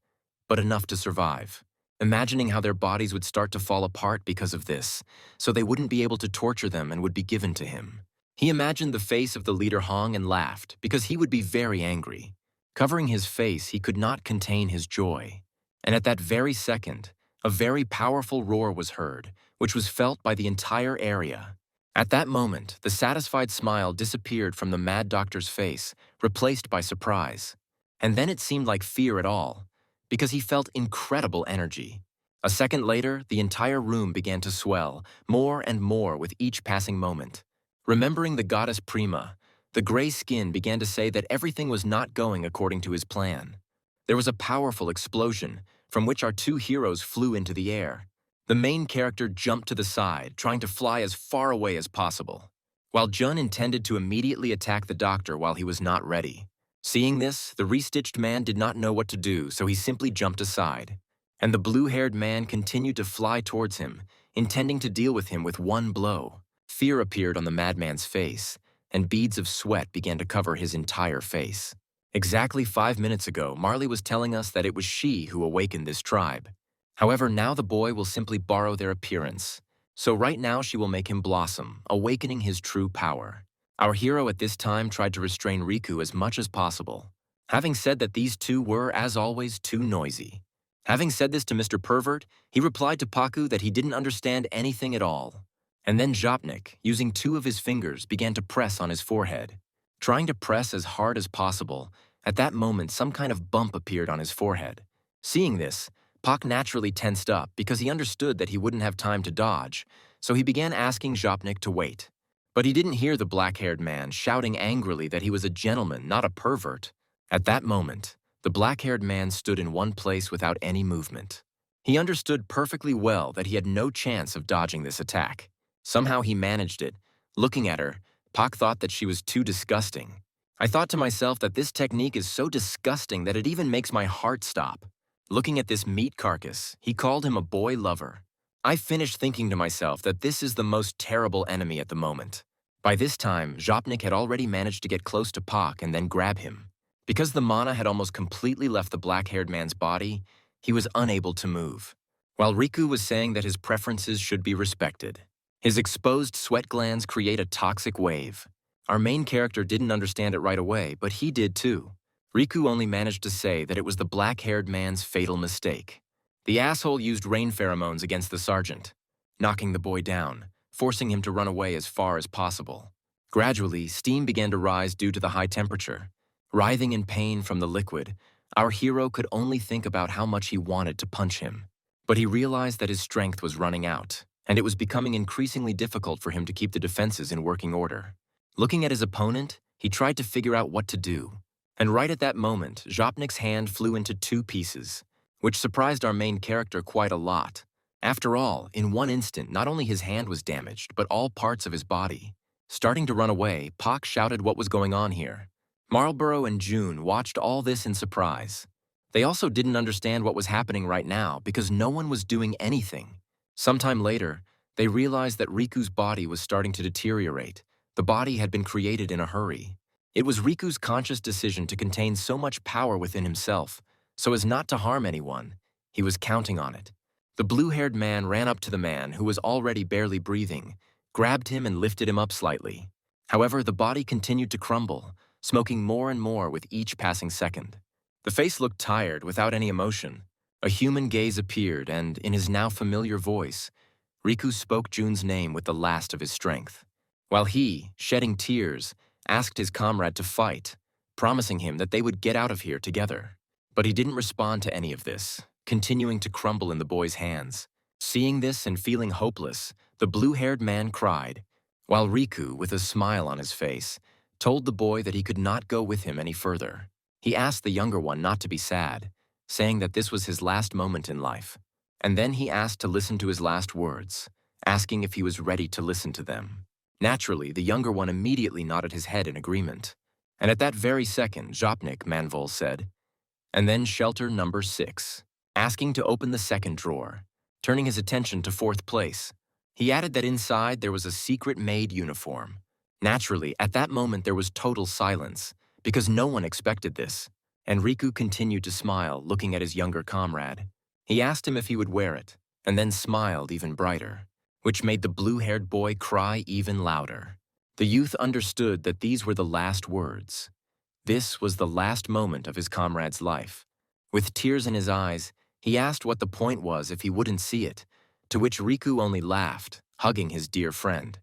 S1: but enough to survive, imagining how their bodies would start to fall apart because of this, so they wouldn't be able to torture them and would be given to him. He imagined the face of the leader Hong and laughed, because he would be very angry. Covering his face, he could not contain his joy. And at that very second, a very powerful roar was heard, which was felt by the entire area. At that moment, the satisfied smile disappeared from the Mad Doctor's face, replaced by surprise. And then it seemed like fear at all, because he felt incredible energy. A second later, the entire room began to swell, more and more with each passing moment. Remembering the goddess Prima, the gray skin began to say that everything was not going according to his plan. There was a powerful explosion, from which our two heroes flew into the air. The main character jumped to the side, trying to fly as far away as possible, while Jun intended to immediately attack the doctor while he was not ready. Seeing this, the restitched man did not know what to do, so he simply jumped aside. And the blue-haired man continued to fly towards him, intending to deal with him with one blow. Fear appeared on the madman's face, and beads of sweat began to cover his entire face. Exactly 5 minutes ago, Marley was telling us that it was she who awakened this tribe. However, now the boy will simply borrow their appearance. So right now she will make him blossom, awakening his true power. Our hero at this time tried to restrain Riku as much as possible, having said that these two were, as always, too noisy. Having said this to Mr. Pervert, he replied to Paku that he didn't understand anything at all. And then Jopnik, using 2 of his fingers, began to press on his forehead. Trying to press as hard as possible, at that moment some kind of bump appeared on his forehead. Seeing this, Pak naturally tensed up because he understood that he wouldn't have time to dodge, so he began asking Jopnik to wait. But he didn't hear the black-haired man shouting angrily that he was a gentleman, not a pervert. At that moment, the black-haired man stood in one place without any movement. He understood perfectly well that he had no chance of dodging this attack. Somehow he managed it. Looking at her, Pak thought that she was too disgusting. I thought to myself that this technique is so disgusting that it even makes my heart stop. Looking at this meat carcass, he called him a boy lover. I finished thinking to myself that this is the most terrible enemy at the moment. By this time, Jopnik had already managed to get close to Pak and then grab him. Because the mana had almost completely left the black-haired man's body, he was unable to move. While Riku was saying that his preferences should be respected, his exposed sweat glands create a toxic wave. Our main character didn't understand it right away, but he did too. Riku only managed to say that it was the black-haired man's fatal mistake. The asshole used rain pheromones against the sergeant, knocking the boy down, forcing him to run away as far as possible. Gradually, steam began to rise due to the high temperature. Writhing in pain from the liquid, our hero could only think about how much he wanted to punch him. But he realized that his strength was running out, and it was becoming increasingly difficult for him to keep the defenses in working order. Looking at his opponent, he tried to figure out what to do. And right at that moment, Jopnik's hand flew into two pieces, which surprised our main character quite a lot. After all, in one instant, not only his hand was damaged, but all parts of his body. Starting to run away, Pak shouted what was going on here. Marlborough and June watched all this in surprise. They also didn't understand what was happening right now because no one was doing anything. Sometime later, they realized that Riku's body was starting to deteriorate. The body had been created in a hurry. It was Riku's conscious decision to contain so much power within himself, so as not to harm anyone. He was counting on it. The blue-haired man ran up to the man who was already barely breathing, grabbed him and lifted him up slightly. However, the body continued to crumble, smoking more and more with each passing second. The face looked tired, without any emotion. A human gaze appeared, and in his now familiar voice, Riku spoke Jun's name with the last of his strength. While he, shedding tears, asked his comrade to fight, promising him that they would get out of here together. But he didn't respond to any of this, continuing to crumble in the boy's hands. Seeing this and feeling hopeless, the blue-haired man cried, while Riku, with a smile on his face, told the boy that he could not go with him any further. He asked the younger one not to be sad, saying that this was his last moment in life. And then he asked to listen to his last words, asking if he was ready to listen to them. Naturally, the younger one immediately nodded his head in agreement. And at that very second, Jopnik, Manvol said, and then shelter number 6, asking to open the second drawer, turning his attention to 4th place. He added that inside there was a secret maid uniform. Naturally, at that moment there was total silence, because no one expected this, and Riku continued to smile, looking at his younger comrade. He asked him if he would wear it, and then smiled even brighter, which made the blue-haired boy cry even louder. The youth understood that these were the last words. This was the last moment of his comrade's life. With tears in his eyes, he asked what the point was if he wouldn't see it, to which Riku only laughed, hugging his dear friend.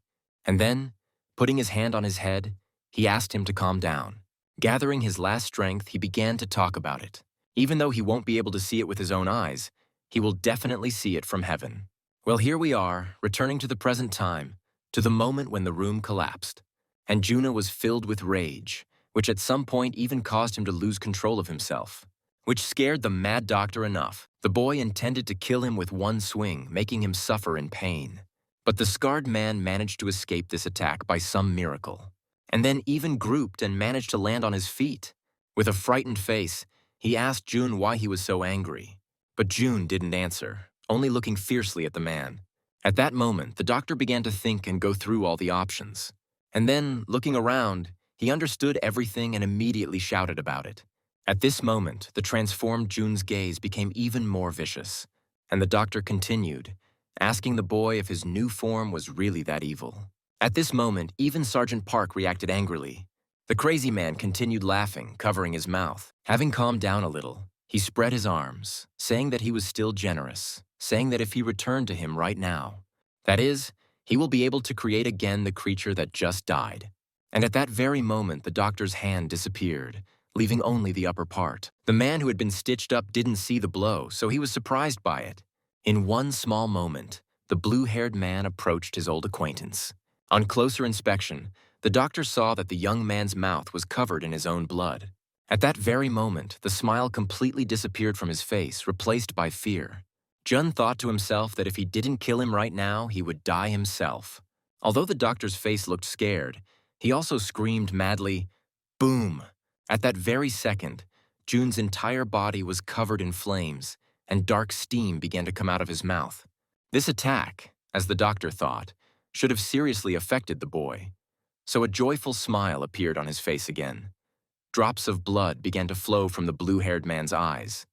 S1: And then, putting his hand on his head, he asked him to calm down. Gathering his last strength, he began to talk about it. Even though he won't be able to see it with his own eyes, he will definitely see it from heaven. Well, here we are, returning to the present time, to the moment when the room collapsed. And Juna was filled with rage, which at some point even caused him to lose control of himself, which scared the mad doctor enough. The boy intended to kill him with one swing, making him suffer in pain. But the scarred man managed to escape this attack by some miracle, and then even grouped and managed to land on his feet. With a frightened face, he asked June why he was so angry. But June didn't answer, only looking fiercely at the man. At that moment, the doctor began to think and go through all the options. And then, looking around, he understood everything and immediately shouted about it. At this moment, the transformed June's gaze became even more vicious, and the doctor continued, asking the boy if his new form was really that evil. At this moment, even Sergeant Park reacted angrily. The crazy man continued laughing, covering his mouth. Having calmed down a little, he spread his arms, saying that he was still generous, saying that if he returned to him right now, that is, he will be able to create again the creature that just died. And at that very moment, the doctor's hand disappeared, leaving only the upper part. The man who had been stitched up didn't see the blow, so he was surprised by it. In one small moment, the blue-haired man approached his old acquaintance. On closer inspection, the doctor saw that the young man's mouth was covered in his own blood. At that very moment, the smile completely disappeared from his face, replaced by fear. Jun thought to himself that if he didn't kill him right now, he would die himself. Although the doctor's face looked scared, he also screamed madly, "Boom!" At that very second, Jun's entire body was covered in flames, and dark steam began to come out of his mouth. This attack, as the doctor thought, should have seriously affected the boy. So a joyful smile appeared on his face again. Drops of blood began to flow from the blue-haired man's eyes.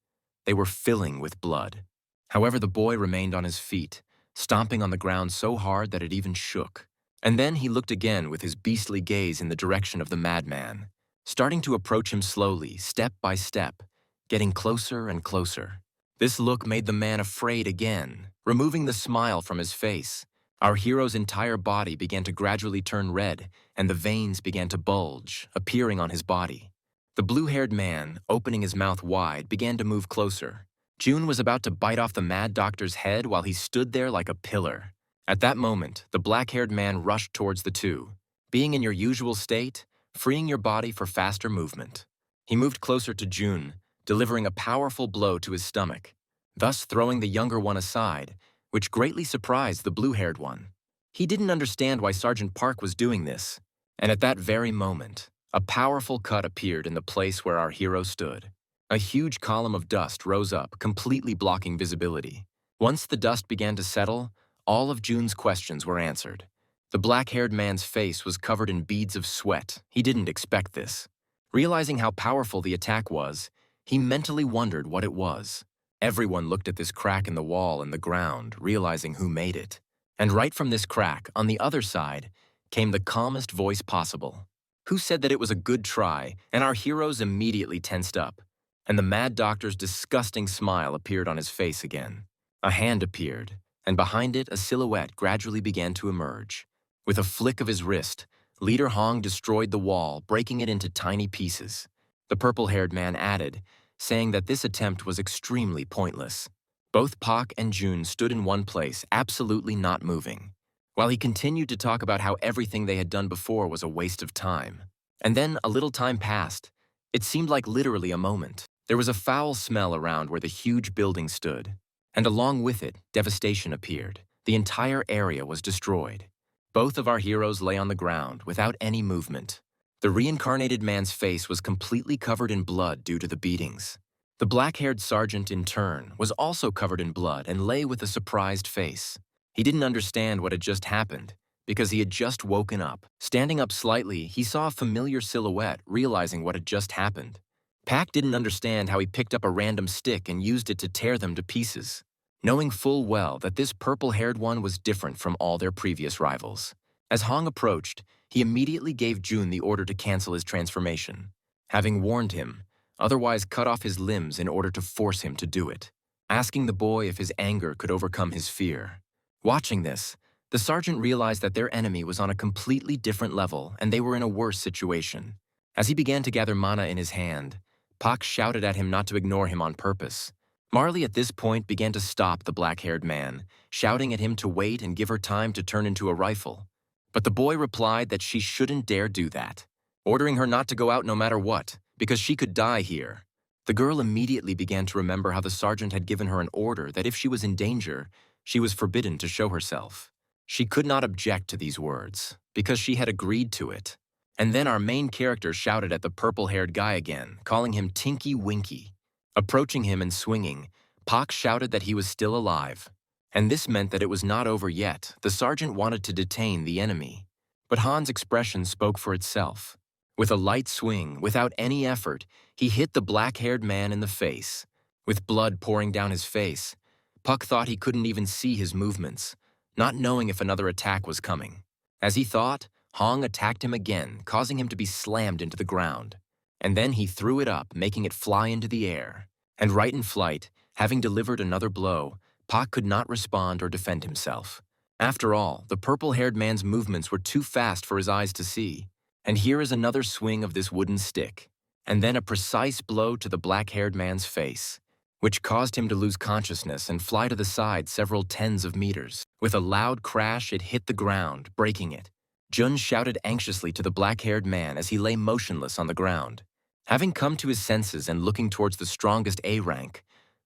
S1: They were filling with blood. However, the boy remained on his feet, stomping on the ground so hard that it even shook. And then he looked again with his beastly gaze in the direction of the madman, starting to approach him slowly, step by step, getting closer and closer. This look made the man afraid again, removing the smile from his face. Our hero's entire body began to gradually turn red, and the veins began to bulge, appearing on his body. The blue-haired man, opening his mouth wide, began to move closer. June was about to bite off the mad doctor's head while he stood there like a pillar. At that moment, the black-haired man rushed towards the two. Being in your usual state, freeing your body for faster movement. He moved closer to June, delivering a powerful blow to his stomach, thus throwing the younger one aside, which greatly surprised the blue-haired one. He didn't understand why Sergeant Park was doing this, and at that very moment, a powerful cut appeared in the place where our hero stood. A huge column of dust rose up, completely blocking visibility. Once the dust began to settle, all of June's questions were answered. The black-haired man's face was covered in beads of sweat. He didn't expect this. Realizing how powerful the attack was, he mentally wondered what it was. Everyone looked at this crack in the wall and the ground, realizing who made it. And right from this crack, on the other side, came the calmest voice possible. Who said that it was a good try, and our heroes immediately tensed up. And the mad doctor's disgusting smile appeared on his face again. A hand appeared, and behind it a silhouette gradually began to emerge. With a flick of his wrist, Leader Hong destroyed the wall, breaking it into tiny pieces. The purple-haired man added, saying that this attempt was extremely pointless. Both Pak and June stood in one place, absolutely not moving, while he continued to talk about how everything they had done before was a waste of time. And then a little time passed. It seemed like literally a moment. There was a foul smell around where the huge building stood, and along with it, devastation appeared. The entire area was destroyed. Both of our heroes lay on the ground without any movement. The reincarnated man's face was completely covered in blood due to the beatings. The black-haired sergeant, in turn, was also covered in blood and lay with a surprised face. He didn't understand what had just happened, because he had just woken up. Standing up slightly, he saw a familiar silhouette, realizing what had just happened. Pak didn't understand how he picked up a random stick and used it to tear them to pieces, knowing full well that this purple-haired one was different from all their previous rivals. As Hong approached, he immediately gave June the order to cancel his transformation, having warned him, otherwise cut off his limbs in order to force him to do it, asking the boy if his anger could overcome his fear. Watching this, the sergeant realized that their enemy was on a completely different level and they were in a worse situation. As he began to gather mana in his hand, Pak shouted at him not to ignore him on purpose. Marley at this point began to stop the black-haired man, shouting at him to wait and give her time to turn into a rifle. But the boy replied that she shouldn't dare do that, ordering her not to go out no matter what, because she could die here. The girl immediately began to remember how the sergeant had given her an order that if she was in danger, she was forbidden to show herself. She could not object to these words, because she had agreed to it. And then our main character shouted at the purple-haired guy again, calling him Tinky Winky. Approaching him and swinging, Pak shouted that he was still alive. And this meant that it was not over yet. The sergeant wanted to detain the enemy. But Han's expression spoke for itself. With a light swing, without any effort, he hit the black-haired man in the face. With blood pouring down his face, Puck thought he couldn't even see his movements, not knowing if another attack was coming. As he thought, Hong attacked him again, causing him to be slammed into the ground. And then he threw it up, making it fly into the air. And right in flight, having delivered another blow, Pak could not respond or defend himself. After all, the purple-haired man's movements were too fast for his eyes to see. And here is another swing of this wooden stick, and then a precise blow to the black-haired man's face, which caused him to lose consciousness and fly to the side several tens of meters. With a loud crash, it hit the ground, breaking it. Jun shouted anxiously to the black-haired man as he lay motionless on the ground. Having come to his senses and looking towards the strongest A rank,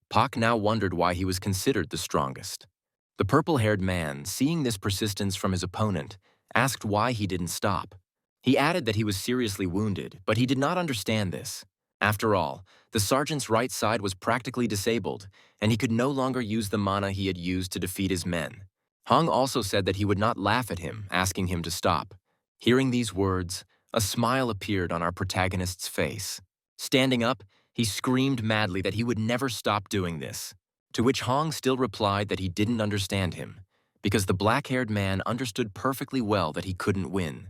S1: Pak now wondered why he was considered the strongest. The purple-haired man, seeing this persistence from his opponent, asked why he didn't stop. He added that he was seriously wounded, but he did not understand this. After all, the sergeant's right side was practically disabled, and he could no longer use the mana he had used to defeat his men. Hong also said that he would not laugh at him, asking him to stop. Hearing these words, a smile appeared on our protagonist's face. Standing up, he screamed madly that he would never stop doing this, to which Hong still replied that he didn't understand him, because the black-haired man understood perfectly well that he couldn't win,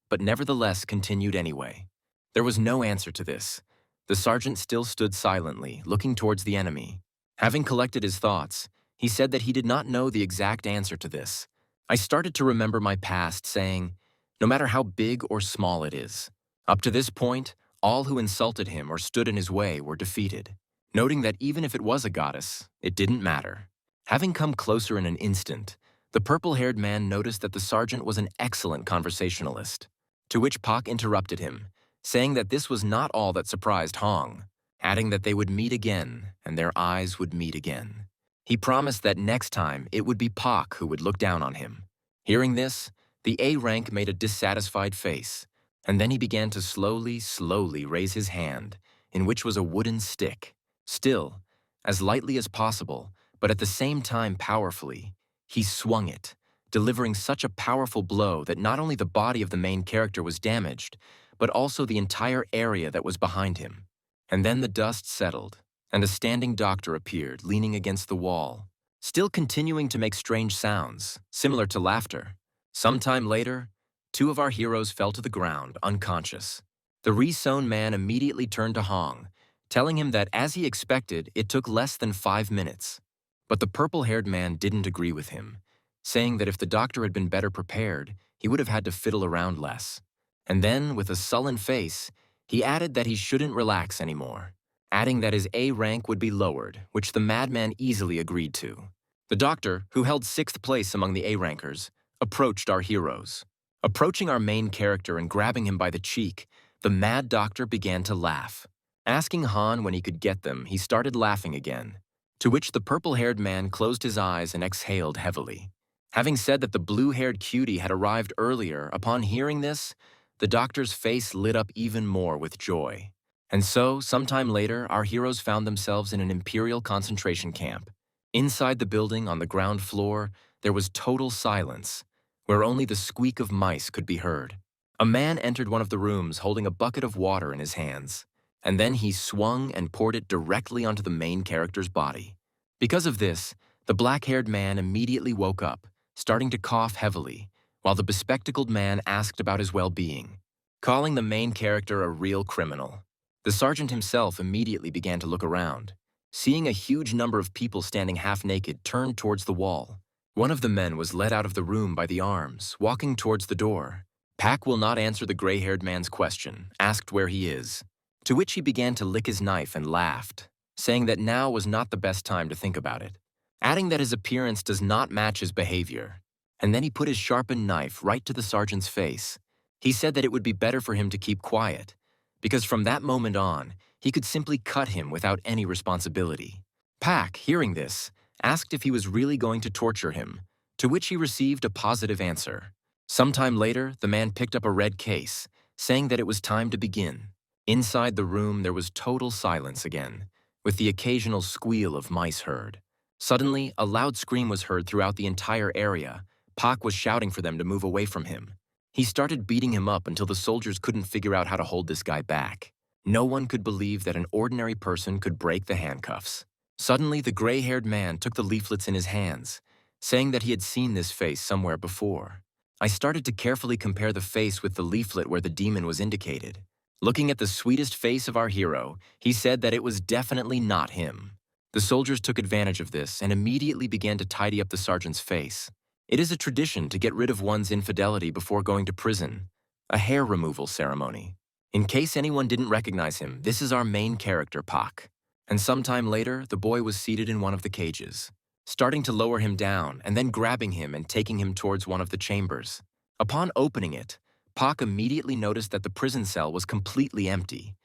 S1: but nevertheless continued anyway. There was no answer to this. The sergeant still stood silently, looking towards the enemy. Having collected his thoughts, he said that he did not know the exact answer to this. I started to remember my past, saying, no matter how big or small it is, up to this point, all who insulted him or stood in his way were defeated. Noting that even if it was a goddess, it didn't matter. Having come closer in an instant, the purple-haired man noticed that the sergeant was an excellent conversationalist, to which Pak interrupted him, saying that this was not all that surprised Hong, adding that they would meet again and their eyes would meet again. He promised that next time it would be Pak who would look down on him. Hearing this, the A rank made a dissatisfied face, and then he began to slowly raise his hand, in which was a wooden stick. Still, as lightly as possible, but at the same time powerfully, he swung it, delivering such a powerful blow that not only the body of the main character was damaged, but also the entire area that was behind him. And then the dust settled, and a standing doctor appeared, leaning against the wall, still continuing to make strange sounds, similar to laughter. Sometime later, two of our heroes fell to the ground, unconscious. The re-sewn man immediately turned to Hong, telling him that, as he expected, it took less than 5 minutes. But the purple-haired man didn't agree with him, saying that if the doctor had been better prepared, he would have had to fiddle around less. And then, with a sullen face, he added that he shouldn't relax anymore, adding that his A rank would be lowered, which the madman easily agreed to. The doctor, who held 6th place among the A rankers, approached our heroes. Approaching our main character and grabbing him by the cheek, the mad doctor began to laugh. Asking Han when he could get them, he started laughing again, to which the purple-haired man closed his eyes and exhaled heavily. Having said that the blue-haired cutie had arrived earlier, upon hearing this, the doctor's face lit up even more with joy. And so, sometime later, our heroes found themselves in an Imperial concentration camp. Inside the building, on the ground floor, there was total silence, where only the squeak of mice could be heard. A man entered one of the rooms holding a bucket of water in his hands, and then he swung and poured it directly onto the main character's body. Because of this, the black-haired man immediately woke up, starting to cough heavily, while the bespectacled man asked about his well-being, calling the main character a real criminal. The sergeant himself immediately began to look around, seeing a huge number of people standing half-naked turned towards the wall. One of the men was led out of the room by the arms, walking towards the door. Pak will not answer the gray-haired man's question, asked where he is, to which he began to lick his knife and laughed, saying that now was not the best time to think about it, adding that his appearance does not match his behavior. And then he put his sharpened knife right to the sergeant's face. He said that it would be better for him to keep quiet, because from that moment on, he could simply cut him without any responsibility. Pak, hearing this, asked if he was really going to torture him, to which he received a positive answer. Sometime later, the man picked up a red case, saying that it was time to begin. Inside the room, there was total silence again, with the occasional squeal of mice heard. Suddenly, a loud scream was heard throughout the entire area. Pak was shouting for them to move away from him. He started beating him up until the soldiers couldn't figure out how to hold this guy back. No one could believe that an ordinary person could break the handcuffs. Suddenly, the gray-haired man took the leaflets in his hands, saying that he had seen this face somewhere before. I started to carefully compare the face with the leaflet where the demon was indicated. Looking at the sweetest face of our hero, he said that it was definitely not him. The soldiers took advantage of this and immediately began to tidy up the sergeant's face. It is a tradition to get rid of one's infidelity before going to prison, a hair removal ceremony. In case anyone didn't recognize him, this is our main character, Pak. And sometime later, the boy was seated in one of the cages, starting to lower him down and then grabbing him and taking him towards one of the chambers. Upon opening it, Pak immediately noticed that the prison cell was completely empty.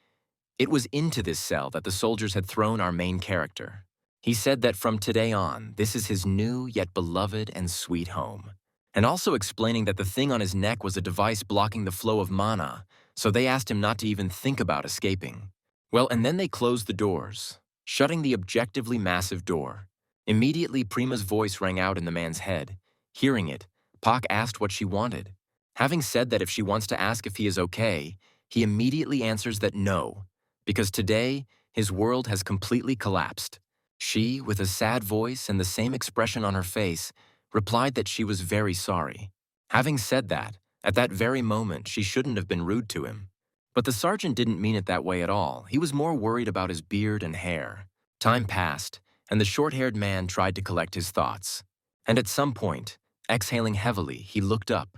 S1: It was into this cell that the soldiers had thrown our main character. He said that from today on, this is his new yet beloved and sweet home. And also explaining that the thing on his neck was a device blocking the flow of mana, so they asked him not to even think about escaping. Well, and then they closed the doors, shutting the objectively massive door. Immediately, Prima's voice rang out in the man's head. Hearing it, Pak asked what she wanted. Having said that if she wants to ask if he is okay, he immediately answers that no, because today, his world has completely collapsed. She, with a sad voice and the same expression on her face, replied that she was very sorry. Having said that, at that very moment, she shouldn't have been rude to him. But the sergeant didn't mean it that way at all. He was more worried about his beard and hair. Time passed, and the short-haired man tried to collect his thoughts. And at some point, exhaling heavily, he looked up,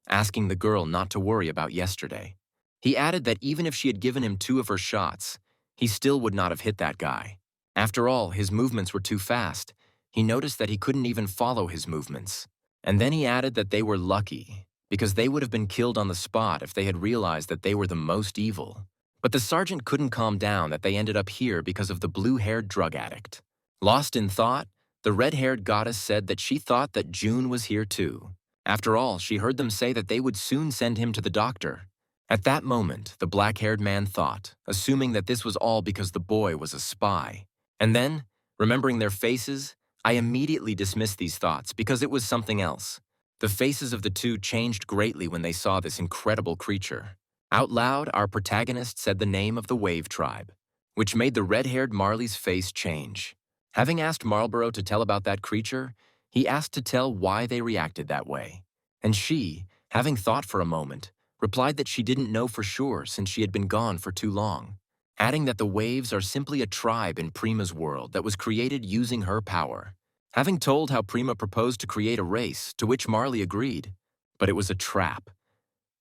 S1: asking the girl not to worry about yesterday. He added that even if she had given him 2 of her shots, he still would not have hit that guy. After all, his movements were too fast. He noticed that he couldn't even follow his movements. And then he added that they were lucky, because they would have been killed on the spot if they had realized that they were the most evil. But the sergeant couldn't calm down that they ended up here because of the blue-haired drug addict. Lost in thought, the red-haired goddess said that she thought that June was here too. After all, she heard them say that they would soon send him to the doctor. At that moment, the black-haired man thought, assuming that this was all because the boy was a spy. And then, remembering their faces, I immediately dismissed these thoughts because it was something else. The faces of the two changed greatly when they saw this incredible creature. Out loud, our protagonist said the name of the Wave Tribe, which made the red-haired Marley's face change. Having asked Marlborough to tell about that creature, he asked to tell why they reacted that way. And she, having thought for a moment, replied that she didn't know for sure since she had been gone for too long, adding that the Waves are simply a tribe in Prima's world that was created using her power. Having told how Prima proposed to create a race, to which Marley agreed, but it was a trap.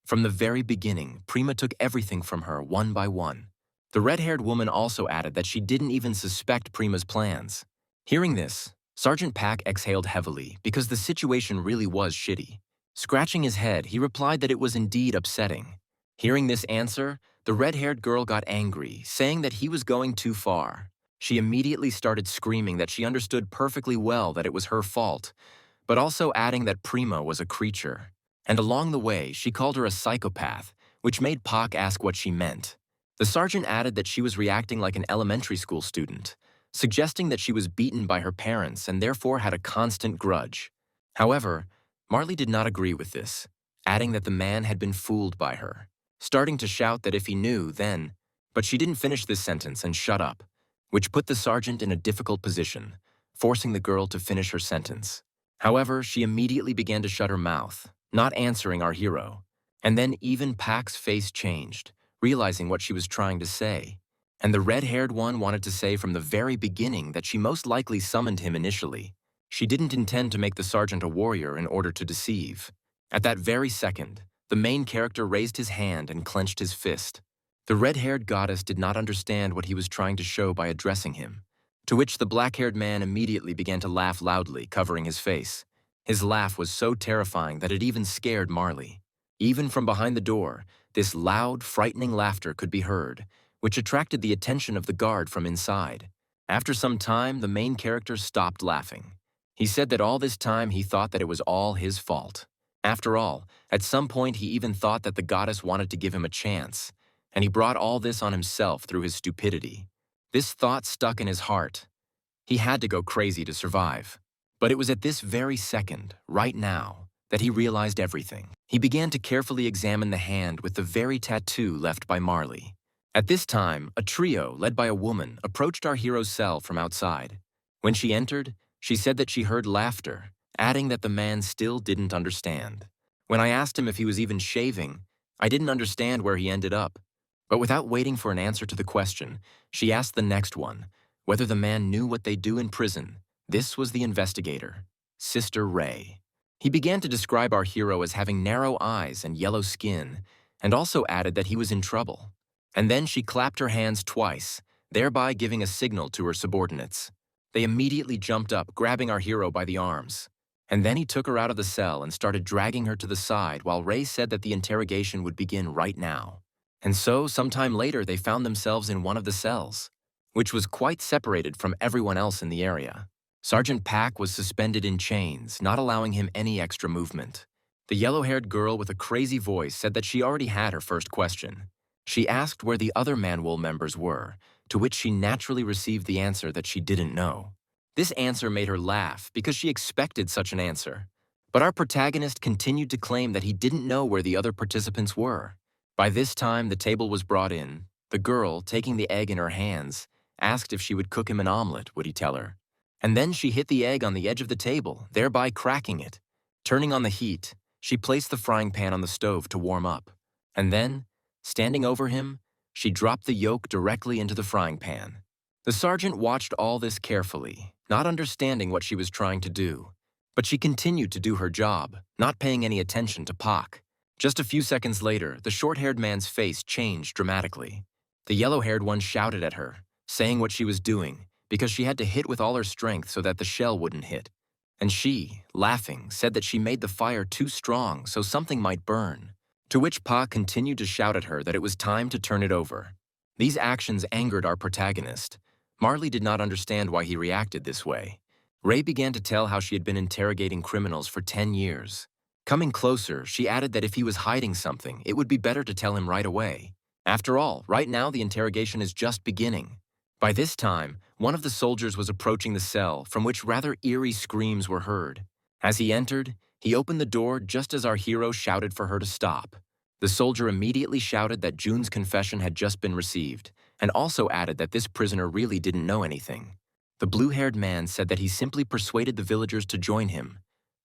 S1: From the very beginning, Prima took everything from her one by one. The red-haired woman also added that she didn't even suspect Prima's plans. Hearing this, Sergeant Pak exhaled heavily because the situation really was shitty. Scratching his head, he replied that it was indeed upsetting. Hearing this answer, the red-haired girl got angry, saying that he was going too far. She immediately started screaming that she understood perfectly well that it was her fault, but also adding that Prima was a creature. And along the way, she called her a psychopath, which made Pak ask what she meant. The sergeant added that she was reacting like an elementary school student, suggesting that she was beaten by her parents and therefore had a constant grudge. However, Marley did not agree with this, adding that the man had been fooled by her, starting to shout that if he knew, then, but she didn't finish this sentence and shut up, which put the sergeant in a difficult position, forcing the girl to finish her sentence. However, she immediately began to shut her mouth, not answering our hero. And then even Pak's face changed, realizing what she was trying to say. And the red-haired one wanted to say from the very beginning that she most likely summoned him initially. She didn't intend to make the sergeant a warrior in order to deceive. At that very second, the main character raised his hand and clenched his fist. The red-haired goddess did not understand what he was trying to show by addressing him, to which the black-haired man immediately began to laugh loudly, covering his face. His laugh was so terrifying that it even scared Marley. Even from behind the door, this loud, frightening laughter could be heard, which attracted the attention of the guard from inside. After some time, the main character stopped laughing. He said that all this time he thought that it was all his fault. After all, at some point he even thought that the goddess wanted to give him a chance, and he brought all this on himself through his stupidity. This thought stuck in his heart. He had to go crazy to survive. But it was at this very second, right now, that he realized everything. He began to carefully examine the hand with the very tattoo left by Marley. At this time, a trio, led by a woman, approached our hero's cell from outside. When she entered, she said that she heard laughter, adding that the man still didn't understand. When I asked him if he was even shaving, I didn't understand where he ended up. But without waiting for an answer to the question, she asked the next one, whether the man knew what they do in prison. This was the investigator, Sister Ray. He began to describe our hero as having narrow eyes and yellow skin, and also added that he was in trouble. And then she clapped her hands twice, thereby giving a signal to her subordinates. They immediately jumped up, grabbing our hero by the arms. And then he took her out of the cell and started dragging her to the side while Ray said that the interrogation would begin right now. And so, sometime later, they found themselves in one of the cells, which was quite separated from everyone else in the area. Sergeant Pak was suspended in chains, not allowing him any extra movement. The yellow-haired girl with a crazy voice said that she already had her first question. She asked where the other Manhwa members were, to which she naturally received the answer that she didn't know. This answer made her laugh because she expected such an answer. But our protagonist continued to claim that he didn't know where the other participants were. By this time, the table was brought in. The girl, taking the egg in her hands, asked if she would cook him an omelet, would he tell her. And then she hit the egg on the edge of the table, thereby cracking it. Turning on the heat, she placed the frying pan on the stove to warm up. And then, standing over him, she dropped the yolk directly into the frying pan. The sergeant watched all this carefully, not understanding what she was trying to do. But she continued to do her job, not paying any attention to Pak. Just a few seconds later, the short-haired man's face changed dramatically. The yellow-haired one shouted at her, saying what she was doing, because she had to hit with all her strength so that the shell wouldn't hit. And she, laughing, said that she made the fire too strong so something might burn. To which Pa continued to shout at her that it was time to turn it over. These actions angered our protagonist. Marley did not understand why he reacted this way. Ray began to tell how she had been interrogating criminals for 10 years. Coming closer, she added that if he was hiding something, it would be better to tell him right away. After all, right now the interrogation is just beginning. By this time, one of the soldiers was approaching the cell, from which rather eerie screams were heard. As he entered, he opened the door just as our hero shouted for her to stop. The soldier immediately shouted that June's confession had just been received, and also added that this prisoner really didn't know anything. The blue-haired man said that he simply persuaded the villagers to join him,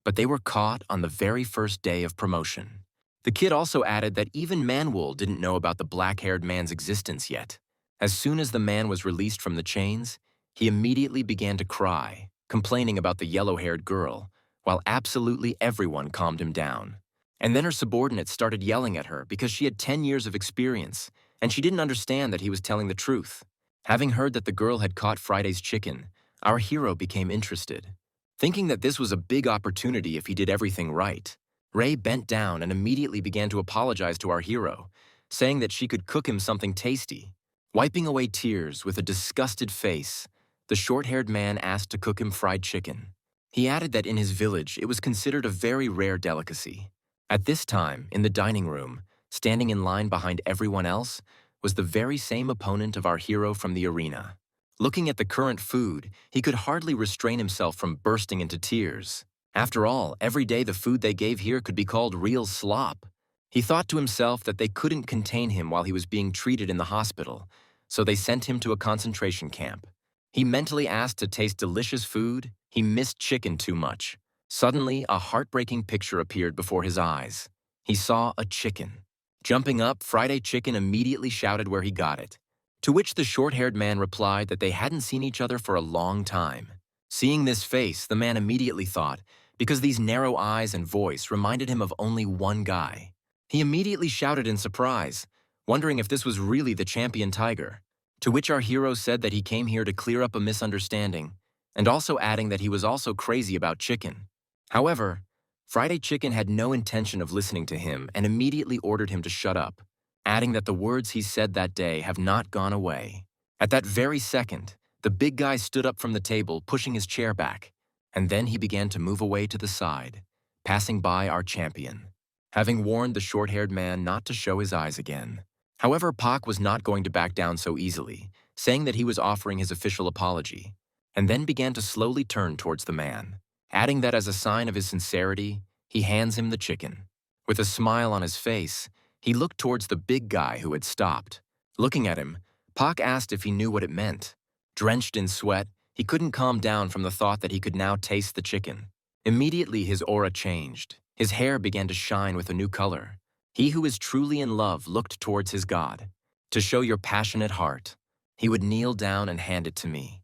S1: but they were caught on the very first day of promotion. The kid also added that even Manhwa didn't know about the black-haired man's existence yet. As soon as the man was released from the chains, he immediately began to cry, complaining about the yellow-haired girl, while absolutely everyone calmed him down. And then her subordinates started yelling at her because she had 10 years of experience, and she didn't understand that he was telling the truth. Having heard that the girl had caught Friday's chicken, our hero became interested. Thinking that this was a big opportunity if he did everything right, Ray bent down and immediately began to apologize to our hero, saying that she could cook him something tasty. Wiping away tears with a disgusted face, the short-haired man asked to cook him fried chicken. He added that in his village it was considered a very rare delicacy. At this time, in the dining room, standing in line behind everyone else, was the very same opponent of our hero from the arena. Looking at the current food, he could hardly restrain himself from bursting into tears. After all, every day the food they gave here could be called real slop. He thought to himself that they couldn't contain him while he was being treated in the hospital, so they sent him to a concentration camp. He mentally asked to taste delicious food. He missed chicken too much. Suddenly, a heartbreaking picture appeared before his eyes. He saw a chicken. Jumping up, Friday Chicken immediately shouted where he got it, to which the short-haired man replied that they hadn't seen each other for a long time. Seeing this face, the man immediately thought, because these narrow eyes and voice reminded him of only one guy. He immediately shouted in surprise, wondering if this was really the champion tiger, to which our hero said that he came here to clear up a misunderstanding, and also adding that he was also crazy about chicken. However, Friday Chicken had no intention of listening to him and immediately ordered him to shut up, adding that the words he said that day have not gone away. At that very second, the big guy stood up from the table, pushing his chair back, and then he began to move away to the side, passing by our champion, having warned the short-haired man not to show his eyes again. However, Pak was not going to back down so easily, saying that he was offering his official apology, and then began to slowly turn towards the man, adding that as a sign of his sincerity, he hands him the chicken. With a smile on his face, he looked towards the big guy who had stopped. Looking at him, Pak asked if he knew what it meant. Drenched in sweat, he couldn't calm down from the thought that he could now taste the chicken. Immediately his aura changed. His hair began to shine with a new color. He who is truly in love looked towards his god. To show your passionate heart, he would kneel down and hand it to me.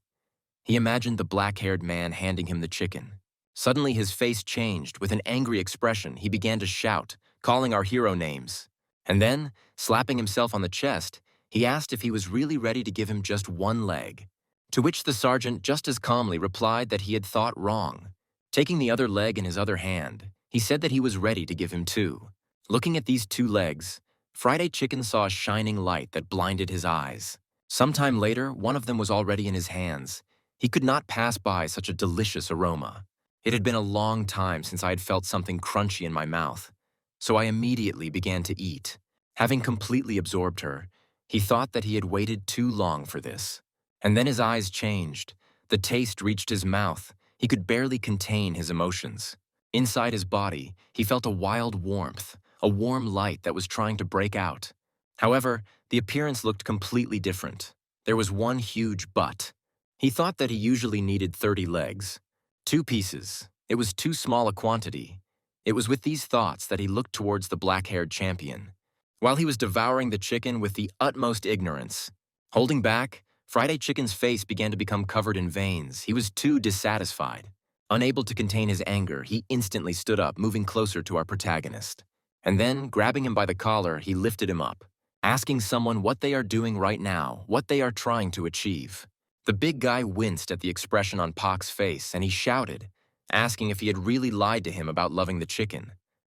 S1: He imagined the black-haired man handing him the chicken. Suddenly his face changed. With an angry expression, he began to shout, calling our hero names. And then, slapping himself on the chest, he asked if he was really ready to give him just one leg. To which the sergeant just as calmly replied that he had thought wrong. Taking the other leg in his other hand, he said that he was ready to give him two. Looking at these two legs, Friday Chicken saw a shining light that blinded his eyes. Sometime later, one of them was already in his hands. He could not pass by such a delicious aroma. It had been a long time since I had felt something crunchy in my mouth, so I immediately began to eat. Having completely absorbed her, he thought that he had waited too long for this. And then his eyes changed. The taste reached his mouth. He could barely contain his emotions. Inside his body, he felt a wild warmth, a warm light that was trying to break out. However, the appearance looked completely different. There was one huge butt. He thought that he usually needed 30 legs. 2 pieces. It was too small a quantity. It was with these thoughts that he looked towards the black-haired champion. While he was devouring the chicken with the utmost ignorance, holding back, Friday Chicken's face began to become covered in veins. He was too dissatisfied. Unable to contain his anger, he instantly stood up, moving closer to our protagonist. And then, grabbing him by the collar, he lifted him up, asking someone what they are doing right now, what they are trying to achieve. The big guy winced at the expression on Pac's face, and he shouted, asking if he had really lied to him about loving the chicken.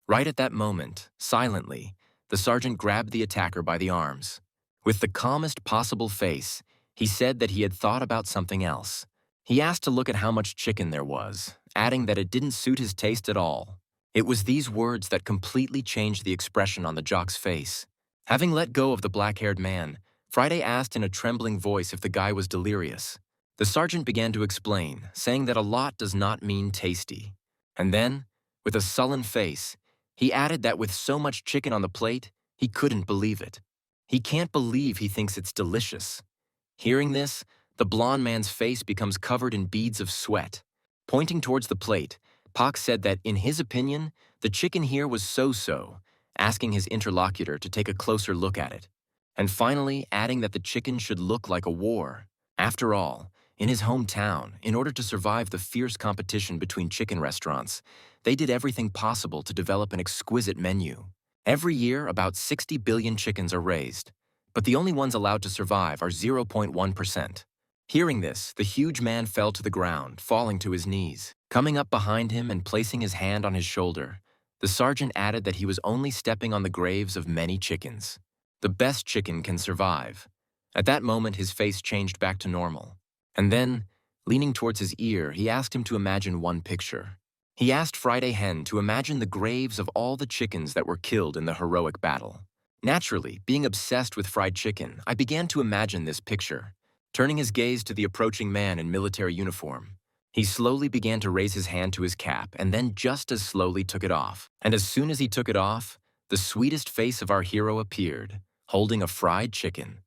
S1: Right at that moment, silently, the sergeant grabbed the attacker by the arms. With the calmest possible face, he said that he had thought about something else. He asked to look at how much chicken there was, adding that it didn't suit his taste at all. It was these words that completely changed the expression on the jock's face. Having let go of the black-haired man, Friday asked in a trembling voice if the guy was delirious. The sergeant began to explain, saying that a lot does not mean tasty. And then, with a sullen face, he added that with so much chicken on the plate, he couldn't believe it. He can't believe he thinks it's delicious. Hearing this, the blond man's face becomes covered in beads of sweat. Pointing towards the plate, Pac said that, in his opinion, the chicken here was so-so, asking his interlocutor to take a closer look at it. And finally, adding that the chicken should look like a war. After all, in his hometown, in order to survive the fierce competition between chicken restaurants, they did everything possible to develop an exquisite menu. Every year, about 60 billion chickens are raised, but the only ones allowed to survive are 0.1%. Hearing this, the huge man fell to the ground, falling to his knees. Coming up behind him and placing his hand on his shoulder, the sergeant added that he was only stepping on the graves of many chickens. The best chicken can survive. At that moment, his face changed back to normal. And then, leaning towards his ear, he asked him to imagine one picture. He asked Friday Hen to imagine the graves of all the chickens that were killed in the heroic battle. Naturally, being obsessed with fried chicken, I began to imagine this picture. Turning his gaze to the approaching man in military uniform, he slowly began to raise his hand to his cap and then just as slowly took it off. And as soon as he took it off, the sweetest face of our hero appeared, holding a fried chicken.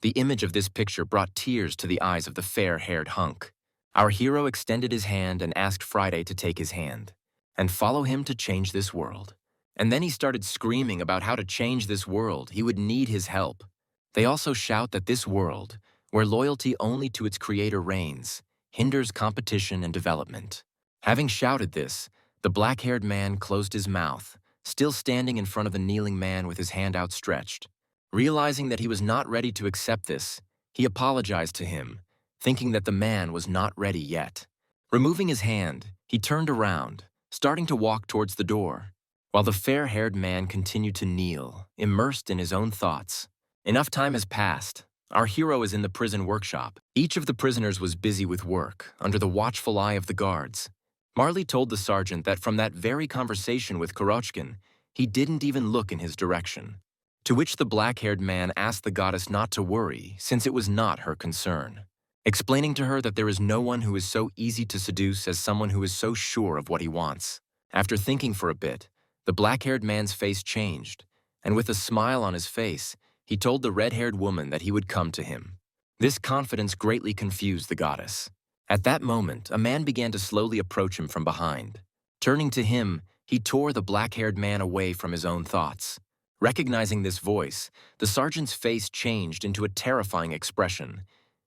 S1: The image of this picture brought tears to the eyes of the fair-haired hunk. Our hero extended his hand and asked Friday to take his hand and follow him to change this world. And then he started screaming about how to change this world. He would need his help. They also shout that this world, where loyalty only to its creator reigns, hinders competition and development. Having shouted this, the black-haired man closed his mouth, still standing in front of the kneeling man with his hand outstretched. Realizing that he was not ready to accept this, he apologized to him, thinking that the man was not ready yet. Removing his hand, he turned around, starting to walk towards the door, while the fair-haired man continued to kneel, immersed in his own thoughts. Enough time has passed. Our hero is in the prison workshop. Each of the prisoners was busy with work, under the watchful eye of the guards. Marley told the sergeant that from that very conversation with Kurochkin, he didn't even look in his direction. To which the black-haired man asked the goddess not to worry, since it was not her concern, explaining to her that there is no one who is so easy to seduce as someone who is so sure of what he wants. After thinking for a bit, the black-haired man's face changed, and with a smile on his face, he told the red-haired woman that he would come to him. This confidence greatly confused the goddess. At that moment, a man began to slowly approach him from behind. Turning to him, he tore the black-haired man away from his own thoughts. Recognizing this voice, the sergeant's face changed into a terrifying expression.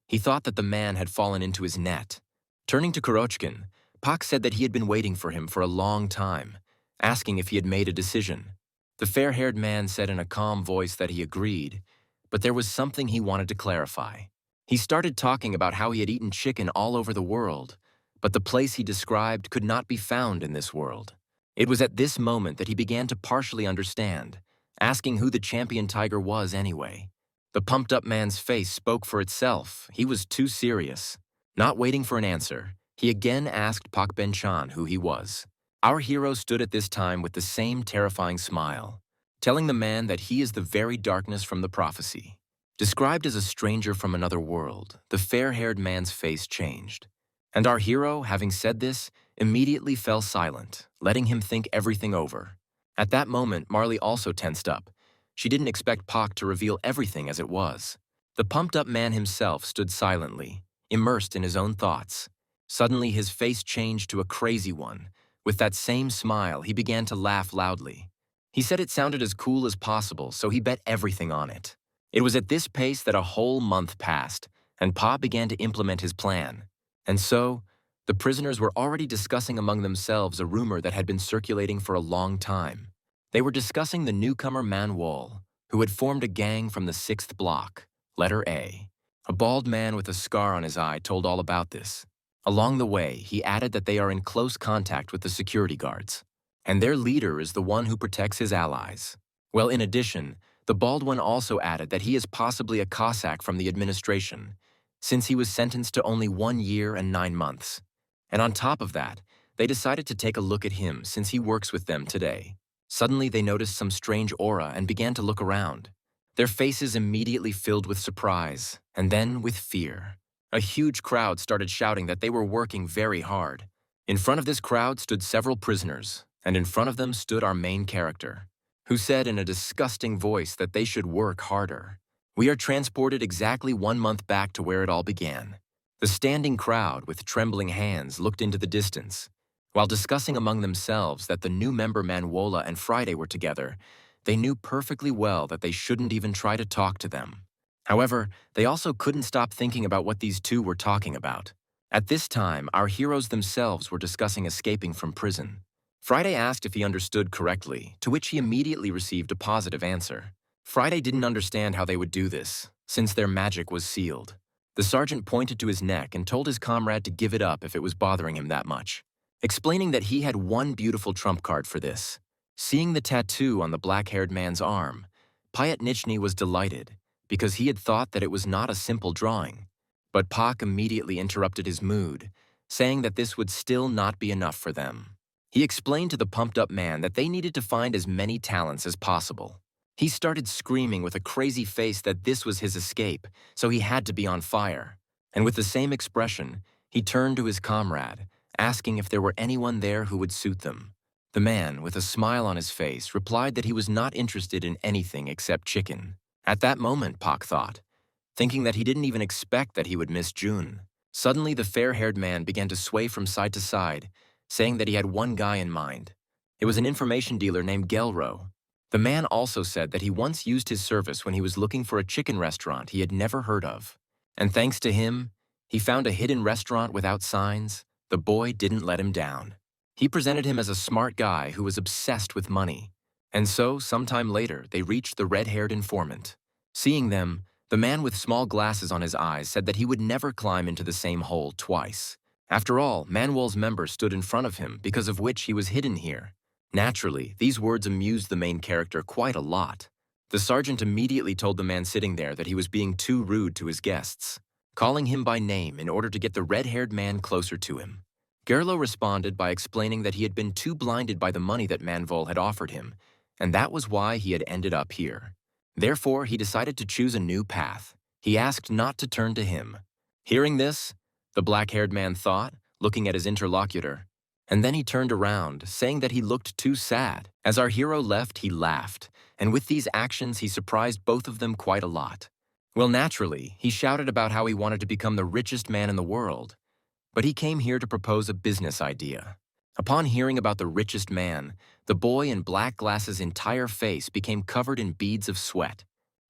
S1: He thought that the man had fallen into his net. Turning to Kurochkin, Pac said that he had been waiting for him for a long time, asking if he had made a decision. The fair-haired man said in a calm voice that he agreed, but there was something he wanted to clarify. He started talking about how he had eaten chicken all over the world, but the place he described could not be found in this world. It was at this moment that he began to partially understand, asking who the champion tiger was anyway. The pumped-up man's face spoke for itself. He was too serious. Not waiting for an answer, he again asked Pak Ben-chan who he was. Our hero stood at this time with the same terrifying smile. telling the man that he is the very darkness from the prophecy. Described as a stranger from another world, the fair-haired man's face changed. And our hero, having said this, immediately fell silent, letting him think everything over. At that moment, Marley also tensed up. She didn't expect Pak to reveal everything as it was. The pumped-up man himself stood silently, immersed in his own thoughts. Suddenly, his face changed to a crazy one. With that same smile, he began to laugh loudly. He said it sounded as cool as possible, so he bet everything on it. It was at this pace that a whole month passed, and Pa began to implement his plan. And so, the prisoners were already discussing among themselves a rumor that had been circulating for a long time. They were discussing the newcomer Manhwa, who had formed a gang from the 6th block, letter A. A bald man with a scar on his eye told all about this. Along the way, he added that they are in close contact with the security guards, and their leader is the one who protects his allies. Well, in addition, the bald one also added that he is possibly a Cossack from the administration, since he was sentenced to only 1 year and 9 months. And on top of that, they decided to take a look at him since he works with them today. Suddenly, they noticed some strange aura and began to look around. Their faces immediately filled with surprise, and then with fear. A huge crowd started shouting that they were working very hard. In front of this crowd stood several prisoners, and in front of them stood our main character, who said in a disgusting voice that they should work harder. We are transported exactly 1 month back to where it all began. The standing crowd, with trembling hands, looked into the distance. While discussing among themselves that the new member Manhwa and Friday were together, they knew perfectly well that they shouldn't even try to talk to them. However, they also couldn't stop thinking about what these two were talking about. At this time, our heroes themselves were discussing escaping from prison. Friday asked if he understood correctly, to which he immediately received a positive answer. Friday didn't understand how they would do this, since their magic was sealed. The sergeant pointed to his neck and told his comrade to give it up if it was bothering him that much, explaining that he had one beautiful trump card for this. Seeing the tattoo on the black-haired man's arm, Pyatnichny was delighted, because he had thought that it was not a simple drawing. But Pak immediately interrupted his mood, saying that this would still not be enough for them. He explained to the pumped-up man that they needed to find as many talents as possible. He started screaming with a crazy face that this was his escape, so he had to be on fire. And with the same expression, he turned to his comrade, asking if there were anyone there who would suit them. The man, with a smile on his face, replied that he was not interested in anything except chicken. At that moment, Pak thought, thinking that he didn't even expect that he would miss June. Suddenly, the fair-haired man began to sway from side to side, saying that he had one guy in mind. It was an information dealer named Gelro. The man also said that he once used his service when he was looking for a chicken restaurant he had never heard of. And thanks to him, he found a hidden restaurant without signs. The boy didn't let him down. He presented him as a smart guy who was obsessed with money. And so, sometime later, they reached the red-haired informant. Seeing them, the man with small glasses on his eyes said that he would never climb into the same hole twice. After all, Manhwa's member stood in front of him, because of which he was hidden here. Naturally, these words amused the main character quite a lot. The sergeant immediately told the man sitting there that he was being too rude to his guests, calling him by name in order to get the red-haired man closer to him. Gerlo responded by explaining that he had been too blinded by the money that Manhwa had offered him, and that was why he had ended up here. Therefore, he decided to choose a new path. He asked not to turn to him. Hearing this, the black-haired man thought, looking at his interlocutor, and then he turned around, saying that he looked too sad. As our hero left, he laughed, and with these actions, he surprised both of them quite a lot. Well, naturally, he shouted about how he wanted to become the richest man in the world, but he came here to propose a business idea. Upon hearing about the richest man, the boy in black glasses' entire face became covered in beads of sweat.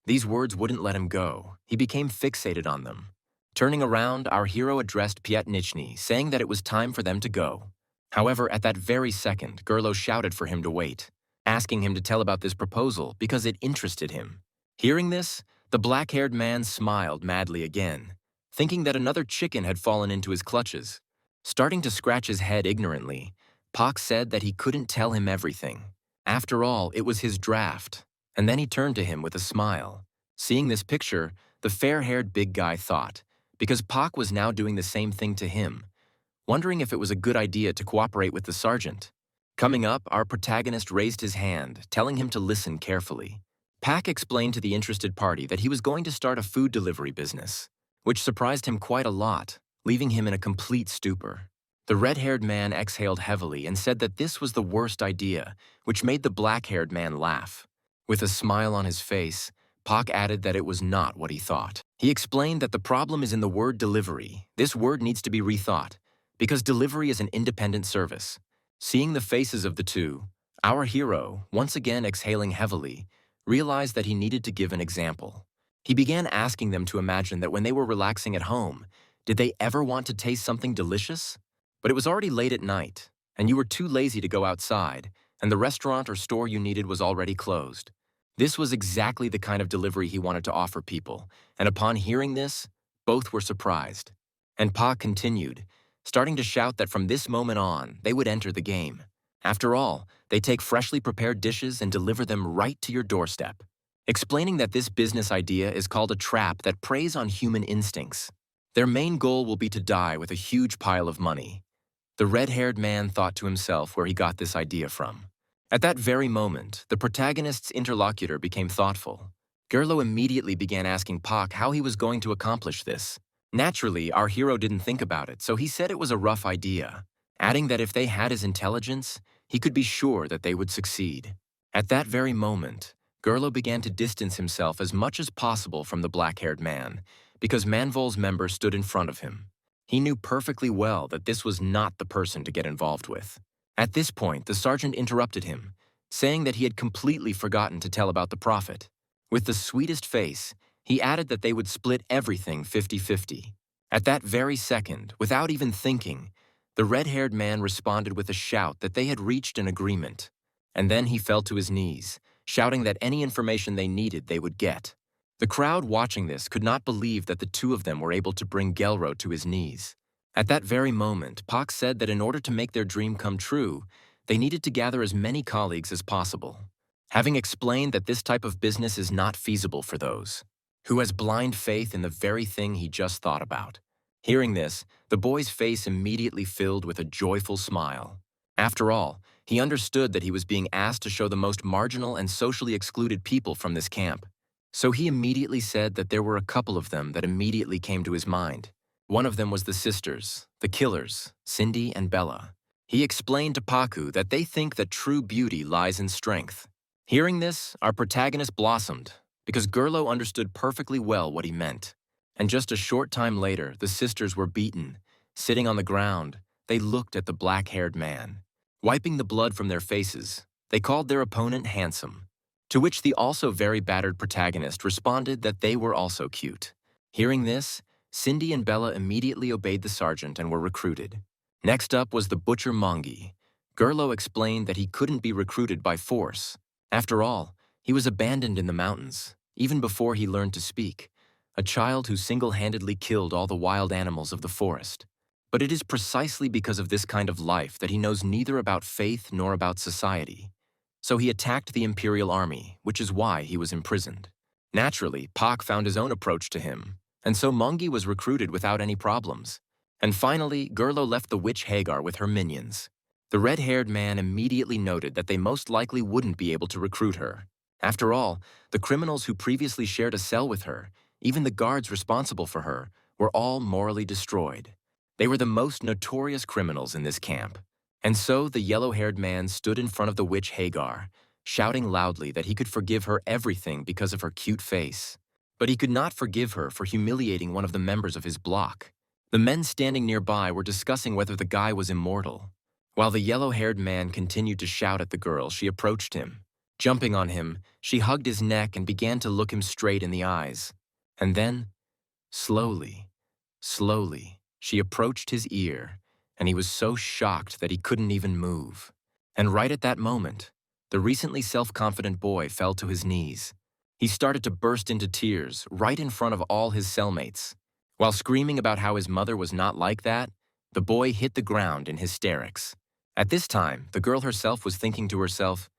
S1: These words wouldn't let him go. He became fixated on them. Turning around, our hero addressed Pyatnichny, saying that it was time for them to go. However, at that very second, Gerlo shouted for him to wait, asking him to tell about this proposal because it interested him. Hearing this, the black-haired man smiled madly again, thinking that another chicken had fallen into his clutches. Starting to scratch his head ignorantly, Pak said that he couldn't tell him everything. After all, it was his draft. And then he turned to him with a smile. Seeing this picture, the fair-haired big guy thought, because Pak was now doing the same thing to him, wondering if it was a good idea to cooperate with the sergeant. Coming up, our protagonist raised his hand, telling him to listen carefully. Pak explained to the interested party that he was going to start a food delivery business, which surprised him quite a lot, leaving him in a complete stupor. The red-haired man exhaled heavily and said that this was the worst idea, which made the black-haired man laugh. With a smile on his face, Pak added that it was not what he thought. He explained that the problem is in the word delivery. This word needs to be rethought, because delivery is an independent service. Seeing the faces of the two, our hero, once again exhaling heavily, realized that he needed to give an example. He began asking them to imagine that when they were relaxing at home, did they ever want to taste something delicious? But it was already late at night, and you were too lazy to go outside, and the restaurant or store you needed was already closed. This was exactly the kind of delivery he wanted to offer people, and upon hearing this, both were surprised. And Pa continued, starting to shout that from this moment on, they would enter the game. After all, they take freshly prepared dishes and deliver them right to your doorstep, explaining that this business idea is called a trap that preys on human instincts. Their main goal will be to die with a huge pile of money. The red-haired man thought to himself where he got this idea from. At that very moment, the protagonist's interlocutor became thoughtful. Gerlo immediately began asking Pak how he was going to accomplish this. Naturally, our hero didn't think about it, so he said it was a rough idea, adding that if they had his intelligence, he could be sure that they would succeed. At that very moment, Gerlo began to distance himself as much as possible from the black-haired man, because Manvol's member stood in front of him. He knew perfectly well that this was not the person to get involved with. At this point, the sergeant interrupted him, saying that he had completely forgotten to tell about the profit. With the sweetest face, he added that they would split everything 50-50. At that very second, without even thinking, the red-haired man responded with a shout that they had reached an agreement. And then he fell to his knees, shouting that any information they needed they would get. The crowd watching this could not believe that the two of them were able to bring Gelro to his knees. At that very moment, Pak said that in order to make their dream come true, they needed to gather as many colleagues as possible. Having explained that this type of business is not feasible for those who has blind faith in the very thing he just thought about. Hearing this, the boy's face immediately filled with a joyful smile. After all, he understood that he was being asked to show the most marginal and socially excluded people from this camp. So he immediately said that there were a couple of them that immediately came to his mind. One of them was the sisters, the killers, Cindy and Bella. He explained to Paku that they think that true beauty lies in strength. Hearing this, our protagonist blossomed, because Gerlo understood perfectly well what he meant. And just a short time later, the sisters were beaten. Sitting on the ground, they looked at the black-haired man. Wiping the blood from their faces, they called their opponent handsome, to which the also very battered protagonist responded that they were also cute. Hearing this, Cindy and Bella immediately obeyed the sergeant and were recruited. Next up was the butcher Mongi. Gerlo explained that he couldn't be recruited by force. After all, he was abandoned in the mountains, even before he learned to speak, a child who single-handedly killed all the wild animals of the forest. But it is precisely because of this kind of life that he knows neither about faith nor about society. So he attacked the Imperial Army, which is why he was imprisoned. Naturally, Pak found his own approach to him, and so Mongi was recruited without any problems. And finally, Gerlo left the witch Hagar with her minions. The red-haired man immediately noted that they most likely wouldn't be able to recruit her. After all, the criminals who previously shared a cell with her, even the guards responsible for her, were all morally destroyed. They were the most notorious criminals in this camp. And so the yellow-haired man stood in front of the witch Hagar, shouting loudly that he could forgive her everything because of her cute face. But he could not forgive her for humiliating one of the members of his block. The men standing nearby were discussing whether the guy was immortal. While the yellow-haired man continued to shout at the girl, she approached him. Jumping on him, she hugged his neck and began to look him straight in the eyes. And then, slowly, she approached his ear, and he was so shocked that he couldn't even move. And right at that moment, the recently self-confident boy fell to his knees. He started to burst into tears right in front of all his cellmates. While screaming about how his mother was not like that, the boy hit the ground in hysterics. At this time, the girl herself was thinking to herself,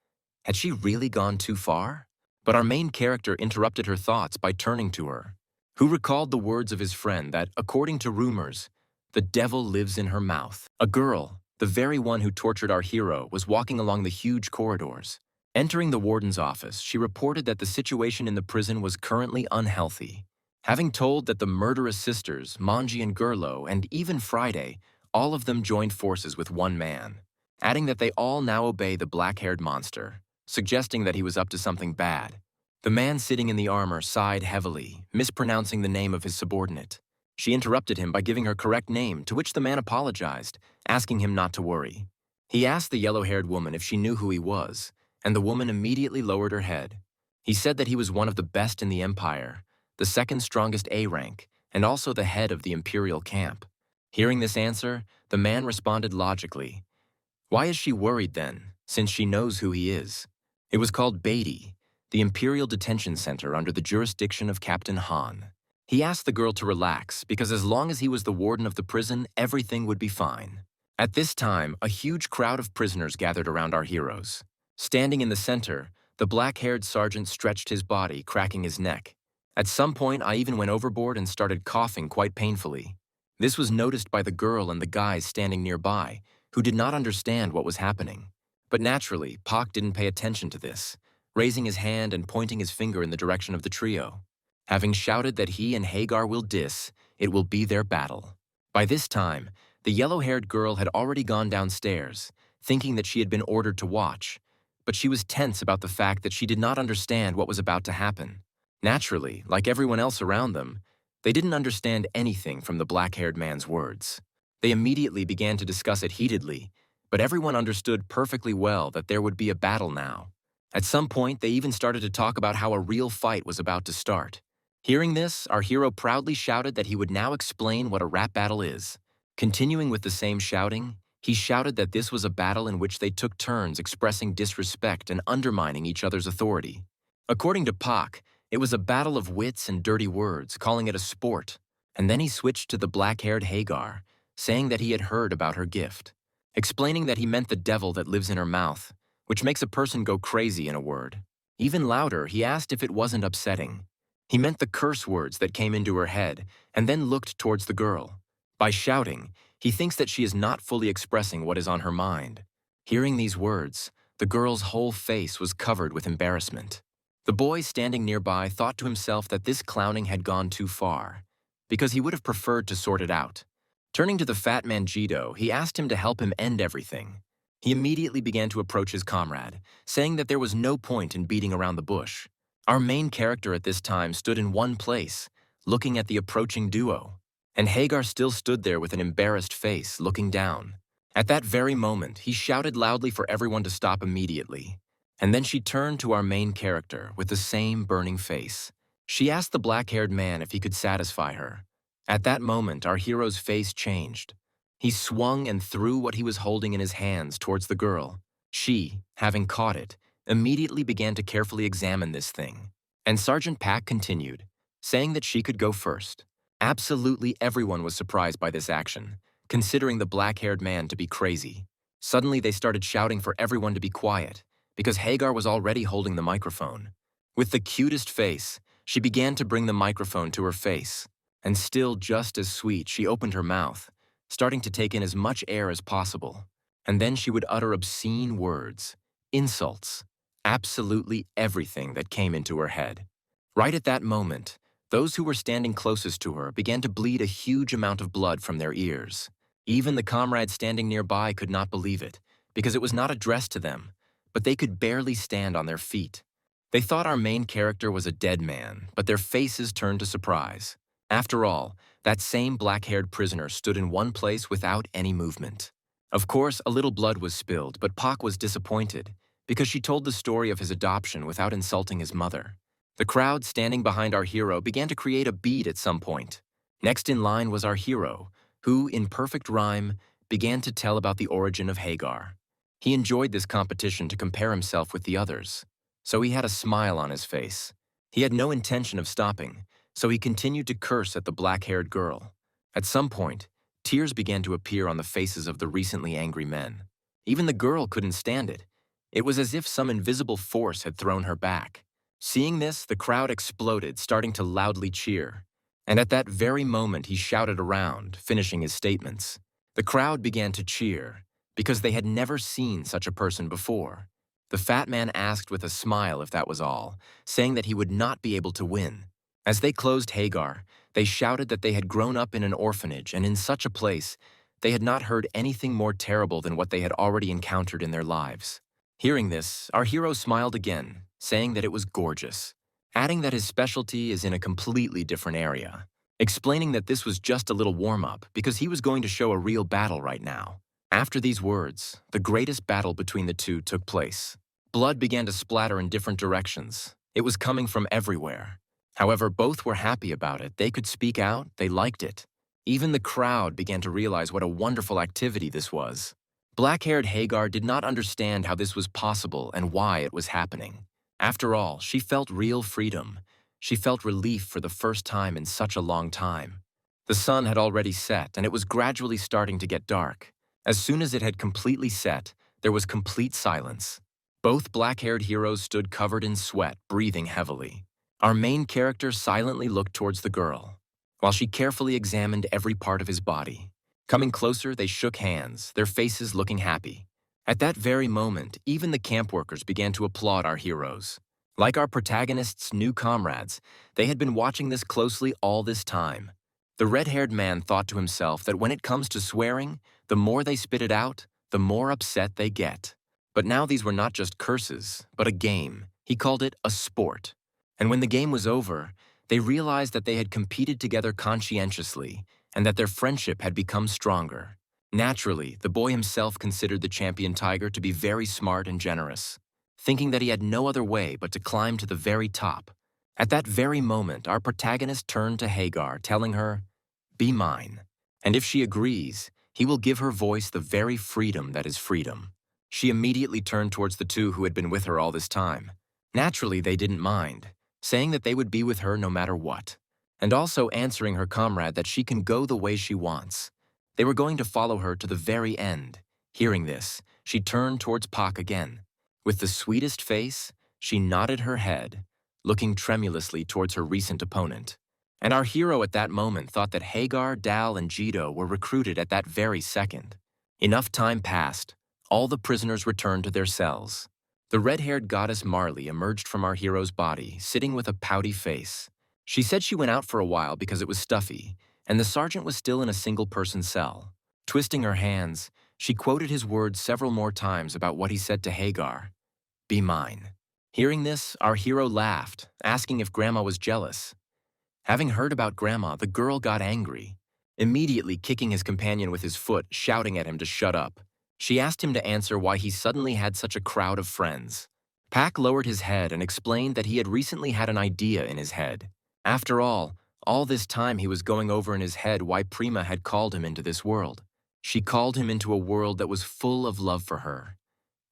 S1: had she really gone too far? But our main character interrupted her thoughts by turning to her, who recalled the words of his friend that, according to rumors, the devil lives in her mouth. A girl, The very one who tortured our hero was walking along the huge corridors. Entering the warden's office, she reported that the situation in the prison was currently unhealthy. Having told that the murderous sisters, Manji and Gerlo, and even Friday, all of them joined forces with one man, adding that they all now obey the black-haired monster, suggesting that he was up to something bad. The man sitting in the armor sighed heavily, mispronouncing the name of his subordinate. She interrupted him by giving her correct name, to which the man apologized, asking him not to worry. He asked the yellow-haired woman if she knew who he was, and the woman immediately lowered her head. He said that he was one of the best in the Empire, the second strongest A rank, and also the head of the Imperial camp. Hearing this answer, the man responded logically. Why is she worried then, since she knows who he is? It was called Beatty, the Imperial Detention Center under the jurisdiction of Captain Han. He asked the girl to relax because as long as he was the warden of the prison, everything would be fine. At this time, a huge crowd of prisoners gathered around our heroes. Standing in the center, the black-haired sergeant stretched his body, cracking his neck. At some point, I even went overboard and started coughing quite painfully. This was noticed by the girl and the guys standing nearby, who did not understand what was happening. But naturally, Pak didn't pay attention to this, raising his hand and pointing his finger in the direction of the trio. Having shouted that he and Hagar will it will be their battle. By this time, the yellow-haired girl had already gone downstairs, thinking that she had been ordered to watch, but she was tense about the fact that she did not understand what was about to happen. Naturally, like everyone else around them, they didn't understand anything from the black-haired man's words. They immediately began to discuss it heatedly, but everyone understood perfectly well that there would be a battle now. At some point, they even started to talk about how a real fight was about to start. Hearing this, our hero proudly shouted that he would now explain what a rap battle is. Continuing with the same shouting, he shouted that this was a battle in which they took turns expressing disrespect and undermining each other's authority. According to Pak, it was a battle of wits and dirty words, calling it a sport. And then he switched to the black-haired Hagar, saying that he had heard about her gift, explaining that he meant the devil that lives in her mouth, which makes a person go crazy in a word. Even louder, he asked if it wasn't upsetting. He meant the curse words that came into her head, and then looked towards the girl. By shouting, he thinks that she is not fully expressing what is on her mind. Hearing these words, the girl's whole face was covered with embarrassment. The boy standing nearby thought to himself that this clowning had gone too far, because he would have preferred to sort it out. Turning to the fat man Jido, he asked him to help him end everything. He immediately began to approach his comrade, saying that there was no point in beating around the bush. Our main character at this time stood in one place, looking at the approaching duo, and Hagar still stood there with an embarrassed face, looking down. At that very moment, he shouted loudly for everyone to stop immediately, and then she turned to our main character with the same burning face. She asked the black-haired man if he could satisfy her. At that moment, our hero's face changed. He swung and threw what he was holding in his hands towards the girl. She, having caught it, immediately began to carefully examine this thing. And Sergeant Pak continued, saying that she could go first. Absolutely everyone was surprised by this action, considering the black-haired man to be crazy. Suddenly they started shouting for everyone to be quiet, because Hagar was already holding the microphone. With the cutest face, she began to bring the microphone to her face, and still just as sweet, she opened her mouth, starting to take in as much air as possible. And then she would utter obscene words, insults, absolutely everything that came into her head. Right at that moment, those who were standing closest to her began to bleed a huge amount of blood from their ears. Even the comrades standing nearby could not believe it, because it was not addressed to them, but they could barely stand on their feet. They thought our main character was a dead man, but their faces turned to surprise. After all, that same black-haired prisoner stood in one place without any movement. Of course, a little blood was spilled, but Pak was disappointed, because she told the story of his adoption without insulting his mother. The crowd standing behind our hero began to create a beat at some point. Next in line was our hero, who, in perfect rhyme, began to tell about the origin of Hagar. He enjoyed this competition to compare himself with the others, so he had a smile on his face. He had no intention of stopping, so he continued to curse at the black-haired girl. At some point, tears began to appear on the faces of the recently angry men. Even the girl couldn't stand it. It was as if some invisible force had thrown her back. Seeing this, the crowd exploded, starting to loudly cheer. And at that very moment, he shouted around, finishing his statements. The crowd began to cheer, because they had never seen such a person before. The fat man asked with a smile if that was all, saying that he would not be able to win. As they closed Hagar, they shouted that they had grown up in an orphanage and in such a place, they had not heard anything more terrible than what they had already encountered in their lives. Hearing this, our hero smiled again, saying that it was gorgeous, adding that his specialty is in a completely different area, explaining that this was just a little warm-up because he was going to show a real battle right now. After these words, the greatest battle between the two took place. Blood began to splatter in different directions. It was coming from everywhere. However, both were happy about it. They could speak out, they liked it. Even the crowd began to realize what a wonderful activity this was. Black-haired Hagar did not understand how this was possible and why it was happening. After all, she felt real freedom. She felt relief for the first time in such a long time. The sun had already set, and it was gradually starting to get dark. As soon as it had completely set, there was complete silence. Both black-haired heroes stood covered in sweat, breathing heavily. Our main character silently looked towards the girl, while she carefully examined every part of his body. Coming closer, they shook hands, their faces looking happy. At that very moment, even the camp workers began to applaud our heroes. Like our protagonists' new comrades, they had been watching this closely all this time. The red-haired man thought to himself that when it comes to swearing, the more they spit it out, the more upset they get. But now these were not just curses, but a game. He called it a sport. And when the game was over, they realized that they had competed together conscientiously and that their friendship had become stronger. Naturally, the boy himself considered the champion tiger to be very smart and generous, thinking that he had no other way but to climb to the very top. At that very moment, our protagonist turned to Hagar, telling her, "Be mine." And if she agrees, he will give her voice the very freedom that is freedom. She immediately turned towards the two who had been with her all this time. Naturally, they didn't mind, saying that they would be with her no matter what, and also answering her comrade that she can go the way she wants. They were going to follow her to the very end. Hearing this, she turned towards Pak again. With the sweetest face, she nodded her head, looking tremulously towards her recent opponent. And our hero at that moment thought that Hagar, Dal, and Jito were recruited at that very second. Enough time passed. All the prisoners returned to their cells. The red-haired goddess Marley emerged from our hero's body, sitting with a pouty face. She said she went out for a while because it was stuffy, and the sergeant was still in a single-person cell. Twisting her hands, she quoted his words several more times about what he said to Hagar. "Be mine." Hearing this, our hero laughed, asking if Grandma was jealous. Having heard about Grandma, the girl got angry, immediately kicking his companion with his foot, shouting at him to shut up. She asked him to answer why he suddenly had such a crowd of friends. Pak lowered his head and explained that he had recently had an idea in his head. After all this time he was going over in his head why Prima had called him into this world. She called him into a world that was full of love for her.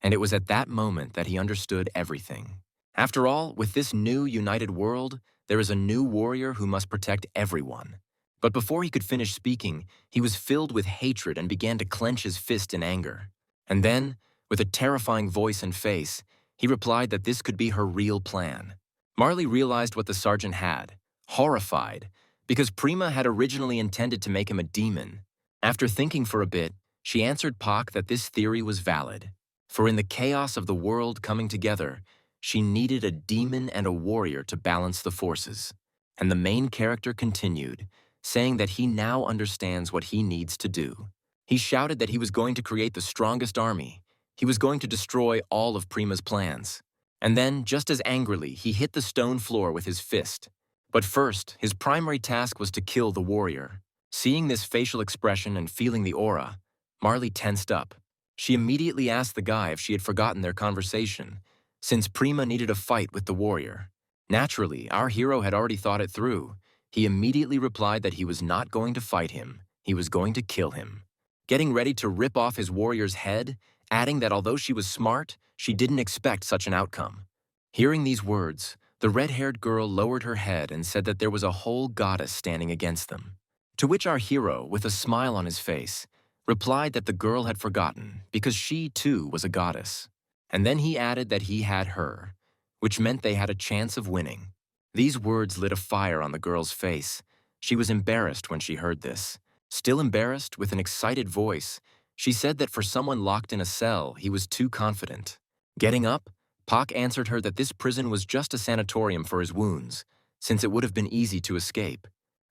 S1: And it was at that moment that he understood everything. After all, with this new united world, there is a new warrior who must protect everyone. But before he could finish speaking, he was filled with hatred and began to clench his fist in anger. And then, with a terrifying voice and face, he replied that this could be her real plan. Marley realized what the sergeant had, horrified, because Prima had originally intended to make him a demon. After thinking for a bit, she answered Pak that this theory was valid. For in the chaos of the world coming together, she needed a demon and a warrior to balance the forces. And the main character continued, saying that he now understands what he needs to do. He shouted that he was going to create the strongest army. He was going to destroy all of Prima's plans. And then, just as angrily, he hit the stone floor with his fist. But first, his primary task was to kill the warrior. Seeing this facial expression and feeling the aura, Marley tensed up. She immediately asked the guy if she had forgotten their conversation, since Prima needed a fight with the warrior. Naturally, our hero had already thought it through. He immediately replied that he was not going to fight him, he was going to kill him. Getting ready to rip off his warrior's head, adding that although she was smart, she didn't expect such an outcome. Hearing these words, the red-haired girl lowered her head and said that there was a whole goddess standing against them. To which our hero, with a smile on his face, replied that the girl had forgotten because she, too, was a goddess. And then he added that he had her, which meant they had a chance of winning. These words lit a fire on the girl's face. She was embarrassed when she heard this. Still embarrassed, with an excited voice, She said that for someone locked in a cell, he was too confident. Getting up, Pak answered her that this prison was just a sanatorium for his wounds, since it would have been easy to escape.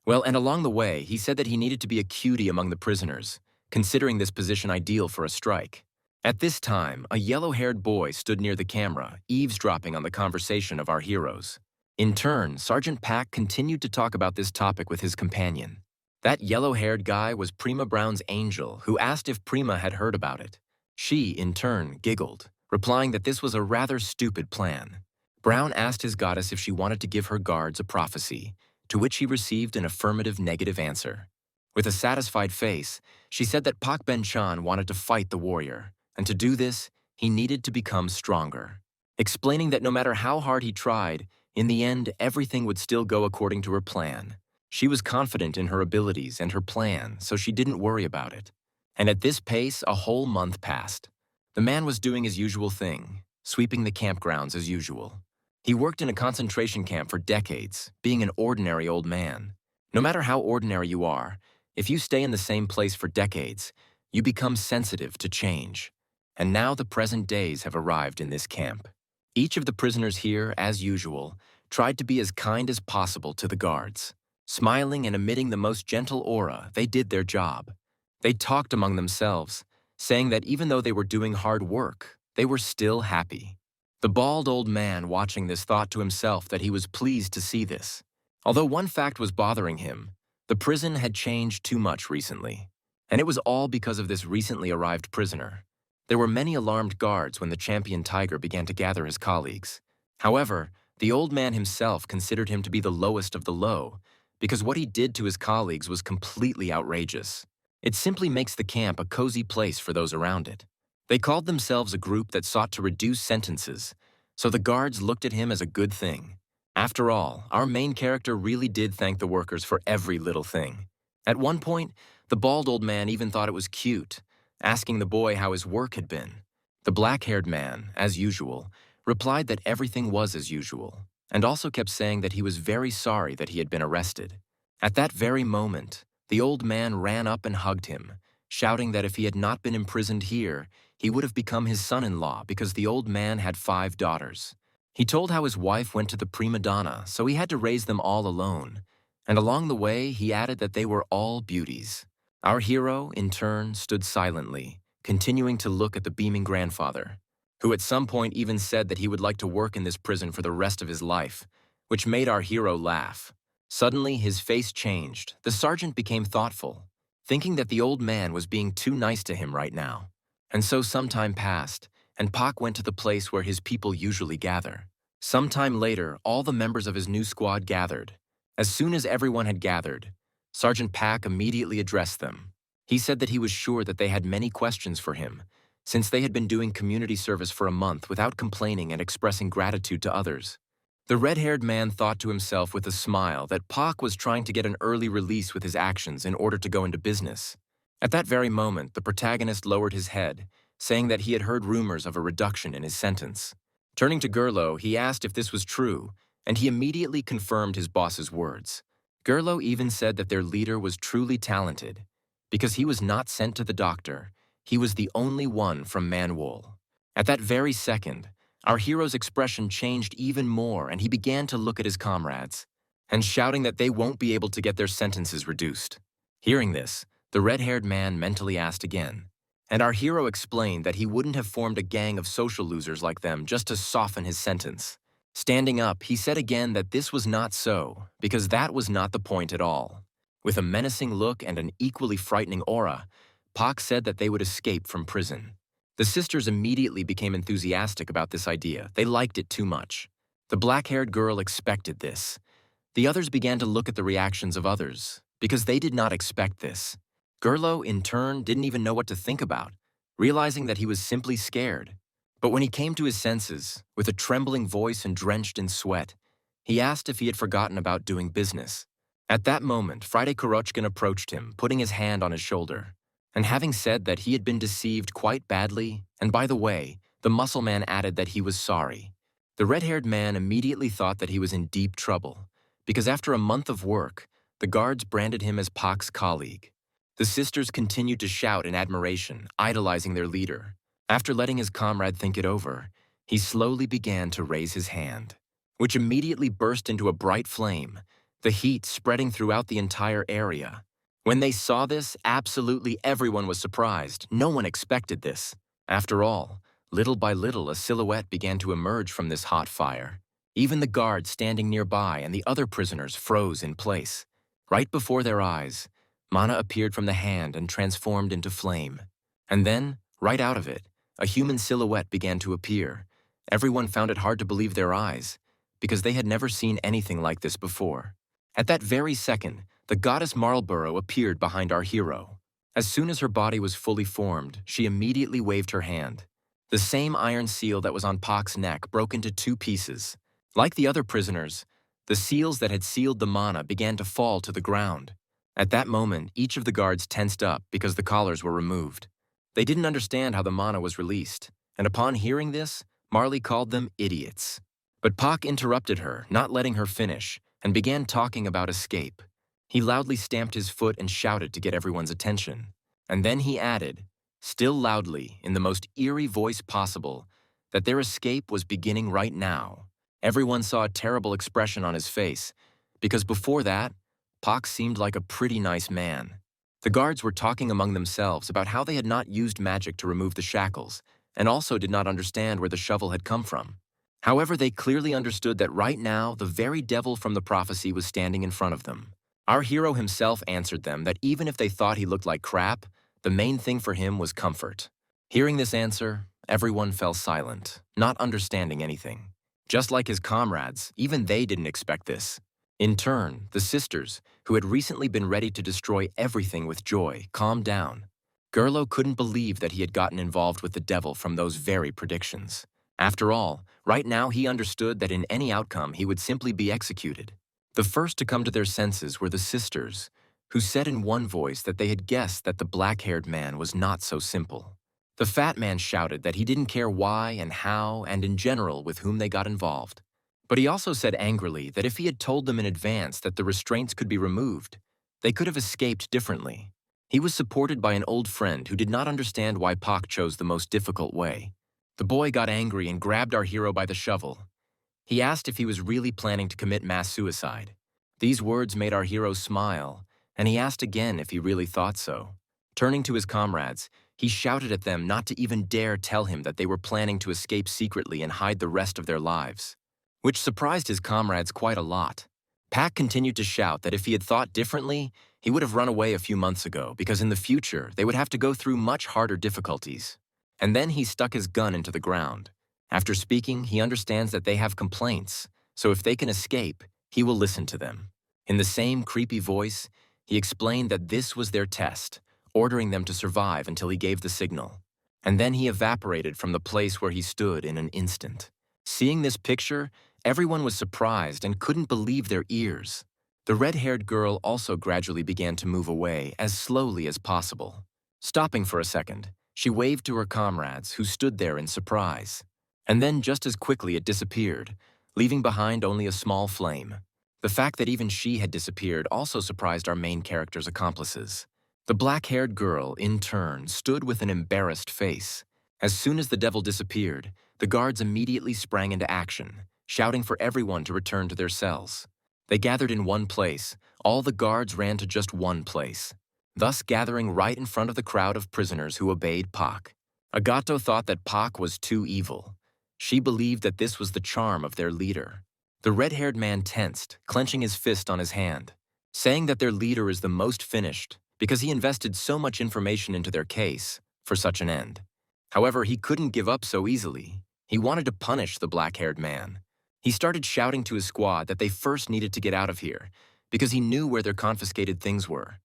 S1: Well, and along the way, he said that he needed to be a cutie among the prisoners, considering this position ideal for a strike. At this time, a yellow-haired boy stood near the camera, eavesdropping on the conversation of our heroes. In turn, Sergeant Pak continued to talk about this topic with his companion. That yellow-haired guy was Prima Brown's angel, who asked if Prima had heard about it. She, in turn, giggled, replying that this was a rather stupid plan. Brown asked his goddess if she wanted to give her guards a prophecy, to which he received an affirmative negative answer. With a satisfied face, she said that Pak Ben-chan wanted to fight the warrior, and to do this, he needed to become stronger. Explaining that no matter how hard he tried, in the end, everything would still go according to her plan. She was confident in her abilities and her plan, so she didn't worry about it. And at this pace, a whole month passed. The man was doing his usual thing, sweeping the campgrounds as usual. He worked in a concentration camp for decades, being an ordinary old man. No matter how ordinary you are, if you stay in the same place for decades, you become sensitive to change. And now the present days have arrived in this camp. Each of the prisoners here, as usual, tried to be as kind as possible to the guards. Smiling and emitting the most gentle aura, they did their job. They talked among themselves, saying that even though they were doing hard work, they were still happy. The bald old man watching this thought to himself that he was pleased to see this. Although one fact was bothering him, the prison had changed too much recently. And it was all because of this recently arrived prisoner. There were many alarmed guards when the champion tiger began to gather his colleagues. However, the old man himself considered him to be the lowest of the low, because what he did to his colleagues was completely outrageous. It simply makes the camp a cozy place for those around it. They called themselves a group that sought to reduce sentences, so the guards looked at him as a good thing. After all, our main character really did thank the workers for every little thing. At one point, the bald old man even thought it was cute, asking the boy how his work had been. The black-haired man, as usual, replied that everything was as usual, and also kept saying that he was very sorry that he had been arrested. At that very moment, the old man ran up and hugged him, shouting that if he had not been imprisoned here, he would have become his son-in-law because the old man had 5 daughters. He told how his wife went to the prima donna, so he had to raise them all alone, and along the way, he added that they were all beauties. Our hero, in turn, stood silently, continuing to look at the beaming grandfather, who at some point even said that he would like to work in this prison for the rest of his life, which made our hero laugh. Suddenly, his face changed. The sergeant became thoughtful, thinking that the old man was being too nice to him right now. And so some time passed, and Pak went to the place where his people usually gather. Sometime later, all the members of his new squad gathered. As soon as everyone had gathered, Sergeant Pak immediately addressed them. He said that he was sure that they had many questions for him, since they had been doing community service for a month without complaining and expressing gratitude to others. The red-haired man thought to himself with a smile that Pak was trying to get an early release with his actions in order to go into business. At that very moment, the protagonist lowered his head, saying that he had heard rumors of a reduction in his sentence. Turning to Gerlo, he asked if this was true, and he immediately confirmed his boss's words. Gerlo even said that their leader was truly talented. Because he was not sent to the doctor, he was the only one from Manhwa. At that very second, our hero's expression changed even more and he began to look at his comrades, and shouting that they won't be able to get their sentences reduced. Hearing this, the red-haired man mentally asked again, and our hero explained that he wouldn't have formed a gang of social losers like them just to soften his sentence. Standing up, he said again that this was not so, because that was not the point at all. With a menacing look and an equally frightening aura, Pak said that they would escape from prison. The sisters immediately became enthusiastic about this idea. They liked it too much. The black-haired girl expected this. The others began to look at the reactions of others, because they did not expect this. Gerlo, in turn, didn't even know what to think about, realizing that he was simply scared. But when he came to his senses, with a trembling voice and drenched in sweat, he asked if he had forgotten about doing business. At that moment, Friday Kurochkin approached him, putting his hand on his shoulder. And having said that he had been deceived quite badly, and by the way, the muscle man added that he was sorry. The red-haired man immediately thought that he was in deep trouble, because after a month of work, the guards branded him as Pak's colleague. The sisters continued to shout in admiration, idolizing their leader. After letting his comrade think it over, he slowly began to raise his hand, which immediately burst into a bright flame, the heat spreading throughout the entire area. When they saw this, absolutely everyone was surprised. No one expected this. After all, little by little, a silhouette began to emerge from this hot fire. Even the guards standing nearby and the other prisoners froze in place. Right before their eyes, Mana appeared from the hand and transformed into flame. And then, right out of it, a human silhouette began to appear. Everyone found it hard to believe their eyes, because they had never seen anything like this before. At that very second, the goddess Marlborough appeared behind our hero. As soon as her body was fully formed, she immediately waved her hand. The same iron seal that was on Pak's neck broke into two pieces. Like the other prisoners, the seals that had sealed the mana began to fall to the ground. At that moment, each of the guards tensed up because the collars were removed. They didn't understand how the mana was released, and upon hearing this, Marley called them idiots. But Pak interrupted her, not letting her finish, and began talking about escape. He loudly stamped his foot and shouted to get everyone's attention. And then he added, still loudly, in the most eerie voice possible, that their escape was beginning right now. Everyone saw a terrible expression on his face, because before that, Pak seemed like a pretty nice man. The guards were talking among themselves about how they had not used magic to remove the shackles, and also did not understand where the shovel had come from. However, they clearly understood that right now, the very devil from the prophecy was standing in front of them. Our hero himself answered them that even if they thought he looked like crap, the main thing for him was comfort. Hearing this answer, everyone fell silent, not understanding anything. Just like his comrades, even they didn't expect this. In turn, the sisters, who had recently been ready to destroy everything with joy, calmed down. Gerlo couldn't believe that he had gotten involved with the devil from those very predictions. After all, right now he understood that in any outcome he would simply be executed. The first to come to their senses were the sisters, who said in one voice that they had guessed that the black-haired man was not so simple. The fat man shouted that he didn't care why and how and in general with whom they got involved. But he also said angrily that if he had told them in advance that the restraints could be removed, they could have escaped differently. He was supported by an old friend who did not understand why Pak chose the most difficult way. The boy got angry and grabbed our hero by the shovel. He asked if he was really planning to commit mass suicide. These words made our hero smile, and he asked again if he really thought so. Turning to his comrades, he shouted at them not to even dare tell him that they were planning to escape secretly and hide the rest of their lives, which surprised his comrades quite a lot. Pak continued to shout that if he had thought differently, he would have run away a few months ago because in the future they would have to go through much harder difficulties. And then he stuck his gun into the ground. After speaking, he understands that they have complaints, so if they can escape, he will listen to them. In the same creepy voice, he explained that this was their test, ordering them to survive until he gave the signal. And then he evaporated from the place where he stood in an instant. Seeing this picture, everyone was surprised and couldn't believe their ears. The red-haired girl also gradually began to move away as slowly as possible. Stopping for a second, she waved to her comrades who stood there in surprise. And then just as quickly it disappeared, leaving behind only a small flame. The fact that even she had disappeared also surprised our main character's accomplices. The black-haired girl, in turn, stood with an embarrassed face. As soon as the devil disappeared, the guards immediately sprang into action, shouting for everyone to return to their cells. They gathered in one place. All the guards ran to just one place, thus gathering right in front of the crowd of prisoners who obeyed Pak. Agato thought that Pak was too evil. She believed that this was the charm of their leader. The red-haired man tensed, clenching his fist on his hand, saying that their leader is the most finished because he invested so much information into their case for such an end. However, he couldn't give up so easily. He wanted to punish the black-haired man. He started shouting to his squad that they first needed to get out of here because he knew where their confiscated things were.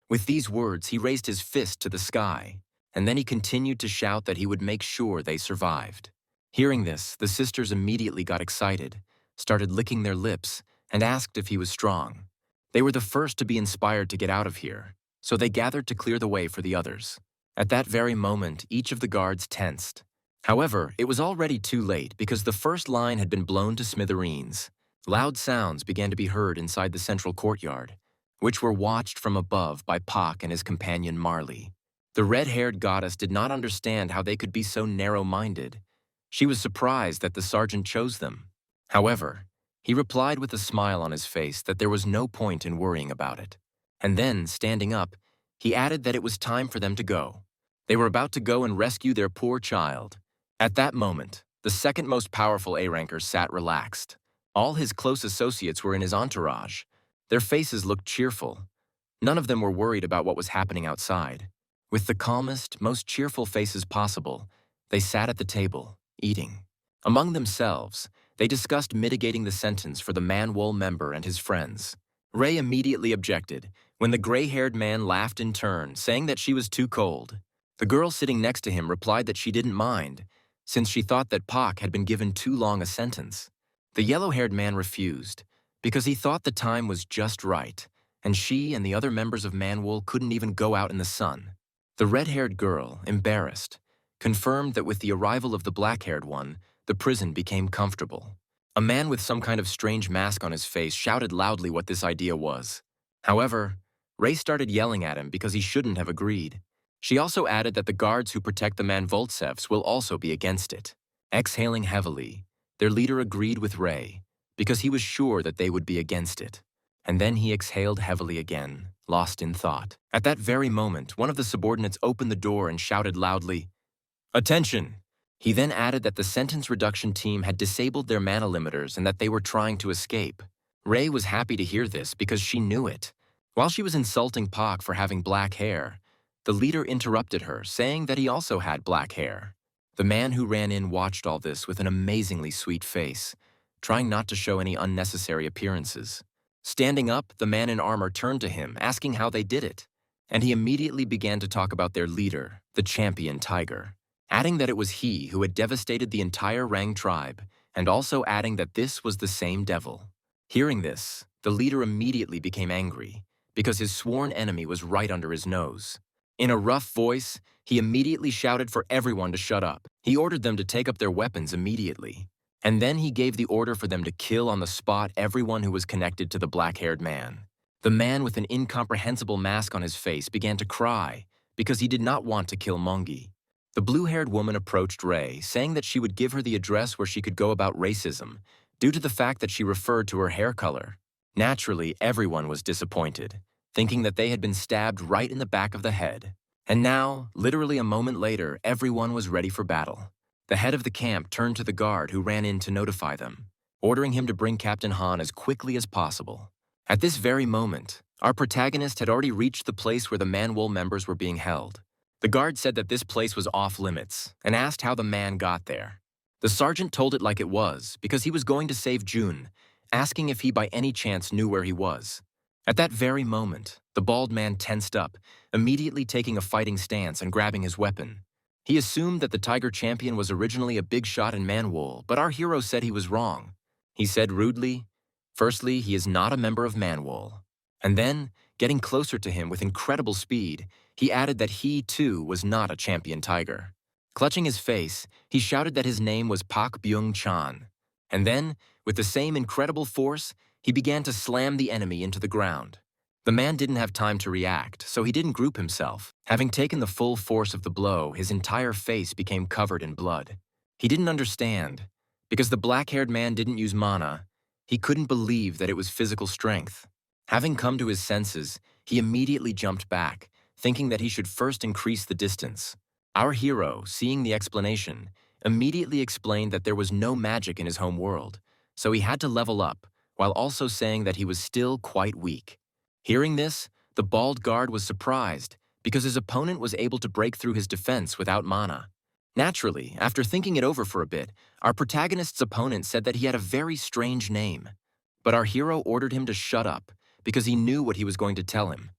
S1: With these words, he raised his fist to the sky, and then he continued to shout that he would make sure they survived. Hearing this, the sisters immediately got excited, started licking their lips, and asked if he was strong. They were the first to be inspired to get out of here, so they gathered to clear the way for the others. At that very moment, each of the guards tensed. However, it was already too late because the first line had been blown to smithereens. Loud sounds began to be heard inside the central courtyard. which were watched from above by Pak and his companion Marley. The red-haired goddess did not understand how they could be so narrow-minded. She was surprised that the sergeant chose them. However, he replied with a smile on his face that there was no point in worrying about it. And then, standing up, he added that it was time for them to go. They were about to go and rescue their poor child. At that moment, the second most powerful A-ranker sat relaxed. All his close associates were in his entourage. Their faces looked cheerful. None of them were worried about what was happening outside. With the calmest, most cheerful faces possible, they sat at the table, eating. Among themselves, they discussed mitigating the sentence for the Manhwa member and his friends. Ray immediately objected when the gray-haired man laughed in turn, saying that she was too cold. The girl sitting next to him replied that she didn't mind, since she thought that Pak had been given too long a sentence. The yellow-haired man refused, because he thought the time was just right, and she and the other members of Manhwa couldn't even go out in the sun. The red-haired girl, embarrassed, confirmed that with the arrival of the black-haired one, the prison became comfortable. A man with some kind of strange mask on his face shouted loudly what this idea was. However, Ray started yelling at him because he shouldn't have agreed. She also added that the guards who protect the Manvoltsevs will also be against it. Exhaling heavily, their leader agreed with Ray, because he was sure that they would be against it. And then he exhaled heavily again, lost in thought. At that very moment, one of the subordinates opened the door and shouted loudly, "Attention!" He then added that the sentence reduction team had disabled their mana limiters and that they were trying to escape. Ray was happy to hear this because she knew it. While she was insulting Pak for having black hair, the leader interrupted her, saying that he also had black hair. The man who ran in watched all this with an amazingly sweet face, trying not to show any unnecessary appearances. Standing up, the man in armor turned to him, asking how they did it, and he immediately began to talk about their leader, the champion tiger, adding that it was he who had devastated the entire Rang tribe, and also adding that this was the same devil. Hearing this, the leader immediately became angry, because his sworn enemy was right under his nose. In a rough voice, he immediately shouted for everyone to shut up. He ordered them to take up their weapons immediately. And then he gave the order for them to kill on the spot everyone who was connected to the black-haired man. The man with an incomprehensible mask on his face began to cry because he did not want to kill Mongi. The blue-haired woman approached Ray, saying that she would give her the address where she could go about racism, due to the fact that she referred to her hair color. Naturally, everyone was disappointed, thinking that they had been stabbed right in the back of the head. And now, literally a moment later, everyone was ready for battle. The head of the camp turned to the guard who ran in to notify them, ordering him to bring Captain Han as quickly as possible. At this very moment, our protagonist had already reached the place where the Manhwa members were being held. The guard said that this place was off-limits and asked how the man got there. The sergeant told it like it was because he was going to save Jun, asking if he by any chance knew where he was. At that very moment, the bald man tensed up, immediately taking a fighting stance and grabbing his weapon. He assumed that the Tiger Champion was originally a big shot in Manhwa, but our hero said he was wrong. He said rudely, firstly, he is not a member of Manhwa. And then, getting closer to him with incredible speed, he added that he, too, was not a champion tiger. Clutching his face, he shouted that his name was Pak Byung-chan. And then, with the same incredible force, he began to slam the enemy into the ground. The man didn't have time to react, so he didn't group himself. Having taken the full force of the blow, his entire face became covered in blood. He didn't understand. Because the black-haired man didn't use mana, he couldn't believe that it was physical strength. Having come to his senses, he immediately jumped back, thinking that he should first increase the distance. Our hero, seeing the explanation, immediately explained that there was no magic in his home world, so he had to level up, while also saying that he was still quite weak. Hearing this, the bald guard was surprised because his opponent was able to break through his defense without mana. Naturally, after thinking it over for a bit, our protagonist's opponent said that he had a very strange name. But our hero ordered him to shut up because he knew what he was going to tell him,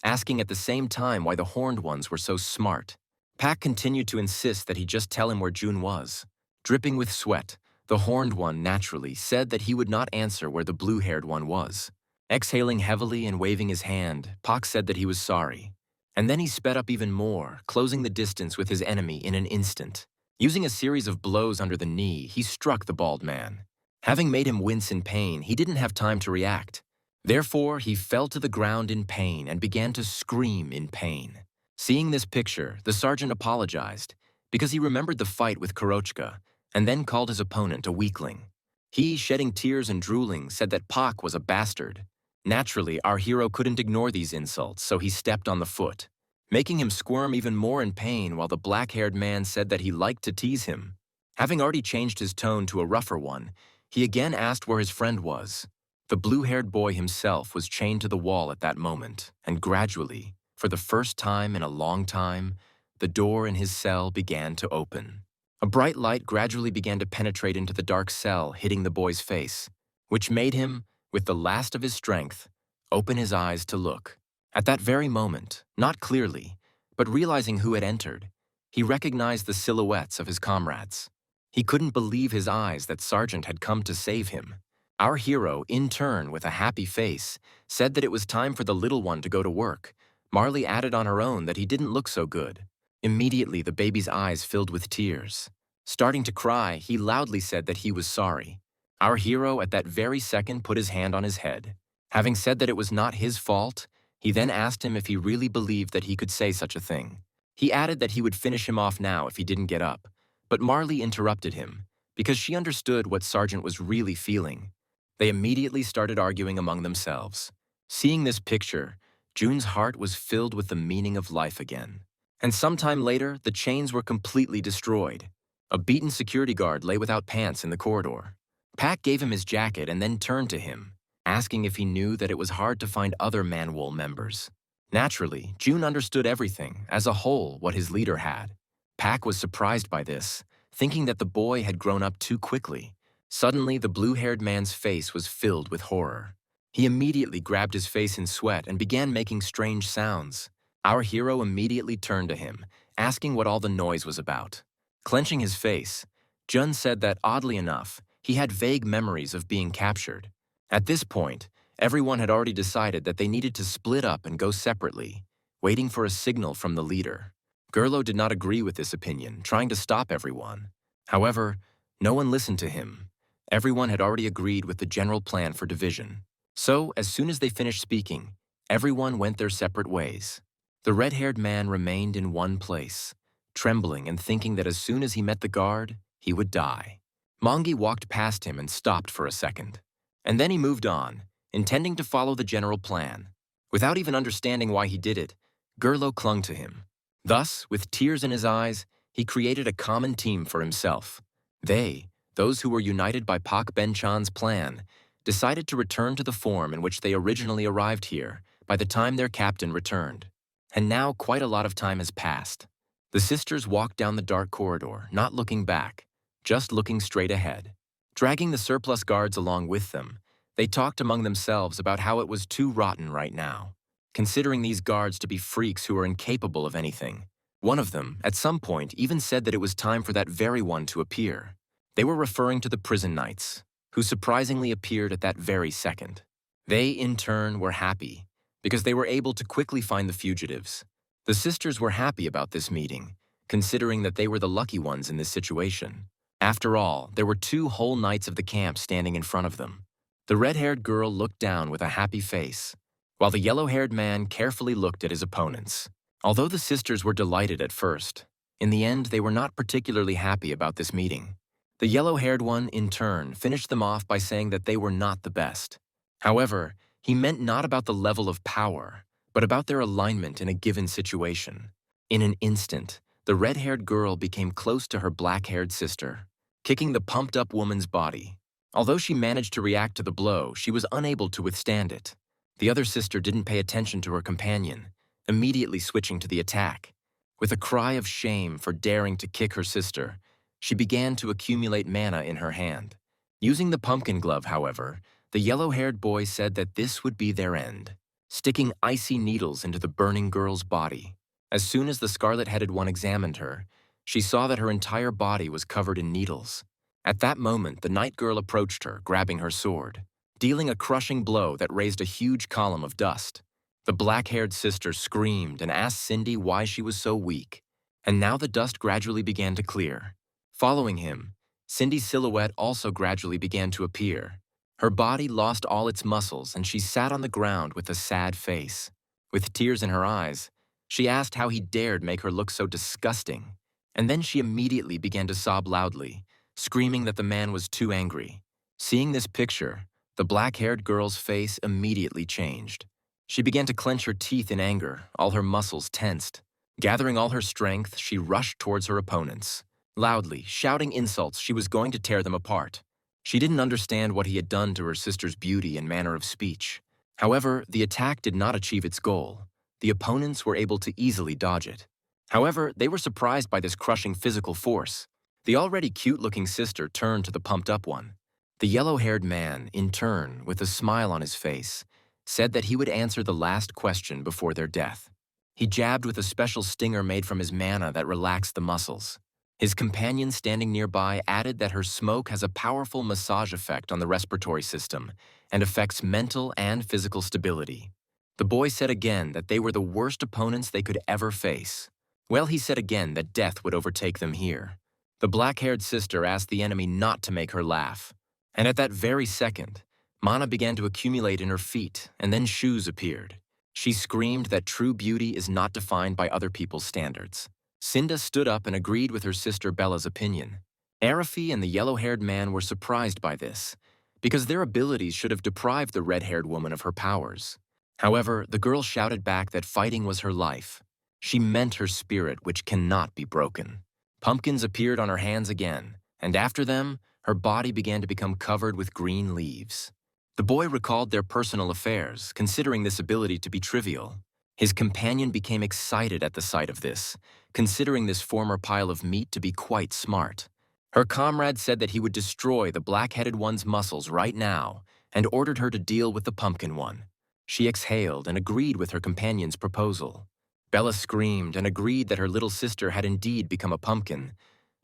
S1: asking at the same time why the horned ones were so smart. Pak continued to insist that he just tell him where Jun was. Dripping with sweat, the horned one naturally said that he would not answer where the blue-haired one was. Exhaling heavily and waving his hand, Pak said that he was sorry. And then he sped up even more, closing the distance with his enemy in an instant. Using a series of blows under the knee, he struck the bald man. Having made him wince in pain, he didn't have time to react. Therefore, he fell to the ground in pain and began to scream in pain. Seeing this picture, the sergeant apologized because he remembered the fight with Kurochka and then called his opponent a weakling. He, shedding tears and drooling, said that Pak was a bastard. Naturally, our hero couldn't ignore these insults, so he stepped on the foot, making him squirm even more in pain while the black-haired man said that he liked to tease him. Having already changed his tone to a rougher one, he again asked where his friend was. The blue-haired boy himself was chained to the wall at that moment, and gradually, for the first time in a long time, the door in his cell began to open. A bright light gradually began to penetrate into the dark cell, hitting the boy's face, which made him, with the last of his strength, open his eyes to look. At that very moment, not clearly, but realizing who had entered, he recognized the silhouettes of his comrades. He couldn't believe his eyes that Sergeant had come to save him. Our hero, in turn, with a happy face, said that it was time for the little one to go to work. Marley added on her own that he didn't look so good. Immediately, the baby's eyes filled with tears. Starting to cry, he loudly said that he was sorry. Our hero, at that very second, put his hand on his head. Having said that it was not his fault, he then asked him if he really believed that he could say such a thing. He added that he would finish him off now if he didn't get up. But Marley interrupted him, because she understood what Sergeant was really feeling. They immediately started arguing among themselves. Seeing this picture, June's heart was filled with the meaning of life again. And sometime later, the chains were completely destroyed. A beaten security guard lay without pants in the corridor. Pak gave him his jacket and then turned to him, asking if he knew that it was hard to find other Manhwa members. Naturally, June understood everything, as a whole, what his leader had. Pak was surprised by this, thinking that the boy had grown up too quickly. Suddenly, the blue-haired man's face was filled with horror. He immediately grabbed his face in sweat and began making strange sounds. Our hero immediately turned to him, asking what all the noise was about. Clenching his face, Jun said that, oddly enough, he had vague memories of being captured. At this point, everyone had already decided that they needed to split up and go separately, waiting for a signal from the leader. Gerlo did not agree with this opinion, trying to stop everyone. However, no one listened to him. Everyone had already agreed with the general plan for division. So, as soon as they finished speaking, everyone went their separate ways. The red-haired man remained in one place, trembling and thinking that as soon as he met the guard, he would die. Mangi walked past him and stopped for a second. And then he moved on, intending to follow the general plan. Without even understanding why he did it, Gerlo clung to him. Thus, with tears in his eyes, he created a common team for himself. They, those who were united by Pak Benchan's plan, decided to return to the form in which they originally arrived here by the time their captain returned. And now quite a lot of time has passed. The sisters walked down the dark corridor, not looking back, just looking straight ahead. Dragging the surplus guards along with them, they talked among themselves about how it was too rotten right now, considering these guards to be freaks who were incapable of anything. One of them, at some point, even said that it was time for that very one to appear. They were referring to the prison knights, who surprisingly appeared at that very second. They, in turn, were happy, because they were able to quickly find the fugitives. The sisters were happy about this meeting, considering that they were the lucky ones in this situation. After all, there were 2 whole knights of the camp standing in front of them. The red-haired girl looked down with a happy face, while the yellow-haired man carefully looked at his opponents. Although the sisters were delighted at first, in the end they were not particularly happy about this meeting. The yellow-haired one, in turn, finished them off by saying that they were not the best. However, he meant not about the level of power, but about their alignment in a given situation. In an instant, the red-haired girl became close to her black-haired sister, kicking the pumped-up woman's body. Although she managed to react to the blow, she was unable to withstand it. The other sister didn't pay attention to her companion, immediately switching to the attack. With a cry of shame for daring to kick her sister, she began to accumulate mana in her hand. Using the pumpkin glove, however, the yellow-haired boy said that this would be their end, sticking icy needles into the burning girl's body. As soon as the scarlet-headed one examined her, she saw that her entire body was covered in needles. At that moment, the night girl approached her, grabbing her sword, dealing a crushing blow that raised a huge column of dust. The black-haired sister screamed and asked Cindy why she was so weak, and now the dust gradually began to clear. Following him, Cindy's silhouette also gradually began to appear. Her body lost all its muscles and she sat on the ground with a sad face. With tears in her eyes, she asked how he dared make her look so disgusting. And then she immediately began to sob loudly, screaming that the man was too angry. Seeing this picture, the black-haired girl's face immediately changed. She began to clench her teeth in anger, all her muscles tensed. Gathering all her strength, she rushed towards her opponents. Loudly, shouting insults, she was going to tear them apart. She didn't understand what he had done to her sister's beauty and manner of speech. However, the attack did not achieve its goal. The opponents were able to easily dodge it. However, they were surprised by this crushing physical force. The already cute-looking sister turned to the pumped-up one. The yellow-haired man, in turn, with a smile on his face, said that he would answer the last question before their death. He jabbed with a special stinger made from his mana that relaxed the muscles. His companion standing nearby added that her smoke has a powerful massage effect on the respiratory system and affects mental and physical stability. The boy said again that they were the worst opponents they could ever face. Well, he said again that death would overtake them here. The black-haired sister asked the enemy not to make her laugh. And at that very second, mana began to accumulate in her feet, and then shoes appeared. She screamed that true beauty is not defined by other people's standards. Cinda stood up and agreed with her sister Bella's opinion. Arafi and the yellow-haired man were surprised by this, because their abilities should have deprived the red-haired woman of her powers. However, the girl shouted back that fighting was her life. She meant her spirit, which cannot be broken. Pumpkins appeared on her hands again, and after them, her body began to become covered with green leaves. The boy recalled their personal affairs, considering this ability to be trivial. His companion became excited at the sight of this, considering this former pile of meat to be quite smart. Her comrade said that he would destroy the black-headed one's muscles right now and ordered her to deal with the pumpkin one. She exhaled and agreed with her companion's proposal. Bella screamed and agreed that her little sister had indeed become a pumpkin,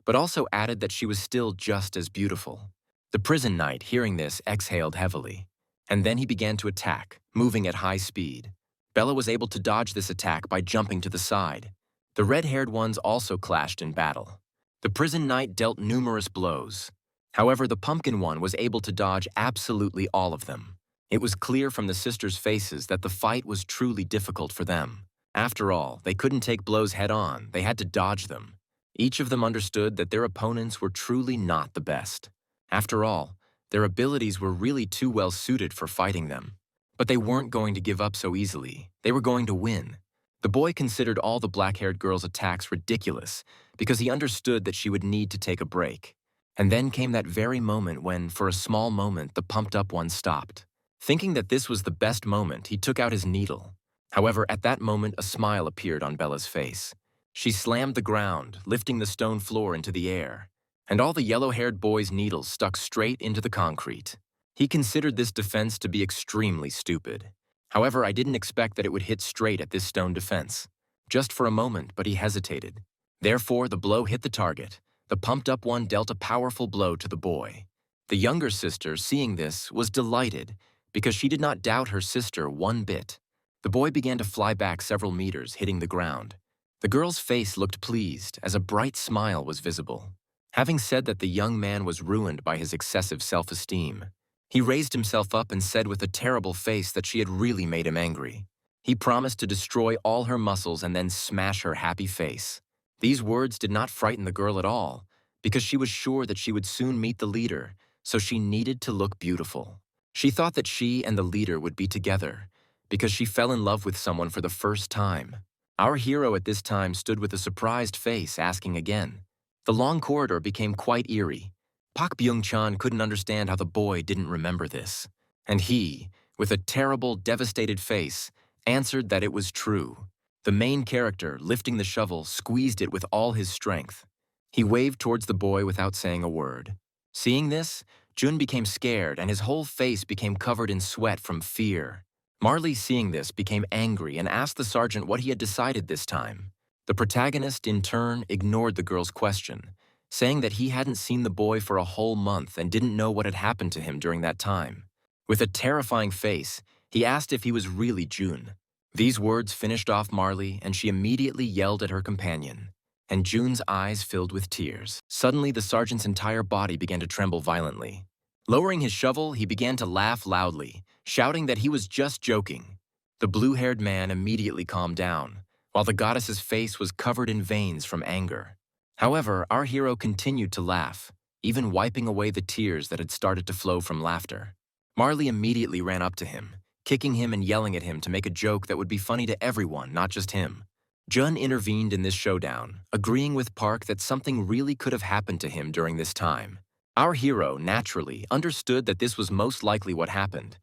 S1: but also added that she was still just as beautiful. The prison knight, hearing this, exhaled heavily, and then he began to attack, moving at high speed. Bella was able to dodge this attack by jumping to the side. The red-haired ones also clashed in battle. The prison knight dealt numerous blows. However, the pumpkin one was able to dodge absolutely all of them. It was clear from the sisters' faces that the fight was truly difficult for them. After all, they couldn't take blows head-on, they had to dodge them. Each of them understood that their opponents were truly not the best. After all, their abilities were really too well suited for fighting them. But they weren't going to give up so easily. They were going to win. The boy considered all the black-haired girl's attacks ridiculous because he understood that she would need to take a break. And then came that very moment when, for a small moment, the pumped-up one stopped. Thinking that this was the best moment, he took out his needle. However, at that moment, a smile appeared on Bella's face. She slammed the ground, lifting the stone floor into the air, and all the yellow-haired boy's needles stuck straight into the concrete. He considered this defense to be extremely stupid. However, I didn't expect that it would hit straight at this stone defense. Just for a moment, but he hesitated. Therefore, the blow hit the target. The pumped-up one dealt a powerful blow to the boy. The younger sister, seeing this, was delighted because she did not doubt her sister one bit. The boy began to fly back several meters, hitting the ground. The girl's face looked pleased as a bright smile was visible. Having said that the young man was ruined by his excessive self-esteem, he raised himself up and said with a terrible face that she had really made him angry. He promised to destroy all her muscles and then smash her happy face. These words did not frighten the girl at all, because she was sure that she would soon meet the leader, so she needed to look beautiful. She thought that she and the leader would be together, because she fell in love with someone for the first time. Our hero at this time stood with a surprised face, asking again. The long corridor became quite eerie. Pak Byung-chan couldn't understand how the boy didn't remember this. And he, with a terrible, devastated face, answered that it was true. The main character, lifting the shovel, squeezed it with all his strength. He waved towards the boy without saying a word. Seeing this, Jun became scared and his whole face became covered in sweat from fear. Marley, seeing this, became angry and asked the sergeant what he had decided this time. The protagonist, in turn, ignored the girl's question, saying that he hadn't seen the boy for a whole month and didn't know what had happened to him during that time. With a terrifying face, he asked if he was really Jun. These words finished off Marley, and she immediately yelled at her companion, and Jun's eyes filled with tears. Suddenly, the sergeant's entire body began to tremble violently. Lowering his shovel, he began to laugh loudly, shouting that he was just joking. The blue-haired man immediately calmed down, while the goddess's face was covered in veins from anger. However, our hero continued to laugh, even wiping away the tears that had started to flow from laughter. Marley immediately ran up to him, kicking him and yelling at him to make a joke that would be funny to everyone, not just him. Jun intervened in this showdown, agreeing with Park that something really could have happened to him during this time. Our hero, naturally, understood that this was most likely what happened,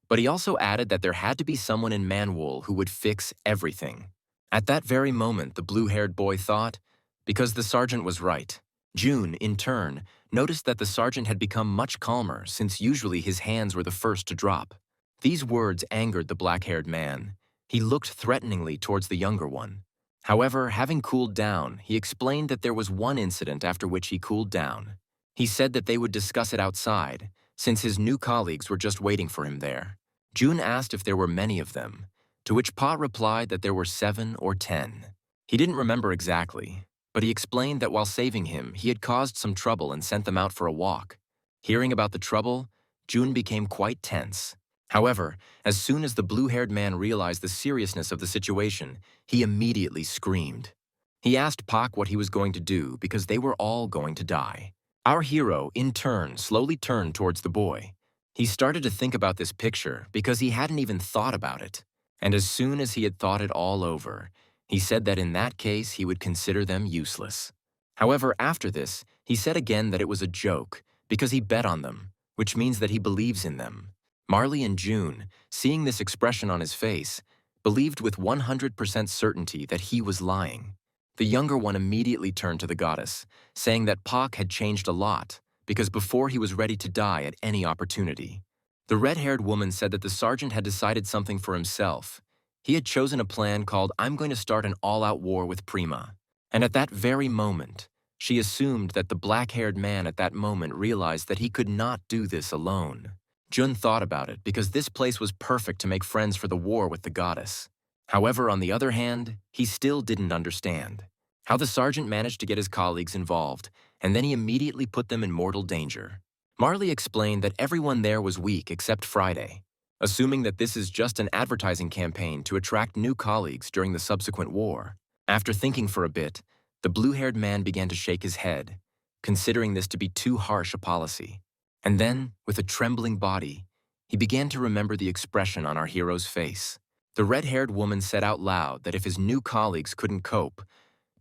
S1: but he also added that there had to be someone in Manhwa who would fix everything. At that very moment, the blue-haired boy thought, because the sergeant was right. June, in turn, noticed that the sergeant had become much calmer since usually his hands were the first to drop. These words angered the black-haired man. He looked threateningly towards the younger one. However, having cooled down, he explained that there was one incident after which he cooled down. He said that they would discuss it outside, since his new colleagues were just waiting for him there. June asked if there were many of them, to which Pa replied that there were 7 or 10. He didn't remember exactly, but he explained that while saving him, he had caused some trouble and sent them out for a walk. Hearing about the trouble, June became quite tense. However, as soon as the blue-haired man realized the seriousness of the situation, he immediately screamed. He asked Pak what he was going to do because they were all going to die. Our hero, in turn, slowly turned towards the boy. He started to think about this picture because he hadn't even thought about it. And as soon as he had thought it all over, he said that in that case he would consider them useless. However, after this, he said again that it was a joke because he bet on them, which means that he believes in them. Marley and June, seeing this expression on his face, believed with 100% certainty that he was lying. The younger one immediately turned to the goddess, saying that Pak had changed a lot because before he was ready to die at any opportunity. The red-haired woman said that the sergeant had decided something for himself. He had chosen a plan called "I'm going to start an all-out war with Prima." And at that very moment, she assumed that the black-haired man at that moment realized that he could not do this alone. Jun thought about it because this place was perfect to make friends for the war with the goddess. However, on the other hand, he still didn't understand how the sergeant managed to get his colleagues involved, and then he immediately put them in mortal danger. Marley explained that everyone there was weak except Friday, assuming that this is just an advertising campaign to attract new colleagues during the subsequent war. After thinking for a bit, the blue-haired man began to shake his head, considering this to be too harsh a policy. And then, with a trembling body, he began to remember the expression on our hero's face. The red-haired woman said out loud that if his new colleagues couldn't cope,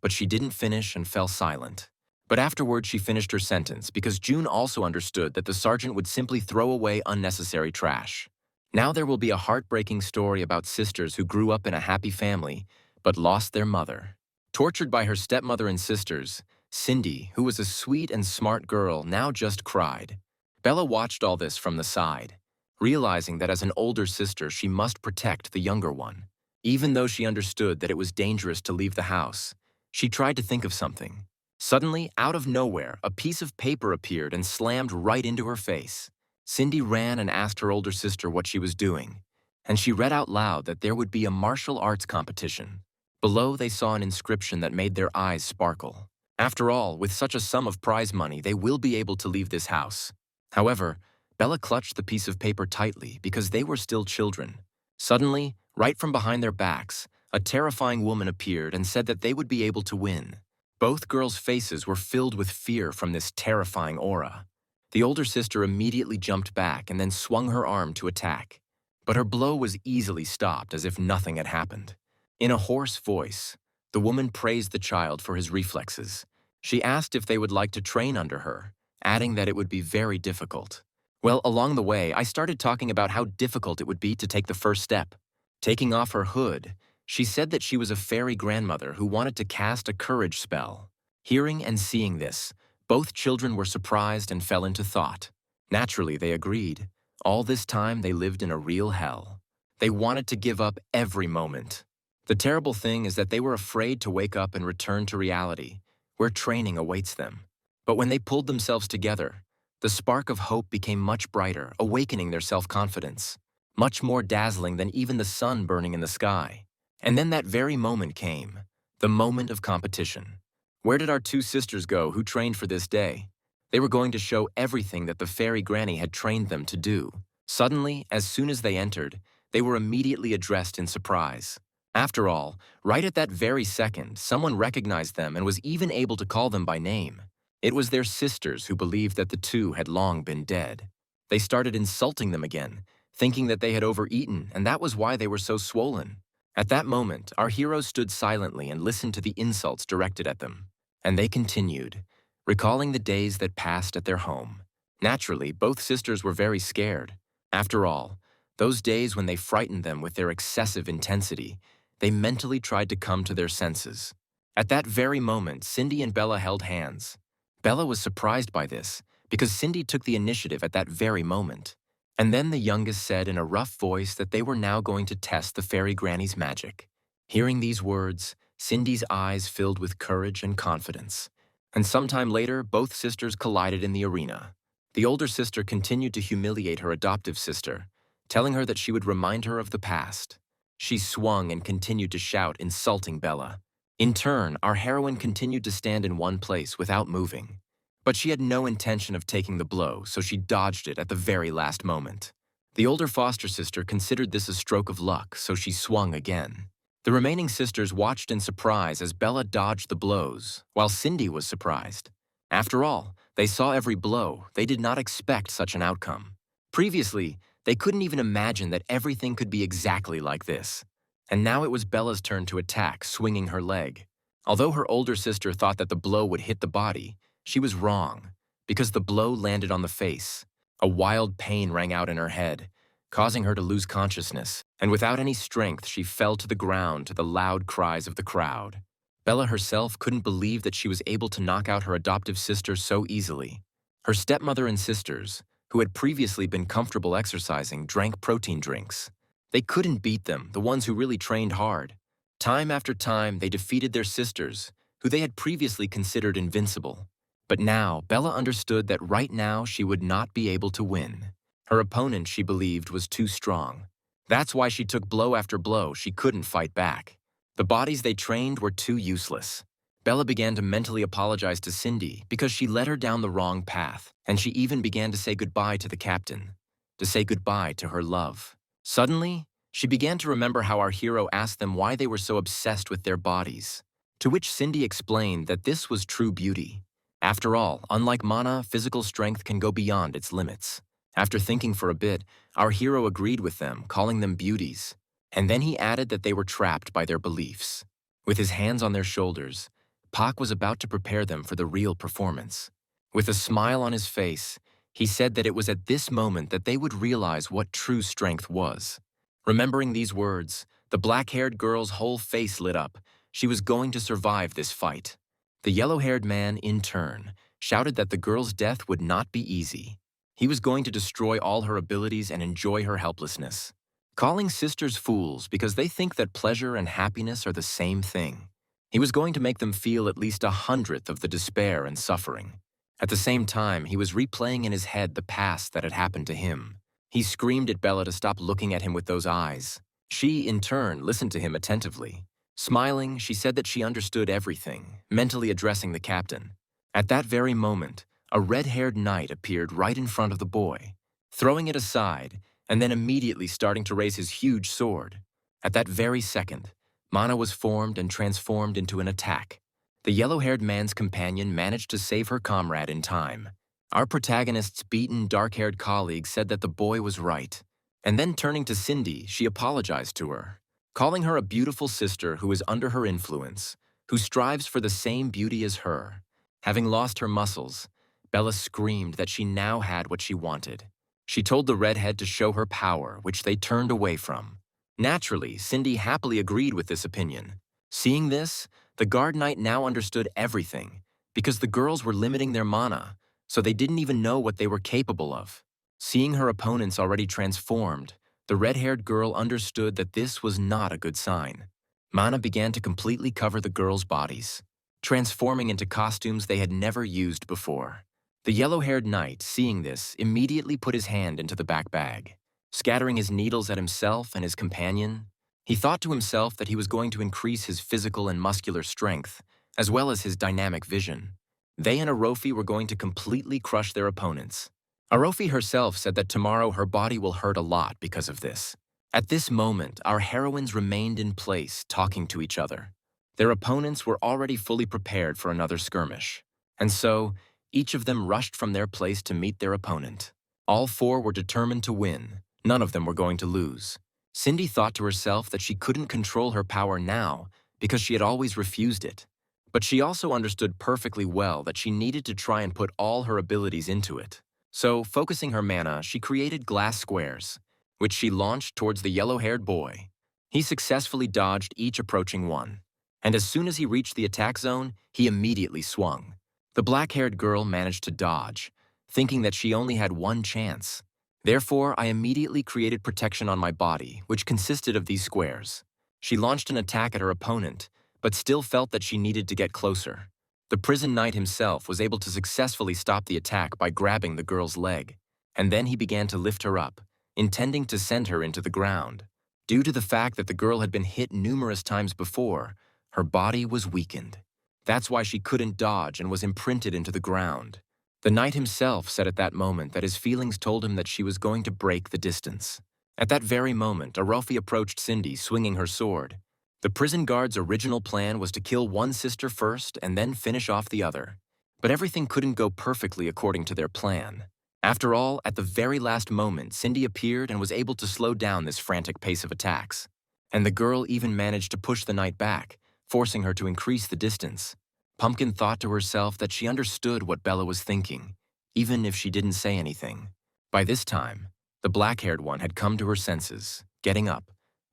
S1: but she didn't finish and fell silent. But afterward she finished her sentence because June also understood that the sergeant would simply throw away unnecessary trash. Now there will be a heartbreaking story about sisters who grew up in a happy family, but lost their mother. Tortured by her stepmother and sisters, Cindy, who was a sweet and smart girl, now just cried. Bella watched all this from the side, realizing that as an older sister she must protect the younger one. Even though she understood that it was dangerous to leave the house, she tried to think of something. Suddenly, out of nowhere, a piece of paper appeared and slammed right into her face. Cindy ran and asked her older sister what she was doing, and she read out loud that there would be a martial arts competition. Below, they saw an inscription that made their eyes sparkle. After all, with such a sum of prize money, they will be able to leave this house. However, Bella clutched the piece of paper tightly because they were still children. Suddenly, right from behind their backs, a terrifying woman appeared and said that they would be able to win. Both girls' faces were filled with fear from this terrifying aura. The older sister immediately jumped back and then swung her arm to attack. But her blow was easily stopped as if nothing had happened. In a hoarse voice, the woman praised the child for his reflexes. She asked if they would like to train under her, adding that it would be very difficult. Well, along the way, I started talking about how difficult it would be to take the first step. Taking off her hood, she said that she was a fairy grandmother who wanted to cast a courage spell. Hearing and seeing this, both children were surprised and fell into thought. Naturally, they agreed. All this time, they lived in a real hell. They wanted to give up every moment. The terrible thing is that they were afraid to wake up and return to reality, where training awaits them. But when they pulled themselves together, the spark of hope became much brighter, awakening their self-confidence, much more dazzling than even the sun burning in the sky. And then that very moment came, the moment of competition. Where did our two sisters go who trained for this day? They were going to show everything that the fairy granny had trained them to do. Suddenly, as soon as they entered, they were immediately addressed in surprise. After all, right at that very second, someone recognized them and was even able to call them by name. It was their sisters who believed that the two had long been dead. They started insulting them again, thinking that they had overeaten, and that was why they were so swollen. At that moment, our heroes stood silently and listened to the insults directed at them. And they continued, recalling the days that passed at their home. Naturally, both sisters were very scared. After all, those days when they frightened them with their excessive intensity, they mentally tried to come to their senses. At that very moment, Cindy and Bella held hands. Bella was surprised by this, because Cindy took the initiative at that very moment. And then the youngest said in a rough voice that they were now going to test the fairy granny's magic. Hearing these words, Cindy's eyes filled with courage and confidence. And sometime later, both sisters collided in the arena. The older sister continued to humiliate her adoptive sister, telling her that she would remind her of the past. She swung and continued to shout, insulting Bella. In turn, our heroine continued to stand in one place without moving. But she had no intention of taking the blow, so she dodged it at the very last moment. The older foster sister considered this a stroke of luck, so she swung again. The remaining sisters watched in surprise as Bella dodged the blows, while Cindy was surprised. After all, they saw every blow. They did not expect such an outcome. Previously, they couldn't even imagine that everything could be exactly like this. And now it was Bella's turn to attack, swinging her leg. Although her older sister thought that the blow would hit the body, she was wrong, because the blow landed on the face. A wild pain rang out in her head, causing her to lose consciousness, and without any strength, she fell to the ground to the loud cries of the crowd. Bella herself couldn't believe that she was able to knock out her adoptive sister so easily. Her stepmother and sisters, who had previously been comfortable exercising, drank protein drinks. They couldn't beat them, the ones who really trained hard. Time after time, they defeated their sisters, who they had previously considered invincible. But now, Bella understood that right now she would not be able to win. Her opponent, she believed, was too strong. That's why she took blow after blow. She couldn't fight back. The bodies they trained were too useless. Bella began to mentally apologize to Cindy because she led her down the wrong path, and she even began to say goodbye to the captain, to say goodbye to her love. Suddenly, she began to remember how our hero asked them why they were so obsessed with their bodies, to which Cindy explained that this was true beauty. After all, unlike mana, physical strength can go beyond its limits. After thinking for a bit, our hero agreed with them, calling them beauties. And then he added that they were trapped by their beliefs. With his hands on their shoulders, Pak was about to prepare them for the real performance. With a smile on his face, he said that it was at this moment that they would realize what true strength was. Remembering these words, the black-haired girl's whole face lit up. She was going to survive this fight. The yellow-haired man, in turn, shouted that the girl's death would not be easy. He was going to destroy all her abilities and enjoy her helplessness, calling sisters fools because they think that pleasure and happiness are the same thing. He was going to make them feel at least 100th of the despair and suffering. At the same time, he was replaying in his head the past that had happened to him. He screamed at Bella to stop looking at him with those eyes. She, in turn, listened to him attentively. Smiling, she said that she understood everything, mentally addressing the captain. At that very moment, a red-haired knight appeared right in front of the boy, throwing it aside, and then immediately starting to raise his huge sword. At that very second, mana was formed and transformed into an attack. The yellow-haired man's companion managed to save her comrade in time. Our protagonist's beaten, dark-haired colleague said that the boy was right, and then turning to Cindy, she apologized to her, calling her a beautiful sister who is under her influence, who strives for the same beauty as her. Having lost her muscles, Bella screamed that she now had what she wanted. She told the redhead to show her power, which they turned away from. Naturally, Cindy happily agreed with this opinion. Seeing this, the guard knight now understood everything, because the girls were limiting their mana, so they didn't even know what they were capable of. Seeing her opponents already transformed, the red-haired girl understood that this was not a good sign. Mana began to completely cover the girls' bodies, transforming into costumes they had never used before. The yellow-haired knight, seeing this, immediately put his hand into the back bag. Scattering his needles at himself and his companion, he thought to himself that he was going to increase his physical and muscular strength, as well as his dynamic vision. They and Arofi were going to completely crush their opponents. Arofi herself said that tomorrow her body will hurt a lot because of this. At this moment, our heroines remained in place, talking to each other. Their opponents were already fully prepared for another skirmish. And so, each of them rushed from their place to meet their opponent. All four were determined to win. None of them were going to lose. Cindy thought to herself that she couldn't control her power now because she had always refused it. But she also understood perfectly well that she needed to try and put all her abilities into it. So, focusing her mana, she created glass squares, which she launched towards the yellow-haired boy. He successfully dodged each approaching one, and as soon as he reached the attack zone, he immediately swung. The black-haired girl managed to dodge, thinking that she only had one chance. Therefore, I immediately created protection on my body, which consisted of these squares. She launched an attack at her opponent, but still felt that she needed to get closer. The prison knight himself was able to successfully stop the attack by grabbing the girl's leg, and then he began to lift her up, intending to send her into the ground. Due to the fact that the girl had been hit numerous times before, her body was weakened. That's why she couldn't dodge and was imprinted into the ground. The knight himself said at that moment that his feelings told him that she was going to break the distance. At that very moment, Arofi approached Cindy, swinging her sword. The prison guard's original plan was to kill one sister first and then finish off the other. But everything couldn't go perfectly according to their plan. After all, at the very last moment, Cindy appeared and was able to slow down this frantic pace of attacks. And the girl even managed to push the knight back, forcing her to increase the distance. Pumpkin thought to herself that she understood what Bella was thinking, even if she didn't say anything. By this time, the black-haired one had come to her senses. Getting up,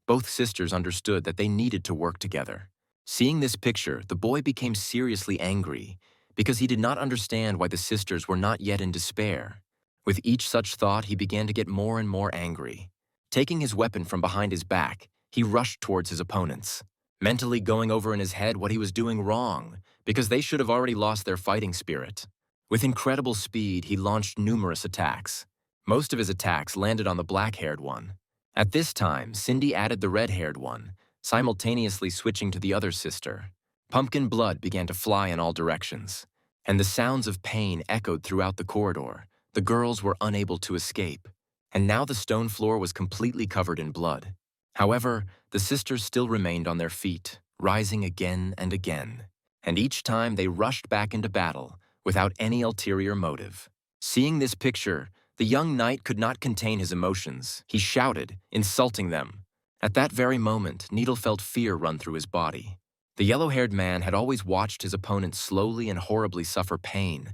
S1: both sisters understood that they needed to work together. Seeing this picture, the boy became seriously angry because he did not understand why the sisters were not yet in despair. With each such thought, he began to get more and more angry. Taking his weapon from behind his back, he rushed towards his opponents, mentally going over in his head what he was doing wrong because they should have already lost their fighting spirit. With incredible speed, he launched numerous attacks. Most of his attacks landed on the black-haired one. At this time, Cindy added the red-haired one, simultaneously switching to the other sister. Pumpkin blood began to fly in all directions, and the sounds of pain echoed throughout the corridor. The girls were unable to escape, and now the stone floor was completely covered in blood. However, the sisters still remained on their feet, rising again and again, and each time they rushed back into battle without any ulterior motive. Seeing this picture, the young knight could not contain his emotions. He shouted, insulting them. At that very moment, Needle felt fear run through his body. The yellow-haired man had always watched his opponent slowly and horribly suffer pain,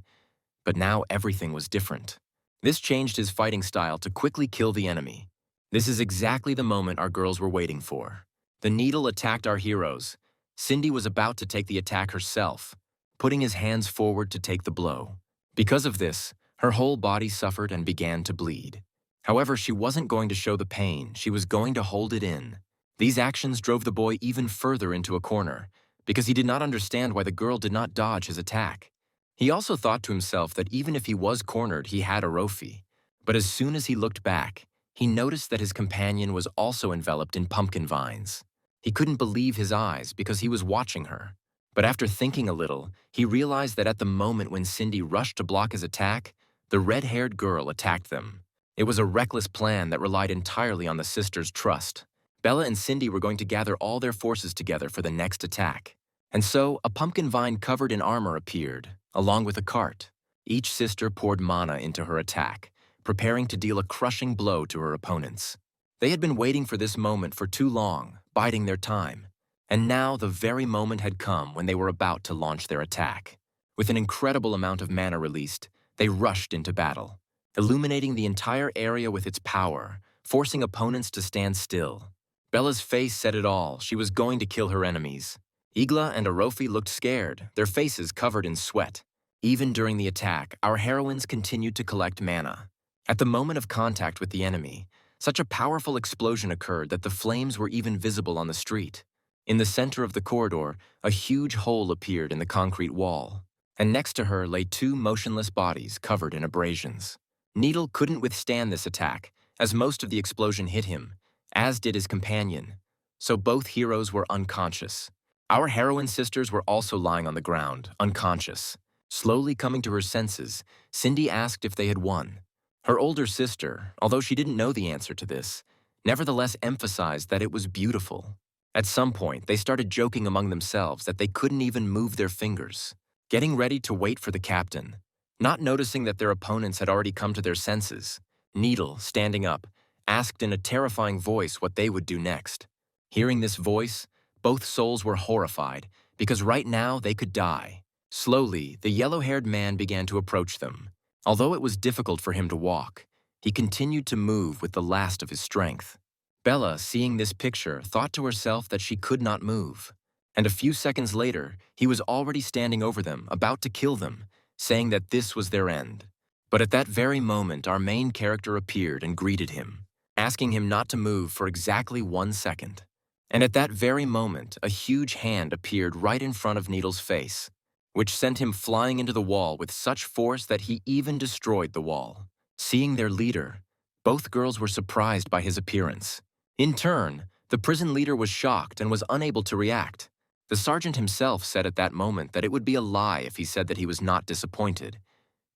S1: but now everything was different. This changed his fighting style to quickly kill the enemy. This is exactly the moment our girls were waiting for. The Needle attacked our heroes. Cindy was about to take the attack herself, putting his hands forward to take the blow. Because of this, her whole body suffered and began to bleed. However, she wasn't going to show the pain, she was going to hold it in. These actions drove the boy even further into a corner, because he did not understand why the girl did not dodge his attack. He also thought to himself that even if he was cornered, he had Arofi. But as soon as he looked back, he noticed that his companion was also enveloped in pumpkin vines. He couldn't believe his eyes because he was watching her. But after thinking a little, he realized that at the moment when Cindy rushed to block his attack, the red-haired girl attacked them. It was a reckless plan that relied entirely on the sisters' trust. Bella and Cindy were going to gather all their forces together for the next attack. And so, a pumpkin vine covered in armor appeared, along with a cart. Each sister poured mana into her attack, preparing to deal a crushing blow to her opponents. They had been waiting for this moment for too long, biding their time. And now the very moment had come when they were about to launch their attack. With an incredible amount of mana released, they rushed into battle, illuminating the entire area with its power, forcing opponents to stand still. Bella's face said it all. She was going to kill her enemies. Igla and Arofi looked scared, their faces covered in sweat. Even during the attack, our heroines continued to collect mana. At the moment of contact with the enemy, such a powerful explosion occurred that the flames were even visible on the street. In the center of the corridor, a huge hole appeared in the concrete wall, and next to her lay two motionless bodies covered in abrasions. Needle couldn't withstand this attack, as most of the explosion hit him, as did his companion, so both heroes were unconscious. Our heroine sisters were also lying on the ground, unconscious. Slowly coming to her senses, Cindy asked if they had won. Her older sister, although she didn't know the answer to this, nevertheless emphasized that it was beautiful. At some point, they started joking among themselves that they couldn't even move their fingers, getting ready to wait for the captain. Not noticing that their opponents had already come to their senses, Needle, standing up, asked in a terrifying voice what they would do next. Hearing this voice, both souls were horrified, because right now they could die. Slowly, the yellow-haired man began to approach them. Although it was difficult for him to walk, he continued to move with the last of his strength. Bella, seeing this picture, thought to herself that she could not move. And a few seconds later, he was already standing over them, about to kill them, saying that this was their end. But at that very moment, our main character appeared and greeted him, asking him not to move for exactly 1 second. And at that very moment, a huge hand appeared right in front of Needle's face, which sent him flying into the wall with such force that he even destroyed the wall. Seeing their leader, both girls were surprised by his appearance. In turn, the prison leader was shocked and was unable to react. The sergeant himself said at that moment that it would be a lie if he said that he was not disappointed,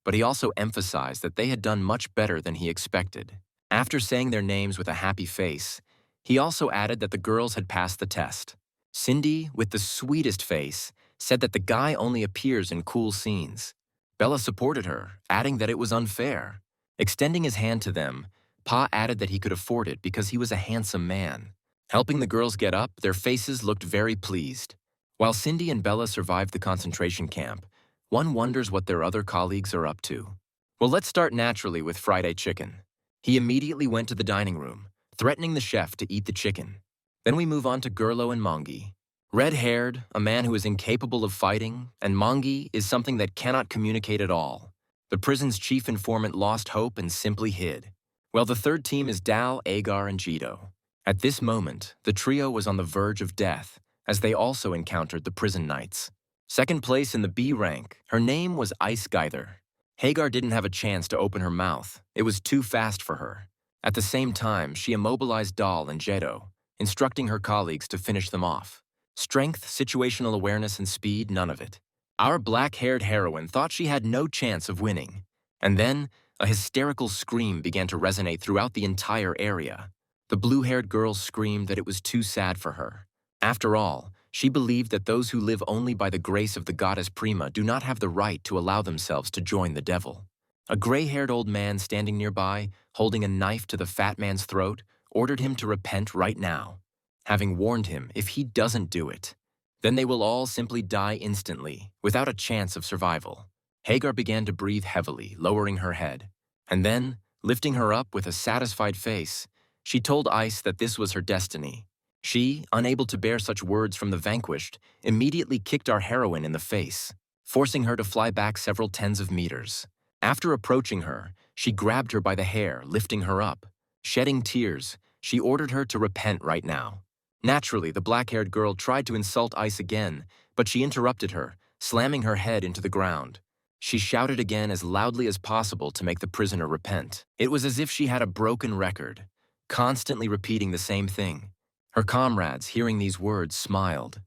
S1: but he also emphasized that they had done much better than he expected. After saying their names with a happy face, he also added that the girls had passed the test. Cindy, with the sweetest face, said that the guy only appears in cool scenes. Bella supported her, adding that it was unfair. Extending his hand to them, Pa added that he could afford it because he was a handsome man. Helping the girls get up, their faces looked very pleased. While Cindy and Bella survived the concentration camp, one wonders what their other colleagues are up to. Well, let's start naturally with Friday chicken. He immediately went to the dining room, threatening the chef to eat the chicken. Then we move on to Gerlo and Mangi. Red-haired, a man who is incapable of fighting, and Mangi is something that cannot communicate at all. The prison's chief informant lost hope and simply hid. Well, the third team is Dal, Agar, and Jito. At this moment, the trio was on the verge of death, as they also encountered the prison knights. Second place in the B rank, her name was Ice Geither. Hagar didn't have a chance to open her mouth. It was too fast for her. At the same time, she immobilized Dal and Jito, instructing her colleagues to finish them off. Strength, situational awareness, and speed, none of it. Our black-haired heroine thought she had no chance of winning. And then, a hysterical scream began to resonate throughout the entire area. The blue-haired girl screamed that it was too sad for her. After all, she believed that those who live only by the grace of the goddess Prima do not have the right to allow themselves to join the devil. A gray-haired old man standing nearby, holding a knife to the fat man's throat, ordered him to repent right now, having warned him if he doesn't do it, then they will all simply die instantly, without a chance of survival. Hagar began to breathe heavily, lowering her head, and then, lifting her up with a satisfied face, she told Ice that this was her destiny. She, unable to bear such words from the vanquished, immediately kicked our heroine in the face, forcing her to fly back several tens of meters. After approaching her, she grabbed her by the hair, lifting her up. Shedding tears, she ordered her to repent right now. Naturally, the black-haired girl tried to insult Ice again, but she interrupted her, slamming her head into the ground. She shouted again as loudly as possible to make the prisoner repent. It was as if she had a broken record, constantly repeating the same thing. Her comrades, hearing these words, smiled.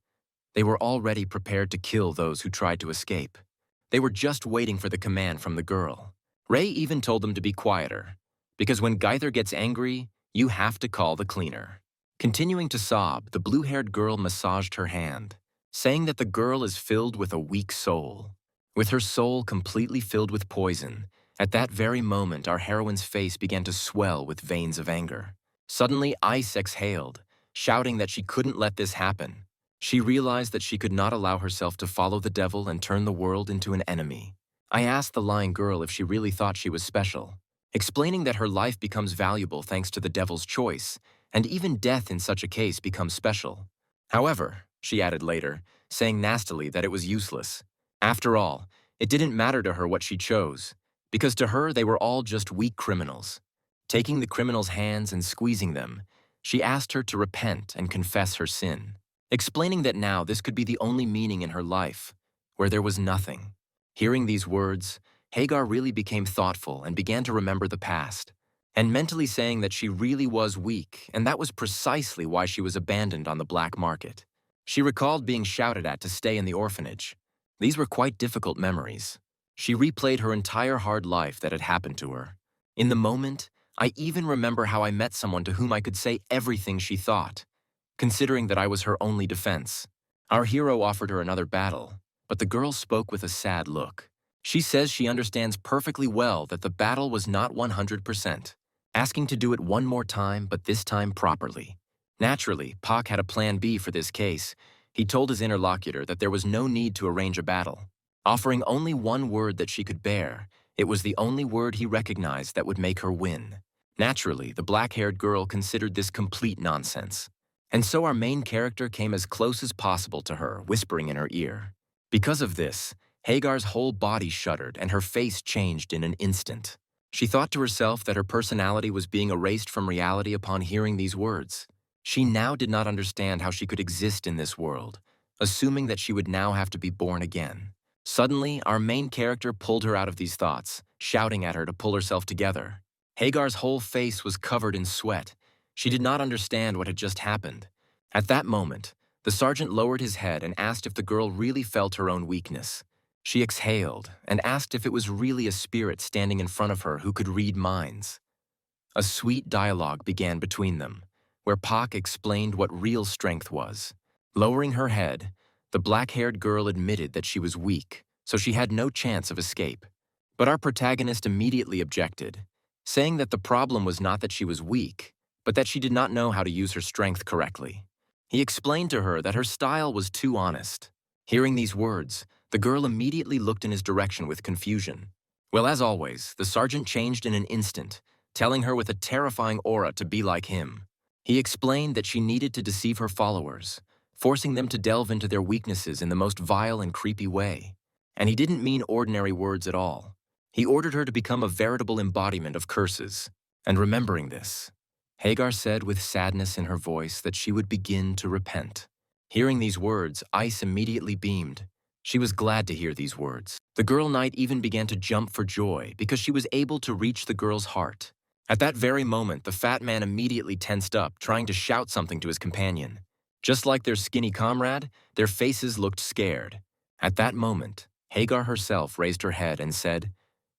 S1: They were already prepared to kill those who tried to escape. They were just waiting for the command from the girl. Ray even told them to be quieter, because when Geither gets angry, you have to call the cleaner. Continuing to sob, the blue-haired girl massaged her hand, saying that the girl is filled with a weak soul. With her soul completely filled with poison, at that very moment our heroine's face began to swell with veins of anger. Suddenly, Ice exhaled, shouting that she couldn't let this happen. She realized that she could not allow herself to follow the devil and turn the world into an enemy. I asked the lying girl if she really thought she was special, explaining that her life becomes valuable thanks to the devil's choice, and even death in such a case becomes special. However, she added later, saying nastily that it was useless. After all, it didn't matter to her what she chose, because to her they were all just weak criminals. Taking the criminals' hands and squeezing them, she asked her to repent and confess her sin, explaining that now this could be the only meaning in her life, where there was nothing. Hearing these words, Hagar really became thoughtful and began to remember the past, and mentally saying that she really was weak, and that was precisely why she was abandoned on the black market. She recalled being shouted at to stay in the orphanage, These were quite difficult memories. She replayed her entire hard life that had happened to her. In the moment, I even remember how I met someone to whom I could say everything she thought, considering that I was her only defense. Our hero offered her another battle, but the girl spoke with a sad look. She says she understands perfectly well that the battle was not 100%, asking to do it one more time, but this time properly. Naturally, Pak had a plan B for this case. He told his interlocutor that there was no need to arrange a battle. Offering only one word that she could bear, it was the only word he recognized that would make her win. Naturally, the black-haired girl considered this complete nonsense. And so our main character came as close as possible to her, whispering in her ear. Because of this, Hagar's whole body shuddered and her face changed in an instant. She thought to herself that her personality was being erased from reality upon hearing these words. She now did not understand how she could exist in this world, assuming that she would now have to be born again. Suddenly, our main character pulled her out of these thoughts, shouting at her to pull herself together. Hagar's whole face was covered in sweat. She did not understand what had just happened. At that moment, the sergeant lowered his head and asked if the girl really felt her own weakness. She exhaled and asked if it was really a spirit standing in front of her who could read minds. A sweet dialogue began between them, where Pak explained what real strength was. Lowering her head, the black-haired girl admitted that she was weak, so she had no chance of escape. But our protagonist immediately objected, saying that the problem was not that she was weak, but that she did not know how to use her strength correctly. He explained to her that her style was too honest. Hearing these words, the girl immediately looked in his direction with confusion. Well, as always, the sergeant changed in an instant, telling her with a terrifying aura to be like him. He explained that she needed to deceive her followers, forcing them to delve into their weaknesses in the most vile and creepy way. And he didn't mean ordinary words at all. He ordered her to become a veritable embodiment of curses. And remembering this, Hagar said with sadness in her voice that she would begin to repent. Hearing these words, Ice immediately beamed. She was glad to hear these words. The girl knight even began to jump for joy because she was able to reach the girl's heart. At that very moment, the fat man immediately tensed up, trying to shout something to his companion. Just like their skinny comrade, their faces looked scared. At that moment, Hagar herself raised her head and said,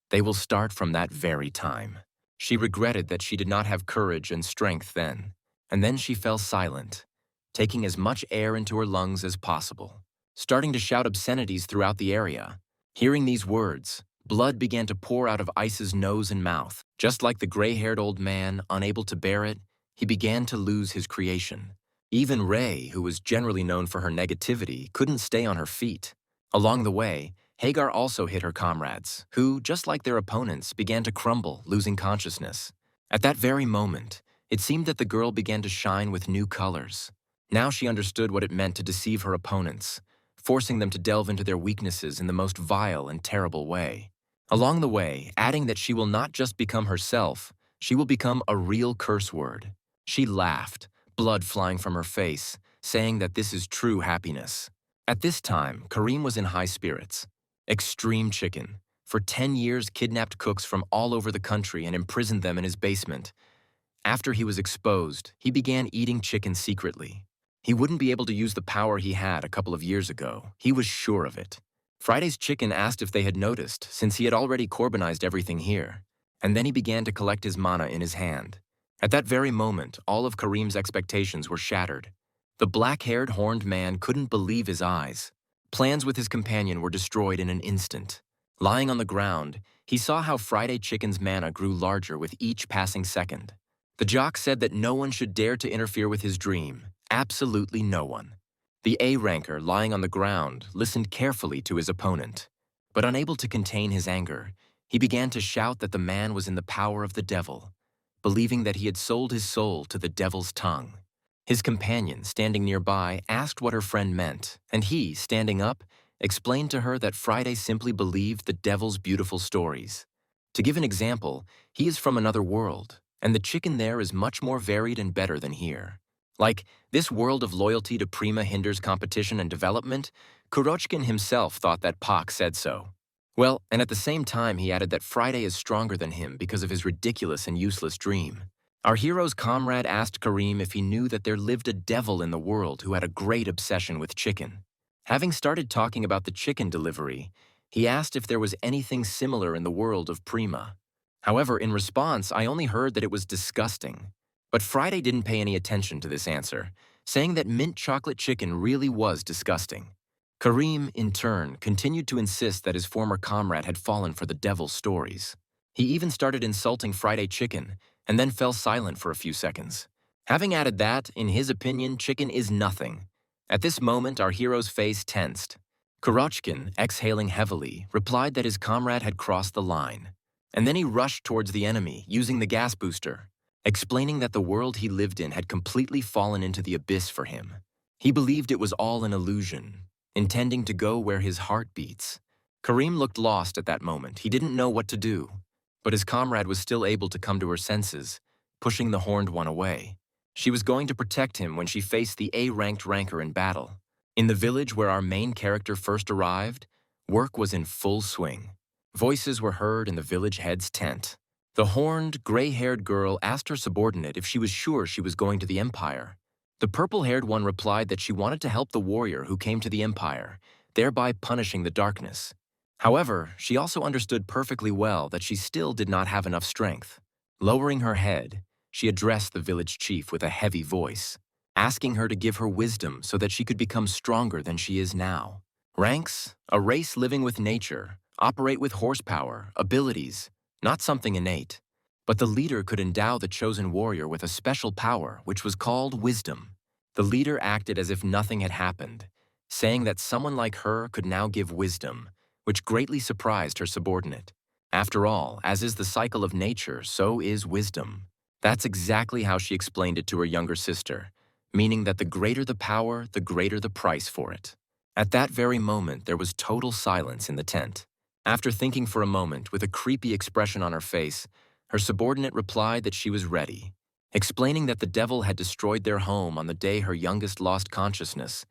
S1: "They will start from that very time." She regretted that she did not have courage and strength then, and then she fell silent, taking as much air into her lungs as possible, starting to shout obscenities throughout the area. Hearing these words, blood began to pour out of Ice's nose and mouth. Just like the gray-haired old man, unable to bear it, he began to lose his creation. Even Ray, who was generally known for her negativity, couldn't stay on her feet. Along the way, Hagar also hit her comrades, who, just like their opponents, began to crumble, losing consciousness. At that very moment, it seemed that the girl began to shine with new colors. Now she understood what it meant to deceive her opponents, forcing them to delve into their weaknesses in the most vile and terrible way. Along the way, adding that she will not just become herself, she will become a real curse word. She laughed, blood flying from her face, saying that this is true happiness. At this time, Kareem was in high spirits. Extreme Chicken, for 10 years kidnapped cooks from all over the country and imprisoned them in his basement. After he was exposed, he began eating chicken secretly. He wouldn't be able to use the power he had a couple of years ago. He was sure of it. Friday's Chicken asked if they had noticed, since he had already Corbinized everything here. And then he began to collect his mana in his hand. At that very moment, all of Kareem's expectations were shattered. The black-haired horned man couldn't believe his eyes. Plans with his companion were destroyed in an instant. Lying on the ground, he saw how Friday Chicken's mana grew larger with each passing second. The jock said that no one should dare to interfere with his dream. Absolutely no one. The A-ranker, lying on the ground, listened carefully to his opponent. But unable to contain his anger, he began to shout that the man was in the power of the devil, believing that he had sold his soul to the devil's tongue. His companion, standing nearby, asked what her friend meant, and he, standing up, explained to her that Friday simply believed the devil's beautiful stories. To give an example, he is from another world, and the chicken there is much more varied and better than here. Like, this world of loyalty to Prima hinders competition and development, Kurochkin himself thought that Pak said so. Well, and at the same time he added that Friday is stronger than him because of his ridiculous and useless dream. Our hero's comrade asked Kareem if he knew that there lived a devil in the world who had a great obsession with chicken. Having started talking about the chicken delivery, he asked if there was anything similar in the world of Prima. However, in response, I only heard that it was disgusting. But Friday didn't pay any attention to this answer, saying that mint chocolate chicken really was disgusting. Kareem, in turn, continued to insist that his former comrade had fallen for the devil's stories. He even started insulting Friday chicken, and then fell silent for a few seconds. Having added that, in his opinion, chicken is nothing. At this moment, our hero's face tensed. Kurochkin, exhaling heavily, replied that his comrade had crossed the line. And then he rushed towards the enemy, using the gas booster, explaining that the world he lived in had completely fallen into the abyss for him. He believed it was all an illusion, intending to go where his heart beats. Kareem looked lost at that moment. He didn't know what to do. But his comrade was still able to come to her senses, pushing the horned one away. She was going to protect him when she faced the A-ranked ranker in battle. In the village where our main character first arrived, work was in full swing. Voices were heard in the village head's tent. The horned, gray-haired girl asked her subordinate if she was sure she was going to the Empire. The purple-haired one replied that she wanted to help the warrior who came to the Empire, thereby punishing the darkness. However, she also understood perfectly well that she still did not have enough strength. Lowering her head, she addressed the village chief with a heavy voice, asking her to give her wisdom so that she could become stronger than she is now. Ranks, a race living with nature, operate with horsepower, abilities, not something innate. But the leader could endow the chosen warrior with a special power, which was called wisdom. The leader acted as if nothing had happened, saying that someone like her could now give wisdom, which greatly surprised her subordinate. After all, as is the cycle of nature, so is wisdom. That's exactly how she explained it to her younger sister, meaning that the greater the power, the greater the price for it. At that very moment, there was total silence in the tent. After thinking for a moment, with a creepy expression on her face, her subordinate replied that she was ready, explaining that the devil had destroyed their home on the day her youngest lost consciousness.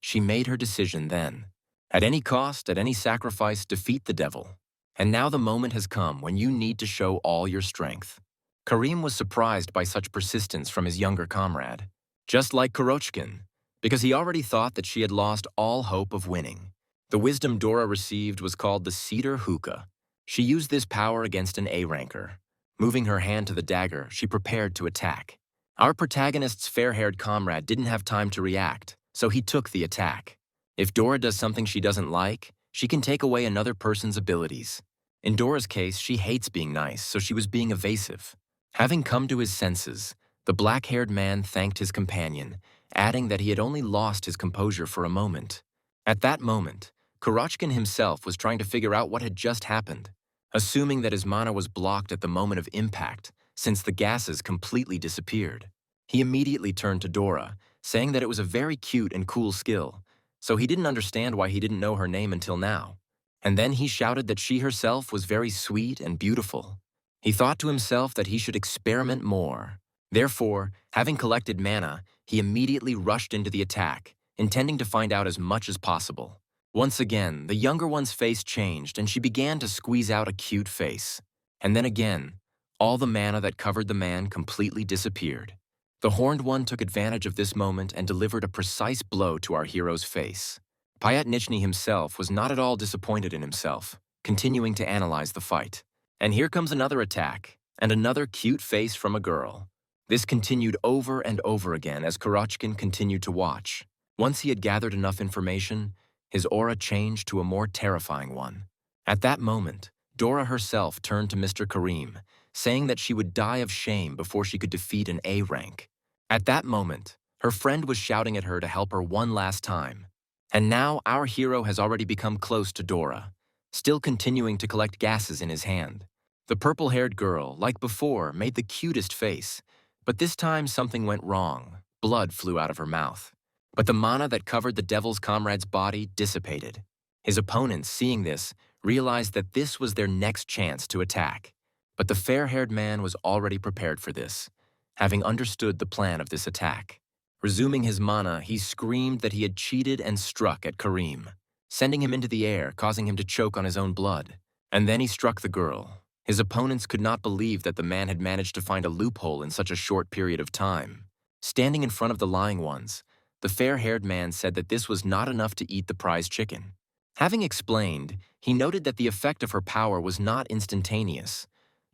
S1: She made her decision then. At any cost, at any sacrifice, defeat the devil. And now the moment has come when you need to show all your strength. Kareem was surprised by such persistence from his younger comrade, just like Kurochkin, because he already thought that she had lost all hope of winning. The wisdom Dora received was called the Cedar Hookah. She used this power against an A-ranker. Moving her hand to the dagger, she prepared to attack. Our protagonist's fair-haired comrade didn't have time to react, so he took the attack. If Dora does something she doesn't like, she can take away another person's abilities. In Dora's case, she hates being nice, so she was being evasive. Having come to his senses, the black-haired man thanked his companion, adding that he had only lost his composure for a moment. At that moment, Kurochkin himself was trying to figure out what had just happened, assuming that his mana was blocked at the moment of impact, since the gases completely disappeared. He immediately turned to Dora, saying that it was a very cute and cool skill, so he didn't understand why he didn't know her name until now. And then he shouted that she herself was very sweet and beautiful. He thought to himself that he should experiment more. Therefore, having collected mana, he immediately rushed into the attack, intending to find out as much as possible. Once again, the younger one's face changed and she began to squeeze out a cute face. And then again, all the mana that covered the man completely disappeared. The horned one took advantage of this moment and delivered a precise blow to our hero's face. Pyatnichny himself was not at all disappointed in himself, continuing to analyze the fight. And here comes another attack, and another cute face from a girl. This continued over and over again as Kurochkin continued to watch. Once he had gathered enough information, his aura changed to a more terrifying one. At that moment, Dora herself turned to Mr. Kareem, saying that she would die of shame before she could defeat an A rank. At that moment, her friend was shouting at her to help her one last time. And now our hero has already become close to Dora, still continuing to collect gases in his hand. The purple-haired girl, like before, made the cutest face, but this time something went wrong. Blood flew out of her mouth. But the mana that covered the devil's comrade's body dissipated. His opponents, seeing this, realized that this was their next chance to attack. But the fair-haired man was already prepared for this, having understood the plan of this attack. Resuming his mana, he screamed that he had cheated and struck at Kareem, sending him into the air, causing him to choke on his own blood. And then he struck the girl. His opponents could not believe that the man had managed to find a loophole in such a short period of time. Standing in front of the lying ones, the fair-haired man said that this was not enough to eat the prize chicken. Having explained, he noted that the effect of her power was not instantaneous.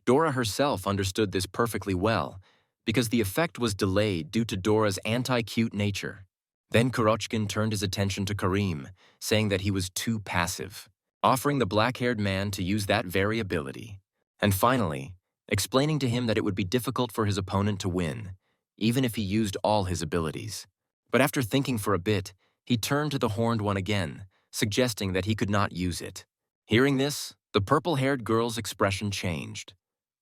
S1: Dora herself understood this perfectly well, because the effect was delayed due to Dora's anti-cute nature. Then Kurochkin turned his attention to Karim, saying that he was too passive, offering the black-haired man to use that very ability. And finally, explaining to him that it would be difficult for his opponent to win, even if he used all his abilities. But after thinking for a bit, he turned to the horned one again, suggesting that he could not use it. Hearing this, the purple-haired girl's expression changed.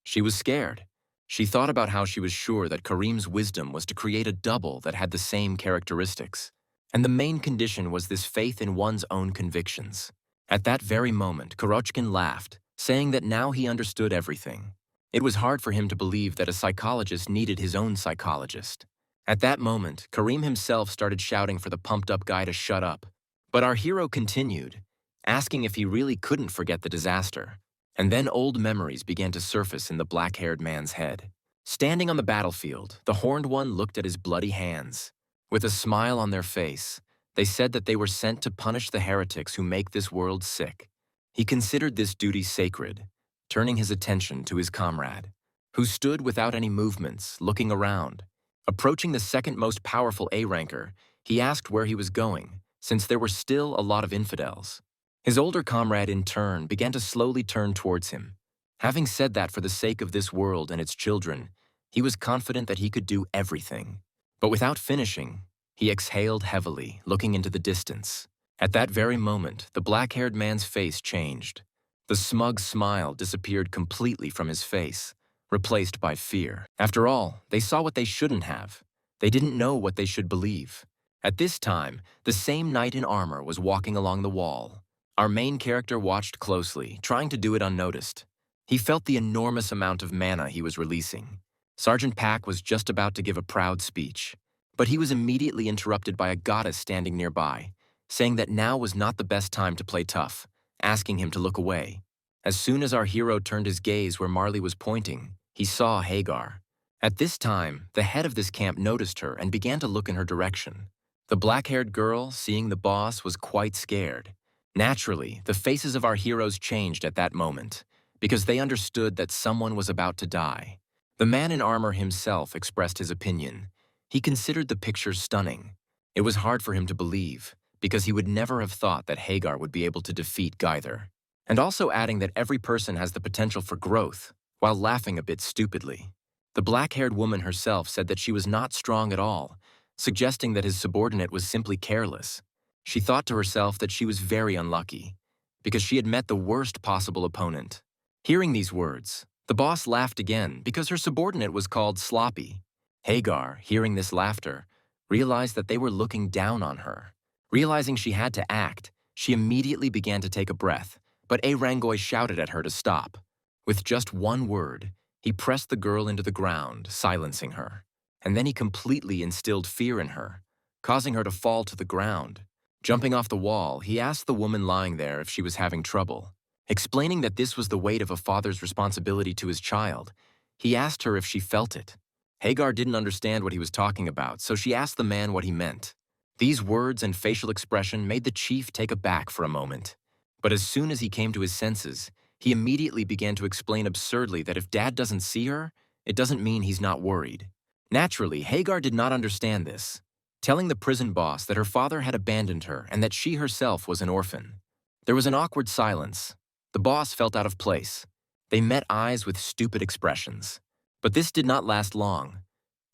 S1: She was scared. She thought about how she was sure that Karim's wisdom was to create a double that had the same characteristics. And the main condition was this faith in one's own convictions. At that very moment, Kurochkin laughed, saying that now he understood everything. It was hard for him to believe that a psychologist needed his own psychologist. At that moment, Karim himself started shouting for the pumped-up guy to shut up. But our hero continued, asking if he really couldn't forget the disaster. And then old memories began to surface in the black-haired man's head. Standing on the battlefield, the horned one looked at his bloody hands. With a smile on their face, they said that they were sent to punish the heretics who make this world sick. He considered this duty sacred, turning his attention to his comrade, who stood without any movements, looking around. Approaching the second most powerful A-ranker, he asked where he was going, since there were still a lot of infidels. His older comrade, in turn, began to slowly turn towards him. Having said that for the sake of this world and its children, he was confident that he could do everything. But without finishing, he exhaled heavily, looking into the distance. At that very moment, the black-haired man's face changed. The smug smile disappeared completely from his face, replaced by fear. After all, they saw what they shouldn't have. They didn't know what they should believe. At this time, the same knight in armor was walking along the wall. Our main character watched closely, trying to do it unnoticed. He felt the enormous amount of mana he was releasing. Sergeant Pack was just about to give a proud speech, but he was immediately interrupted by a goddess standing nearby, saying that now was not the best time to play tough, asking him to look away. As soon as our hero turned his gaze where Marley was pointing, he saw Hagar. At this time, the head of this camp noticed her and began to look in her direction. The black-haired girl, seeing the boss, was quite scared. Naturally, the faces of our heroes changed at that moment, because they understood that someone was about to die. The man in armor himself expressed his opinion. He considered the picture stunning. It was hard for him to believe, because he would never have thought that Hagar would be able to defeat Geither. And also adding that every person has the potential for growth, while laughing a bit stupidly. The black-haired woman herself said that she was not strong at all, suggesting that his subordinate was simply careless. She thought to herself that she was very unlucky, because she had met the worst possible opponent. Hearing these words, the boss laughed again because her subordinate was called Sloppy. Hagar, hearing this laughter, realized that they were looking down on her. Realizing she had to act, she immediately began to take a breath, but A-Rangoy shouted at her to stop. With just one word, he pressed the girl into the ground, silencing her. And then he completely instilled fear in her, causing her to fall to the ground. Jumping off the wall, he asked the woman lying there if she was having trouble. Explaining that this was the weight of a father's responsibility to his child, he asked her if she felt it. Hagar didn't understand what he was talking about, so she asked the man what he meant. These words and facial expression made the chief take aback for a moment. But as soon as he came to his senses, he immediately began to explain absurdly that if Dad doesn't see her, it doesn't mean he's not worried. Naturally, Hagar did not understand this, telling the prison boss that her father had abandoned her and that she herself was an orphan. There was an awkward silence. The boss felt out of place. They met eyes with stupid expressions. But this did not last long.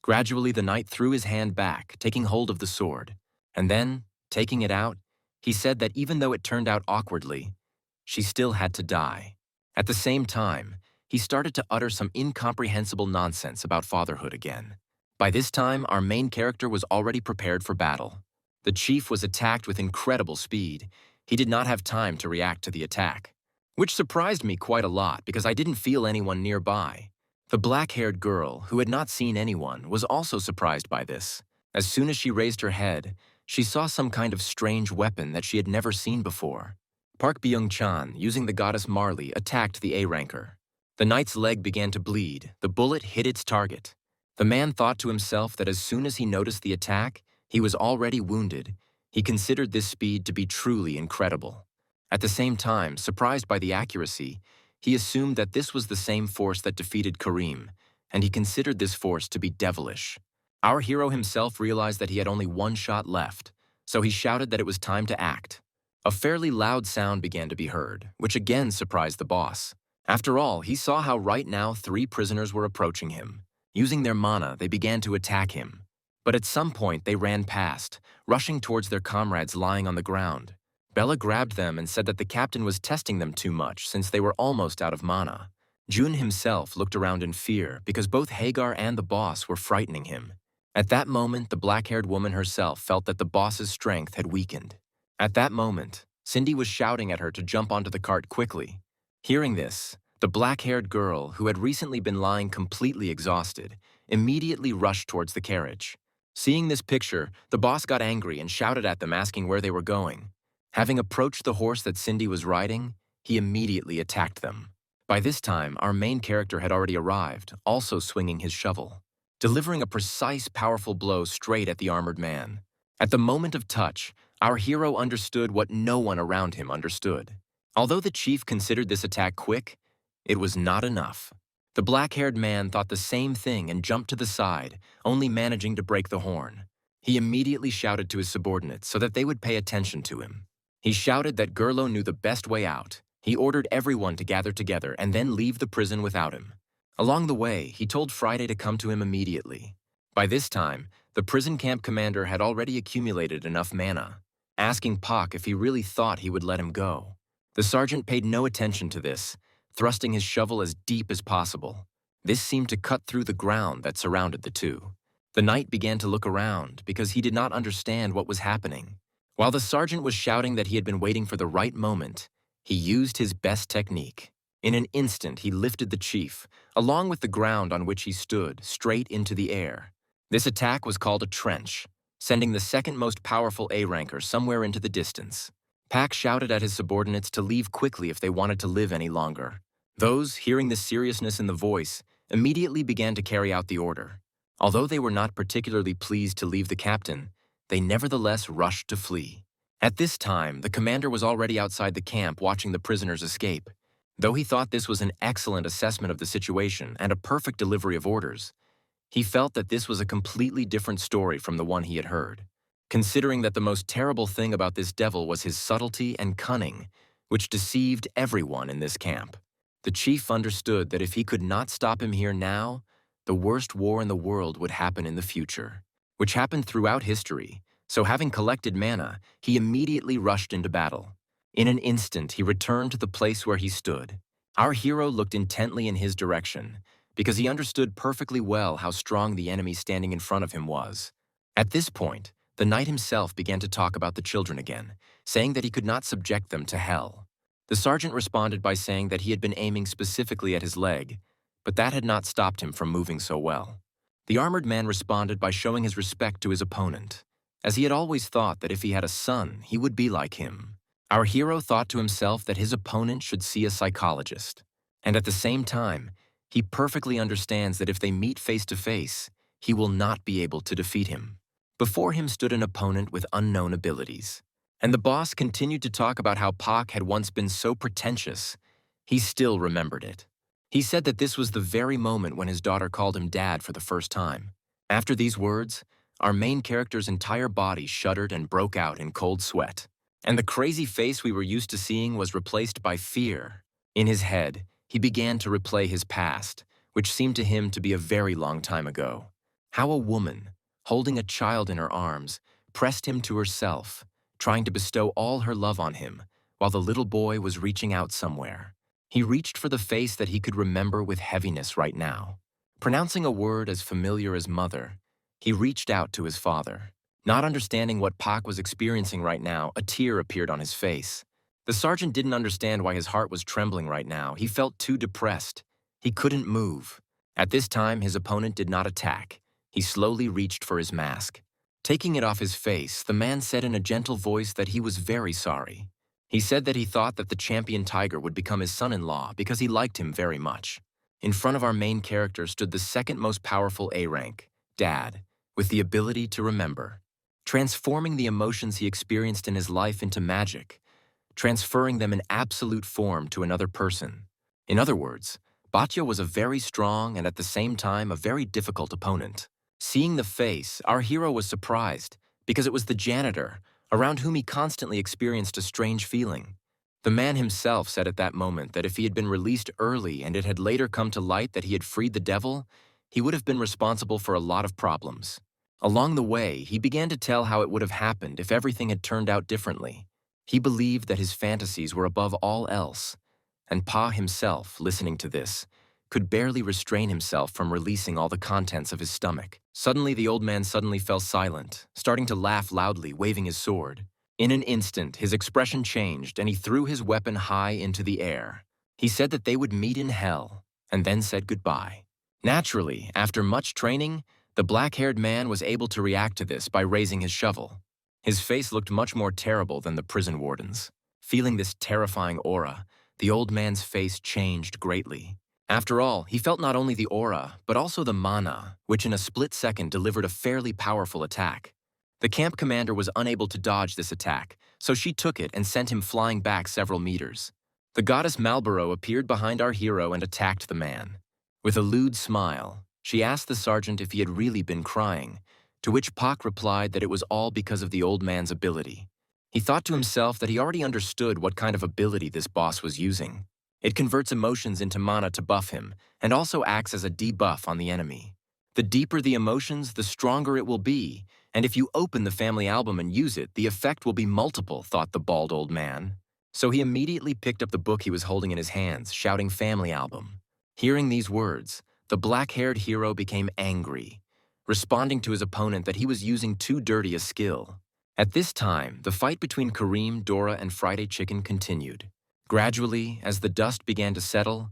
S1: Gradually, the knight threw his hand back, taking hold of the sword. And then, taking it out, he said that even though it turned out awkwardly, she still had to die. At the same time, he started to utter some incomprehensible nonsense about fatherhood again. By this time, our main character was already prepared for battle. The chief was attacked with incredible speed. He did not have time to react to the attack, which surprised me quite a lot because I didn't feel anyone nearby. The black-haired girl, who had not seen anyone, was also surprised by this. As soon as she raised her head, she saw some kind of strange weapon that she had never seen before. Park Byung-chan, using the goddess Marley, attacked the A-ranker. The knight's leg began to bleed. The bullet hit its target. The man thought to himself that as soon as he noticed the attack, He was already wounded. He considered this speed to be truly incredible. At the same time, surprised by the accuracy, he assumed that this was the same force that defeated Kareem, and he considered this force to be devilish. Our hero himself realized that he had only one shot left, so he shouted that it was time to act. A fairly loud sound began to be heard, which again surprised the boss. After all, he saw how right now 3 prisoners were approaching him. Using their mana, they began to attack him. But at some point, they ran past, rushing towards their comrades lying on the ground. Bella grabbed them and said that the captain was testing them too much since they were almost out of mana. Jun himself looked around in fear because both Hagar and the boss were frightening him. At that moment, the black-haired woman herself felt that the boss's strength had weakened. At that moment, Cindy was shouting at her to jump onto the cart quickly. Hearing this, the black-haired girl, who had recently been lying completely exhausted, immediately rushed towards the carriage. Seeing this picture, the boss got angry and shouted at them asking where they were going. Having approached the horse that Cindy was riding, he immediately attacked them. By this time, our main character had already arrived, also swinging his shovel, delivering a precise, powerful blow straight at the armored man. At the moment of touch, our hero understood what no one around him understood. Although the chief considered this attack quick, it was not enough. The black-haired man thought the same thing and jumped to the side, only managing to break the horn. He immediately shouted to his subordinates so that they would pay attention to him. He shouted that Gerlo knew the best way out. He ordered everyone to gather together and then leave the prison without him. Along the way, he told Friday to come to him immediately. By this time, the prison camp commander had already accumulated enough mana, asking Pak if he really thought he would let him go. The sergeant paid no attention to this, thrusting his shovel as deep as possible. This seemed to cut through the ground that surrounded the two. The knight began to look around because he did not understand what was happening. While the sergeant was shouting that he had been waiting for the right moment, he used his best technique. In an instant, he lifted the chief, along with the ground on which he stood, straight into the air. This attack was called a trench, sending the second most powerful A-ranker somewhere into the distance. Pak shouted at his subordinates to leave quickly if they wanted to live any longer. Those, hearing the seriousness in the voice, immediately began to carry out the order. Although they were not particularly pleased to leave the captain, they nevertheless rushed to flee. At this time, the commander was already outside the camp watching the prisoners escape. Though he thought this was an excellent assessment of the situation and a perfect delivery of orders, he felt that this was a completely different story from the one he had heard. Considering that the most terrible thing about this devil was his subtlety and cunning, which deceived everyone in this camp. The chief understood that if he could not stop him here now, the worst war in the world would happen in the future, which happened throughout history, so having collected mana, he immediately rushed into battle. In an instant, he returned to the place where he stood. Our hero looked intently in his direction, because he understood perfectly well how strong the enemy standing in front of him was. At this point, the knight himself began to talk about the children again, saying that he could not subject them to hell. The sergeant responded by saying that he had been aiming specifically at his leg, but that had not stopped him from moving so well. The armored man responded by showing his respect to his opponent, as he had always thought that if he had a son, he would be like him. Our hero thought to himself that his opponent should see a psychologist, and at the same time, he perfectly understands that if they meet face to face, he will not be able to defeat him. Before him stood an opponent with unknown abilities, and the boss continued to talk about how Pak had once been so pretentious. He still remembered it. He said that this was the very moment when his daughter called him dad for the first time. After these words, our main character's entire body shuddered and broke out in cold sweat, and the crazy face we were used to seeing was replaced by fear. In his head, he began to replay his past, which seemed to him to be a very long time ago. How a woman, holding a child in her arms, pressed him to herself, trying to bestow all her love on him, while the little boy was reaching out somewhere. He reached for the face that he could remember with heaviness right now. Pronouncing a word as familiar as mother, he reached out to his father. Not understanding what Pak was experiencing right now, a tear appeared on his face. The sergeant didn't understand why his heart was trembling right now. He felt too depressed. He couldn't move. At this time, his opponent did not attack. He slowly reached for his mask. Taking it off his face, the man said in a gentle voice that he was very sorry. He said that he thought that the champion tiger would become his son-in-law because he liked him very much. In front of our main character stood the second most powerful A rank, Dad, with the ability to remember. transforming the emotions he experienced in his life into magic, transferring them in absolute form to another person. In other words, Batya was a very strong and at the same time a very difficult opponent. Seeing the face, our hero was surprised because it was the janitor, around whom he constantly experienced a strange feeling. The man himself said at that moment that if he had been released early and it had later come to light that he had freed the devil, he would have been responsible for a lot of problems. Along the way, he began to tell how it would have happened if everything had turned out differently. He believed that his fantasies were above all else, and Pa himself, listening to this, could barely restrain himself from releasing all the contents of his stomach. Suddenly, the old man fell silent, starting to laugh loudly, waving his sword. In an instant, his expression changed, and he threw his weapon high into the air. He said that they would meet in hell, and then said goodbye. Naturally, after much training, the black-haired man was able to react to this by raising his shovel. His face looked much more terrible than the prison warden's. Feeling this terrifying aura, the old man's face changed greatly. After all, he felt not only the aura, but also the mana, which in a split second delivered a fairly powerful attack. The camp commander was unable to dodge this attack, so she took it and sent him flying back several meters. The goddess Malboro appeared behind our hero and attacked the man. With a lewd smile, she asked the sergeant if he had really been crying, to which Pak replied that it was all because of the old man's ability. He thought to himself that he already understood what kind of ability this boss was using. It converts emotions into mana to buff him, and also acts as a debuff on the enemy. The deeper the emotions, the stronger it will be, and if you open the family album and use it, the effect will be multiple, thought the bald old man. So he immediately picked up the book he was holding in his hands, shouting family album. Hearing these words, the black-haired hero became angry, responding to his opponent that he was using too dirty a skill. At this time, the fight between Kareem, Dora, and Friday Chicken continued. Gradually, as the dust began to settle,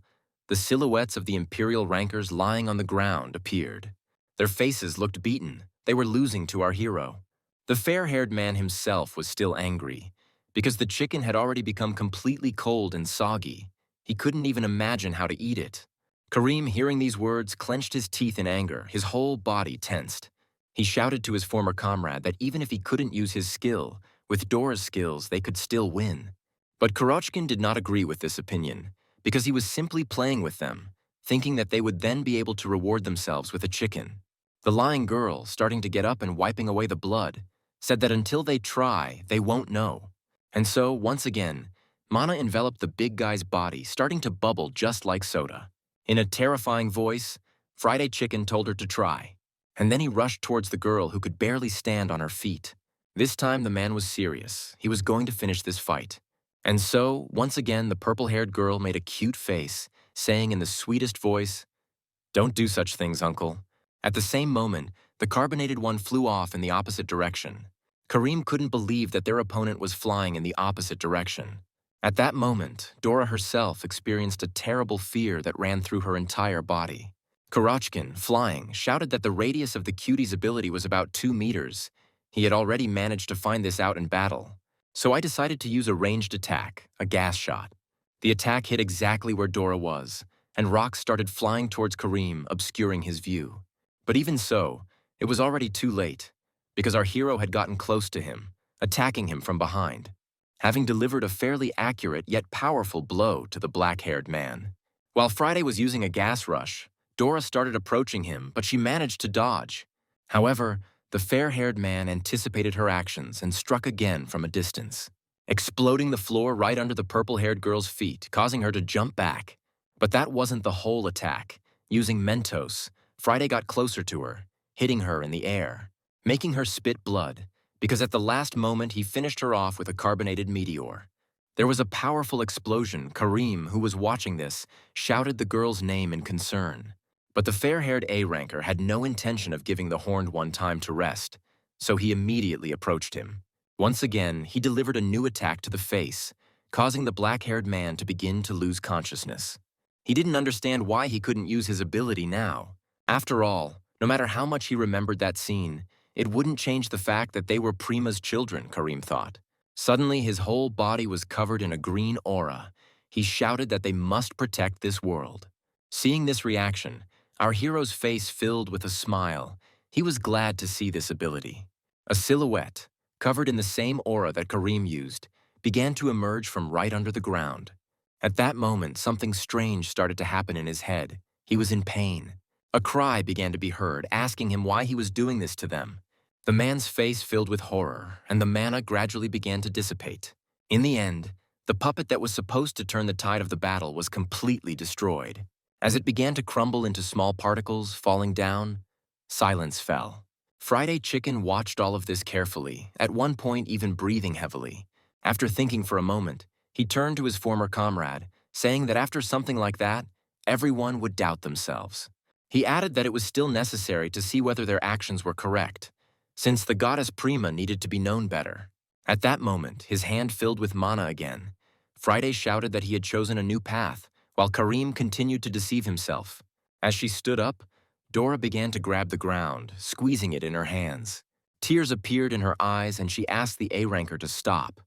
S1: the silhouettes of the Imperial rankers lying on the ground appeared. Their faces looked beaten. They were losing to our hero. The fair-haired man himself was still angry, because the chicken had already become completely cold and soggy. He couldn't even imagine how to eat it. Kareem, hearing these words, clenched his teeth in anger, his whole body tensed. He shouted to his former comrade that even if he couldn't use his skill, with Dora's skills they could still win. But Kurochkin did not agree with this opinion, because he was simply playing with them, thinking that they would then be able to reward themselves with a chicken. The lying girl, starting to get up and wiping away the blood, said that until they try, they won't know. And so, once again, mana enveloped the big guy's body, starting to bubble just like soda. In a terrifying voice, Friday Chicken told her to try, and then he rushed towards the girl who could barely stand on her feet. This time the man was serious. He was going to finish this fight. And so, once again, the purple-haired girl made a cute face, saying in the sweetest voice, "Don't do such things, uncle." At the same moment, the carbonated one flew off in the opposite direction. Kareem couldn't believe that their opponent was flying in the opposite direction. At that moment, Dora herself experienced a terrible fear that ran through her entire body. Kurochkin, flying, shouted that the radius of the cutie's ability was about 2 meters. He had already managed to find this out in battle. So I decided to use a ranged attack, a gas shot. The attack hit exactly where Dora was, and rocks started flying towards Kareem, obscuring his view. But even so, it was already too late, because our hero had gotten close to him, attacking him from behind, having delivered a fairly accurate yet powerful blow to the black-haired man. While Friday was using a gas rush, Dora started approaching him, but she managed to dodge. However, the fair-haired man anticipated her actions and struck again from a distance, exploding the floor right under the purple-haired girl's feet, causing her to jump back. But that wasn't the whole attack. Using Mentos, Friday got closer to her, hitting her in the air, making her spit blood, because at the last moment he finished her off with a carbonated meteor. There was a powerful explosion. Kareem, who was watching this, shouted the girl's name in concern. But the fair-haired A-ranker had no intention of giving the horned one time to rest, so he immediately approached him. Once again, he delivered a new attack to the face, causing the black-haired man to begin to lose consciousness. He didn't understand why he couldn't use his ability now. After all, no matter how much he remembered that scene, it wouldn't change the fact that they were Prima's children, Kareem thought. Suddenly, his whole body was covered in a green aura. He shouted that they must protect this world. Seeing this reaction, our hero's face filled with a smile. He was glad to see this ability. A silhouette, covered in the same aura that Kareem used, began to emerge from right under the ground. At that moment, something strange started to happen in his head. He was in pain. A cry began to be heard, asking him why he was doing this to them. The man's face filled with horror, and the mana gradually began to dissipate. In the end, the puppet that was supposed to turn the tide of the battle was completely destroyed. As it began to crumble into small particles, falling down, silence fell. Friday Chicken watched all of this carefully, at one point even breathing heavily. After thinking for a moment, he turned to his former comrade, saying that after something like that, everyone would doubt themselves. He added that it was still necessary to see whether their actions were correct, since the goddess Prima needed to be known better. At that moment, his hand filled with mana again. Friday shouted that he had chosen a new path, while Kareem continued to deceive himself. As she stood up, Dora began to grab the ground, squeezing it in her hands. Tears appeared in her eyes and she asked the A-ranker to stop.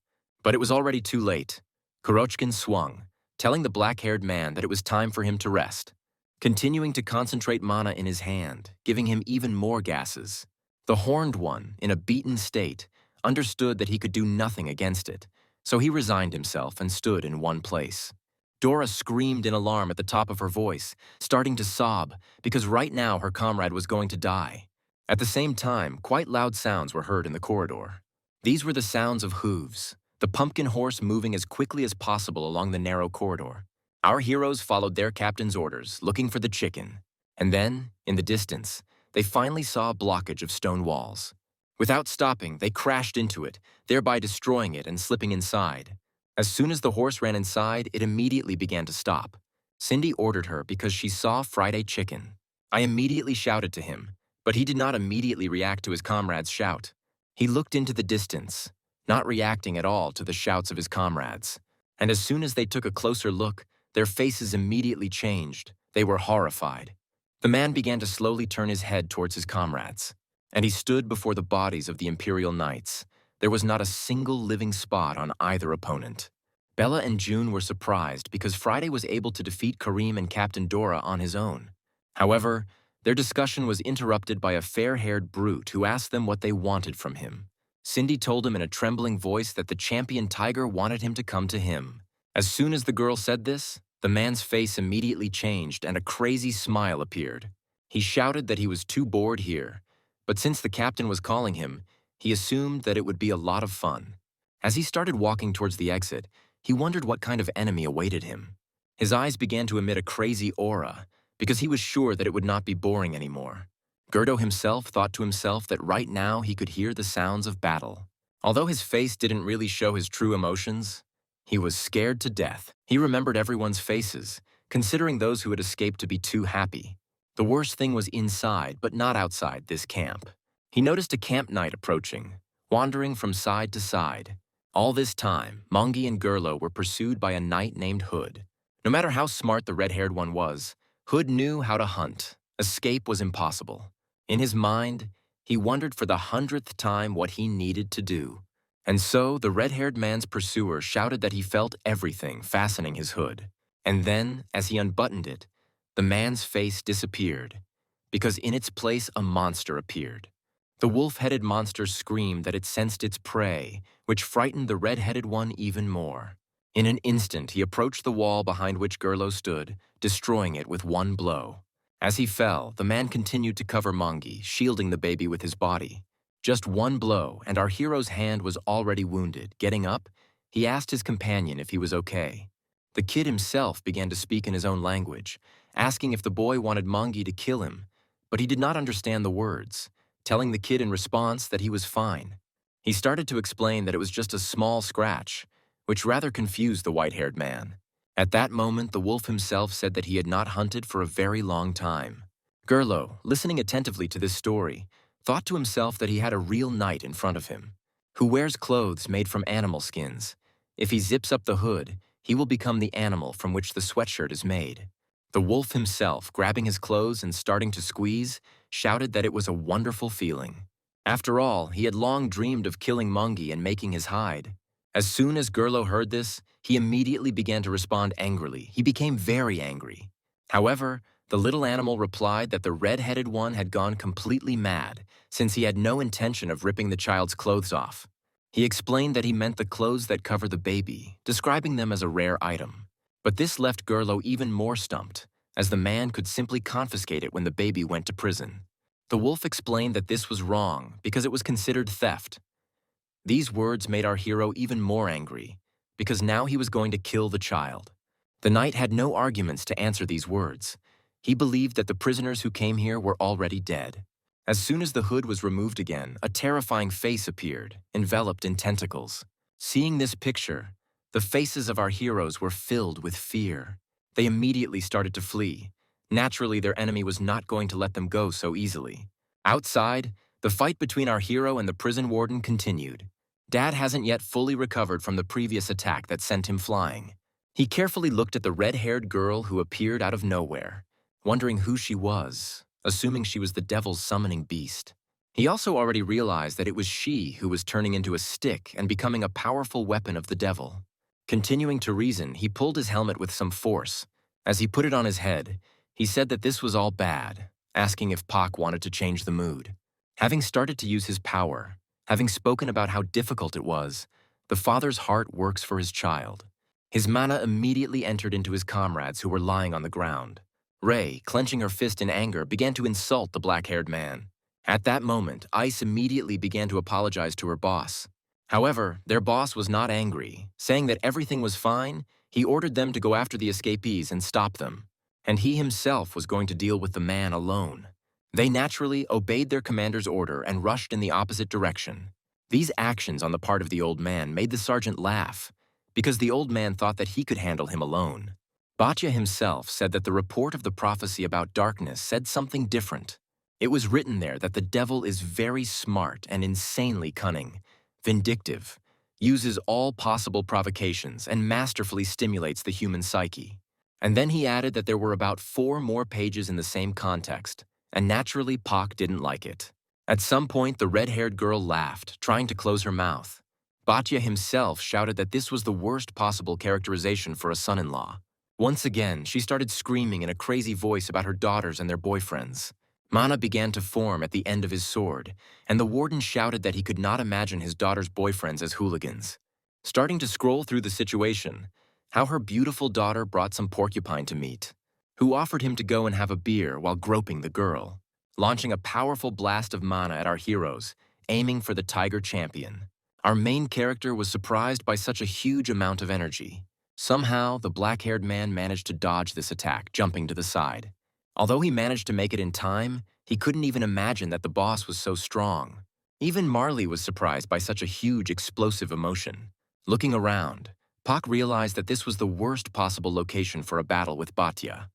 S1: But it was already too late. Kurochkin swung, telling the black-haired man that it was time for him to rest, continuing to concentrate mana in his hand, giving him even more gases. The Horned One, in a beaten state, understood that he could do nothing against it, so he resigned himself and stood in one place. Dora screamed in alarm at the top of her voice, starting to sob, because right now her comrade was going to die. At the same time, quite loud sounds were heard in the corridor. These were the sounds of hooves, the pumpkin horse moving as quickly as possible along the narrow corridor. Our heroes followed their captain's orders, looking for the chicken. And then, in the distance, they finally saw a blockage of stone walls. Without stopping, they crashed into it, thereby destroying it and slipping inside. As soon as the horse ran inside, it immediately began to stop. Cindy ordered her because she saw Friday Chicken. I immediately shouted to him, but he did not immediately react to his comrade's shout. He looked into the distance, not reacting at all to the shouts of his comrades. And as soon as they took a closer look, their faces immediately changed. They were horrified. The man began to slowly turn his head towards his comrades, and he stood before the bodies of the Imperial Knights. There was not a single living spot on either opponent. Bella and June were surprised because Friday was able to defeat Kareem and Captain Dora on his own. However, their discussion was interrupted by a fair-haired brute who asked them what they wanted from him. Cindy told him in a trembling voice that the champion tiger wanted him to come to him. As soon as the girl said this, the man's face immediately changed and a crazy smile appeared. He shouted that he was too bored here, but since the captain was calling him, he assumed that it would be a lot of fun. As he started walking towards the exit, he wondered what kind of enemy awaited him. His eyes began to emit a crazy aura, because he was sure that it would not be boring anymore. Gerdo himself thought to himself that right now he could hear the sounds of battle. Although his face didn't really show his true emotions, he was scared to death. He remembered everyone's faces, considering those who had escaped to be too happy. The worst thing was inside, but not outside this camp. He noticed a camp knight approaching, wandering from side to side. All this time, Mongi and Gerlo were pursued by a knight named Hood. No matter how smart the red-haired one was, Hood knew how to hunt. Escape was impossible. In his mind, he wondered for the 100th time what he needed to do. And so the red-haired man's pursuer shouted that he felt everything fastening his hood. And then, as he unbuttoned it, the man's face disappeared, because in its place a monster appeared. The wolf-headed monster screamed that it sensed its prey, which frightened the red-headed one even more. In an instant, he approached the wall behind which Gerlo stood, destroying it with one blow. As he fell, the man continued to cover Mongi, shielding the baby with his body. Just one blow, and our hero's hand was already wounded. Getting up, he asked his companion if he was okay. The kid himself began to speak in his own language, asking if the boy wanted Mongi to kill him, but he did not understand the words, telling the kid in response that he was fine. He started to explain that it was just a small scratch, which rather confused the white-haired man. At that moment, the wolf himself said that he had not hunted for a very long time. Gerlo, listening attentively to this story, thought to himself that he had a real knight in front of him, who wears clothes made from animal skins. If he zips up the hood, he will become the animal from which the sweatshirt is made. The wolf himself, grabbing his clothes and starting to squeeze, shouted that it was a wonderful feeling. After all, he had long dreamed of killing Mongi and making his hide. As soon as Gerlo heard this, he immediately began to respond angrily. He became very angry. However, The little animal replied that the red-headed one had gone completely mad, since he had no intention of ripping the child's clothes off. He explained that he meant the clothes that cover the baby, describing them as a rare item. But this left Gerlo even more stumped, as the man could simply confiscate it when the baby went to prison. The wolf explained that this was wrong because it was considered theft. These words made our hero even more angry, because now he was going to kill the child. The knight had no arguments to answer these words. He believed that the prisoners who came here were already dead. As soon as the hood was removed again, a terrifying face appeared, enveloped in tentacles. Seeing this picture, the faces of our heroes were filled with fear. They immediately started to flee. Naturally, their enemy was not going to let them go so easily. Outside, the fight between our hero and the prison warden continued. Dad hasn't yet fully recovered from the previous attack that sent him flying. He carefully looked at the red-haired girl who appeared out of nowhere, wondering who she was, assuming she was the devil's summoning beast. He also already realized that it was she who was turning into a stick and becoming a powerful weapon of the devil. Continuing to reason, he pulled his helmet with some force. As he put it on his head, he said that this was all bad, asking if Pak wanted to change the mood. Having started to use his power, having spoken about how difficult it was, the father's heart works for his child. His mana immediately entered into his comrades who were lying on the ground. Ray, clenching her fist in anger, began to insult the black-haired man. At that moment, Ice immediately began to apologize to her boss. However, their boss was not angry. Saying that everything was fine, he ordered them to go after the escapees and stop them. And he himself was going to deal with the man alone. They naturally obeyed their commander's order and rushed in the opposite direction. These actions on the part of the old man made the sergeant laugh, because the old man thought that he could handle him alone. Batya himself said that the report of the prophecy about darkness said something different. It was written there that the devil is very smart and insanely cunning, vindictive, uses all possible provocations, and masterfully stimulates the human psyche. And then he added that there were about 4 more pages in the same context, and naturally Pak didn't like it. At some point, the red-haired girl laughed, trying to close her mouth. Batya himself shouted that this was the worst possible characterization for a son-in-law. Once again, she started screaming in a crazy voice about her daughters and their boyfriends. Mana began to form at the end of his sword, and the warden shouted that he could not imagine his daughter's boyfriends as hooligans. Starting to scroll through the situation, how her beautiful daughter brought some porcupine to meet, who offered him to go and have a beer while groping the girl, launching a powerful blast of mana at our heroes, aiming for the tiger champion. Our main character was surprised by such a huge amount of energy. Somehow, the black-haired man managed to dodge this attack, jumping to the side. Although he managed to make it in time, he couldn't even imagine that the boss was so strong. Even Marley was surprised by such a huge, explosive emotion. Looking around, Pak realized that this was the worst possible location for a battle with Batya.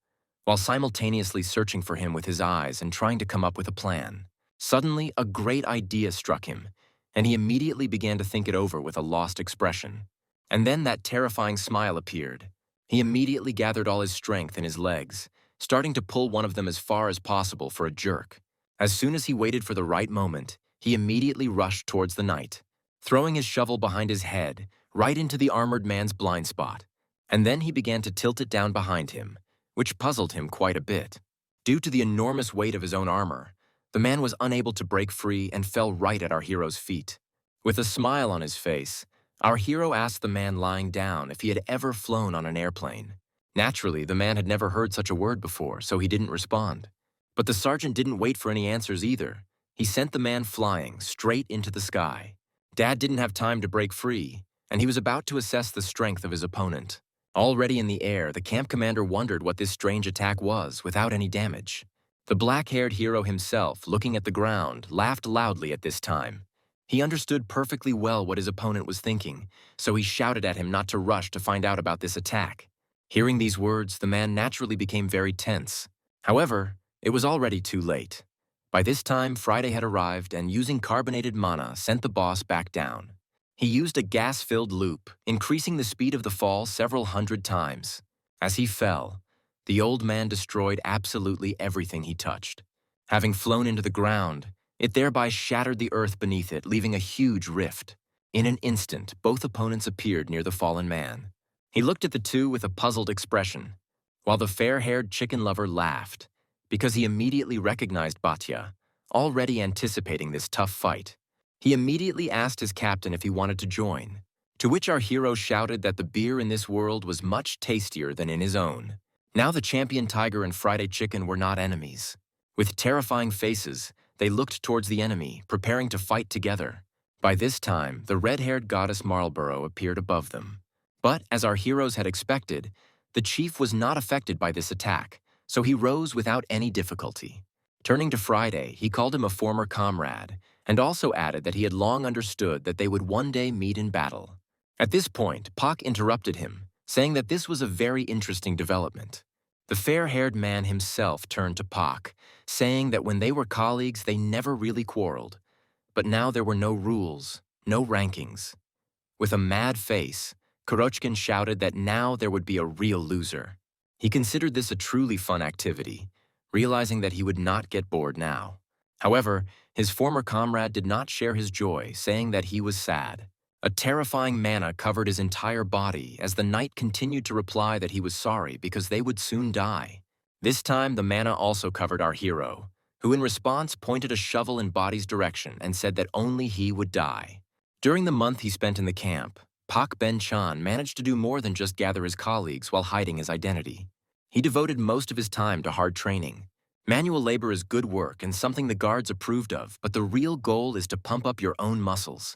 S1: While simultaneously searching for him with his eyes and trying to come up with a plan, suddenly a great idea struck him, and he immediately began to think it over with a lost expression. And then that terrifying smile appeared. He immediately gathered all his strength in his legs, starting to pull one of them as far as possible for a jerk. As soon as he waited for the right moment, he immediately rushed towards the knight, throwing his shovel behind his head, right into the armored man's blind spot. And then he began to tilt it down behind him, which puzzled him quite a bit. Due to the enormous weight of his own armor, the man was unable to break free and fell right at our hero's feet. With a smile on his face, our hero asked the man lying down if he had ever flown on an airplane. Naturally, the man had never heard such a word before, so he didn't respond. But the sergeant didn't wait for any answers either. He sent the man flying straight into the sky. Dad didn't have time to break free, and he was about to assess the strength of his opponent. Already in the air, the camp commander wondered what this strange attack was without any damage. The black-haired hero himself, looking at the ground, laughed loudly at this time. He understood perfectly well what his opponent was thinking, so he shouted at him not to rush to find out about this attack. Hearing these words, the man naturally became very tense. However, it was already too late. By this time, Friday had arrived and, using carbonated mana, sent the boss back down. He used a gas-filled loop, increasing the speed of the fall several hundred times. As he fell, the old man destroyed absolutely everything he touched. Having flown into the ground, it thereby shattered the earth beneath it, leaving a huge rift. In an instant, both opponents appeared near the fallen man. He looked at the two with a puzzled expression. while the fair-haired chicken lover laughed, because he immediately recognized Batya, already anticipating this tough fight. He immediately asked his captain if he wanted to join, to which our hero shouted that the beer in this world was much tastier than in his own. Now the champion tiger and Friday chicken were not enemies. With terrifying faces, they looked towards the enemy, preparing to fight together. By this time, the red-haired goddess Marlborough appeared above them. But, as our heroes had expected, the chief was not affected by this attack, so he rose without any difficulty. Turning to Friday, he called him a former comrade, and also added that he had long understood that they would one day meet in battle. At this point, Pak interrupted him, saying that this was a very interesting development. The fair-haired man himself turned to Pak, saying that when they were colleagues, they never really quarreled. But now there were no rules, no rankings. With a mad face, Kurochkin shouted that now there would be a real loser. He considered this a truly fun activity, realizing that he would not get bored now. However, his former comrade did not share his joy, saying that he was sad. A terrifying mana covered his entire body as the knight continued to reply that he was sorry because they would soon die. This time, the mana also covered our hero, who in response pointed a shovel in Body's direction and said that only he would die. During the month he spent in the camp, Pak Ben-chan managed to do more than just gather his colleagues while hiding his identity. He devoted most of his time to hard training. Manual labor is good work and something the guards approved of, but the real goal is to pump up your own muscles.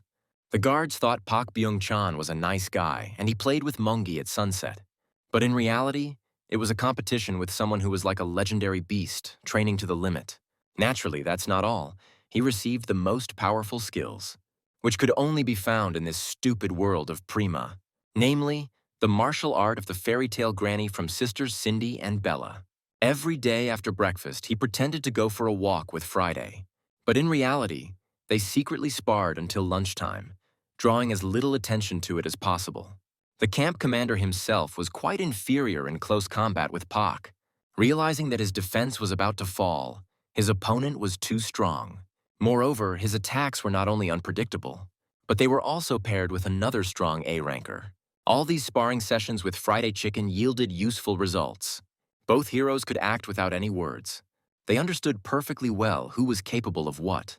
S1: The guards thought Pak Byung-chan was a nice guy, and he played with Mungi at sunset. But in reality, it was a competition with someone who was like a legendary beast, training to the limit. Naturally, that's not all. He received the most powerful skills, which could only be found in this stupid world of Prima, namely, the martial art of the fairy tale granny from sisters Cindy and Bella. Every day after breakfast, he pretended to go for a walk with Friday. But in reality, they secretly sparred until lunchtime, drawing as little attention to it as possible. The camp commander himself was quite inferior in close combat with Pak. Realizing that his defense was about to fall, his opponent was too strong. Moreover, his attacks were not only unpredictable, but they were also paired with another strong A-ranker. All these sparring sessions with Friday Chicken yielded useful results. Both heroes could act without any words. They understood perfectly well who was capable of what.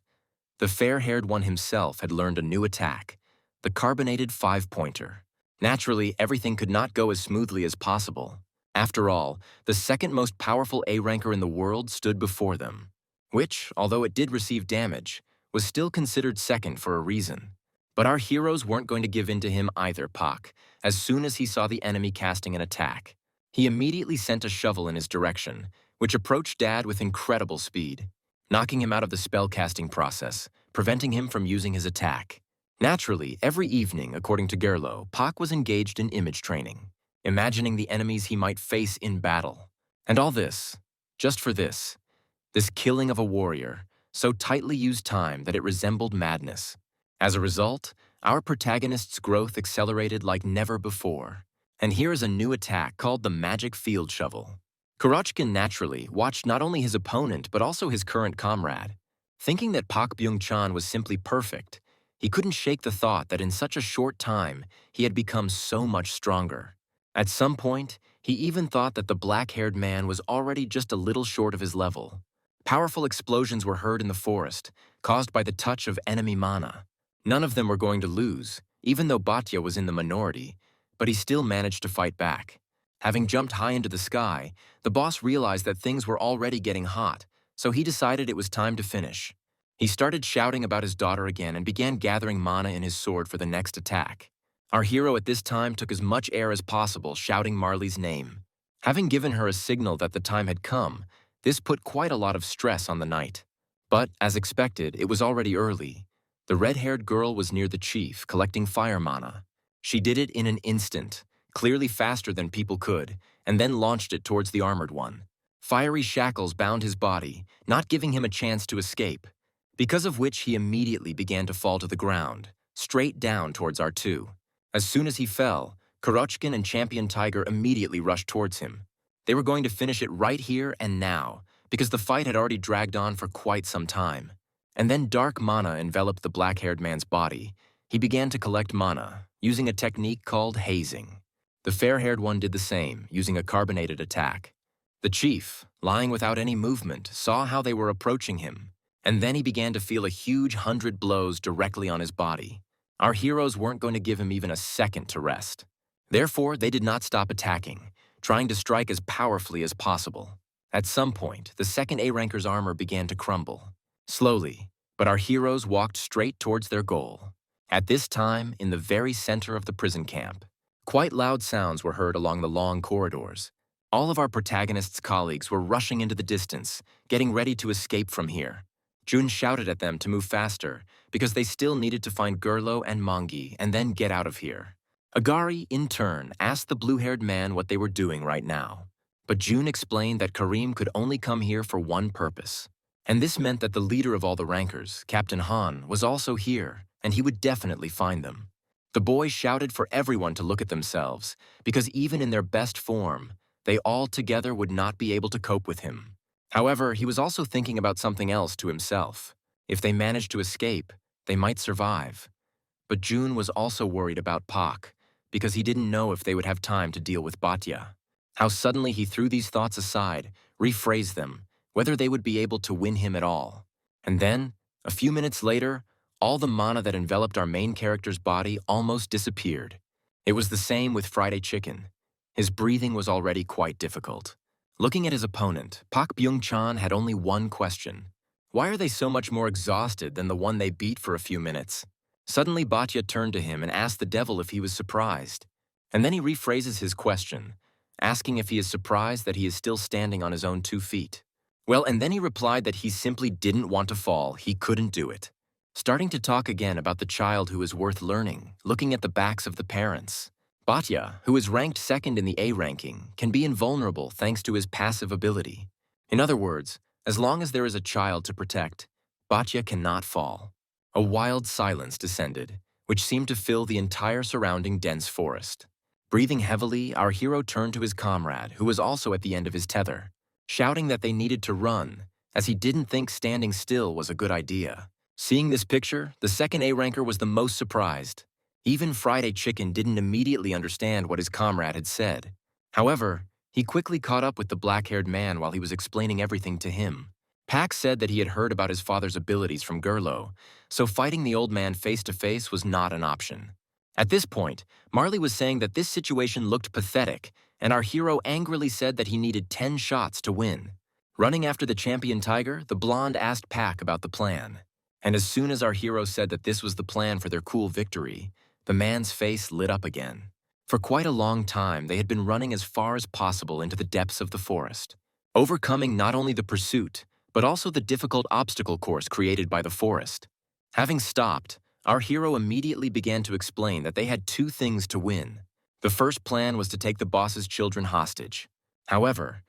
S1: The fair-haired one himself had learned a new attack, the carbonated five-pointer. Naturally, everything could not go as smoothly as possible. After all, the second most powerful A-ranker in the world stood before them, which, although it did receive damage, was still considered second for a reason. But our heroes weren't going to give in to him either, Pak, as soon as he saw the enemy casting an attack. He immediately sent a shovel in his direction, which approached Dad with incredible speed, knocking him out of the spellcasting process, preventing him from using his attack. Naturally, every evening, according to Gerlo, Pak was engaged in image training, imagining the enemies he might face in battle. And all this, just for this killing of a warrior, so tightly used time that it resembled madness. As a result, our protagonist's growth accelerated like never before. And here is a new attack called the Magic Field Shovel. Kurochkin naturally watched not only his opponent but also his current comrade. Thinking that Pak Byung-chan was simply perfect, he couldn't shake the thought that in such a short time he had become so much stronger. At some point, he even thought that the black-haired man was already just a little short of his level. Powerful explosions were heard in the forest, caused by the touch of enemy mana. None of them were going to lose, even though Batya was in the minority, but he still managed to fight back. Having jumped high into the sky, the boss realized that things were already getting hot, so he decided it was time to finish. He started shouting about his daughter again and began gathering mana in his sword for the next attack. Our hero at this time took as much air as possible, shouting Marley's name. Having given her a signal that the time had come, this put quite a lot of stress on the knight. But, as expected, it was already early. The red-haired girl was near the chief, collecting fire mana. She did it in an instant, clearly faster than people could, and then launched it towards the armored one. Fiery shackles bound his body, not giving him a chance to escape, because of which he immediately began to fall to the ground, straight down towards R2. As soon as he fell, Kurochkin and Champion Tiger immediately rushed towards him. They were going to finish it right here and now, because the fight had already dragged on for quite some time. And then dark mana enveloped the black-haired man's body. He began to collect mana, using a technique called hazing. The fair-haired one did the same, using a carbonated attack. The chief, lying without any movement, saw how they were approaching him, and then he began to feel a huge 100 blows directly on his body. Our heroes weren't going to give him even a second to rest. Therefore, they did not stop attacking, trying to strike as powerfully as possible. At some point, the second A-ranker's armor began to crumble. Slowly, but our heroes walked straight towards their goal. At this time, in the very center of the prison camp, quite loud sounds were heard along the long corridors. All of our protagonists' colleagues were rushing into the distance, getting ready to escape from here. Jun shouted at them to move faster, because they still needed to find Gerlo and Mangi and then get out of here. Agari, in turn, asked the blue-haired man what they were doing right now. But Jun explained that Karim could only come here for one purpose. And this meant that the leader of all the rankers, Captain Han, was also here, and he would definitely find them. The boy shouted for everyone to look at themselves, because even in their best form, they all together would not be able to cope with him. However, he was also thinking about something else to himself. If they managed to escape, they might survive. But Jun was also worried about Pak, because he didn't know if they would have time to deal with Batya. How suddenly he threw these thoughts aside, rephrased them, whether they would be able to win him at all. And then, a few minutes later, all the mana that enveloped our main character's body almost disappeared. It was the same with Friday Chicken. His breathing was already quite difficult. Looking at his opponent, Pak Byung-chan had only one question. Why are they so much more exhausted than the one they beat for a few minutes? Suddenly, Batya turned to him and asked the devil if he was surprised. And then he rephrases his question, asking if he is surprised that he is still standing on his own 2 feet. Well, and then he replied that he simply didn't want to fall, he couldn't do it. Starting to talk again about the child who is worth learning, looking at the backs of the parents. Batya, who is ranked second in the A ranking, can be invulnerable thanks to his passive ability. In other words, as long as there is a child to protect, Batya cannot fall. A wild silence descended, which seemed to fill the entire surrounding dense forest. Breathing heavily, our hero turned to his comrade, who was also at the end of his tether, shouting that they needed to run, as he didn't think standing still was a good idea. Seeing this picture, the second A-ranker was the most surprised. Even Friday Chicken didn't immediately understand what his comrade had said. However, he quickly caught up with the black-haired man while he was explaining everything to him. Pak said that he had heard about his father's abilities from Gerlo, so fighting the old man face-to-face was not an option. At this point, Marley was saying that this situation looked pathetic, and our hero angrily said that he needed 10 shots to win. Running after the champion tiger, the blonde asked Pak about the plan. And as soon as our hero said that this was the plan for their cool victory, the man's face lit up again. For quite a long time, they had been running as far as possible into the depths of the forest, overcoming not only the pursuit, but also the difficult obstacle course created by the forest. Having stopped, our hero immediately began to explain that they had 2 things to win. The first plan was to take the boss's children hostage. However,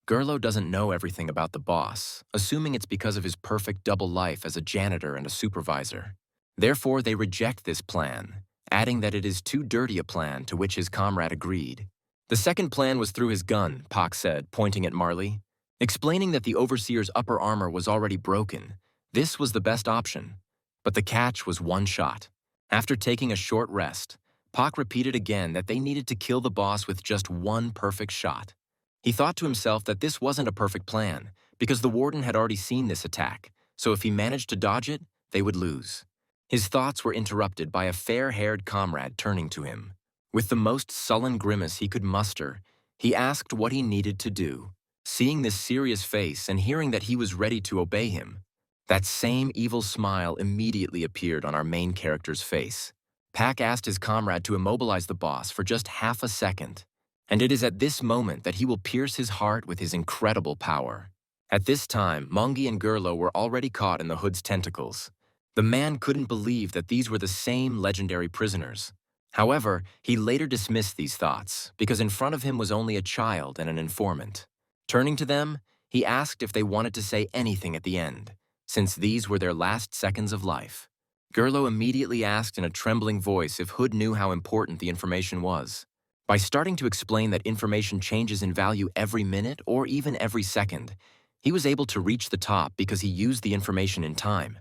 S1: Gerlo doesn't know everything about the boss, assuming it's because of his perfect double life as a janitor and a supervisor. Therefore, they reject this plan, adding that it is too dirty a plan, to which his comrade agreed. The second plan was through his gun, Pak said, pointing at Marley. Explaining that the overseer's upper armor was already broken, this was the best option. But the catch was 1 shot. After taking a short rest, Pak repeated again that they needed to kill the boss with just 1 perfect shot. He thought to himself that this wasn't a perfect plan, because the warden had already seen this attack, so if he managed to dodge it, they would lose. His thoughts were interrupted by a fair-haired comrade turning to him. With the most sullen grimace he could muster, he asked what he needed to do. Seeing this serious face and hearing that he was ready to obey him, that same evil smile immediately appeared on our main character's face. Pak asked his comrade to immobilize the boss for just half a second, and it is at this moment that he will pierce his heart with his incredible power. At this time, Mangi and Gerlo were already caught in the hood's tentacles. The man couldn't believe that these were the same legendary prisoners. However, he later dismissed these thoughts, because in front of him was only a child and an informant. Turning to them, he asked if they wanted to say anything at the end, since these were their last seconds of life. Gerlo immediately asked in a trembling voice if Hood knew how important the information was. By starting to explain that information changes in value every minute or even every second, he was able to reach the top because he used the information in time.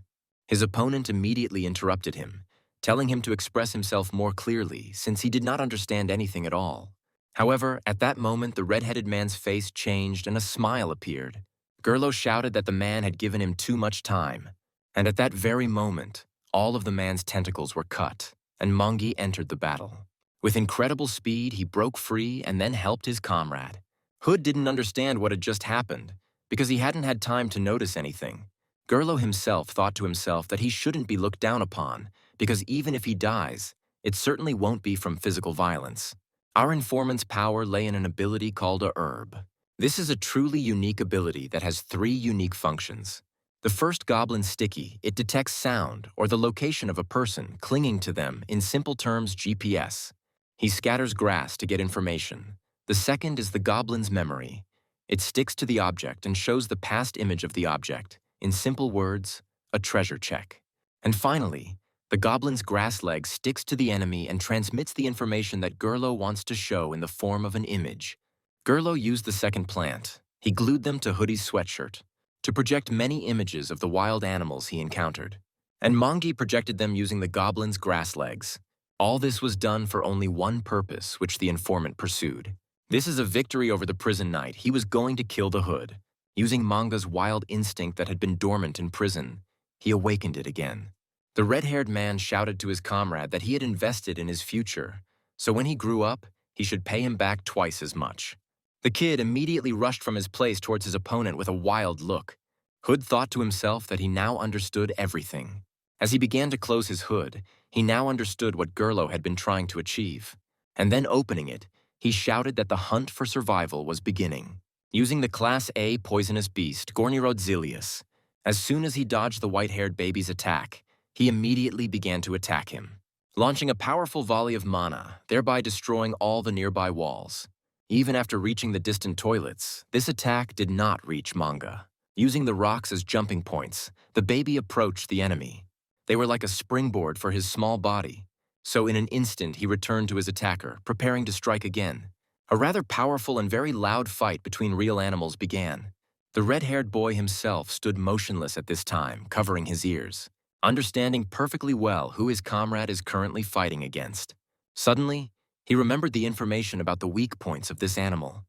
S1: His opponent immediately interrupted him, telling him to express himself more clearly since he did not understand anything at all. However, at that moment, the red-headed man's face changed and a smile appeared. Gerlo shouted that the man had given him too much time, and at that very moment, all of the man's tentacles were cut, and Mangi entered the battle. With incredible speed, he broke free and then helped his comrade. Hood didn't understand what had just happened, because he hadn't had time to notice anything. Gerlo himself thought to himself that he shouldn't be looked down upon, because even if he dies, it certainly won't be from physical violence. Our informant's power lay in an ability called a herb. This is a truly unique ability that has 3 unique functions. The first Goblin Sticky, it detects sound or the location of a person clinging to them, in simple terms GPS. He scatters grass to get information. The second is the Goblin's Memory. It sticks to the object and shows the past image of the object, in simple words, a treasure check. And finally, the Goblin's Grass Leg sticks to the enemy and transmits the information that Gerlo wants to show in the form of an image. Gerlo used the second plant. He glued them to Hoodie's sweatshirt to project many images of the wild animals he encountered. And Mangi projected them using the Goblin's Grass Legs. All this was done for only one purpose, which the informant pursued. This is a victory over the prison knight. He was going to kill the Hood. Using Manga's wild instinct that had been dormant in prison, he awakened it again. The red-haired man shouted to his comrade that he had invested in his future, so when he grew up, he should pay him back twice as much. The kid immediately rushed from his place towards his opponent with a wild look. Hood thought to himself that he now understood everything. As he began to close his hood, he now understood what Gerlo had been trying to achieve. And then opening it, he shouted that the hunt for survival was beginning. Using the Class A poisonous beast, Gornirodzilius, as soon as he dodged the white-haired baby's attack, he immediately began to attack him, launching a powerful volley of mana, thereby destroying all the nearby walls. Even after reaching the distant toilets, this attack did not reach Manga. Using the rocks as jumping points, the baby approached the enemy. They were like a springboard for his small body, so in an instant he returned to his attacker, preparing to strike again. A rather powerful and very loud fight between real animals began. The red-haired boy himself stood motionless at this time, covering his ears, understanding perfectly well who his comrade is currently fighting against. Suddenly, he remembered the information about the weak points of this animal.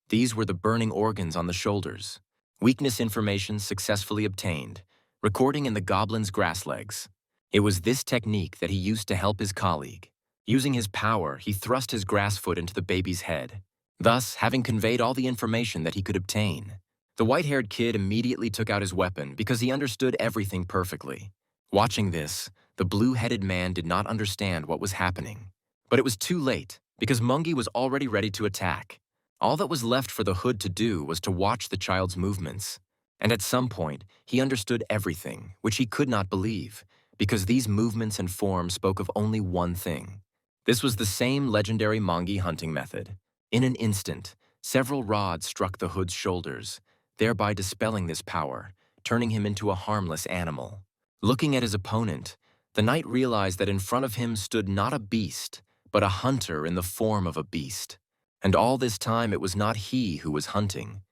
S1: These were the burning organs on the shoulders. Weakness information successfully obtained, recording in the Goblin's Grass Legs. It was this technique that he used to help his colleague. Using his power, he thrust his grass foot into the baby's head, thus having conveyed all the information that he could obtain. The white-haired kid immediately took out his weapon because he understood everything perfectly. Watching this, the blue-headed man did not understand what was happening. But it was too late, because Mangi was already ready to attack. All that was left for the Hood to do was to watch the child's movements. And at some point, he understood everything, which he could not believe, because these movements and forms spoke of only one thing. This was the same legendary Mangi hunting method. In an instant, several rods struck the Hood's shoulders, thereby dispelling this power, turning him into a harmless animal. Looking at his opponent, the knight realized that in front of him stood not a beast, but a hunter in the form of a beast. And all this time it was not he who was hunting,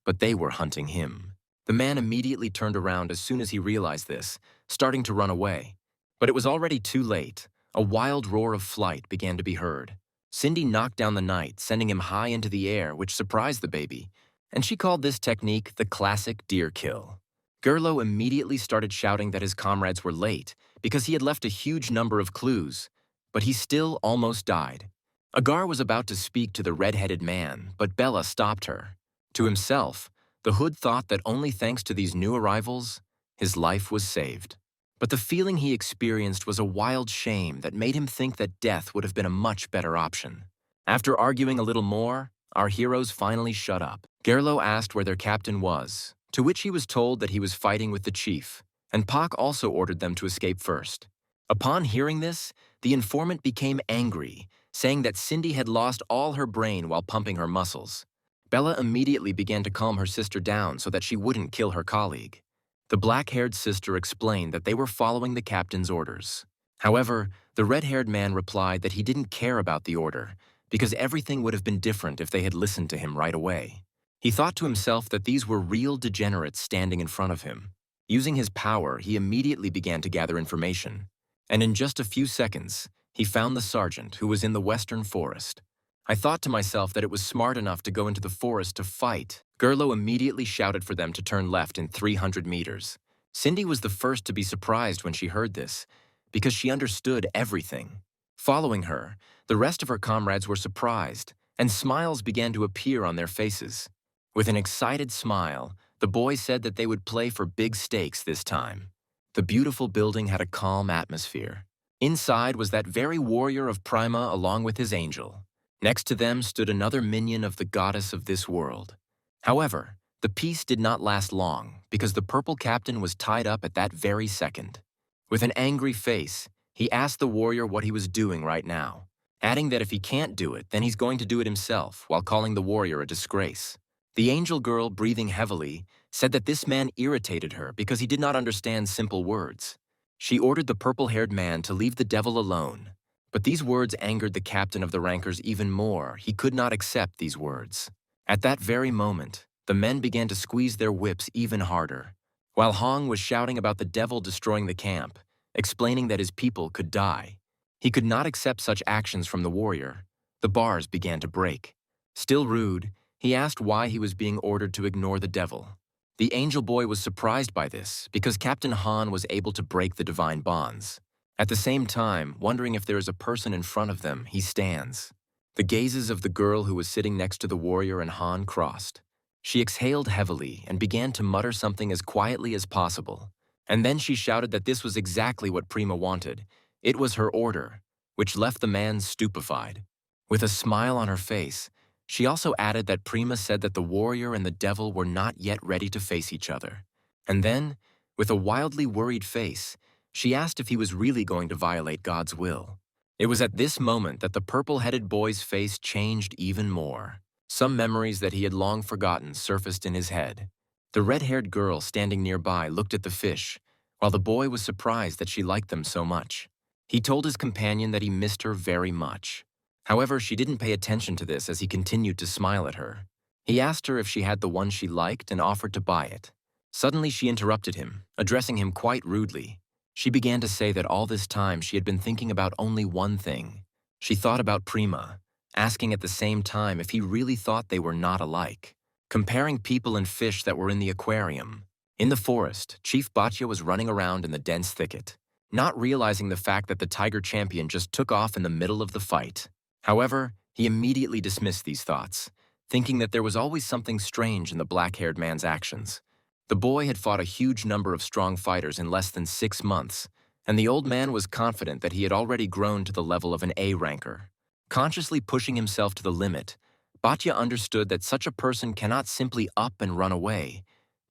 S1: but they were hunting him. The man immediately turned around as soon as he realized this, starting to run away. But it was already too late. A wild roar of flight began to be heard. Cindy knocked down the knight, sending him high into the air, which surprised the baby, and she called this technique the classic deer kill. Gerlo immediately started shouting that his comrades were late because he had left a huge number of clues, but he still almost died. Agar was about to speak to the red-headed man, but Bella stopped her. To himself, the Hood thought that only thanks to these new arrivals, his life was saved. But the feeling he experienced was a wild shame that made him think that death would have been a much better option. After arguing a little more, our heroes finally shut up. Gerlo asked where their captain was, to which he was told that he was fighting with the chief, and Pak also ordered them to escape first. Upon hearing this, the informant became angry, saying that Cindy had lost all her brain while pumping her muscles. Bella immediately began to calm her sister down so that she wouldn't kill her colleague. The black-haired sister explained that they were following the captain's orders. However, the red-haired man replied that he didn't care about the order, because everything would have been different if they had listened to him right away. He thought to himself that these were real degenerates standing in front of him. Using his power, he immediately began to gather information. And in just a few seconds, he found the sergeant who was in the western forest. I thought to myself that it was smart enough to go into the forest to fight. Gerlo immediately shouted for them to turn left in 300 meters. Cindy was the first to be surprised when she heard this, because she understood everything. Following her, the rest of her comrades were surprised, and smiles began to appear on their faces. With an excited smile, the boys said that they would play for big stakes this time. The beautiful building had a calm atmosphere. Inside was that very warrior of Prima along with his angel. Next to them stood another minion of the goddess of this world. However, the peace did not last long because the purple captain was tied up at that very second. With an angry face, he asked the warrior what he was doing right now, adding that if he can't do it, then he's going to do it himself, while calling the warrior a disgrace. The angel girl, breathing heavily, said that this man irritated her because he did not understand simple words. She ordered the purple-haired man to leave the devil alone. But these words angered the captain of the rankers even more. He could not accept these words. At that very moment, the men began to squeeze their whips even harder. While Hong was shouting about the devil destroying the camp, explaining that his people could die, he could not accept such actions from the warrior. The bars began to break. Still rude, he asked why he was being ordered to ignore the devil. The angel boy was surprised by this because Captain Han was able to break the divine bonds. At the same time, wondering if there is a person in front of them, he stands. The gazes of the girl who was sitting next to the warrior and Han crossed. She exhaled heavily and began to mutter something as quietly as possible. And then she shouted that this was exactly what Prima wanted. It was her order, which left the man stupefied. With a smile on her face, she also added that Prima said that the warrior and the devil were not yet ready to face each other. And then, with a wildly worried face, she asked if he was really going to violate God's will. It was at this moment that the purple-headed boy's face changed even more. Some memories that he had long forgotten surfaced in his head. The red-haired girl standing nearby looked at the fish, while the boy was surprised that she liked them so much. He told his companion that he missed her very much. However, she didn't pay attention to this as he continued to smile at her. He asked her if she had the one she liked and offered to buy it. Suddenly she interrupted him, addressing him quite rudely. She began to say that all this time she had been thinking about only one thing. She thought about Prima, asking at the same time if he really thought they were not alike. Comparing people and fish that were in the aquarium. In the forest, Chief Batya was running around in the dense thicket, not realizing the fact that the tiger champion just took off in the middle of the fight. However, he immediately dismissed these thoughts, thinking that there was always something strange in the black-haired man's actions. The boy had fought a huge number of strong fighters in less than 6 months, and the old man was confident that he had already grown to the level of an A ranker. Consciously pushing himself to the limit, Batya understood that such a person cannot simply up and run away,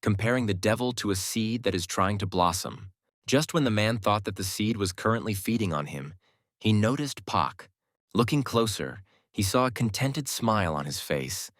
S1: comparing the devil to a seed that is trying to blossom. Just when the man thought that the seed was currently feeding on him, he noticed Pak. Looking closer, he saw a contented smile on his face,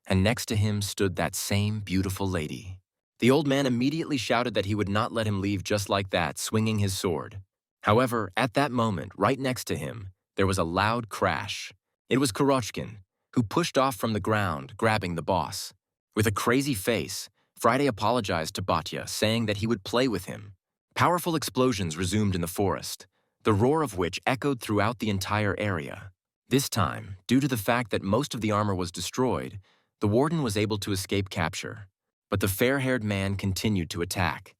S1: and next to him stood that same beautiful lady. The old man immediately shouted that he would not let him leave just like that, swinging his sword. However, at that moment, right next to him, there was a loud crash. It was Kurochkin, who pushed off from the ground, grabbing the boss. With a crazy face, Friday apologized to Batya, saying that he would play with him. Powerful explosions resumed in the forest, the roar of which echoed throughout the entire area. This time, due to the fact that most of the armor was destroyed, the warden was able to escape capture. But the fair-haired man continued to attack.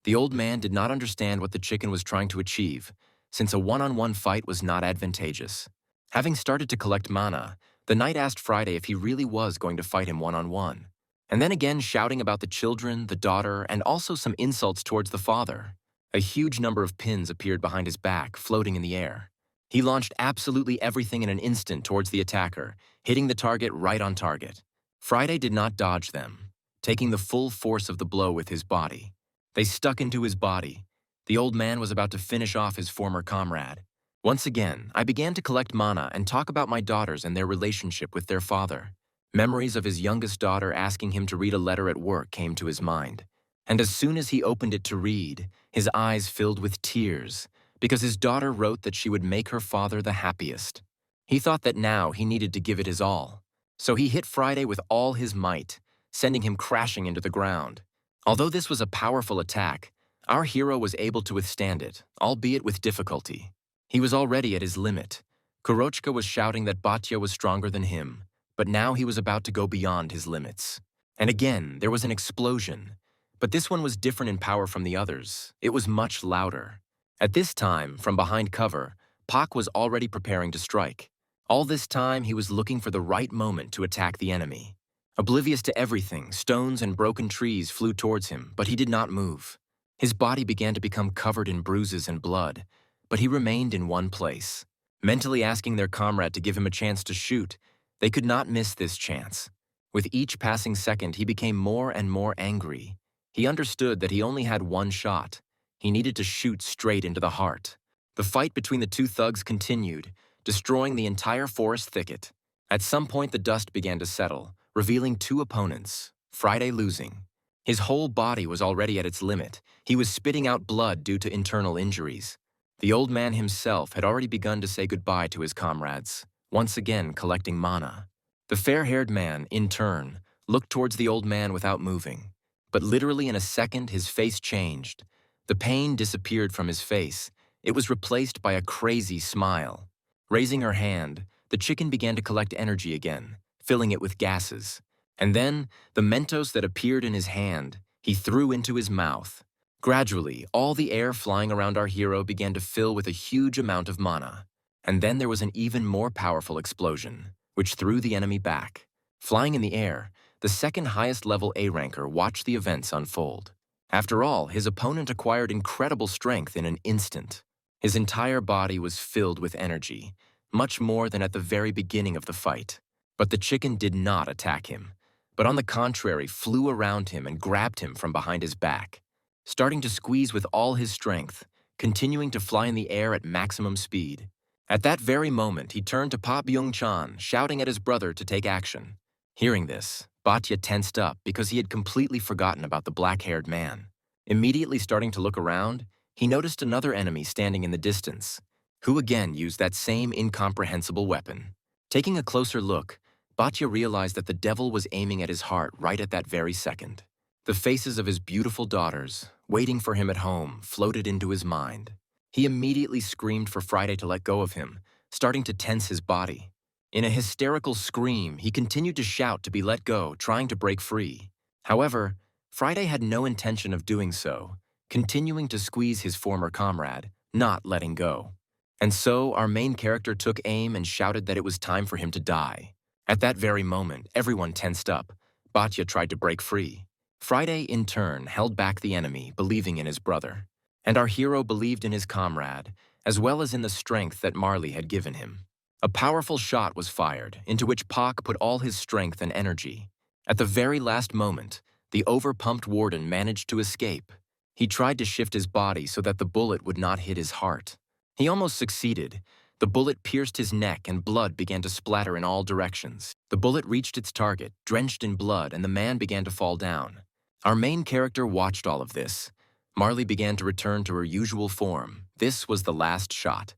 S1: The old man did not understand what the chicken was trying to achieve, since a one-on-one fight was not advantageous. Having started to collect mana, the knight asked Friday if he really was going to fight him one-on-one, and then again shouting about the children, the daughter, and also some insults towards the father. A huge number of pins appeared behind his back, floating in the air. He launched absolutely everything in an instant towards the attacker, hitting the target right on target. Friday did not dodge them, taking the full force of the blow with his body. They stuck into his body. The old man was about to finish off his former comrade. Once again, I began to collect mana and talk about my daughters and their relationship with their father. Memories of his youngest daughter asking him to read a letter at work came to his mind. And as soon as he opened it to read, his eyes filled with tears, because his daughter wrote that she would make her father the happiest. He thought that now he needed to give it his all. So he hit Friday with all his might, sending him crashing into the ground. Although this was a powerful attack, our hero was able to withstand it, albeit with difficulty. He was already at his limit. Kurochka was shouting that Batya was stronger than him, but now he was about to go beyond his limits. And again, there was an explosion. But this one was different in power from the others. It was much louder. At this time, from behind cover, Pak was already preparing to strike. All this time, he was looking for the right moment to attack the enemy. Oblivious to everything, stones and broken trees flew towards him, but he did not move. His body began to become covered in bruises and blood, but he remained in one place. Mentally asking their comrade to give him a chance to shoot, they could not miss this chance. With each passing second, he became more and more angry. He understood that he only had one shot. He needed to shoot straight into the heart. The fight between the two thugs continued, destroying the entire forest thicket. At some point, the dust began to settle, revealing two opponents, Friday losing. His whole body was already at its limit. He was spitting out blood due to internal injuries. The old man himself had already begun to say goodbye to his comrades, once again collecting mana. The fair-haired man, in turn, looked towards the old man without moving. But literally in a second, his face changed. The pain disappeared from his face. It was replaced by a crazy smile. Raising her hand, the chicken began to collect energy again, filling it with gases. And then, the Mentos that appeared in his hand, he threw into his mouth. Gradually, all the air flying around our hero began to fill with a huge amount of mana. And then there was an even more powerful explosion, which threw the enemy back. Flying in the air, the second highest level A-ranker watched the events unfold. After all, his opponent acquired incredible strength in an instant. His entire body was filled with energy, much more than at the very beginning of the fight. But the chicken did not attack him, but on the contrary flew around him and grabbed him from behind his back, starting to squeeze with all his strength, continuing to fly in the air at maximum speed. At that very moment, he turned to Pa Byung-chan, shouting at his brother to take action. Hearing this, Batya tensed up because he had completely forgotten about the black-haired man. Immediately starting to look around, he noticed another enemy standing in the distance, who again used that same incomprehensible weapon. Taking a closer look, Batya realized that the devil was aiming at his heart right at that very second. The faces of his beautiful daughters, waiting for him at home, floated into his mind. He immediately screamed for Friday to let go of him, starting to tense his body. In a hysterical scream, he continued to shout to be let go, trying to break free. However, Friday had no intention of doing so, continuing to squeeze his former comrade, not letting go. And so, our main character took aim and shouted that it was time for him to die. At that very moment, everyone tensed up. Batya tried to break free. Friday, in turn, held back the enemy, believing in his brother. And our hero believed in his comrade, as well as in the strength that Marley had given him. A powerful shot was fired, into which Pak put all his strength and energy. At the very last moment, the overpumped warden managed to escape. He tried to shift his body so that the bullet would not hit his heart. He almost succeeded. The bullet pierced his neck and blood began to splatter in all directions. The bullet reached its target, drenched in blood, and the man began to fall down. Our main character watched all of this. Marley began to return to her usual form. This was the last shot.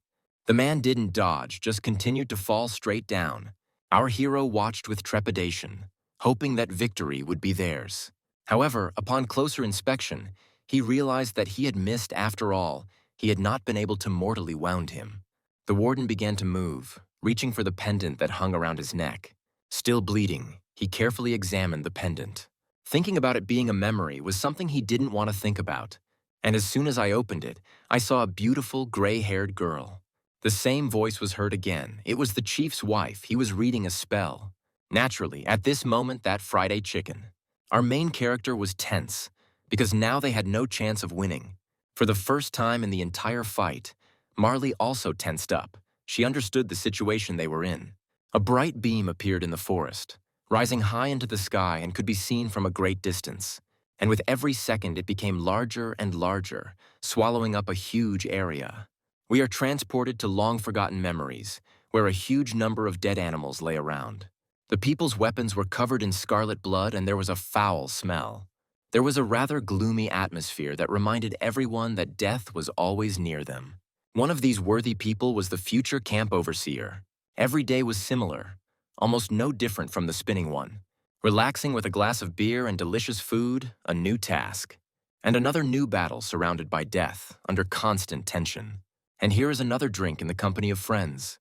S1: The man didn't dodge, just continued to fall straight down. Our hero watched with trepidation, hoping that victory would be theirs. However, upon closer inspection, he realized that he had missed after all. He had not been able to mortally wound him. The warden began to move, reaching for the pendant that hung around his neck. Still bleeding, he carefully examined the pendant. Thinking about it being a memory was something he didn't want to think about. And as soon as I opened it, I saw a beautiful gray-haired girl. The same voice was heard again. It was the chief's wife. He was reading a spell. Naturally, at this moment, that Friday chicken. Our main character was tense, because now they had no chance of winning. For the first time in the entire fight, Marley also tensed up. She understood the situation they were in. A bright beam appeared in the forest, rising high into the sky and could be seen from a great distance. And with every second, it became larger and larger, swallowing up a huge area. We are transported to long-forgotten memories, where a huge number of dead animals lay around. The people's weapons were covered in scarlet blood and there was a foul smell. There was a rather gloomy atmosphere that reminded everyone that death was always near them. One of these worthy people was the future camp overseer. Every day was similar, almost no different from the spinning one. Relaxing with a glass of beer and delicious food, a new task. And another new battle surrounded by death, under constant tension. And here is another drink in the company of friends.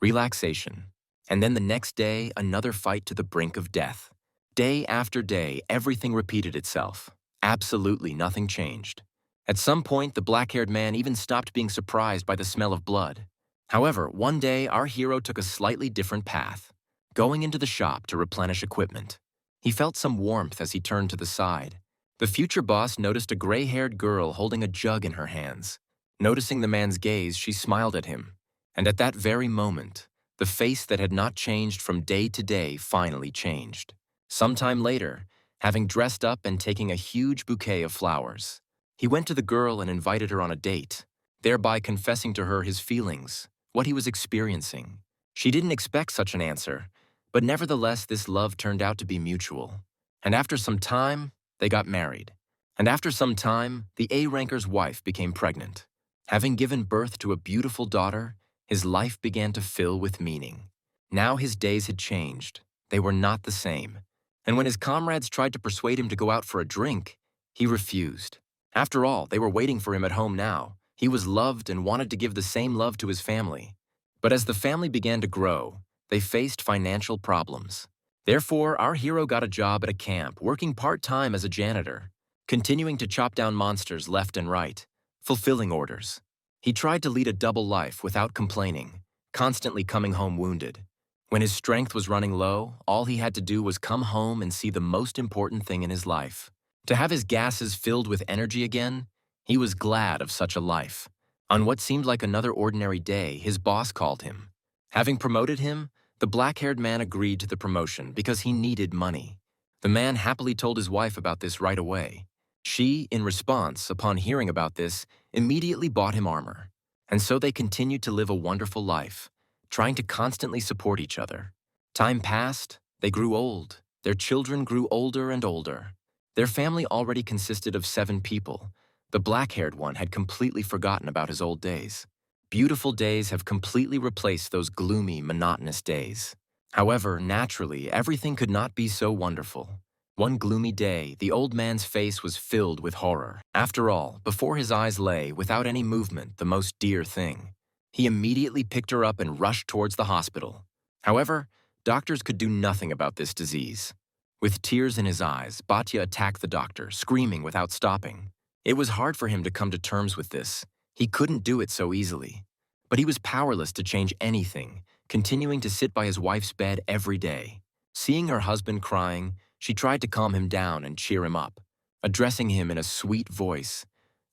S1: relaxation. And then the next day, another fight to the brink of death. Day after day, everything repeated itself. Absolutely nothing changed. At some point, the black-haired man even stopped being surprised by the smell of blood. However, one day, our hero took a slightly different path, going into the shop to replenish equipment. He felt some warmth as he turned to the side. The future boss noticed a gray-haired girl holding a jug in her hands. Noticing the man's gaze, she smiled at him. And at that very moment, the face that had not changed from day to day finally changed. Sometime later, having dressed up and taking a huge bouquet of flowers, he went to the girl and invited her on a date, thereby confessing to her his feelings, what he was experiencing. She didn't expect such an answer, but nevertheless this love turned out to be mutual. And after some time, they got married. And after some time, the A-ranker's wife became pregnant. Having given birth to a beautiful daughter, his life began to fill with meaning. Now his days had changed. They were not the same. And when his comrades tried to persuade him to go out for a drink, he refused. After all, they were waiting for him at home now. He was loved and wanted to give the same love to his family. But as the family began to grow, they faced financial problems. Therefore, our hero got a job at a camp, working part-time as a janitor, continuing to chop down monsters left and right, fulfilling orders. He tried to lead a double life without complaining, constantly coming home wounded. When his strength was running low, all he had to do was come home and see the most important thing in his life. To have his gases filled with energy again, he was glad of such a life. On what seemed like another ordinary day, his boss called him. Having promoted him, the black-haired man agreed to the promotion because he needed money. The man happily told his wife about this right away. She, in response, upon hearing about this, immediately bought him armor. And so they continued to live a wonderful life, trying to constantly support each other. Time passed, they grew old, their children grew older and older. Their family already consisted of 7 people. The black-haired one had completely forgotten about his old days. Beautiful days have completely replaced those gloomy, monotonous days. However, naturally, everything could not be so wonderful. One gloomy day, the old man's face was filled with horror. After all, before his eyes lay, without any movement, the most dear thing. He immediately picked her up and rushed towards the hospital. However, doctors could do nothing about this disease. With tears in his eyes, Batya attacked the doctor, screaming without stopping. It was hard for him to come to terms with this. He couldn't do it so easily. But he was powerless to change anything, continuing to sit by his wife's bed every day. Seeing her husband crying, she tried to calm him down and cheer him up, addressing him in a sweet voice.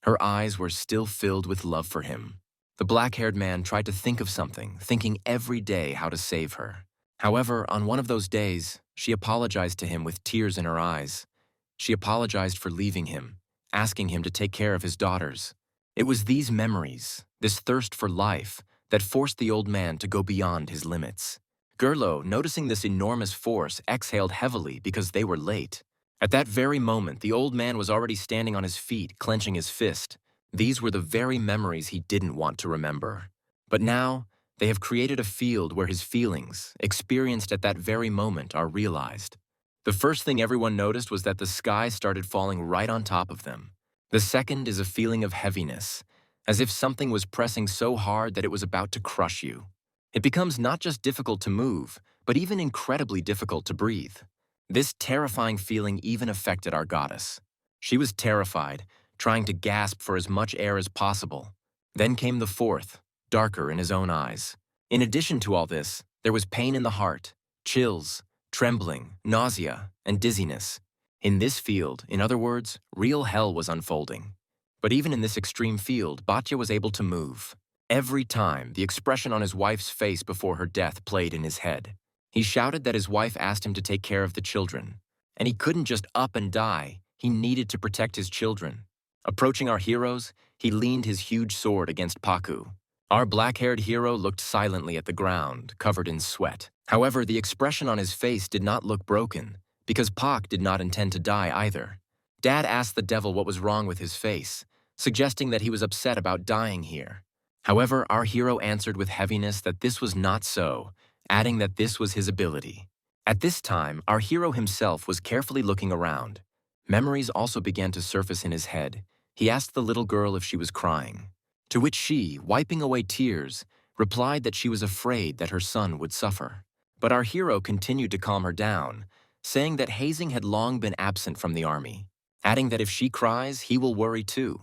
S1: Her eyes were still filled with love for him. The black-haired man tried to think of something, thinking every day how to save her. However, on one of those days, she apologized to him with tears in her eyes. She apologized for leaving him, asking him to take care of his daughters. It was these memories, this thirst for life, that forced the old man to go beyond his limits. Gerlo, noticing this enormous force, exhaled heavily because they were late. At that very moment, the old man was already standing on his feet, clenching his fist. These were the very memories he didn't want to remember. But now, they have created a field where his feelings, experienced at that very moment, are realized. The first thing everyone noticed was that the sky started falling right on top of them. The second is a feeling of heaviness, as if something was pressing so hard that it was about to crush you. It becomes not just difficult to move, but even incredibly difficult to breathe. This terrifying feeling even affected our goddess. She was terrified, trying to gasp for as much air as possible. Then came the fourth, darker in his own eyes. In addition to all this, there was pain in the heart, chills, trembling, nausea, and dizziness. In this field, in other words, real hell was unfolding. But even in this extreme field, Batya was able to move. Every time, the expression on his wife's face before her death played in his head. He shouted that his wife asked him to take care of the children. And he couldn't just up and die, he needed to protect his children. Approaching our heroes, he leaned his huge sword against Paku. Our black-haired hero looked silently at the ground, covered in sweat. However, the expression on his face did not look broken, because Pak did not intend to die either. Dad asked the devil what was wrong with his face, suggesting that he was upset about dying here. However, our hero answered with heaviness that this was not so, adding that this was his ability. At this time, our hero himself was carefully looking around. Memories also began to surface in his head. He asked the little girl if she was crying, to which she, wiping away tears, replied that she was afraid that her son would suffer. But our hero continued to calm her down, saying that hazing had long been absent from the army, adding that if she cries, he will worry too.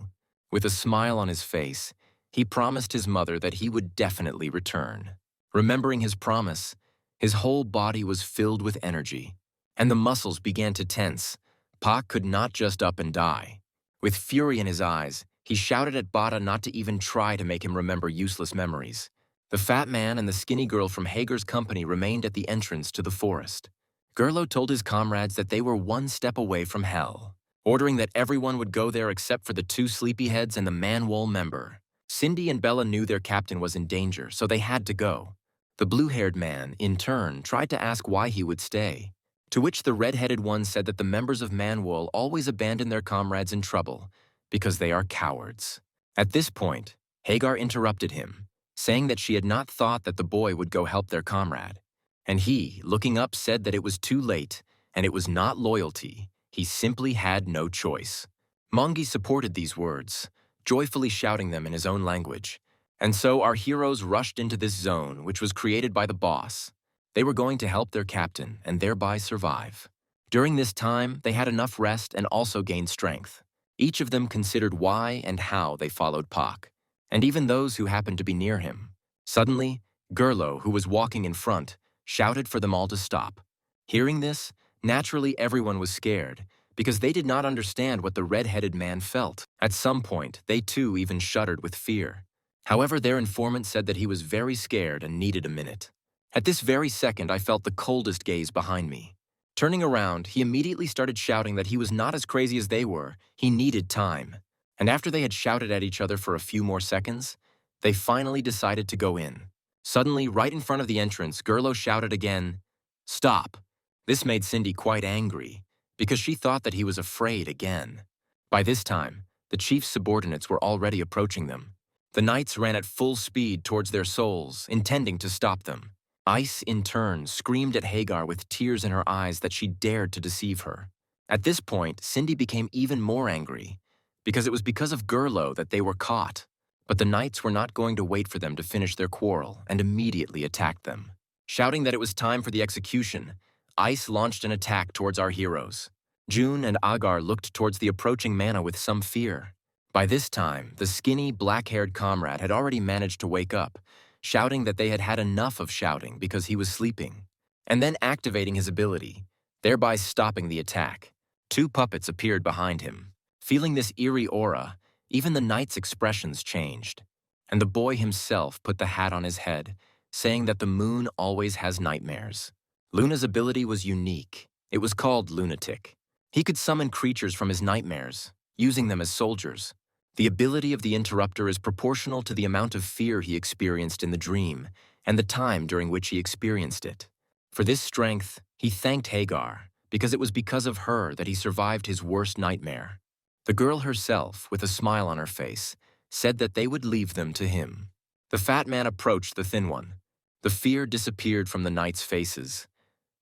S1: With a smile on his face, he promised his mother that he would definitely return. Remembering his promise, his whole body was filled with energy, and the muscles began to tense. Pak could not just up and die. With fury in his eyes, he shouted at Bada not to even try to make him remember useless memories. The fat man and the skinny girl from Hager's company remained at the entrance to the forest. Gerlo told his comrades that they were one step away from hell, ordering that everyone would go there except for the two sleepyheads and the Manhwa member. Cindy and Bella knew their captain was in danger, so they had to go. The blue-haired man, in turn, tried to ask why he would stay, to which the red-headed one said that the members of Manhwa always abandon their comrades in trouble because they are cowards. At this point, Hagar interrupted him, saying that she had not thought that the boy would go help their comrade. And he, looking up, said that it was too late, and it was not loyalty. He simply had no choice. Mongi supported these words, joyfully shouting them in his own language. And so our heroes rushed into this zone, which was created by the boss. They were going to help their captain and thereby survive. During this time, they had enough rest and also gained strength. Each of them considered why and how they followed Pak, and even those who happened to be near him. Suddenly, Gerlo, who was walking in front, shouted for them all to stop. Hearing this, naturally everyone was scared, because they did not understand what the red-headed man felt. At some point, they too even shuddered with fear. However, their informant said that he was very scared and needed a minute. At this very second, I felt the coldest gaze behind me. Turning around, he immediately started shouting that he was not as crazy as they were, he needed time. And after they had shouted at each other for a few more seconds, they finally decided to go in. Suddenly, right in front of the entrance, Gerlo shouted again, "Stop!" This made Cindy quite angry, because she thought that he was afraid again. By this time, the chief's subordinates were already approaching them. The knights ran at full speed towards their souls, intending to stop them. Ice, in turn, screamed at Hagar with tears in her eyes that she dared to deceive her. At this point, Cindy became even more angry, because it was because of Gerlo that they were caught. But the knights were not going to wait for them to finish their quarrel and immediately attacked them. Shouting that it was time for the execution, Ice launched an attack towards our heroes. June and Agar looked towards the approaching Mana with some fear. By this time, the skinny, black-haired comrade had already managed to wake up, shouting that they had had enough of shouting because he was sleeping, and then activating his ability, thereby stopping the attack. Two puppets appeared behind him. Feeling this eerie aura, even the knight's expressions changed, and the boy himself put the hat on his head, saying that the moon always has nightmares. Luna's ability was unique. It was called Lunatic. He could summon creatures from his nightmares, using them as soldiers. The ability of the interrupter is proportional to the amount of fear he experienced in the dream and the time during which he experienced it. For this strength, he thanked Hagar, because it was because of her that he survived his worst nightmare. The girl herself, with a smile on her face, said that they would leave them to him. The fat man approached the thin one. The fear disappeared from the knights' faces.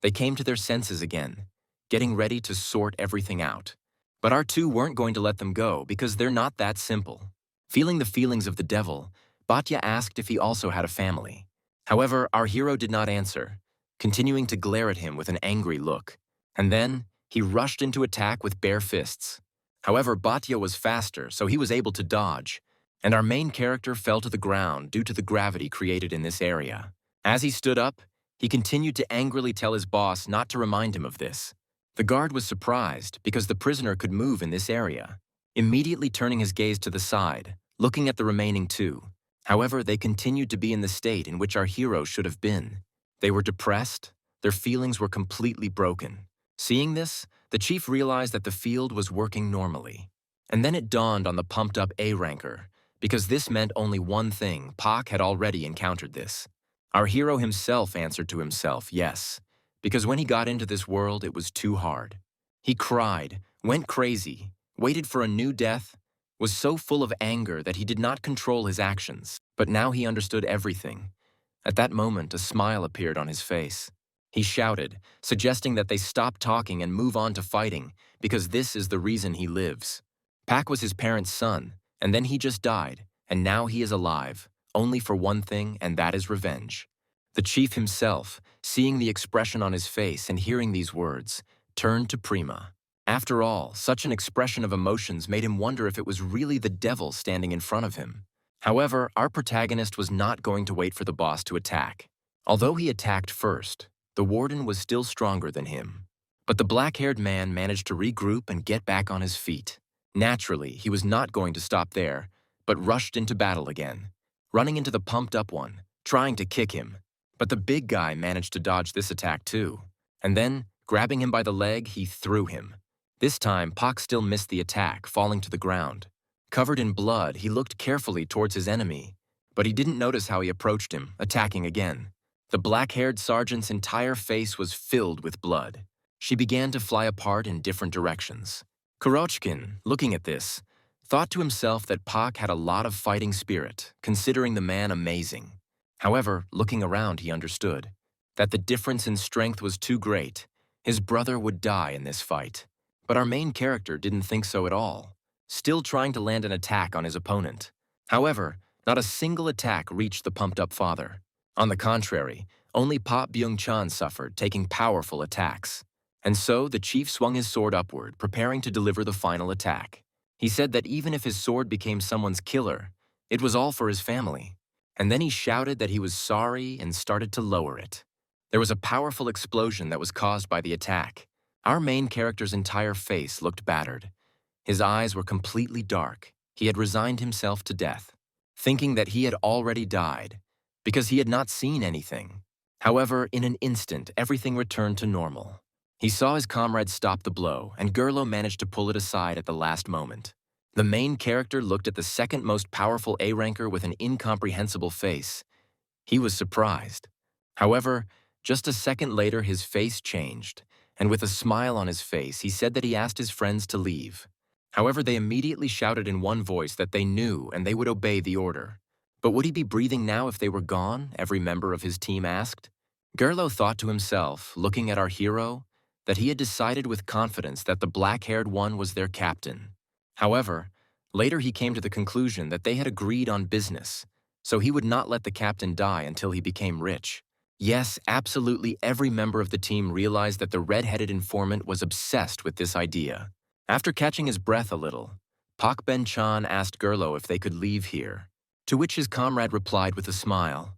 S1: They came to their senses again, getting ready to sort everything out. But our two weren't going to let them go because they're not that simple. Feeling the feelings of the devil, Batya asked if he also had a family. However, our hero did not answer, continuing to glare at him with an angry look. And then, he rushed into attack with bare fists. However, Batya was faster, so he was able to dodge, and our main character fell to the ground due to the gravity created in this area. As he stood up, he continued to angrily tell his boss not to remind him of this. The guard was surprised because the prisoner could move in this area, immediately turning his gaze to the side, looking at the remaining two. However, they continued to be in the state in which our hero should have been. They were depressed, their feelings were completely broken. Seeing this, the chief realized that the field was working normally. And then it dawned on the pumped-up A-ranker, because this meant only one thing: Pak had already encountered this. Our hero himself answered to himself, yes, because when he got into this world, it was too hard. He cried, went crazy, waited for a new death, was so full of anger that he did not control his actions. But now he understood everything. At that moment, a smile appeared on his face. He shouted, suggesting that they stop talking and move on to fighting, because this is the reason he lives. Pak was his parents' son, and then he just died, and now he is alive, only for one thing, and that is revenge. The chief himself, seeing the expression on his face and hearing these words, turned to Prima. After all, such an expression of emotions made him wonder if it was really the devil standing in front of him. However, our protagonist was not going to wait for the boss to attack. Although he attacked first, the warden was still stronger than him. But the black-haired man managed to regroup and get back on his feet. Naturally, he was not going to stop there, but rushed into battle again, running into the pumped-up one, trying to kick him. But the big guy managed to dodge this attack too. And then, grabbing him by the leg, he threw him. This time, Pak still missed the attack, falling to the ground. Covered in blood, he looked carefully towards his enemy, but he didn't notice how he approached him, attacking again. The black-haired sergeant's entire face was filled with blood. She began to fly apart in different directions. Kurochkin, looking at this, thought to himself that Pak had a lot of fighting spirit, considering the man amazing. However, looking around, he understood that the difference in strength was too great. His brother would die in this fight. But our main character didn't think so at all, still trying to land an attack on his opponent. However, not a single attack reached the pumped-up father. On the contrary, only Pop Byung-chan suffered, taking powerful attacks. And so the chief swung his sword upward, preparing to deliver the final attack. He said that even if his sword became someone's killer, it was all for his family. And then he shouted that he was sorry and started to lower it. There was a powerful explosion that was caused by the attack. Our main character's entire face looked battered. His eyes were completely dark. He had resigned himself to death, thinking that he had already died, because he had not seen anything. However, in an instant, everything returned to normal. He saw his comrade stop the blow, and Gerlo managed to pull it aside at the last moment. The main character looked at the second most powerful A-ranker with an incomprehensible face. He was surprised. However, just a second later his face changed, and with a smile on his face he said that he asked his friends to leave. However, they immediately shouted in one voice that they knew and they would obey the order. But would he be breathing now if they were gone? Every member of his team asked. Gerlo thought to himself, looking at our hero, that he had decided with confidence that the black-haired one was their captain. However, later he came to the conclusion that they had agreed on business, so he would not let the captain die until he became rich. Yes, absolutely every member of the team realized that the red-headed informant was obsessed with this idea. After catching his breath a little, Pak Ben-chan asked Gerlo if they could leave here, to which his comrade replied with a smile.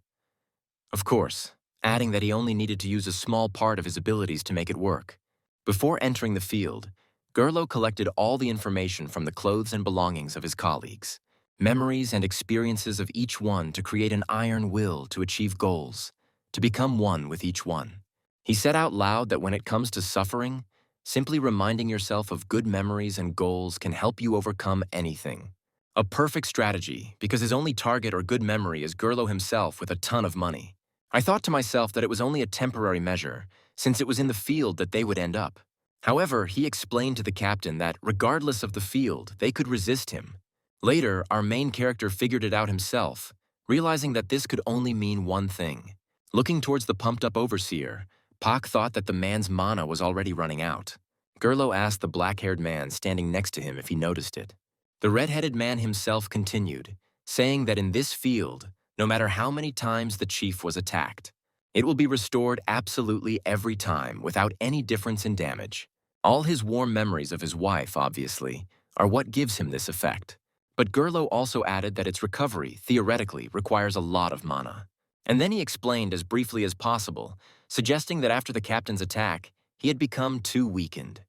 S1: Of course, adding that he only needed to use a small part of his abilities to make it work. Before entering the field, Gerlo collected all the information from the clothes and belongings of his colleagues, memories and experiences of each one to create an iron will to achieve goals, to become one with each one. He said out loud that when it comes to suffering, simply reminding yourself of good memories and goals can help you overcome anything. A perfect strategy, because his only target or good memory is Gerlo himself with a ton of money. I thought to myself that it was only a temporary measure, since it was in the field that they would end up. However, he explained to the captain that, regardless of the field, they could resist him. Later, our main character figured it out himself, realizing that this could only mean one thing. Looking towards the pumped-up overseer, Pak thought that the man's mana was already running out. Gerlo asked the black-haired man standing next to him if he noticed it. The red-headed man himself continued, saying that in this field, no matter how many times the chief was attacked, it will be restored absolutely every time without any difference in damage. All his warm memories of his wife, obviously, are what gives him this effect. But Gerlo also added that its recovery, theoretically, requires a lot of mana. And then he explained as briefly as possible, suggesting that after the captain's attack, he had become too weakened.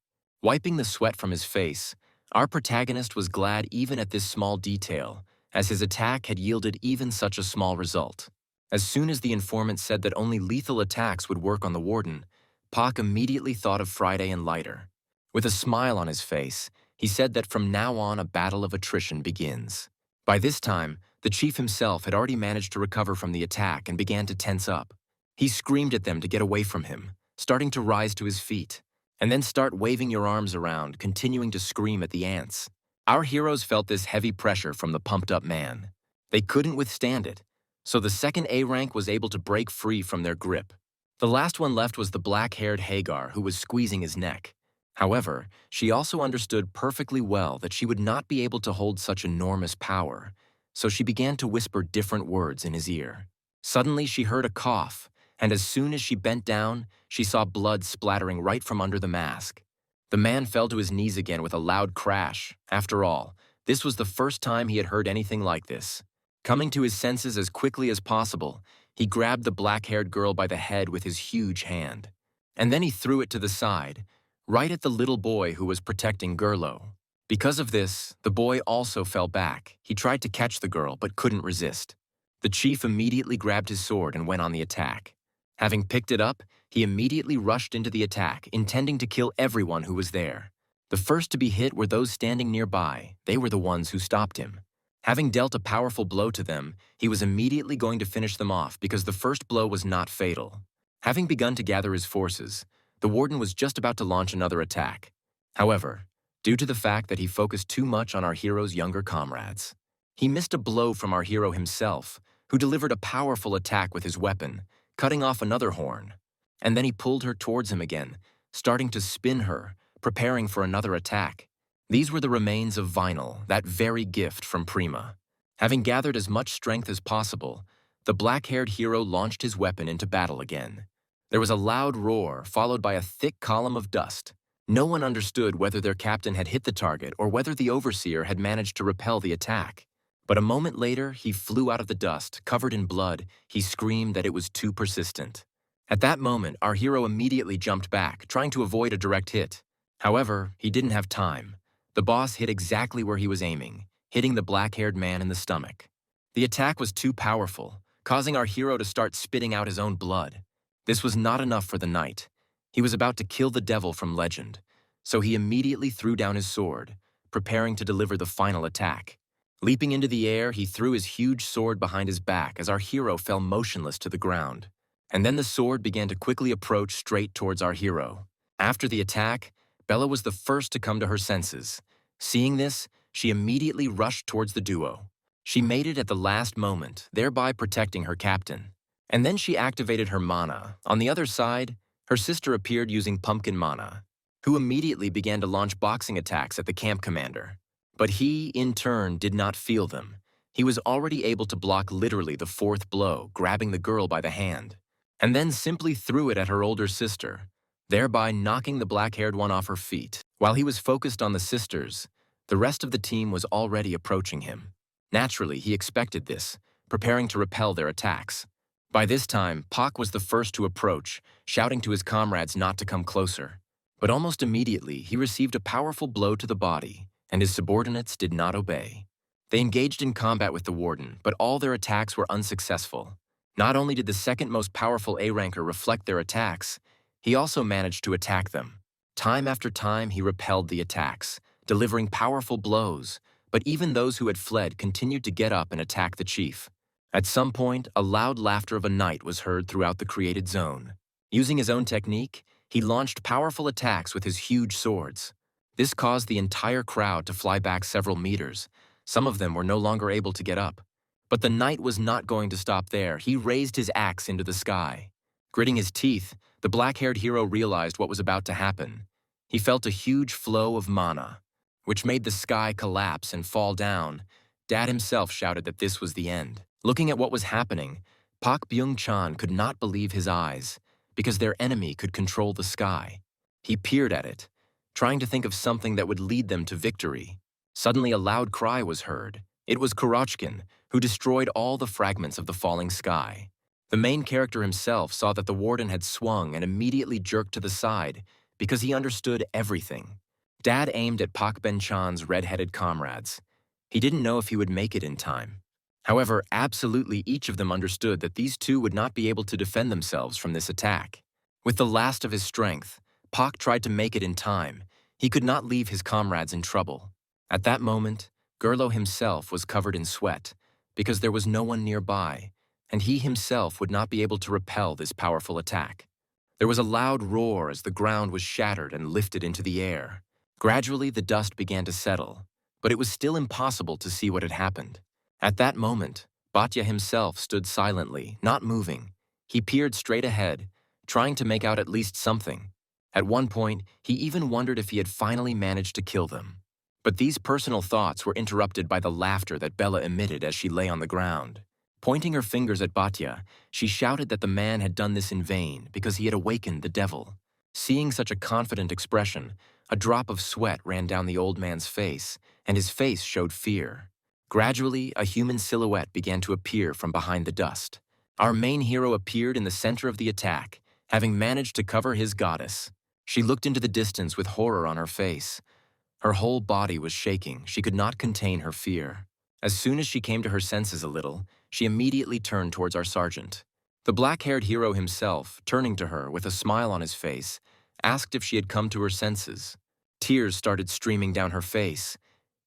S1: Wiping the sweat from his face, our protagonist was glad even at this small detail, as his attack had yielded even such a small result. As soon as the informant said that only lethal attacks would work on the warden, Pak immediately thought of Friday and Lighter. With a smile on his face, he said that from now on a battle of attrition begins. By this time, the chief himself had already managed to recover from the attack and began to tense up. He screamed at them to get away from him, starting to rise to his feet, and then start waving your arms around, continuing to scream at the ants. Our heroes felt this heavy pressure from the pumped-up man. They couldn't withstand it, so the second A rank was able to break free from their grip. The last one left was the black-haired Hagar, who was squeezing his neck. However, she also understood perfectly well that she would not be able to hold such enormous power, so she began to whisper different words in his ear. Suddenly, she heard a cough, and as soon as she bent down, she saw blood splattering right from under the mask. The man fell to his knees again with a loud crash. After all, this was the first time he had heard anything like this. Coming to his senses as quickly as possible, he grabbed the black-haired girl by the head with his huge hand. And then he threw it to the side, right at the little boy who was protecting Gerlo. Because of this, the boy also fell back. He tried to catch the girl, but couldn't resist. The chief immediately grabbed his sword and went on the attack. Having picked it up, he immediately rushed into the attack, intending to kill everyone who was there. The first to be hit were those standing nearby. They were the ones who stopped him. Having dealt a powerful blow to them, he was immediately going to finish them off because the first blow was not fatal. Having begun to gather his forces, the warden was just about to launch another attack. However, due to the fact that he focused too much on our hero's younger comrades, he missed a blow from our hero himself, who delivered a powerful attack with his weapon, cutting off another horn. And then he pulled her towards him again, starting to spin her, preparing for another attack. These were the remains of Vinyl, that very gift from Prima. Having gathered as much strength as possible, the black-haired hero launched his weapon into battle again. There was a loud roar, followed by a thick column of dust. No one understood whether their captain had hit the target or whether the overseer had managed to repel the attack. But a moment later, he flew out of the dust, covered in blood. He screamed that it was too persistent. At that moment, our hero immediately jumped back, trying to avoid a direct hit. However, he didn't have time. The boss hit exactly where he was aiming, hitting the black-haired man in the stomach. The attack was too powerful, causing our hero to start spitting out his own blood. This was not enough for the knight. He was about to kill the devil from legend, so he immediately threw down his sword, preparing to deliver the final attack. Leaping into the air, he threw his huge sword behind his back as our hero fell motionless to the ground. And then the sword began to quickly approach straight towards our hero. After the attack, Bella was the first to come to her senses. Seeing this, she immediately rushed towards the duo. She made it at the last moment, thereby protecting her captain. And then she activated her mana. On the other side, her sister appeared using pumpkin mana, who immediately began to launch boxing attacks at the camp commander. But he, in turn, did not feel them. He was already able to block literally the fourth blow, grabbing the girl by the hand, and then simply threw it at her older sister, thereby knocking the black-haired one off her feet. While he was focused on the sisters, the rest of the team was already approaching him. Naturally, he expected this, preparing to repel their attacks. By this time, Pak was the first to approach, shouting to his comrades not to come closer. But almost immediately, he received a powerful blow to the body, and his subordinates did not obey. They engaged in combat with the warden, but all their attacks were unsuccessful. Not only did the second most powerful A-ranker reflect their attacks, he also managed to attack them. Time after time, he repelled the attacks, delivering powerful blows, but even those who had fled continued to get up and attack the chief. At some point, a loud laughter of a knight was heard throughout the created zone. Using his own technique, he launched powerful attacks with his huge swords. This caused the entire crowd to fly back several meters. Some of them were no longer able to get up. But the knight was not going to stop there. He raised his axe into the sky. Gritting his teeth, the black-haired hero realized what was about to happen. He felt a huge flow of mana, which made the sky collapse and fall down. Dad himself shouted that this was the end. Looking at what was happening, Pak Byung-chan could not believe his eyes, because their enemy could control the sky. He peered at it, trying to think of something that would lead them to victory. Suddenly a loud cry was heard. It was Kurochkin, who destroyed all the fragments of the falling sky. The main character himself saw that the warden had swung and immediately jerked to the side because he understood everything. Dad aimed at Pak Ben-chan's red-headed comrades. He didn't know if he would make it in time. However, absolutely each of them understood that these two would not be able to defend themselves from this attack. With the last of his strength, Pak tried to make it in time. He could not leave his comrades in trouble. At that moment, Gerlo himself was covered in sweat because there was no one nearby, and he himself would not be able to repel this powerful attack. There was a loud roar as the ground was shattered and lifted into the air. Gradually, the dust began to settle, but it was still impossible to see what had happened. At that moment, Batya himself stood silently, not moving. He peered straight ahead, trying to make out at least something. At one point, he even wondered if he had finally managed to kill them. But these personal thoughts were interrupted by the laughter that Bella emitted as she lay on the ground. Pointing her fingers at Batya, she shouted that the man had done this in vain because he had awakened the devil. Seeing such a confident expression, a drop of sweat ran down the old man's face, and his face showed fear. Gradually, a human silhouette began to appear from behind the dust. Our main hero appeared in the center of the attack, having managed to cover his goddess. She looked into the distance with horror on her face. Her whole body was shaking. She could not contain her fear. As soon as she came to her senses a little, she immediately turned towards our sergeant. The black-haired hero himself, turning to her with a smile on his face, asked if she had come to her senses. Tears started streaming down her face.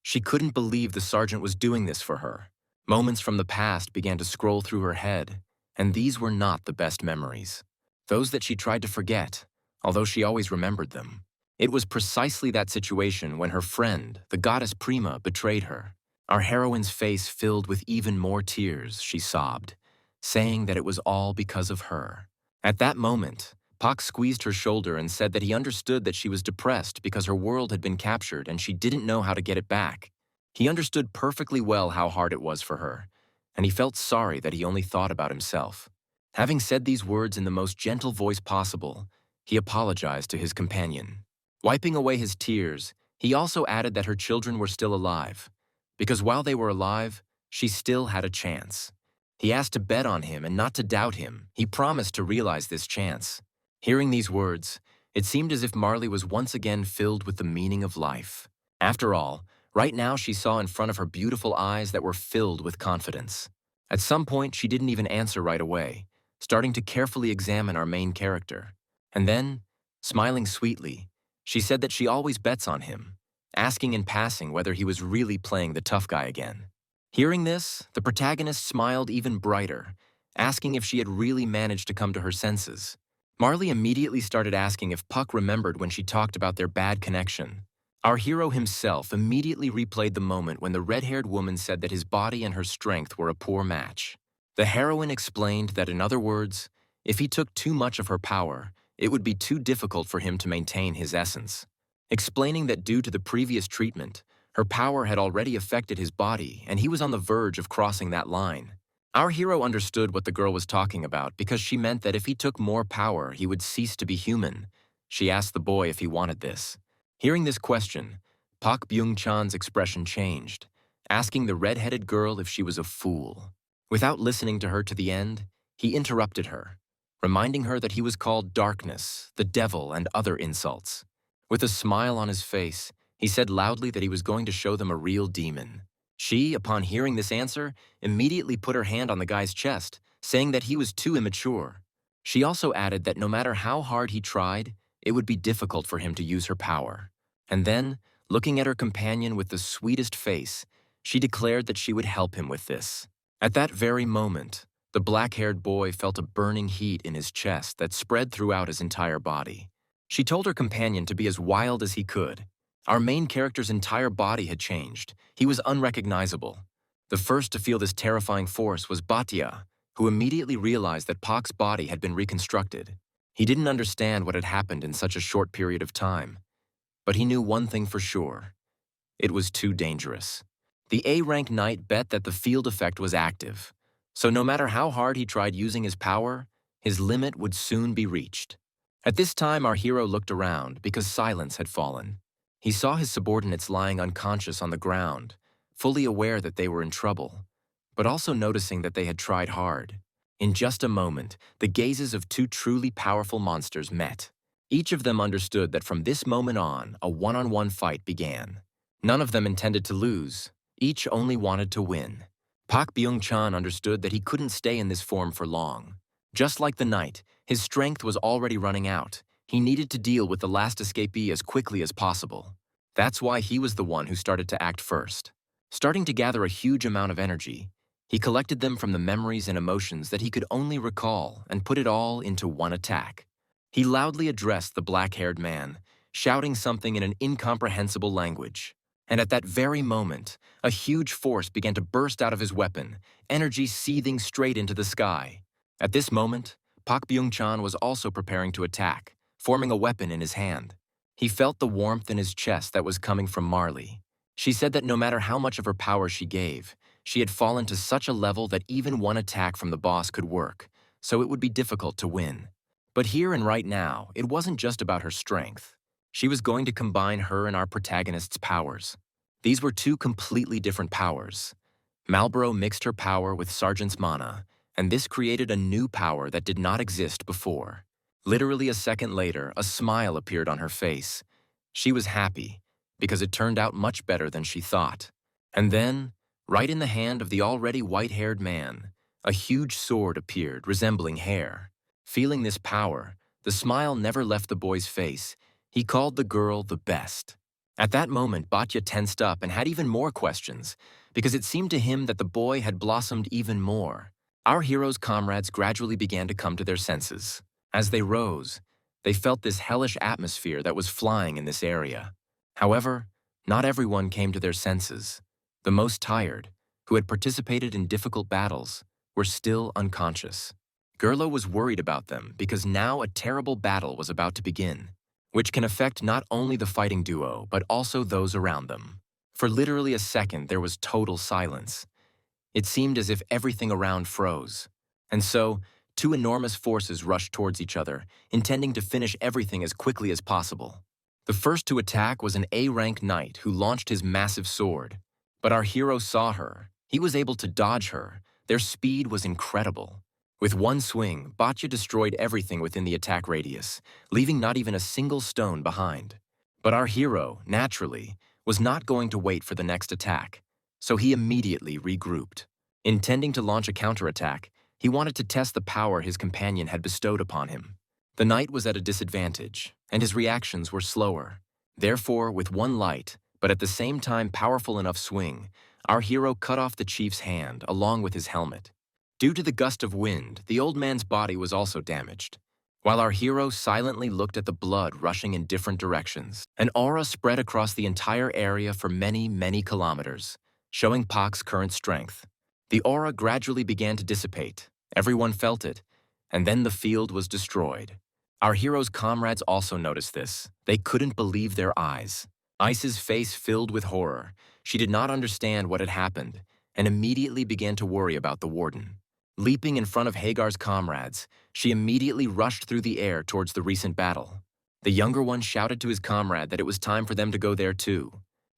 S1: She couldn't believe the sergeant was doing this for her. Moments from the past began to scroll through her head, and these were not the best memories. Those that she tried to forget, although she always remembered them. It was precisely that situation when her friend, the goddess Prima, betrayed her. Our heroine's face filled with even more tears, she sobbed, saying that it was all because of her. At that moment, Pak squeezed her shoulder and said that he understood that she was depressed because her world had been captured and she didn't know how to get it back. He understood perfectly well how hard it was for her, and he felt sorry that he only thought about himself. Having said these words in the most gentle voice possible, he apologized to his companion. Wiping away his tears, he also added that her children were still alive, because while they were alive, she still had a chance. He asked to bet on him and not to doubt him. He promised to realize this chance. Hearing these words, it seemed as if Marley was once again filled with the meaning of life. After all, right now she saw in front of her beautiful eyes that were filled with confidence. At some point, she didn't even answer right away, starting to carefully examine our main character. And then, smiling sweetly, she said that she always bets on him, asking in passing whether he was really playing the tough guy again. Hearing this, the protagonist smiled even brighter, asking if she had really managed to come to her senses. Marley immediately started asking if Puck remembered when she talked about their bad connection. Our hero himself immediately replayed the moment when the red-haired woman said that his body and her strength were a poor match. The heroine explained that, in other words, if he took too much of her power, it would be too difficult for him to maintain his essence. Explaining that due to the previous treatment, her power had already affected his body and he was on the verge of crossing that line. Our hero understood what the girl was talking about because she meant that if he took more power, he would cease to be human. She asked the boy if he wanted this. Hearing this question, Pak Byung-chan's expression changed, asking the red-headed girl if she was a fool. Without listening to her to the end, he interrupted her, reminding her that he was called darkness, the devil, and other insults. With a smile on his face, he said loudly that he was going to show them a real demon. She, upon hearing this answer, immediately put her hand on the guy's chest, saying that he was too immature. She also added that no matter how hard he tried, it would be difficult for him to use her power. And then, looking at her companion with the sweetest face, she declared that she would help him with this. At that very moment, the black-haired boy felt a burning heat in his chest that spread throughout his entire body. She told her companion to be as wild as he could. Our main character's entire body had changed. He was unrecognizable. The first to feel this terrifying force was Batya, who immediately realized that Pak's body had been reconstructed. He didn't understand what had happened in such a short period of time. But he knew one thing for sure. It was too dangerous. The A-rank knight bet that the field effect was active. So no matter how hard he tried using his power, his limit would soon be reached. At this time, our hero looked around because silence had fallen. He saw his subordinates lying unconscious on the ground, fully aware that they were in trouble, but also noticing that they had tried hard. In just a moment, the gazes of two truly powerful monsters met. Each of them understood that from this moment on, a one-on-one fight began. None of them intended to lose. Each only wanted to win. Pak Byung-chan understood that he couldn't stay in this form for long. Just like the knight, his strength was already running out. He needed to deal with the last escapee as quickly as possible. That's why he was the one who started to act first. Starting to gather a huge amount of energy, he collected them from the memories and emotions that he could only recall and put it all into one attack. He loudly addressed the black-haired man, shouting something in an incomprehensible language. And at that very moment, a huge force began to burst out of his weapon, energy seething straight into the sky. At this moment, Pak Byung-chan was also preparing to attack, forming a weapon in his hand. He felt the warmth in his chest that was coming from Marley. She said that no matter how much of her power she gave, she had fallen to such a level that even one attack from the boss could work, so it would be difficult to win. But here and right now, it wasn't just about her strength. She was going to combine her and our protagonist's powers. These were two completely different powers. Marlboro mixed her power with Sergeant's mana, and this created a new power that did not exist before. Literally a second later, a smile appeared on her face. She was happy, because it turned out much better than she thought. And then, right in the hand of the already white-haired man, a huge sword appeared, resembling hair. Feeling this power, the smile never left the boy's face. He called the girl the best. At that moment, Batya tensed up and had even more questions, because it seemed to him that the boy had blossomed even more. Our hero's comrades gradually began to come to their senses. As they rose, they felt this hellish atmosphere that was flying in this area. However, not everyone came to their senses. The most tired, who had participated in difficult battles, were still unconscious. Gerlo was worried about them because now a terrible battle was about to begin, which can affect not only the fighting duo but also those around them. For literally a second, there was total silence. It seemed as if everything around froze. And so, two enormous forces rushed towards each other, intending to finish everything as quickly as possible. The first to attack was an A-rank knight who launched his massive sword. But our hero saw her. He was able to dodge her. Their speed was incredible. With one swing, Batya destroyed everything within the attack radius, leaving not even a single stone behind. But our hero, naturally, was not going to wait for the next attack, so he immediately regrouped. Intending to launch a counterattack, he wanted to test the power his companion had bestowed upon him. The knight was at a disadvantage, and his reactions were slower. Therefore, with one light, but at the same time powerful enough swing, our hero cut off the chief's hand along with his helmet. Due to the gust of wind, the old man's body was also damaged. While our hero silently looked at the blood rushing in different directions, an aura spread across the entire area for many, many kilometers, showing Pak's current strength. The aura gradually began to dissipate. Everyone felt it, and then the field was destroyed. Our hero's comrades also noticed this. They couldn't believe their eyes. Ice's face filled with horror. She did not understand what had happened, and immediately began to worry about the warden. Leaping in front of Hagar's comrades, she immediately rushed through the air towards the recent battle. The younger one shouted to his comrade that it was time for them to go there too.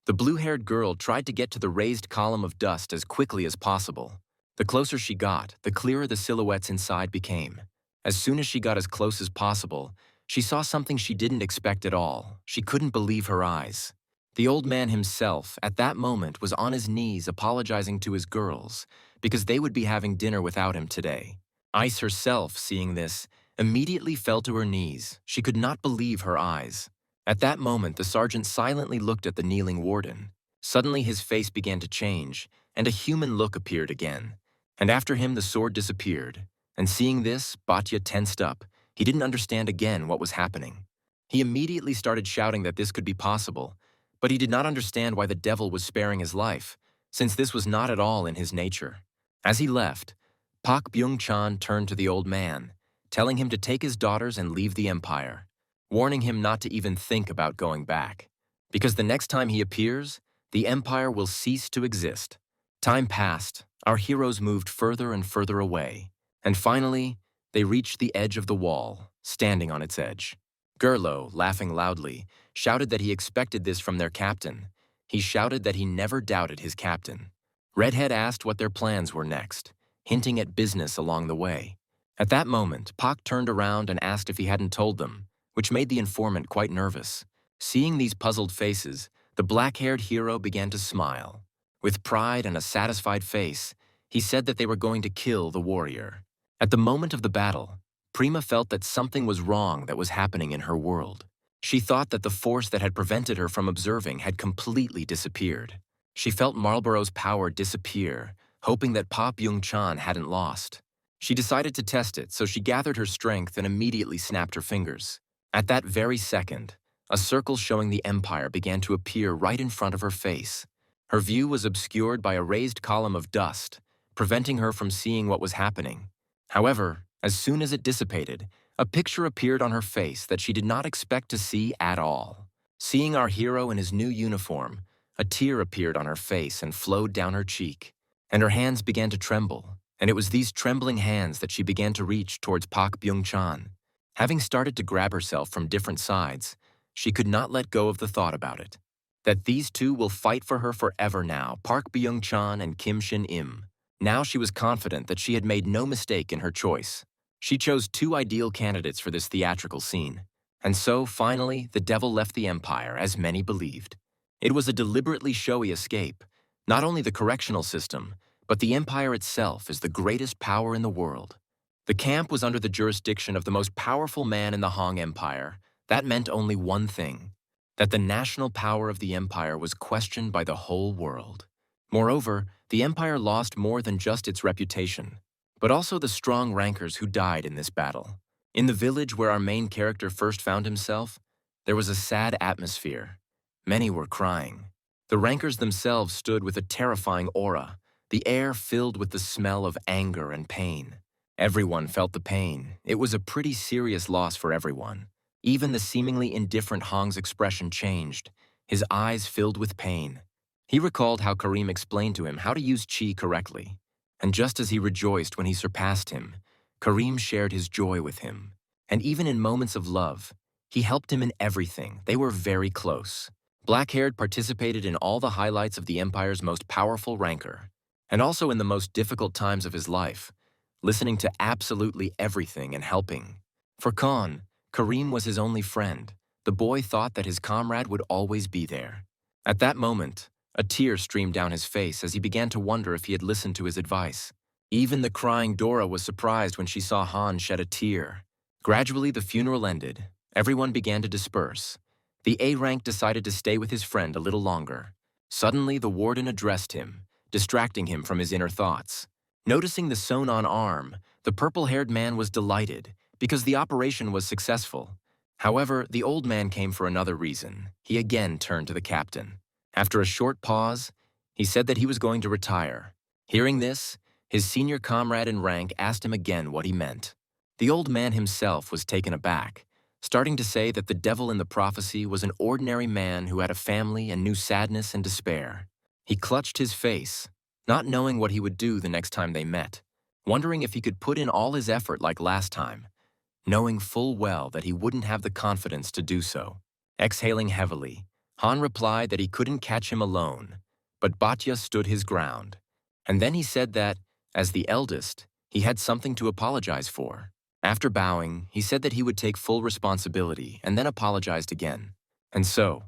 S1: The blue-haired girl tried to get to the raised column of dust as quickly as possible. The closer she got, the clearer the silhouettes inside became. As soon as she got as close as possible, she saw something she didn't expect at all. She couldn't believe her eyes. The old man himself, at that moment, was on his knees apologizing to his girls because they would be having dinner without him today. Ice herself, seeing this, immediately fell to her knees. She could not believe her eyes. At that moment, the sergeant silently looked at the kneeling warden. Suddenly, his face began to change, and a human look appeared again. And after him, the sword disappeared. And seeing this, Batya tensed up. He didn't understand again what was happening. He immediately started shouting that this could be possible, but he did not understand why the devil was sparing his life, since this was not at all in his nature. As he left, Pak Byung-chan turned to the old man, telling him to take his daughters and leave the empire, warning him not to even think about going back, because the next time he appears, the empire will cease to exist. Time passed, our heroes moved further and further away, and finally, they reached the edge of the wall, standing on its edge. Gerlo, laughing loudly, shouted that he expected this from their captain. He shouted that he never doubted his captain. Redhead asked what their plans were next, hinting at business along the way. At that moment, Pak turned around and asked if he hadn't told them, which made the informant quite nervous. Seeing these puzzled faces, the black-haired hero began to smile. With pride and a satisfied face, he said that they were going to kill the warrior. At the moment of the battle, Prima felt that something was wrong that was happening in her world. She thought that the force that had prevented her from observing had completely disappeared. She felt Marlboro's power disappear, hoping that Pa Byung-chan hadn't lost. She decided to test it, so she gathered her strength and immediately snapped her fingers. At that very second, a circle showing the empire began to appear right in front of her face. Her view was obscured by a raised column of dust, preventing her from seeing what was happening. However, as soon as it dissipated, a picture appeared on her face that she did not expect to see at all. Seeing our hero in his new uniform, A tear appeared on her face and flowed down her cheek, and her hands began to tremble, and it was these trembling hands that she began to reach towards Pak Byung-chan. Having started to grab herself from different sides, she could not let go of the thought about it. That these two will fight for her forever now, Park Byung-chan and Kim Shin-im. Now she was confident that she had made no mistake in her choice. She chose two ideal candidates for this theatrical scene. And so, finally, the devil left the empire, as many believed. It was a deliberately showy escape. Not only the correctional system, but the empire itself is the greatest power in the world. The camp was under the jurisdiction of the most powerful man in the Han Empire. That meant only one thing: that the national power of the empire was questioned by the whole world. Moreover, the empire lost more than just its reputation, but also the strong rankers who died in this battle. In the village where our main character first found himself, there was a sad atmosphere. Many were crying. The rankers themselves stood with a terrifying aura, the air filled with the smell of anger and pain. Everyone felt the pain. It was a pretty serious loss for everyone. Even the seemingly indifferent Hong's expression changed. His eyes filled with pain. He recalled how Karim explained to him how to use chi correctly. And just as he rejoiced when he surpassed him, Karim shared his joy with him. And even in moments of love, he helped him in everything. They were very close. Black-haired participated in all the highlights of the Empire's most powerful ranker, and also in the most difficult times of his life, listening to absolutely everything and helping. For Khan, Karim was his only friend. The boy thought that his comrade would always be there. At that moment, a tear streamed down his face as he began to wonder if he had listened to his advice. Even the crying Dora was surprised when she saw Han shed a tear. Gradually, the funeral ended. Everyone began to disperse. The A-rank decided to stay with his friend a little longer. Suddenly, the warden addressed him, distracting him from his inner thoughts. Noticing the sewn-on arm, the purple-haired man was delighted because the operation was successful. However, the old man came for another reason. He again turned to the captain. After a short pause, he said that he was going to retire. Hearing this, his senior comrade in rank asked him again what he meant. The old man himself was taken aback, starting to say that the devil in the prophecy was an ordinary man who had a family and knew sadness and despair. He clutched his face, not knowing what he would do the next time they met, wondering if he could put in all his effort like last time, knowing full well that he wouldn't have the confidence to do so. Exhaling heavily, Han replied that he couldn't catch him alone, but Batya stood his ground. And then he said that, as the eldest, he had something to apologize for. After bowing, he said that he would take full responsibility and then apologized again. And so,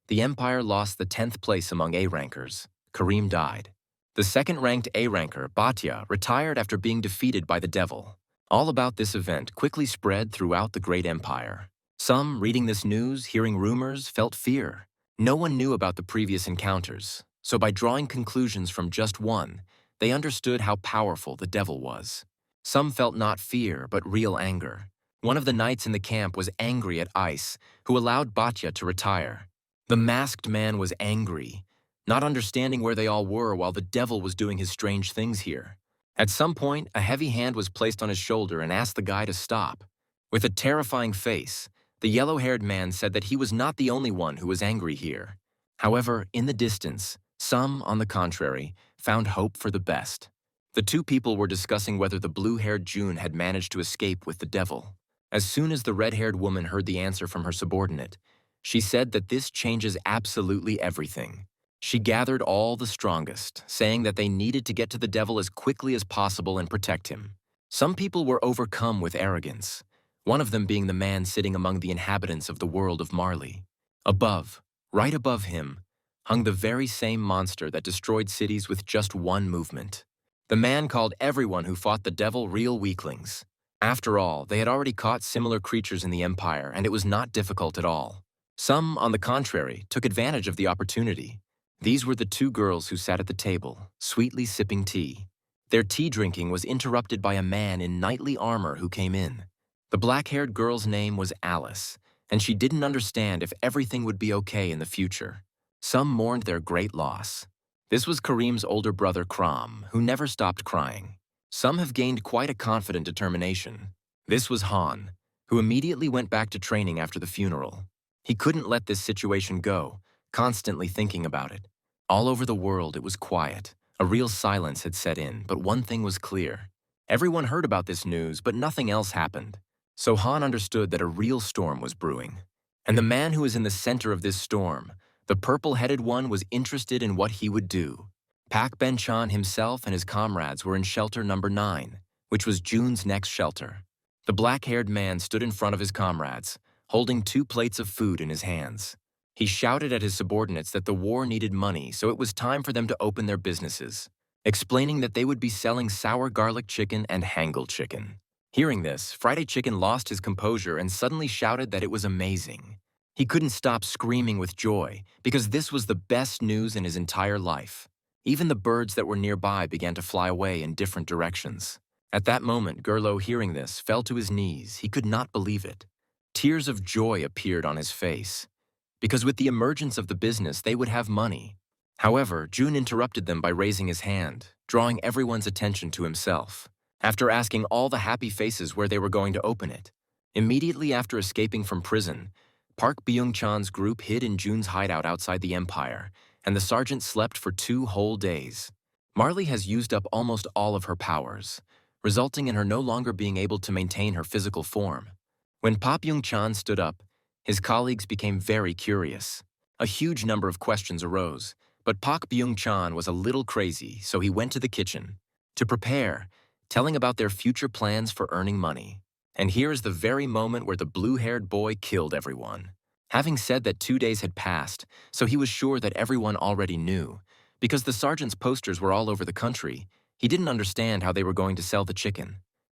S1: the Empire lost the 10th place among A-rankers. Karim died. The second-ranked A-ranker, Batya, retired after being defeated by the devil. All about this event quickly spread throughout the great empire. Some, reading this news, hearing rumors, felt fear. No one knew about the previous encounters, so by drawing conclusions from just one, they understood how powerful the devil was. Some felt not fear, but real anger. One of the knights in the camp was angry at Ice, who allowed Batya to retire. The masked man was angry, not understanding where they all were while the devil was doing his strange things here. At some point, a heavy hand was placed on his shoulder and asked the guy to stop. With a terrifying face, the yellow-haired man said that he was not the only one who was angry here. However, in the distance, some, on the contrary, found hope for the best. The two people were discussing whether the blue-haired June had managed to escape with the devil. As soon as the red-haired woman heard the answer from her subordinate, she said that this changes absolutely everything. She gathered all the strongest, saying that they needed to get to the devil as quickly as possible and protect him. Some people were overcome with arrogance, one of them being the man sitting among the inhabitants of the world of Marley. Above, right above him, hung the very same monster that destroyed cities with just one movement. The man called everyone who fought the devil real weaklings. After all, they had already caught similar creatures in the Empire, and it was not difficult at all. Some, on the contrary, took advantage of the opportunity. These were the two girls who sat at the table, sweetly sipping tea. Their tea drinking was interrupted by a man in knightly armor who came in. The black-haired girl's name was Alice, and she didn't understand if everything would be okay in the future. Some mourned their great loss. This was Karim's older brother Kram, who never stopped crying. Some have gained quite a confident determination. This was Han, who immediately went back to training after the funeral. He couldn't let this situation go, constantly thinking about it. All over the world, it was quiet. A real silence had set in, but one thing was clear. Everyone heard about this news, but nothing else happened. So Han understood that a real storm was brewing. And the man who was in the center of this storm, the purple-headed one, was interested in what he would do. Pak Ben-chan himself and his comrades were in shelter number 9, which was Jun's next shelter. The black-haired man stood in front of his comrades, holding 2 plates of food in his hands. He shouted at his subordinates that the war needed money, so it was time for them to open their businesses, explaining that they would be selling sour garlic chicken and Hangul chicken. Hearing this, Friday Chicken lost his composure and suddenly shouted that it was amazing. He couldn't stop screaming with joy, because this was the best news in his entire life. Even the birds that were nearby began to fly away in different directions. At that moment, Gerlo, hearing this, fell to his knees. He could not believe it. Tears of joy appeared on his face, because with the emergence of the business, they would have money. However, Jun interrupted them by raising his hand, drawing everyone's attention to himself, after asking all the happy faces where they were going to open it. Immediately after escaping from prison, Park Byung-chan's group hid in Jun's hideout outside the Empire, and the sergeant slept for 2 whole days. Marley has used up almost all of her powers, resulting in her no longer being able to maintain her physical form. When Pa Byung-chan stood up, his colleagues became very curious. A huge number of questions arose, but Pak Byung-chan was a little crazy, so he went to the kitchen to prepare, telling about their future plans for earning money. And here is the very moment where the blue-haired boy killed everyone. Having said that 2 days had passed, so he was sure that everyone already knew. Because the sergeant's posters were all over the country, he didn't understand how they were going to sell the chicken.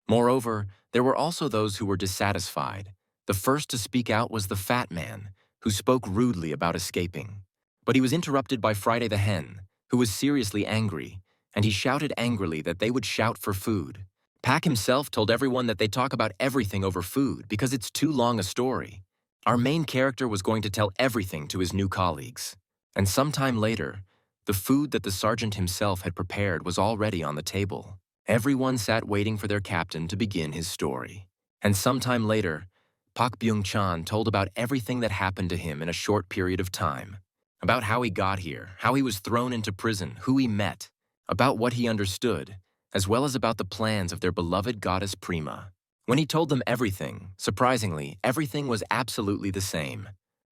S1: Moreover, there were also those who were dissatisfied. The first to speak out was the fat man, who spoke rudely about escaping. But he was interrupted by Friday the hen, who was seriously angry, and he shouted angrily that they would shout for food. Pak himself told everyone that they talk about everything over food because it's too long a story. Our main character was going to tell everything to his new colleagues. And sometime later, the food that the sergeant himself had prepared was already on the table. Everyone sat waiting for their captain to begin his story. And sometime later, Pak Byung-chan told about everything that happened to him in a short period of time. About how he got here, how he was thrown into prison, who he met, about what he understood, as well as about the plans of their beloved goddess Prima. When he told them everything, surprisingly, everything was absolutely the same.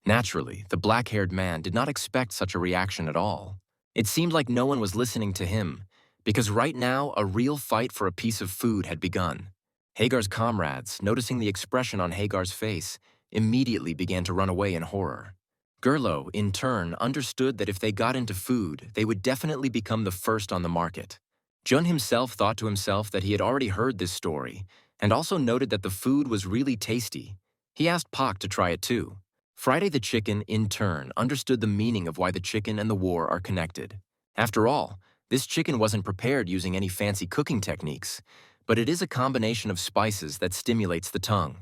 S1: Naturally, the black-haired man did not expect such a reaction at all. It seemed like no one was listening to him, because right now a real fight for a piece of food had begun. Hagar's comrades, noticing the expression on Hagar's face, immediately began to run away in horror. Gerlo, in turn, understood that if they got into food, they would definitely become the first on the market. Jun himself thought to himself that he had already heard this story, and also noted that the food was really tasty. He asked Pak to try it too. Friday the chicken, in turn, understood the meaning of why the chicken and the war are connected. After all, this chicken wasn't prepared using any fancy cooking techniques, but it is a combination of spices that stimulates the tongue.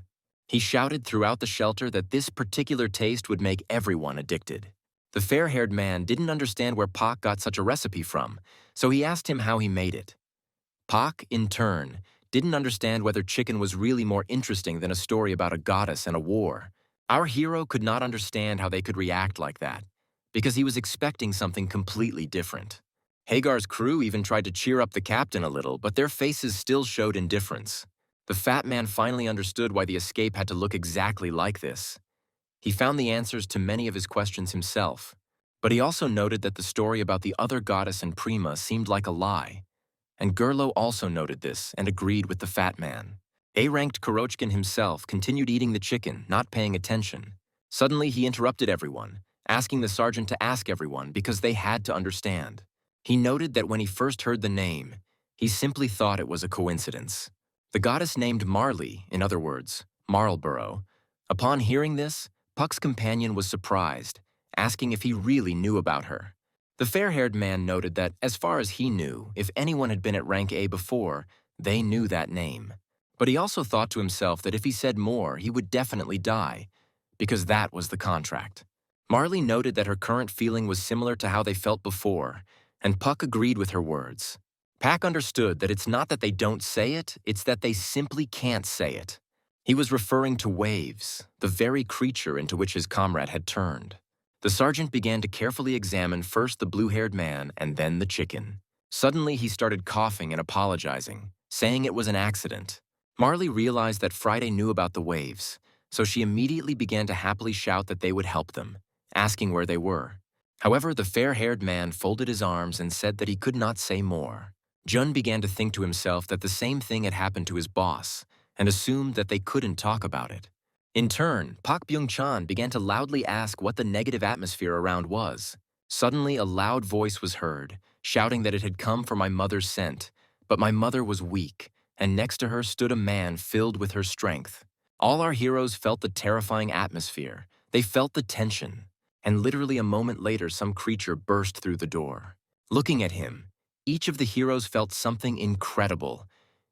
S1: He shouted throughout the shelter that this particular taste would make everyone addicted. The fair-haired man didn't understand where Pak got such a recipe from, so he asked him how he made it. Pak, in turn, didn't understand whether chicken was really more interesting than a story about a goddess and a war. Our hero could not understand how they could react like that, because he was expecting something completely different. Hagar's crew even tried to cheer up the captain a little, but their faces still showed indifference. The fat man finally understood why the escape had to look exactly like this. He found the answers to many of his questions himself, but he also noted that the story about the other goddess and Prima seemed like a lie. And Gerlo also noted this and agreed with the fat man. A-ranked Kurochkin himself continued eating the chicken, not paying attention. Suddenly, he interrupted everyone, asking the sergeant to ask everyone because they had to understand. He noted that when he first heard the name, he simply thought it was a coincidence. The goddess named Marley, in other words, Marlborough. Upon hearing this, Puck's companion was surprised, asking if he really knew about her. The fair-haired man noted that, as far as he knew, if anyone had been at rank A before, they knew that name. But he also thought to himself that if he said more, he would definitely die, because that was the contract. Marley noted that her current feeling was similar to how they felt before, and Puck agreed with her words. Pak understood that it's not that they don't say it, it's that they simply can't say it. He was referring to waves, the very creature into which his comrade had turned. The sergeant began to carefully examine first the blue-haired man and then the chicken. Suddenly, he started coughing and apologizing, saying it was an accident. Marley realized that Friday knew about the waves, so she immediately began to happily shout that they would help them, asking where they were. However, the fair-haired man folded his arms and said that he could not say more. Jun began to think to himself that the same thing had happened to his boss, and assumed that they couldn't talk about it. In turn, Pak Byung-chan began to loudly ask what the negative atmosphere around was. Suddenly, a loud voice was heard, shouting that it had come for my mother's scent, but my mother was weak, and next to her stood a man filled with her strength. All our heroes felt the terrifying atmosphere. They felt the tension, and literally a moment later, some creature burst through the door. Looking at him, each of the heroes felt something incredible.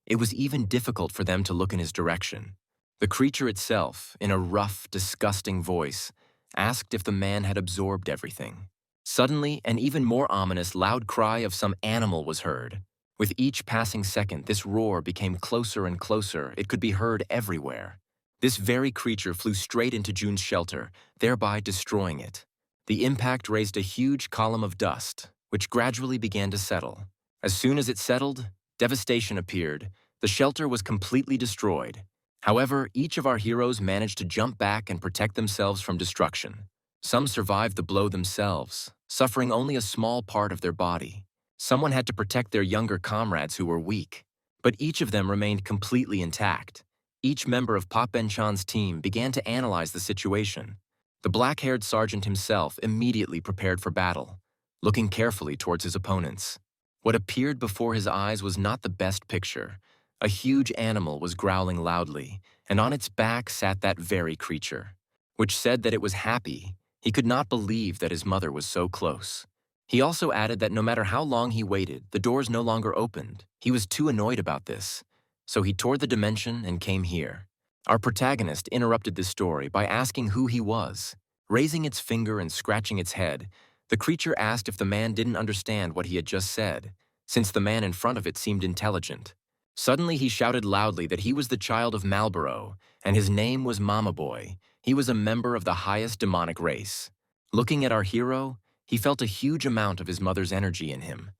S1: It was even difficult for them to look in his direction. The creature itself, in a rough, disgusting voice, asked if the man had absorbed everything. Suddenly, an even more ominous loud cry of some animal was heard. With each passing second, this roar became closer and closer. It could be heard everywhere. This very creature flew straight into Jun's shelter, thereby destroying it. The impact raised a huge column of dust, which gradually began to settle. As soon as it settled, devastation appeared. The shelter was completely destroyed. However, each of our heroes managed to jump back and protect themselves from destruction. Some survived the blow themselves, suffering only a small part of their body. Someone had to protect their younger comrades who were weak, but each of them remained completely intact. Each member of Pak Ben-chan's team began to analyze the situation. The black-haired sergeant himself immediately prepared for battle, looking carefully towards his opponents. What appeared before his eyes was not the best picture. A huge animal was growling loudly, and on its back sat that very creature, which said that it was happy. He could not believe that his mother was so close. He also added that no matter how long he waited, the doors no longer opened. He was too annoyed about this, so he toured the dimension and came here. Our protagonist interrupted this story by asking who he was. Raising its finger and scratching its head, the creature asked if the man didn't understand what he had just said, since the man in front of it seemed intelligent. Suddenly, he shouted loudly that he was the child of Marlborough, and his name was Mama Boy. He was a member of the highest demonic race. Looking at our hero, he felt a huge amount of his mother's energy in him,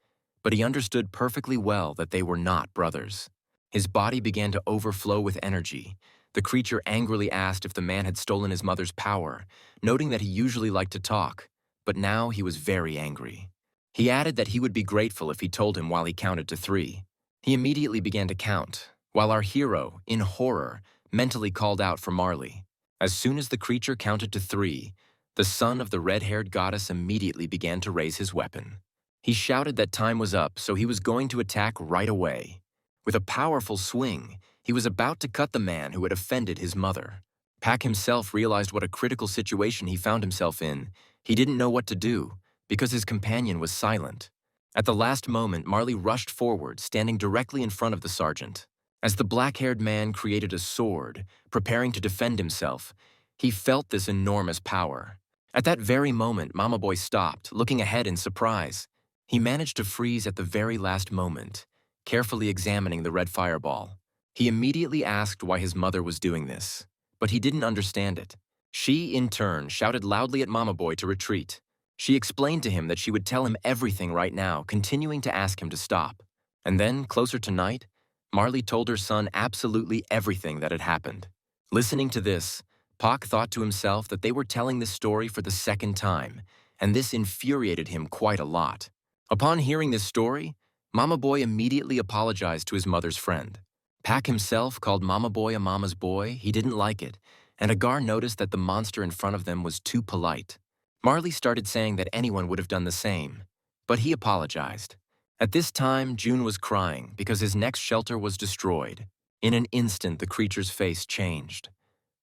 S1: but he understood perfectly well that they were not brothers. His body began to overflow with energy. The creature angrily asked if the man had stolen his mother's power, noting that he usually liked to talk, but now he was very angry. He added that he would be grateful if he told him while he counted to 3. He immediately began to count, while our hero, in horror, mentally called out for Marley. As soon as the creature counted to 3, the son of the red-haired goddess immediately began to raise his weapon. He shouted that time was up, so he was going to attack right away. With a powerful swing, he was about to cut the man who had offended his mother. Pak himself realized what a critical situation he found himself in. He didn't know what to do, because his companion was silent. At the last moment, Marley rushed forward, standing directly in front of the sergeant. As the black-haired man created a sword, preparing to defend himself, he felt this enormous power. At that very moment, Mama Boy stopped, looking ahead in surprise. He managed to freeze at the very last moment, carefully examining the red fireball. He immediately asked why his mother was doing this, but he didn't understand it. She, in turn, shouted loudly at Mama Boy to retreat. She explained to him that she would tell him everything right now, continuing to ask him to stop. And then, closer to night, Marley told her son absolutely everything that had happened. Listening to this, Pak thought to himself that they were telling this story for the second time, and this infuriated him quite a lot. Upon hearing this story, Mama Boy immediately apologized to his mother's friend. Pak himself called Mama Boy a mama's boy. He didn't like it, and Agar noticed that the monster in front of them was too polite. Marley started saying that anyone would have done the same, but he apologized. At this time, Jun was crying because his next shelter was destroyed. In an instant, the creature's face changed.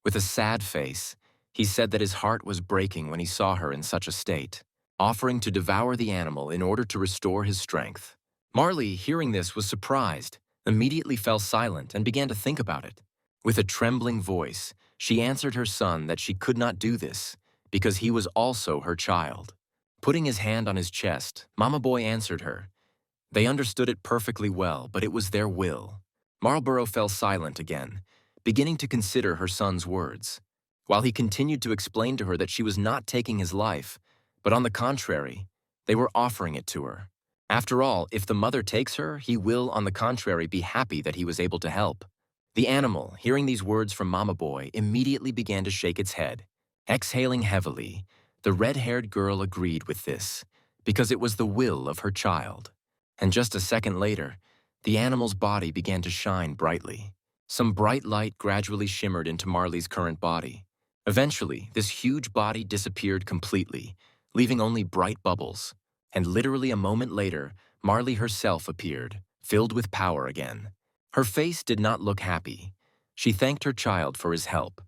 S1: With a sad face, he said that his heart was breaking when he saw her in such a state, offering to devour the animal in order to restore his strength. Marley, hearing this, was surprised, immediately fell silent and began to think about it. With a trembling voice, she answered her son that she could not do this, because he was also her child. Putting his hand on his chest, Mama Boy answered her. They understood it perfectly well, but it was their will. Marlborough fell silent again, beginning to consider her son's words. while he continued to explain to her that she was not taking his life, but on the contrary, they were offering it to her. After all, if the mother takes her, he will, on the contrary, be happy that he was able to help. The animal, hearing these words from Mama Boy, immediately began to shake its head. Exhaling heavily, the red-haired girl agreed with this, because it was the will of her child. And just a second later, the animal's body began to shine brightly. Some bright light gradually shimmered into Marley's current body. Eventually, this huge body disappeared completely, leaving only bright bubbles. And literally a moment later, Marley herself appeared, filled with power again. Her face did not look happy. She thanked her child for his help.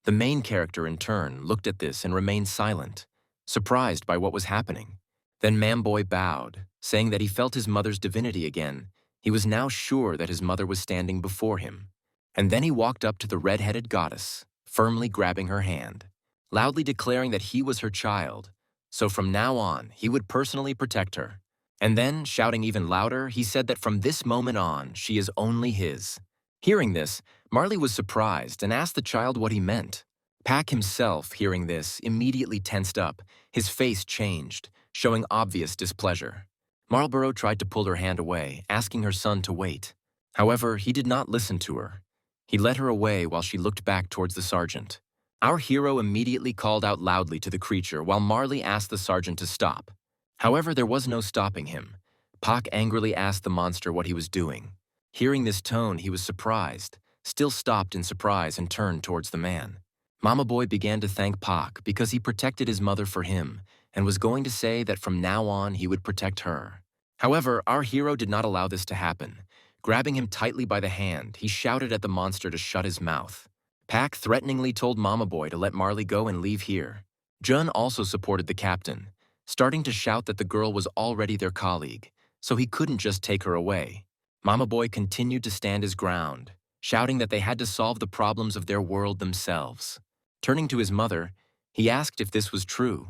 S1: The main character, in turn, looked at this and remained silent, surprised by what was happening. Then Manboy bowed, saying that he felt his mother's divinity again. He was now sure that his mother was standing before him. And then he walked up to the red-headed goddess, firmly grabbing her hand, loudly declaring that he was her child, so from now on, he would personally protect her. And then, shouting even louder, he said that from this moment on, she is only his. Hearing this, Marley was surprised and asked the child what he meant. Pac himself, hearing this, immediately tensed up. His face changed, showing obvious displeasure. Marlborough tried to pull her hand away, asking her son to wait. However, he did not listen to her. He led her away while she looked back towards the sergeant. Our hero immediately called out loudly to the creature while Marley asked the sergeant to stop. However, there was no stopping him. Pac angrily asked the monster what he was doing. Hearing this tone, he was surprised, still stopped in surprise and turned towards the man. Mama Boy began to thank Pac because he protected his mother for him and was going to say that from now on he would protect her. However, our hero did not allow this to happen. Grabbing him tightly by the hand, he shouted at the monster to shut his mouth. Pac threateningly told Mama Boy to let Marley go and leave here. Jun also supported the captain, starting to shout that the girl was already their colleague, so he couldn't just take her away. Mama Boy continued to stand his ground, shouting that they had to solve the problems of their world themselves. Turning to his mother, he asked if this was true.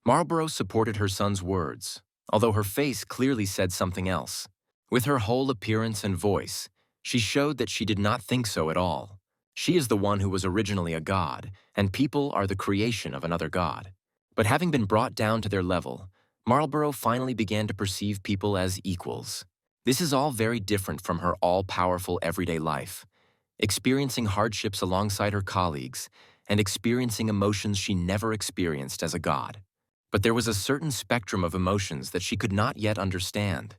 S1: Marlborough supported her son's words, although her face clearly said something else. With her whole appearance and voice, she showed that she did not think so at all. She is the one who was originally a god, and people are the creation of another god. But having been brought down to their level, Marlborough finally began to perceive people as equals. This is all very different from her all-powerful everyday life, experiencing hardships alongside her colleagues and experiencing emotions she never experienced as a god. But there was a certain spectrum of emotions that she could not yet understand,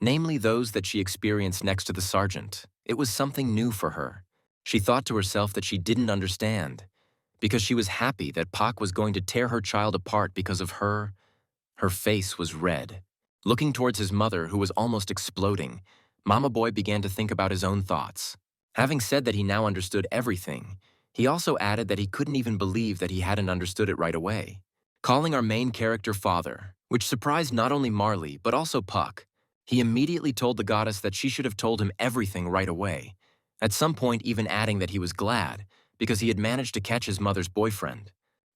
S1: namely those that she experienced next to the sergeant. It was something new for her. She thought to herself that she didn't understand, because she was happy that Pac was going to tear her child apart because of her. Her face was red. Looking towards his mother, who was almost exploding, Mama Boy began to think about his own thoughts. Having said that he now understood everything, he also added that he couldn't even believe that he hadn't understood it right away. Calling our main character father, which surprised not only Marley but also Puck, he immediately told the goddess that she should have told him everything right away, at some point even adding that he was glad because he had managed to catch his mother's boyfriend.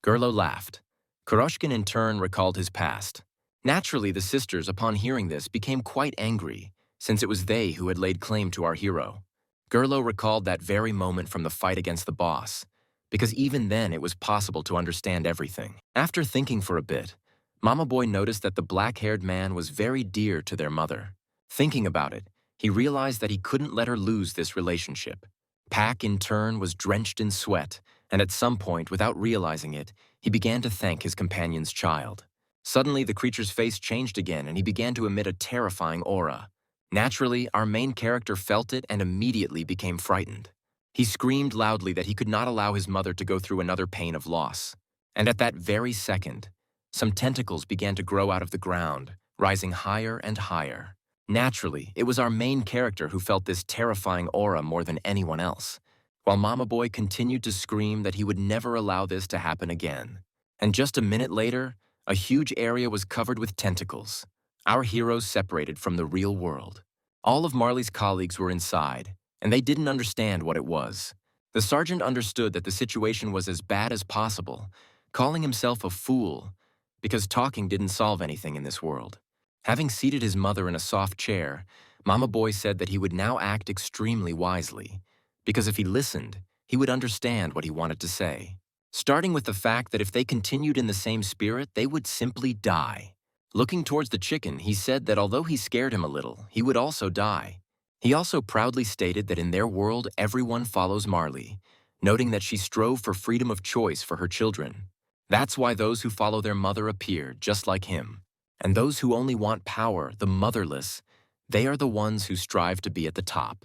S1: Gerlo laughed. Kuroshkin in turn recalled his past. Naturally, the sisters, upon hearing this, became quite angry, since it was they who had laid claim to our hero. Gerlo recalled that very moment from the fight against the boss, because even then it was possible to understand everything. After thinking for a bit, Mama Boy noticed that the black-haired man was very dear to their mother. Thinking about it, he realized that he couldn't let her lose this relationship. Pac, in turn, was drenched in sweat, and at some point, without realizing it, he began to thank his companion's child. Suddenly, the creature's face changed again, and he began to emit a terrifying aura. Naturally, our main character felt it and immediately became frightened. He screamed loudly that he could not allow his mother to go through another pain of loss. And at that very second, some tentacles began to grow out of the ground, rising higher and higher. Naturally, it was our main character who felt this terrifying aura more than anyone else, while Mama Boy continued to scream that he would never allow this to happen again. And just a minute later, a huge area was covered with tentacles. Our heroes separated from the real world. All of Marley's colleagues were inside, and they didn't understand what it was. The sergeant understood that the situation was as bad as possible, calling himself a fool, because talking didn't solve anything in this world. Having seated his mother in a soft chair, Mama Boy said that he would now act extremely wisely, because if he listened, he would understand what he wanted to say. Starting with the fact that if they continued in the same spirit, they would simply die. Looking towards the chicken, he said that although he scared him a little, he would also die. He also proudly stated that in their world, everyone follows Marley, noting that she strove for freedom of choice for her children. That's why those who follow their mother appear just like him. And those who only want power, the motherless, they are the ones who strive to be at the top.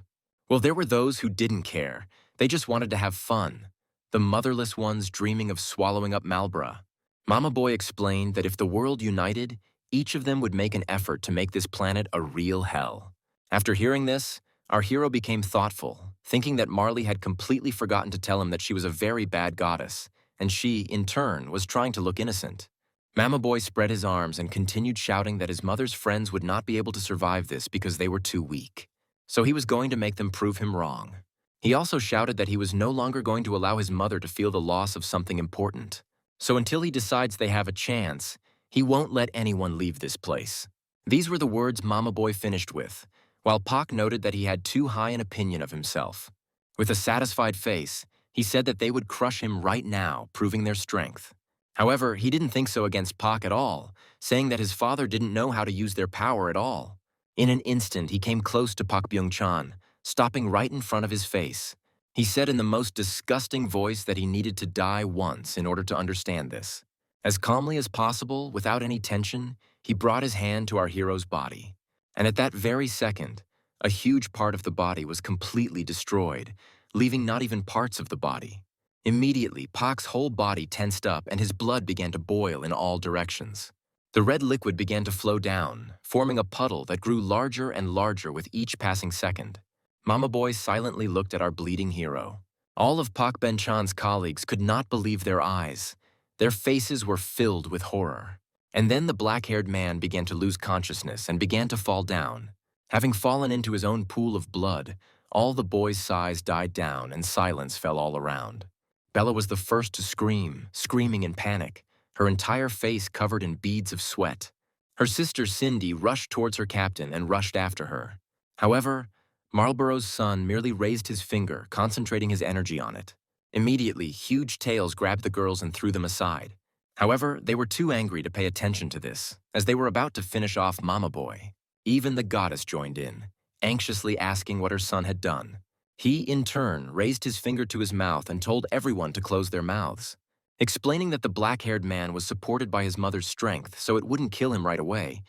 S1: Well, there were those who didn't care. They just wanted to have fun. The motherless ones dreaming of swallowing up Malbra. Mama Boy explained that if the world united, each of them would make an effort to make this planet a real hell. After hearing this, our hero became thoughtful, thinking that Marley had completely forgotten to tell him that she was a very bad goddess, and she, in turn, was trying to look innocent. Mama Boy spread his arms and continued shouting that his mother's friends would not be able to survive this because they were too weak. So he was going to make them prove him wrong. He also shouted that he was no longer going to allow his mother to feel the loss of something important. So until he decides they have a chance, he won't let anyone leave this place. These were the words Mama Boy finished with, while Pac noted that he had too high an opinion of himself. With a satisfied face, he said that they would crush him right now, proving their strength. However, he didn't think so against Pac at all, saying that his father didn't know how to use their power at all. In an instant, he came close to Pak Byung-chan, stopping right in front of his face. He said in the most disgusting voice that he needed to die once in order to understand this. As calmly as possible, without any tension, he brought his hand to our hero's body. And at that very second, a huge part of the body was completely destroyed, leaving not even parts of the body. Immediately, Pac's whole body tensed up and his blood began to boil in all directions. The red liquid began to flow down, forming a puddle that grew larger and larger with each passing second. Mama Boy silently looked at our bleeding hero. All of Pak Ben-chan's colleagues could not believe their eyes. Their faces were filled with horror. And then the black-haired man began to lose consciousness and began to fall down. Having fallen into his own pool of blood, all the boys' sighs died down and silence fell all around. Bella was the first to scream, screaming in panic, her entire face covered in beads of sweat. Her sister Cindy rushed towards her captain and rushed after her. However, Marlborough's son merely raised his finger, concentrating his energy on it. Immediately, huge tails grabbed the girls and threw them aside. However, they were too angry to pay attention to this, as they were about to finish off Mama Boy. Even the goddess joined in, anxiously asking what her son had done. He, in turn, raised his finger to his mouth and told everyone to close their mouths, explaining that the black-haired man was supported by his mother's strength so it wouldn't kill him right away,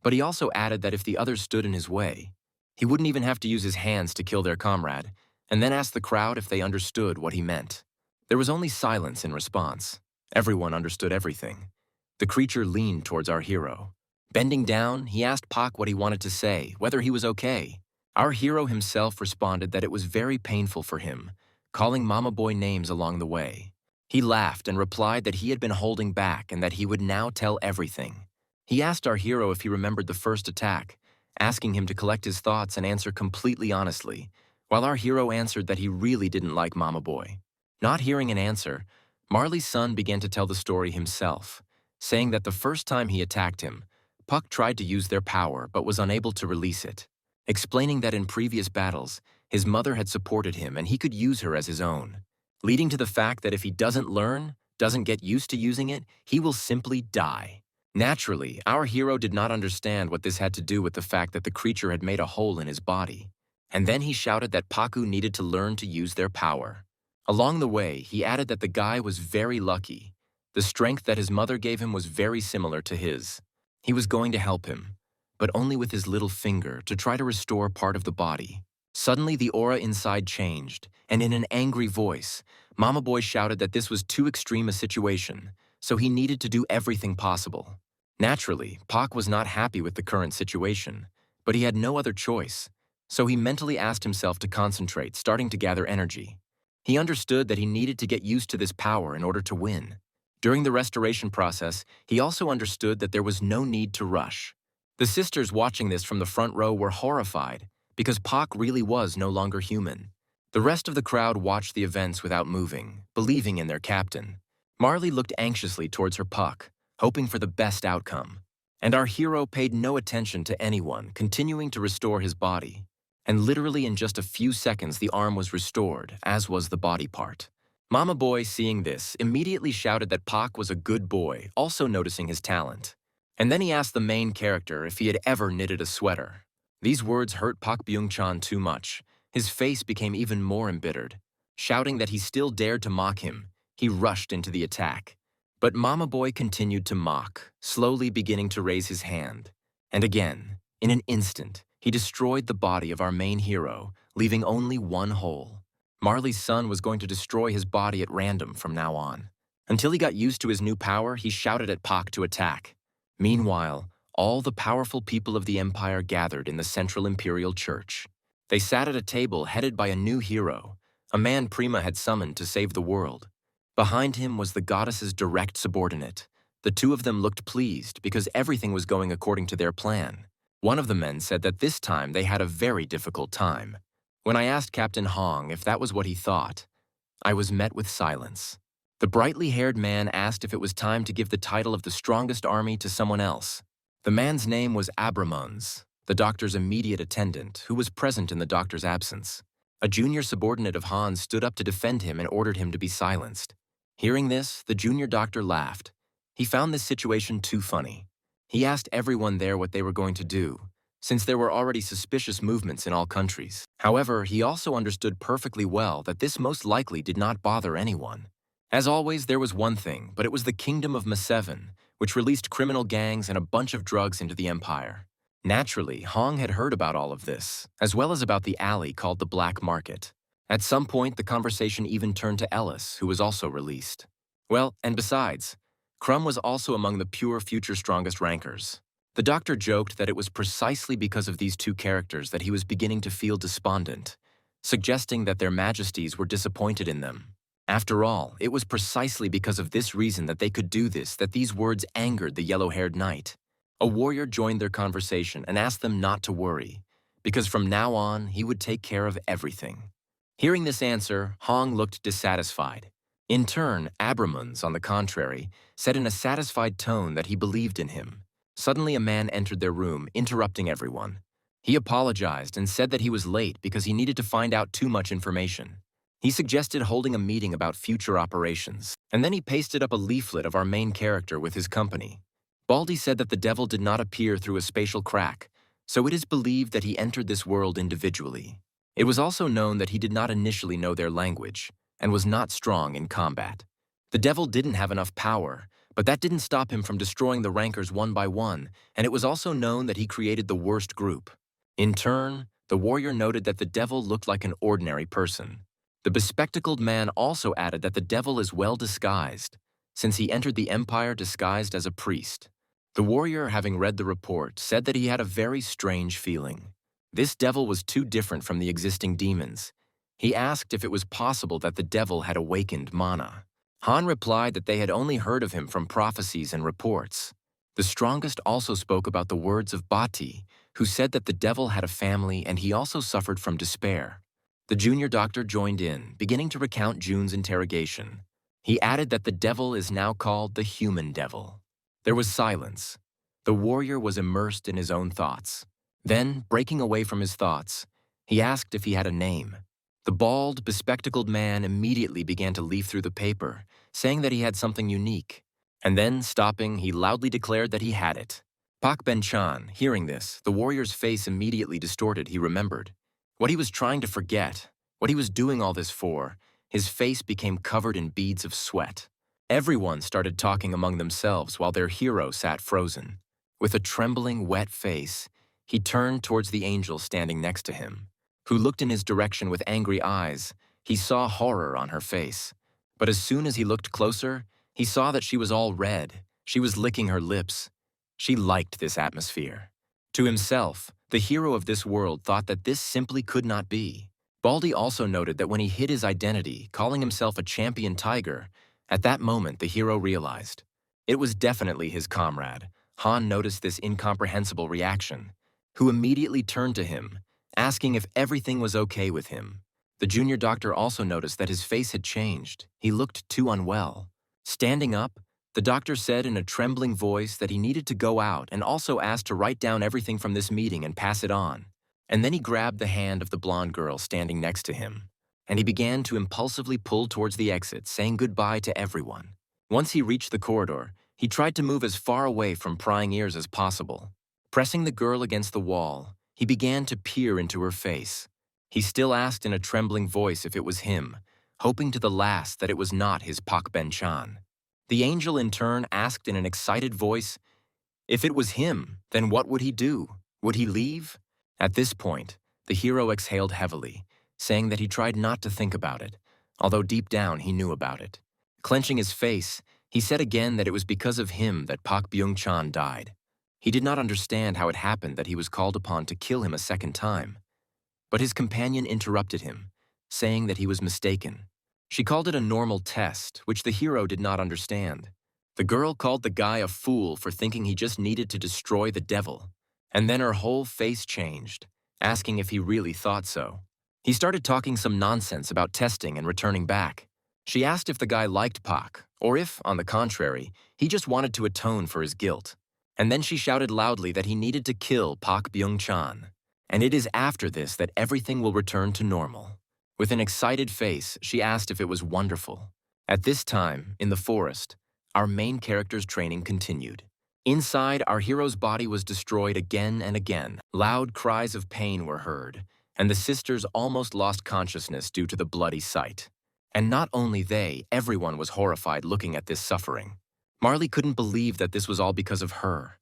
S1: but he also added that if the others stood in his way, he wouldn't even have to use his hands to kill their comrade, and then asked the crowd if they understood what he meant. There was only silence in response. Everyone understood everything. The creature leaned towards our hero. Bending down, he asked Pac what he wanted to say, whether he was okay. Our hero himself responded that it was very painful for him, calling Mama Boy names along the way. He laughed and replied that he had been holding back and that he would now tell everything. He asked our hero if he remembered the first attack, asking him to collect his thoughts and answer completely honestly, while our hero answered that he really didn't like Mama Boy. Not hearing an answer, Marley's son began to tell the story himself, saying that the first time he attacked him, Puck tried to use their power but was unable to release it, explaining that in previous battles, his mother had supported him and he could use her as his own, leading to the fact that if he doesn't learn, doesn't get used to using it, he will simply die. Naturally, our hero did not understand what this had to do with the fact that the creature had made a hole in his body, and then he shouted that Paku needed to learn to use their power. Along the way, he added that the guy was very lucky. The strength that his mother gave him was very similar to his. He was going to help him, but only with his little finger to try to restore part of the body. Suddenly, the aura inside changed, and in an angry voice, Mama Boy shouted that this was too extreme a situation, so he needed to do everything possible. Naturally, Pac was not happy with the current situation, but he had no other choice, so he mentally asked himself to concentrate, starting to gather energy. He understood that he needed to get used to this power in order to win. During the restoration process, he also understood that there was no need to rush. The sisters watching this from the front row were horrified because Pac really was no longer human. The rest of the crowd watched the events without moving, believing in their captain. Marley looked anxiously towards her Puck, hoping for the best outcome. And our hero paid no attention to anyone, continuing to restore his body. and literally in just a few seconds the arm was restored, as was the body part. Mama Boy, seeing this, immediately shouted that Pak was a good boy, also noticing his talent. And then he asked the main character if he had ever knitted a sweater. These words hurt Pak Byung-chan too much. His face became even more embittered. Shouting that he still dared to mock him, he rushed into the attack. But Mama Boy continued to mock, slowly beginning to raise his hand. And again, in an instant, he destroyed the body of our main hero, leaving only one hole. Marley's son was going to destroy his body at random from now on. Until he got used to his new power, he shouted at Pak to attack. Meanwhile, all the powerful people of the Empire gathered in the Central Imperial Church. They sat at a table headed by a new hero, a man Prima had summoned to save the world. Behind him was the goddess's direct subordinate. The two of them looked pleased because everything was going according to their plan. One of the men said that this time they had a very difficult time. When I asked Captain Hong if that was what he thought, I was met with silence. The brightly-haired man asked if it was time to give the title of the strongest army to someone else. The man's name was Abramuns, the doctor's immediate attendant, who was present in the doctor's absence. A junior subordinate of Han's stood up to defend him and ordered him to be silenced. Hearing this, the junior doctor laughed. He found this situation too funny. He asked everyone there what they were going to do, since there were already suspicious movements in all countries. However, he also understood perfectly well that this most likely did not bother anyone. As always, there was one thing, but it was the Kingdom of Ma7, which released criminal gangs and a bunch of drugs into the Empire. Naturally, Hong had heard about all of this, as well as about the alley called the Black Market. At some point, the conversation even turned to Ellis, who was also released. Well, and besides, Crumb was also among the pure future strongest rankers. The doctor joked that it was precisely because of these two characters that he was beginning to feel despondent, suggesting that their majesties were disappointed in them. After all, it was precisely because of this reason that they could do this that these words angered the yellow-haired knight. A warrior joined their conversation and asked them not to worry, because from now on he would take care of everything. Hearing this answer, Hong looked dissatisfied. In turn, Abramuns, on the contrary, said in a satisfied tone that he believed in him. Suddenly a man entered their room, interrupting everyone. He apologized and said that he was late because he needed to find out too much information. He suggested holding a meeting about future operations, and then he pasted up a leaflet of our main character with his company. Baldy said that the devil did not appear through a spatial crack, so it is believed that he entered this world individually. It was also known that he did not initially know their language, and was not strong in combat. The devil didn't have enough power, but that didn't stop him from destroying the rankers one by one, and it was also known that he created the worst group. In turn, the warrior noted that the devil looked like an ordinary person. The bespectacled man also added that the devil is well disguised, since he entered the Empire disguised as a priest. The warrior, having read the report, said that he had a very strange feeling. This devil was too different from the existing demons. He asked if it was possible that the devil had awakened mana. Han replied that they had only heard of him from prophecies and reports. The strongest also spoke about the words of Bati, who said that the devil had a family and he also suffered from despair. The junior doctor joined in, beginning to recount Jun's interrogation. He added that the devil is now called the human devil. There was silence. The warrior was immersed in his own thoughts. Then, breaking away from his thoughts, he asked if he had a name. The bald, bespectacled man immediately began to leaf through the paper, saying that he had something unique. And then, stopping, he loudly declared that he had it. Pak Ben-chan, hearing this, the warrior's face immediately distorted, he remembered. What he was trying to forget, what he was doing all this for, his face became covered in beads of sweat. Everyone started talking among themselves while their hero sat frozen. With a trembling, wet face, he turned towards the angel standing next to him, who looked in his direction with angry eyes. He saw horror on her face. But as soon as he looked closer, he saw that she was all red. She was licking her lips. She liked this atmosphere. To himself, the hero of this world thought that this simply could not be. Baldy also noted that when he hid his identity, calling himself a champion tiger, at that moment the hero realized. It was definitely his comrade. Han noticed this incomprehensible reaction, who immediately turned to him, asking if everything was okay with him. The junior doctor also noticed that his face had changed. He looked too unwell. Standing up, the doctor said in a trembling voice that he needed to go out and also asked to write down everything from this meeting and pass it on. And then he grabbed the hand of the blonde girl standing next to him, and he began to impulsively pull towards the exit, saying goodbye to everyone. Once he reached the corridor, he tried to move as far away from prying ears as possible. Pressing the girl against the wall, he began to peer into her face. He still asked in a trembling voice if it was him, hoping to the last that it was not his Pak Ben-chan. The angel in turn asked in an excited voice, if it was him, then what would he do? Would he leave? At this point, the hero exhaled heavily, saying that he tried not to think about it, although deep down he knew about it. Clenching his face, he said again that it was because of him that Pak Byung-chan died. He did not understand how it happened that he was called upon to kill him a second time. But his companion interrupted him, saying that he was mistaken. She called it a normal test, which the hero did not understand. The girl called the guy a fool for thinking he just needed to destroy the devil, and then her whole face changed, asking if he really thought so. He started talking some nonsense about testing and returning back. She asked if the guy liked Pak, or if, on the contrary, he just wanted to atone for his guilt. And then she shouted loudly that he needed to kill Pak Byung-chan. And it is after this that everything will return to normal. With an excited face, she asked if it was wonderful. At this time, in the forest, our main character's training continued. Inside, our hero's body was destroyed again and again. Loud cries of pain were heard, and the sisters almost lost consciousness due to the bloody sight. And not only they, everyone was horrified looking at this suffering. Marley couldn't believe that this was all because of her,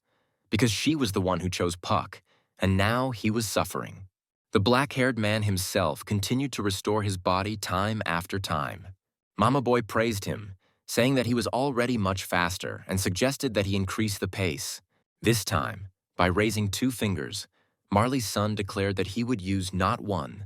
S1: because she was the one who chose Puck, and now he was suffering. The black-haired man himself continued to restore his body time after time. Mama Boy praised him, saying that he was already much faster and suggested that he increase the pace. This time, by raising 2 fingers, Marley's son declared that he would use not 1,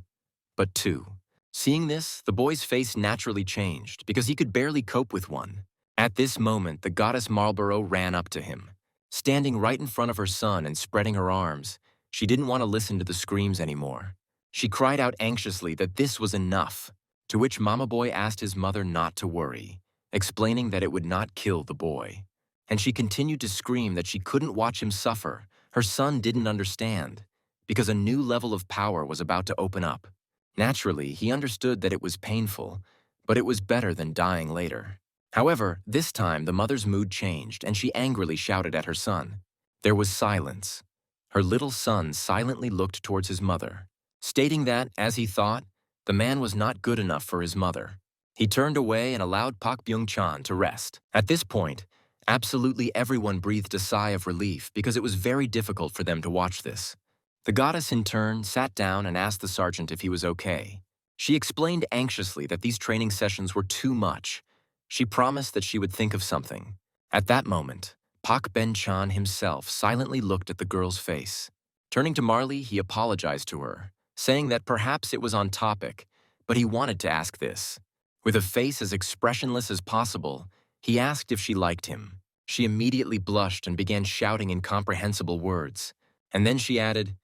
S1: but 2. Seeing this, the boy's face naturally changed because he could barely cope with 1. At this moment, the goddess Marlborough ran up to him. Standing right in front of her son and spreading her arms, she didn't want to listen to the screams anymore. She cried out anxiously that this was enough, to which Mama Boy asked his mother not to worry, explaining that it would not kill the boy. And she continued to scream that she couldn't watch him suffer. Her son didn't understand, because a new level of power was about to open up. Naturally, he understood that it was painful, but it was better than dying later. However, this time the mother's mood changed and she angrily shouted at her son. There was silence. Her little son silently looked towards his mother, stating that, as he thought, the man was not good enough for his mother. He turned away and allowed Pak Byung-chan to rest. At this point, absolutely everyone breathed a sigh of relief because it was very difficult for them to watch this. The goddess in turn sat down and asked the sergeant if he was okay. She explained anxiously that these training sessions were too much. She promised that she would think of something. At that moment, Pak Ben-chan himself silently looked at the girl's face. Turning to Marley, he apologized to her, saying that perhaps it was on topic, but he wanted to ask this. With a face as expressionless as possible, he asked if she liked him. She immediately blushed and began shouting incomprehensible words. And then she added,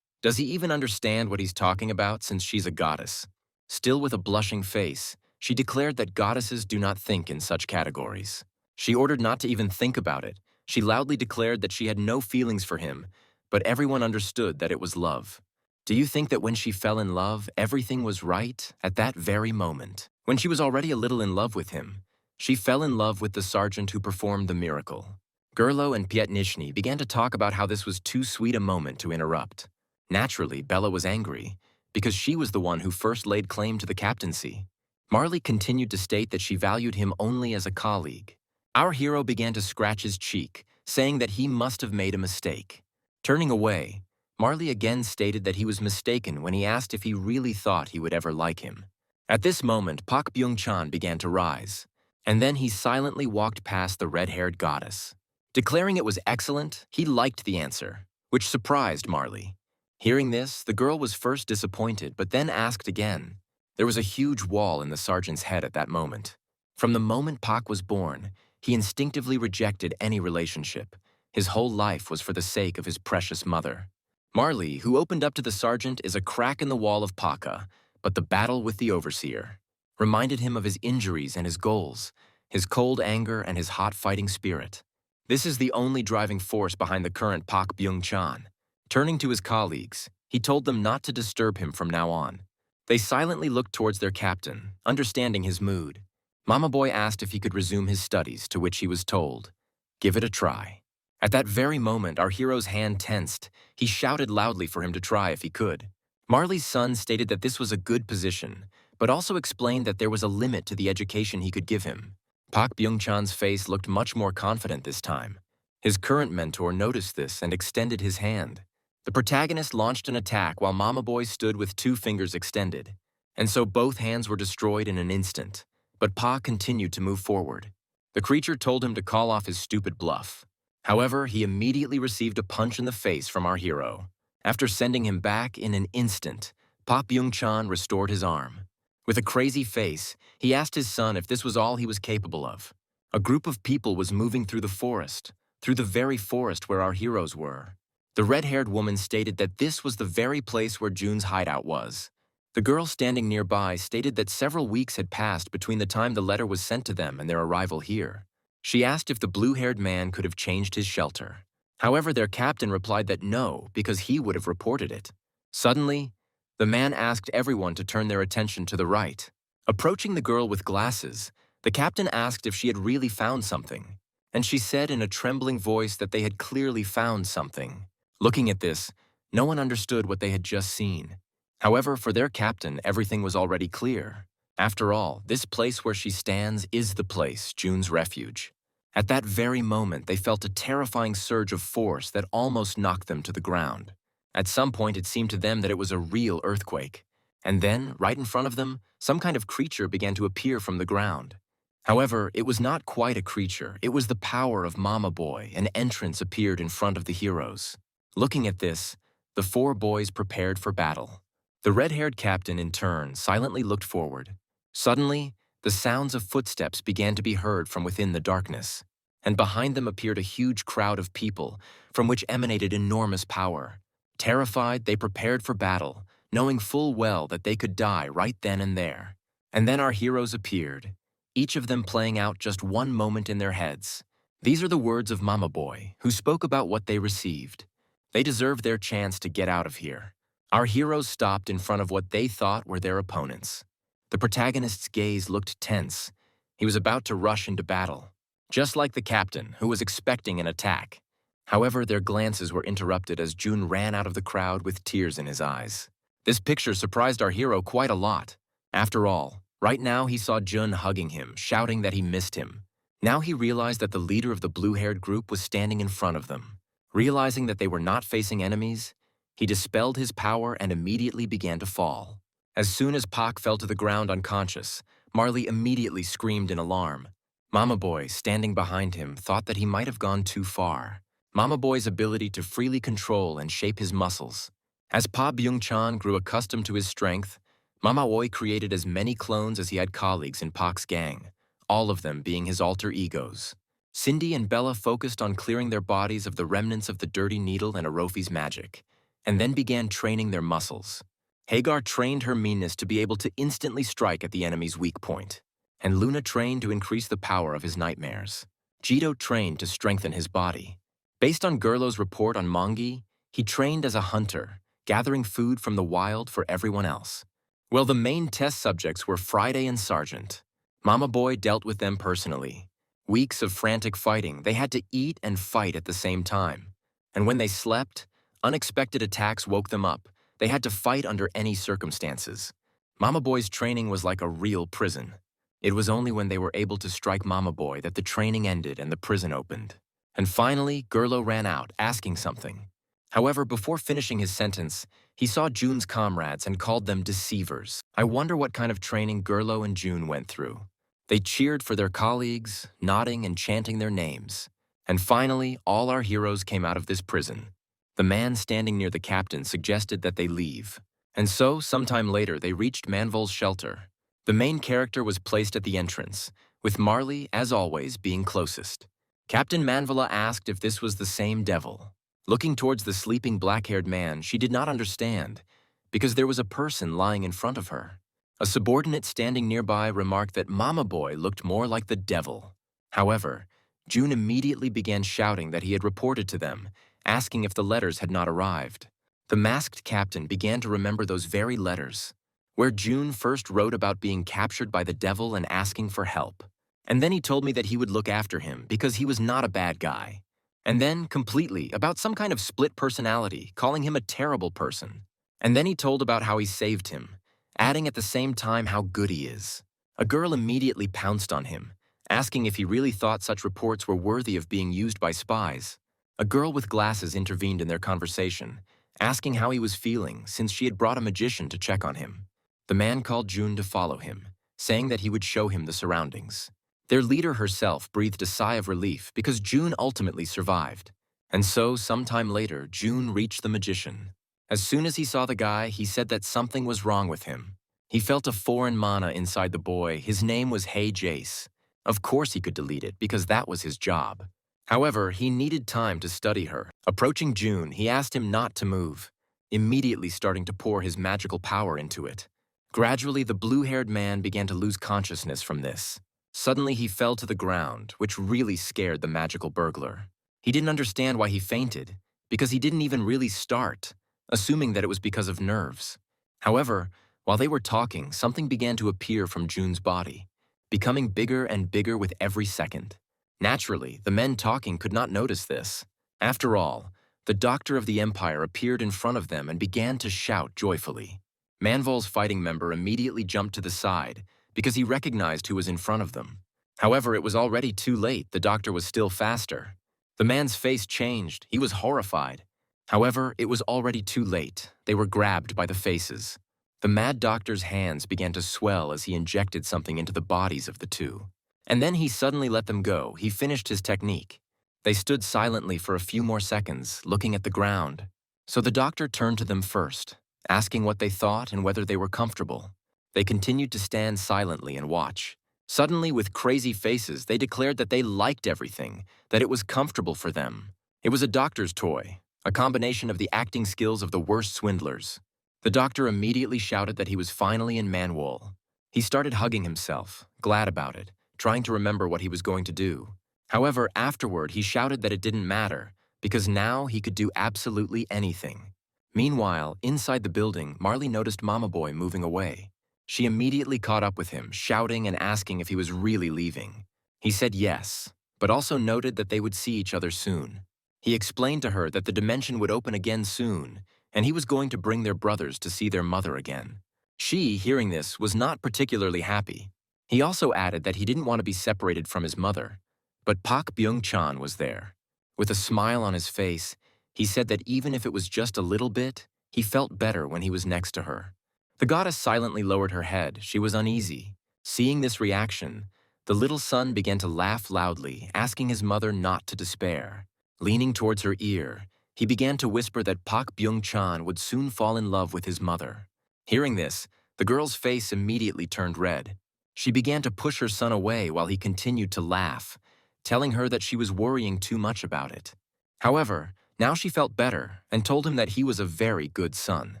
S1: "Does he even understand what he's talking about since she's a goddess?" Still with a blushing face, she declared that goddesses do not think in such categories. She ordered not to even think about it. She loudly declared that she had no feelings for him, but everyone understood that it was love. Do you think that when she fell in love, everything was right at that very moment? When she was already a little in love with him, she fell in love with the sergeant who performed the miracle. Gerlo and Pietnishny began to talk about how this was too sweet a moment to interrupt. Naturally, Bella was angry, because she was the one who first laid claim to the captaincy. Marley continued to state that she valued him only as a colleague. Our hero began to scratch his cheek, saying that he must have made a mistake. Turning away, Marley again stated that he was mistaken when he asked if he really thought he would ever like him. At this moment, Pak Byung-chan began to rise, and then he silently walked past the red-haired goddess. Declaring it was excellent, he liked the answer, which surprised Marley. Hearing this, the girl was first disappointed, but then asked again. There was a huge wall in the sergeant's head at that moment. From the moment Pak was born, he instinctively rejected any relationship. His whole life was for the sake of his precious mother. Marley, who opened up to the sergeant, is a crack in the wall of Paka, but the battle with the overseer reminded him of his injuries and his goals, his cold anger and his hot fighting spirit. This is the only driving force behind the current Pak Byung-chan. Turning to his colleagues, He told them not to disturb him from now on. They silently looked towards their captain, understanding his mood. Mama Boy asked if he could resume his studies, to which he was told, "Give it a try." At that very moment, our hero's hand tensed. He shouted loudly for him to try if he could. Marley's son stated that this was a good position, but also explained that there was a limit to the education he could give him. Pak Byung-chan's face looked much more confident this time. His current mentor noticed this and extended his hand. The protagonist launched an attack while Mama Boy stood with 2 fingers extended, and so both hands were destroyed in an instant, but Pa continued to move forward. The creature told him to call off his stupid bluff. However, he immediately received a punch in the face from our hero. After sending him back in an instant, Pa Byung-chan restored his arm. With a crazy face, he asked his son if this was all he was capable of. A group of people was moving through the forest, through the very forest where our heroes were. The red-haired woman stated that this was the very place where Jun's hideout was. The girl standing nearby stated that several weeks had passed between the time the letter was sent to them and their arrival here. She asked if the blue-haired man could have changed his shelter. However, their captain replied that no, because he would have reported it. Suddenly, the man asked everyone to turn their attention to the right. Approaching the girl with glasses, the captain asked if she had really found something, and she said in a trembling voice that they had clearly found something. Looking at this, no one understood what they had just seen. However, for their captain, everything was already clear. After all, this place where she stands is the place, Jun's refuge. At that very moment, they felt a terrifying surge of force that almost knocked them to the ground. At some point, it seemed to them that it was a real earthquake. And then, right in front of them, some kind of creature began to appear from the ground. However, it was not quite a creature. It was the power of Mama Boy. An entrance appeared in front of the heroes. Looking at this, the 4 boys prepared for battle. The red-haired captain, in turn, silently looked forward. Suddenly, the sounds of footsteps began to be heard from within the darkness, and behind them appeared a huge crowd of people, from which emanated enormous power. Terrified, they prepared for battle, knowing full well that they could die right then and there. And then our heroes appeared, each of them playing out just one moment in their heads. These are the words of Mama Boy, who spoke about what they received. They deserved their chance to get out of here. Our heroes stopped in front of what they thought were their opponents. The protagonist's gaze looked tense. He was about to rush into battle, just like the captain, who was expecting an attack. However, their glances were interrupted as Jun ran out of the crowd with tears in his eyes. This picture surprised our hero quite a lot. After all, right now he saw Jun hugging him, shouting that he missed him. Now he realized that the leader of the blue-haired group was standing in front of them. Realizing that they were not facing enemies, he dispelled his power and immediately began to fall. As soon as Pak fell to the ground unconscious, Marley immediately screamed in alarm. Mama Boy, standing behind him, thought that he might have gone too far. Mama Boy's ability to freely control and shape his muscles. As Pa Byung-chan grew accustomed to his strength, Mama Boy created as many clones as he had colleagues in Pak's gang, all of them being his alter egos. Cindy and Bella focused on clearing their bodies of the remnants of the dirty needle and Arofi's magic, and then began training their muscles. Hagar trained her meanness to be able to instantly strike at the enemy's weak point, and Luna trained to increase the power of his nightmares. Jito trained to strengthen his body. Based on Gerlo's report on Mongi, he trained as a hunter, gathering food from the wild for everyone else. Well, the main test subjects were Friday and Sergeant. Mama Boy dealt with them personally. Weeks of frantic fighting, they had to eat and fight at the same time. And when they slept, unexpected attacks woke them up. They had to fight under any circumstances. Mama Boy's training was like a real prison. It was only when they were able to strike Mama Boy that the training ended and the prison opened. And finally, Gerlo ran out, asking something. However, before finishing his sentence, he saw Jun's comrades and called them deceivers. I wonder what kind of training Gerlo and Jun went through. They cheered for their colleagues, nodding and chanting their names. And finally, all our heroes came out of this prison. The man standing near the captain suggested that they leave. And so, sometime later, they reached Manvol's shelter. The main character was placed at the entrance, with Marley, as always, being closest. Captain Manvola asked if this was the same devil. Looking towards the sleeping black-haired man, she did not understand, because there was a person lying in front of her. A subordinate standing nearby remarked that Mama Boy looked more like the devil. However, Jun immediately began shouting that he had reported to them, asking if the letters had not arrived. The masked captain began to remember those very letters, where June first wrote about being captured by the devil and asking for help. And then he told me that he would look after him because he was not a bad guy. And then, completely, about some kind of split personality, calling him a terrible person. And then he told about how he saved him, adding at the same time how good he is. A girl immediately pounced on him, asking if he really thought such reports were worthy of being used by spies. A girl with glasses intervened in their conversation, asking how he was feeling since she had brought a magician to check on him. The man called June to follow him, saying that he would show him the surroundings. Their leader herself breathed a sigh of relief because June ultimately survived. And so, sometime later, June reached the magician. As soon as he saw the guy, he said that something was wrong with him. He felt a foreign mana inside the boy. His name was Hey Jace. Of course he could delete it because that was his job. However, he needed time to study her. Approaching June, he asked him not to move, immediately starting to pour his magical power into it. Gradually, the blue-haired man began to lose consciousness from this. Suddenly, he fell to the ground, which really scared the magical burglar. He didn't understand why he fainted, because he didn't even really start, assuming that it was because of nerves. However, while they were talking, something began to appear from June's body, becoming bigger and bigger with every second. Naturally, the men talking could not notice this. After all, the Doctor of the Empire appeared in front of them and began to shout joyfully. Manhwa's fighting member immediately jumped to the side because he recognized who was in front of them. However, it was already too late. The Doctor was still faster. The man's face changed. He was horrified. However, it was already too late. They were grabbed by the faces. The Mad Doctor's hands began to swell as he injected something into the bodies of the two. And then he suddenly let them go. He finished his technique. They stood silently for a few more seconds, looking at the ground. So the Doctor turned to them first, asking what they thought and whether they were comfortable. They continued to stand silently and watch. Suddenly, with crazy faces, they declared that they liked everything, that it was comfortable for them. It was a doctor's toy, a combination of the acting skills of the worst swindlers. The Doctor immediately shouted that he was finally in Manhwa. He started hugging himself, glad about it, trying to remember what he was going to do. However, afterward, he shouted that it didn't matter, because now he could do absolutely anything. Meanwhile, inside the building, Marley noticed Mama Boy moving away. She immediately caught up with him, shouting and asking if he was really leaving. He said yes, but also noted that they would see each other soon. He explained to her that the dimension would open again soon, and he was going to bring their brothers to see their mother again. She, hearing this, was not particularly happy. He also added that he didn't want to be separated from his mother. But Pak Byung-chan was there. With a smile on his face, he said that even if it was just a little bit, he felt better when he was next to her. The goddess silently lowered her head. She was uneasy. Seeing this reaction, the little son began to laugh loudly, asking his mother not to despair. Leaning towards her ear, he began to whisper that Pak Byung-chan would soon fall in love with his mother. Hearing this, the girl's face immediately turned red. She began to push her son away while he continued to laugh, telling her that she was worrying too much about it. However, now she felt better and told him that he was a very good son.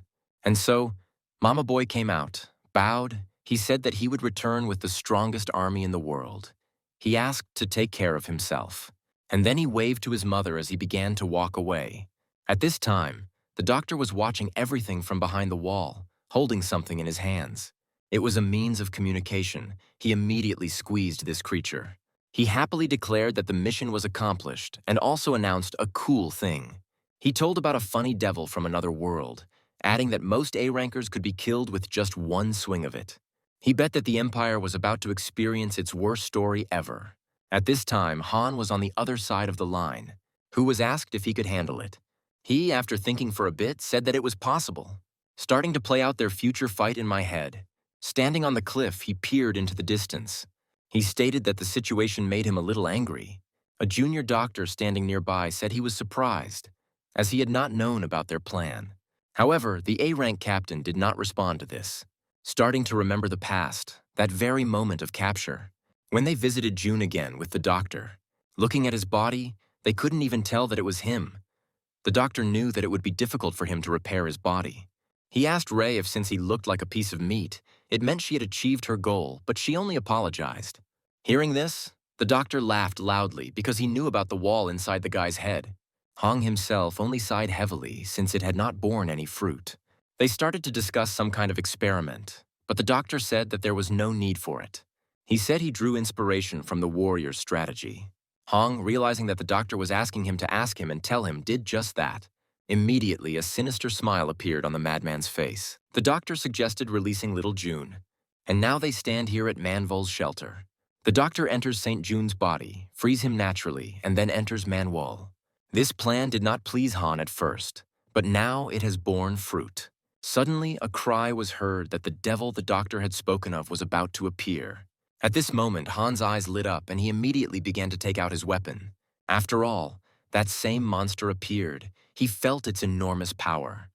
S1: And so, Mama Boy came out, bowed. He said that he would return with the strongest army in the world. He asked to take care of himself. And then he waved to his mother as he began to walk away. At this time, the Doctor was watching everything from behind the wall, holding something in his hands. It was a means of communication. He immediately squeezed this creature. He happily declared that the mission was accomplished and also announced a cool thing. He told about a funny devil from another world, adding that most A-rankers could be killed with just one swing of it. He bet that the Empire was about to experience its worst story ever. At this time, Han was on the other side of the line, who was asked if he could handle it. He, after thinking for a bit, said that it was possible. Starting to play out their future fight in my head. Standing on the cliff, he peered into the distance. He stated that the situation made him a little angry. A junior doctor standing nearby said he was surprised, as he had not known about their plan. However, the A-rank captain did not respond to this. Starting to remember the past, that very moment of capture, when they visited June again with the doctor, looking at his body, they couldn't even tell that it was him. The doctor knew that it would be difficult for him to repair his body. He asked Ray if since he looked like a piece of meat, it meant she had achieved her goal, but she only apologized. Hearing this, the doctor laughed loudly because he knew about the wall inside the guy's head. Hong himself only sighed heavily since it had not borne any fruit. They started to discuss some kind of experiment, but the doctor said that there was no need for it. He said he drew inspiration from the warrior's strategy. Hong, realizing that the doctor was asking him to ask him and tell him, did just that. Immediately, a sinister smile appeared on the madman's face. The doctor suggested releasing little June, and now they stand here at Manhwa's shelter. The doctor enters St. June's body, frees him naturally, and then enters Manhwa. This plan did not please Han at first, but now it has borne fruit. Suddenly, a cry was heard that the devil the doctor had spoken of was about to appear. At this moment, Han's eyes lit up and he immediately began to take out his weapon. After all, that same monster appeared. He felt its enormous power.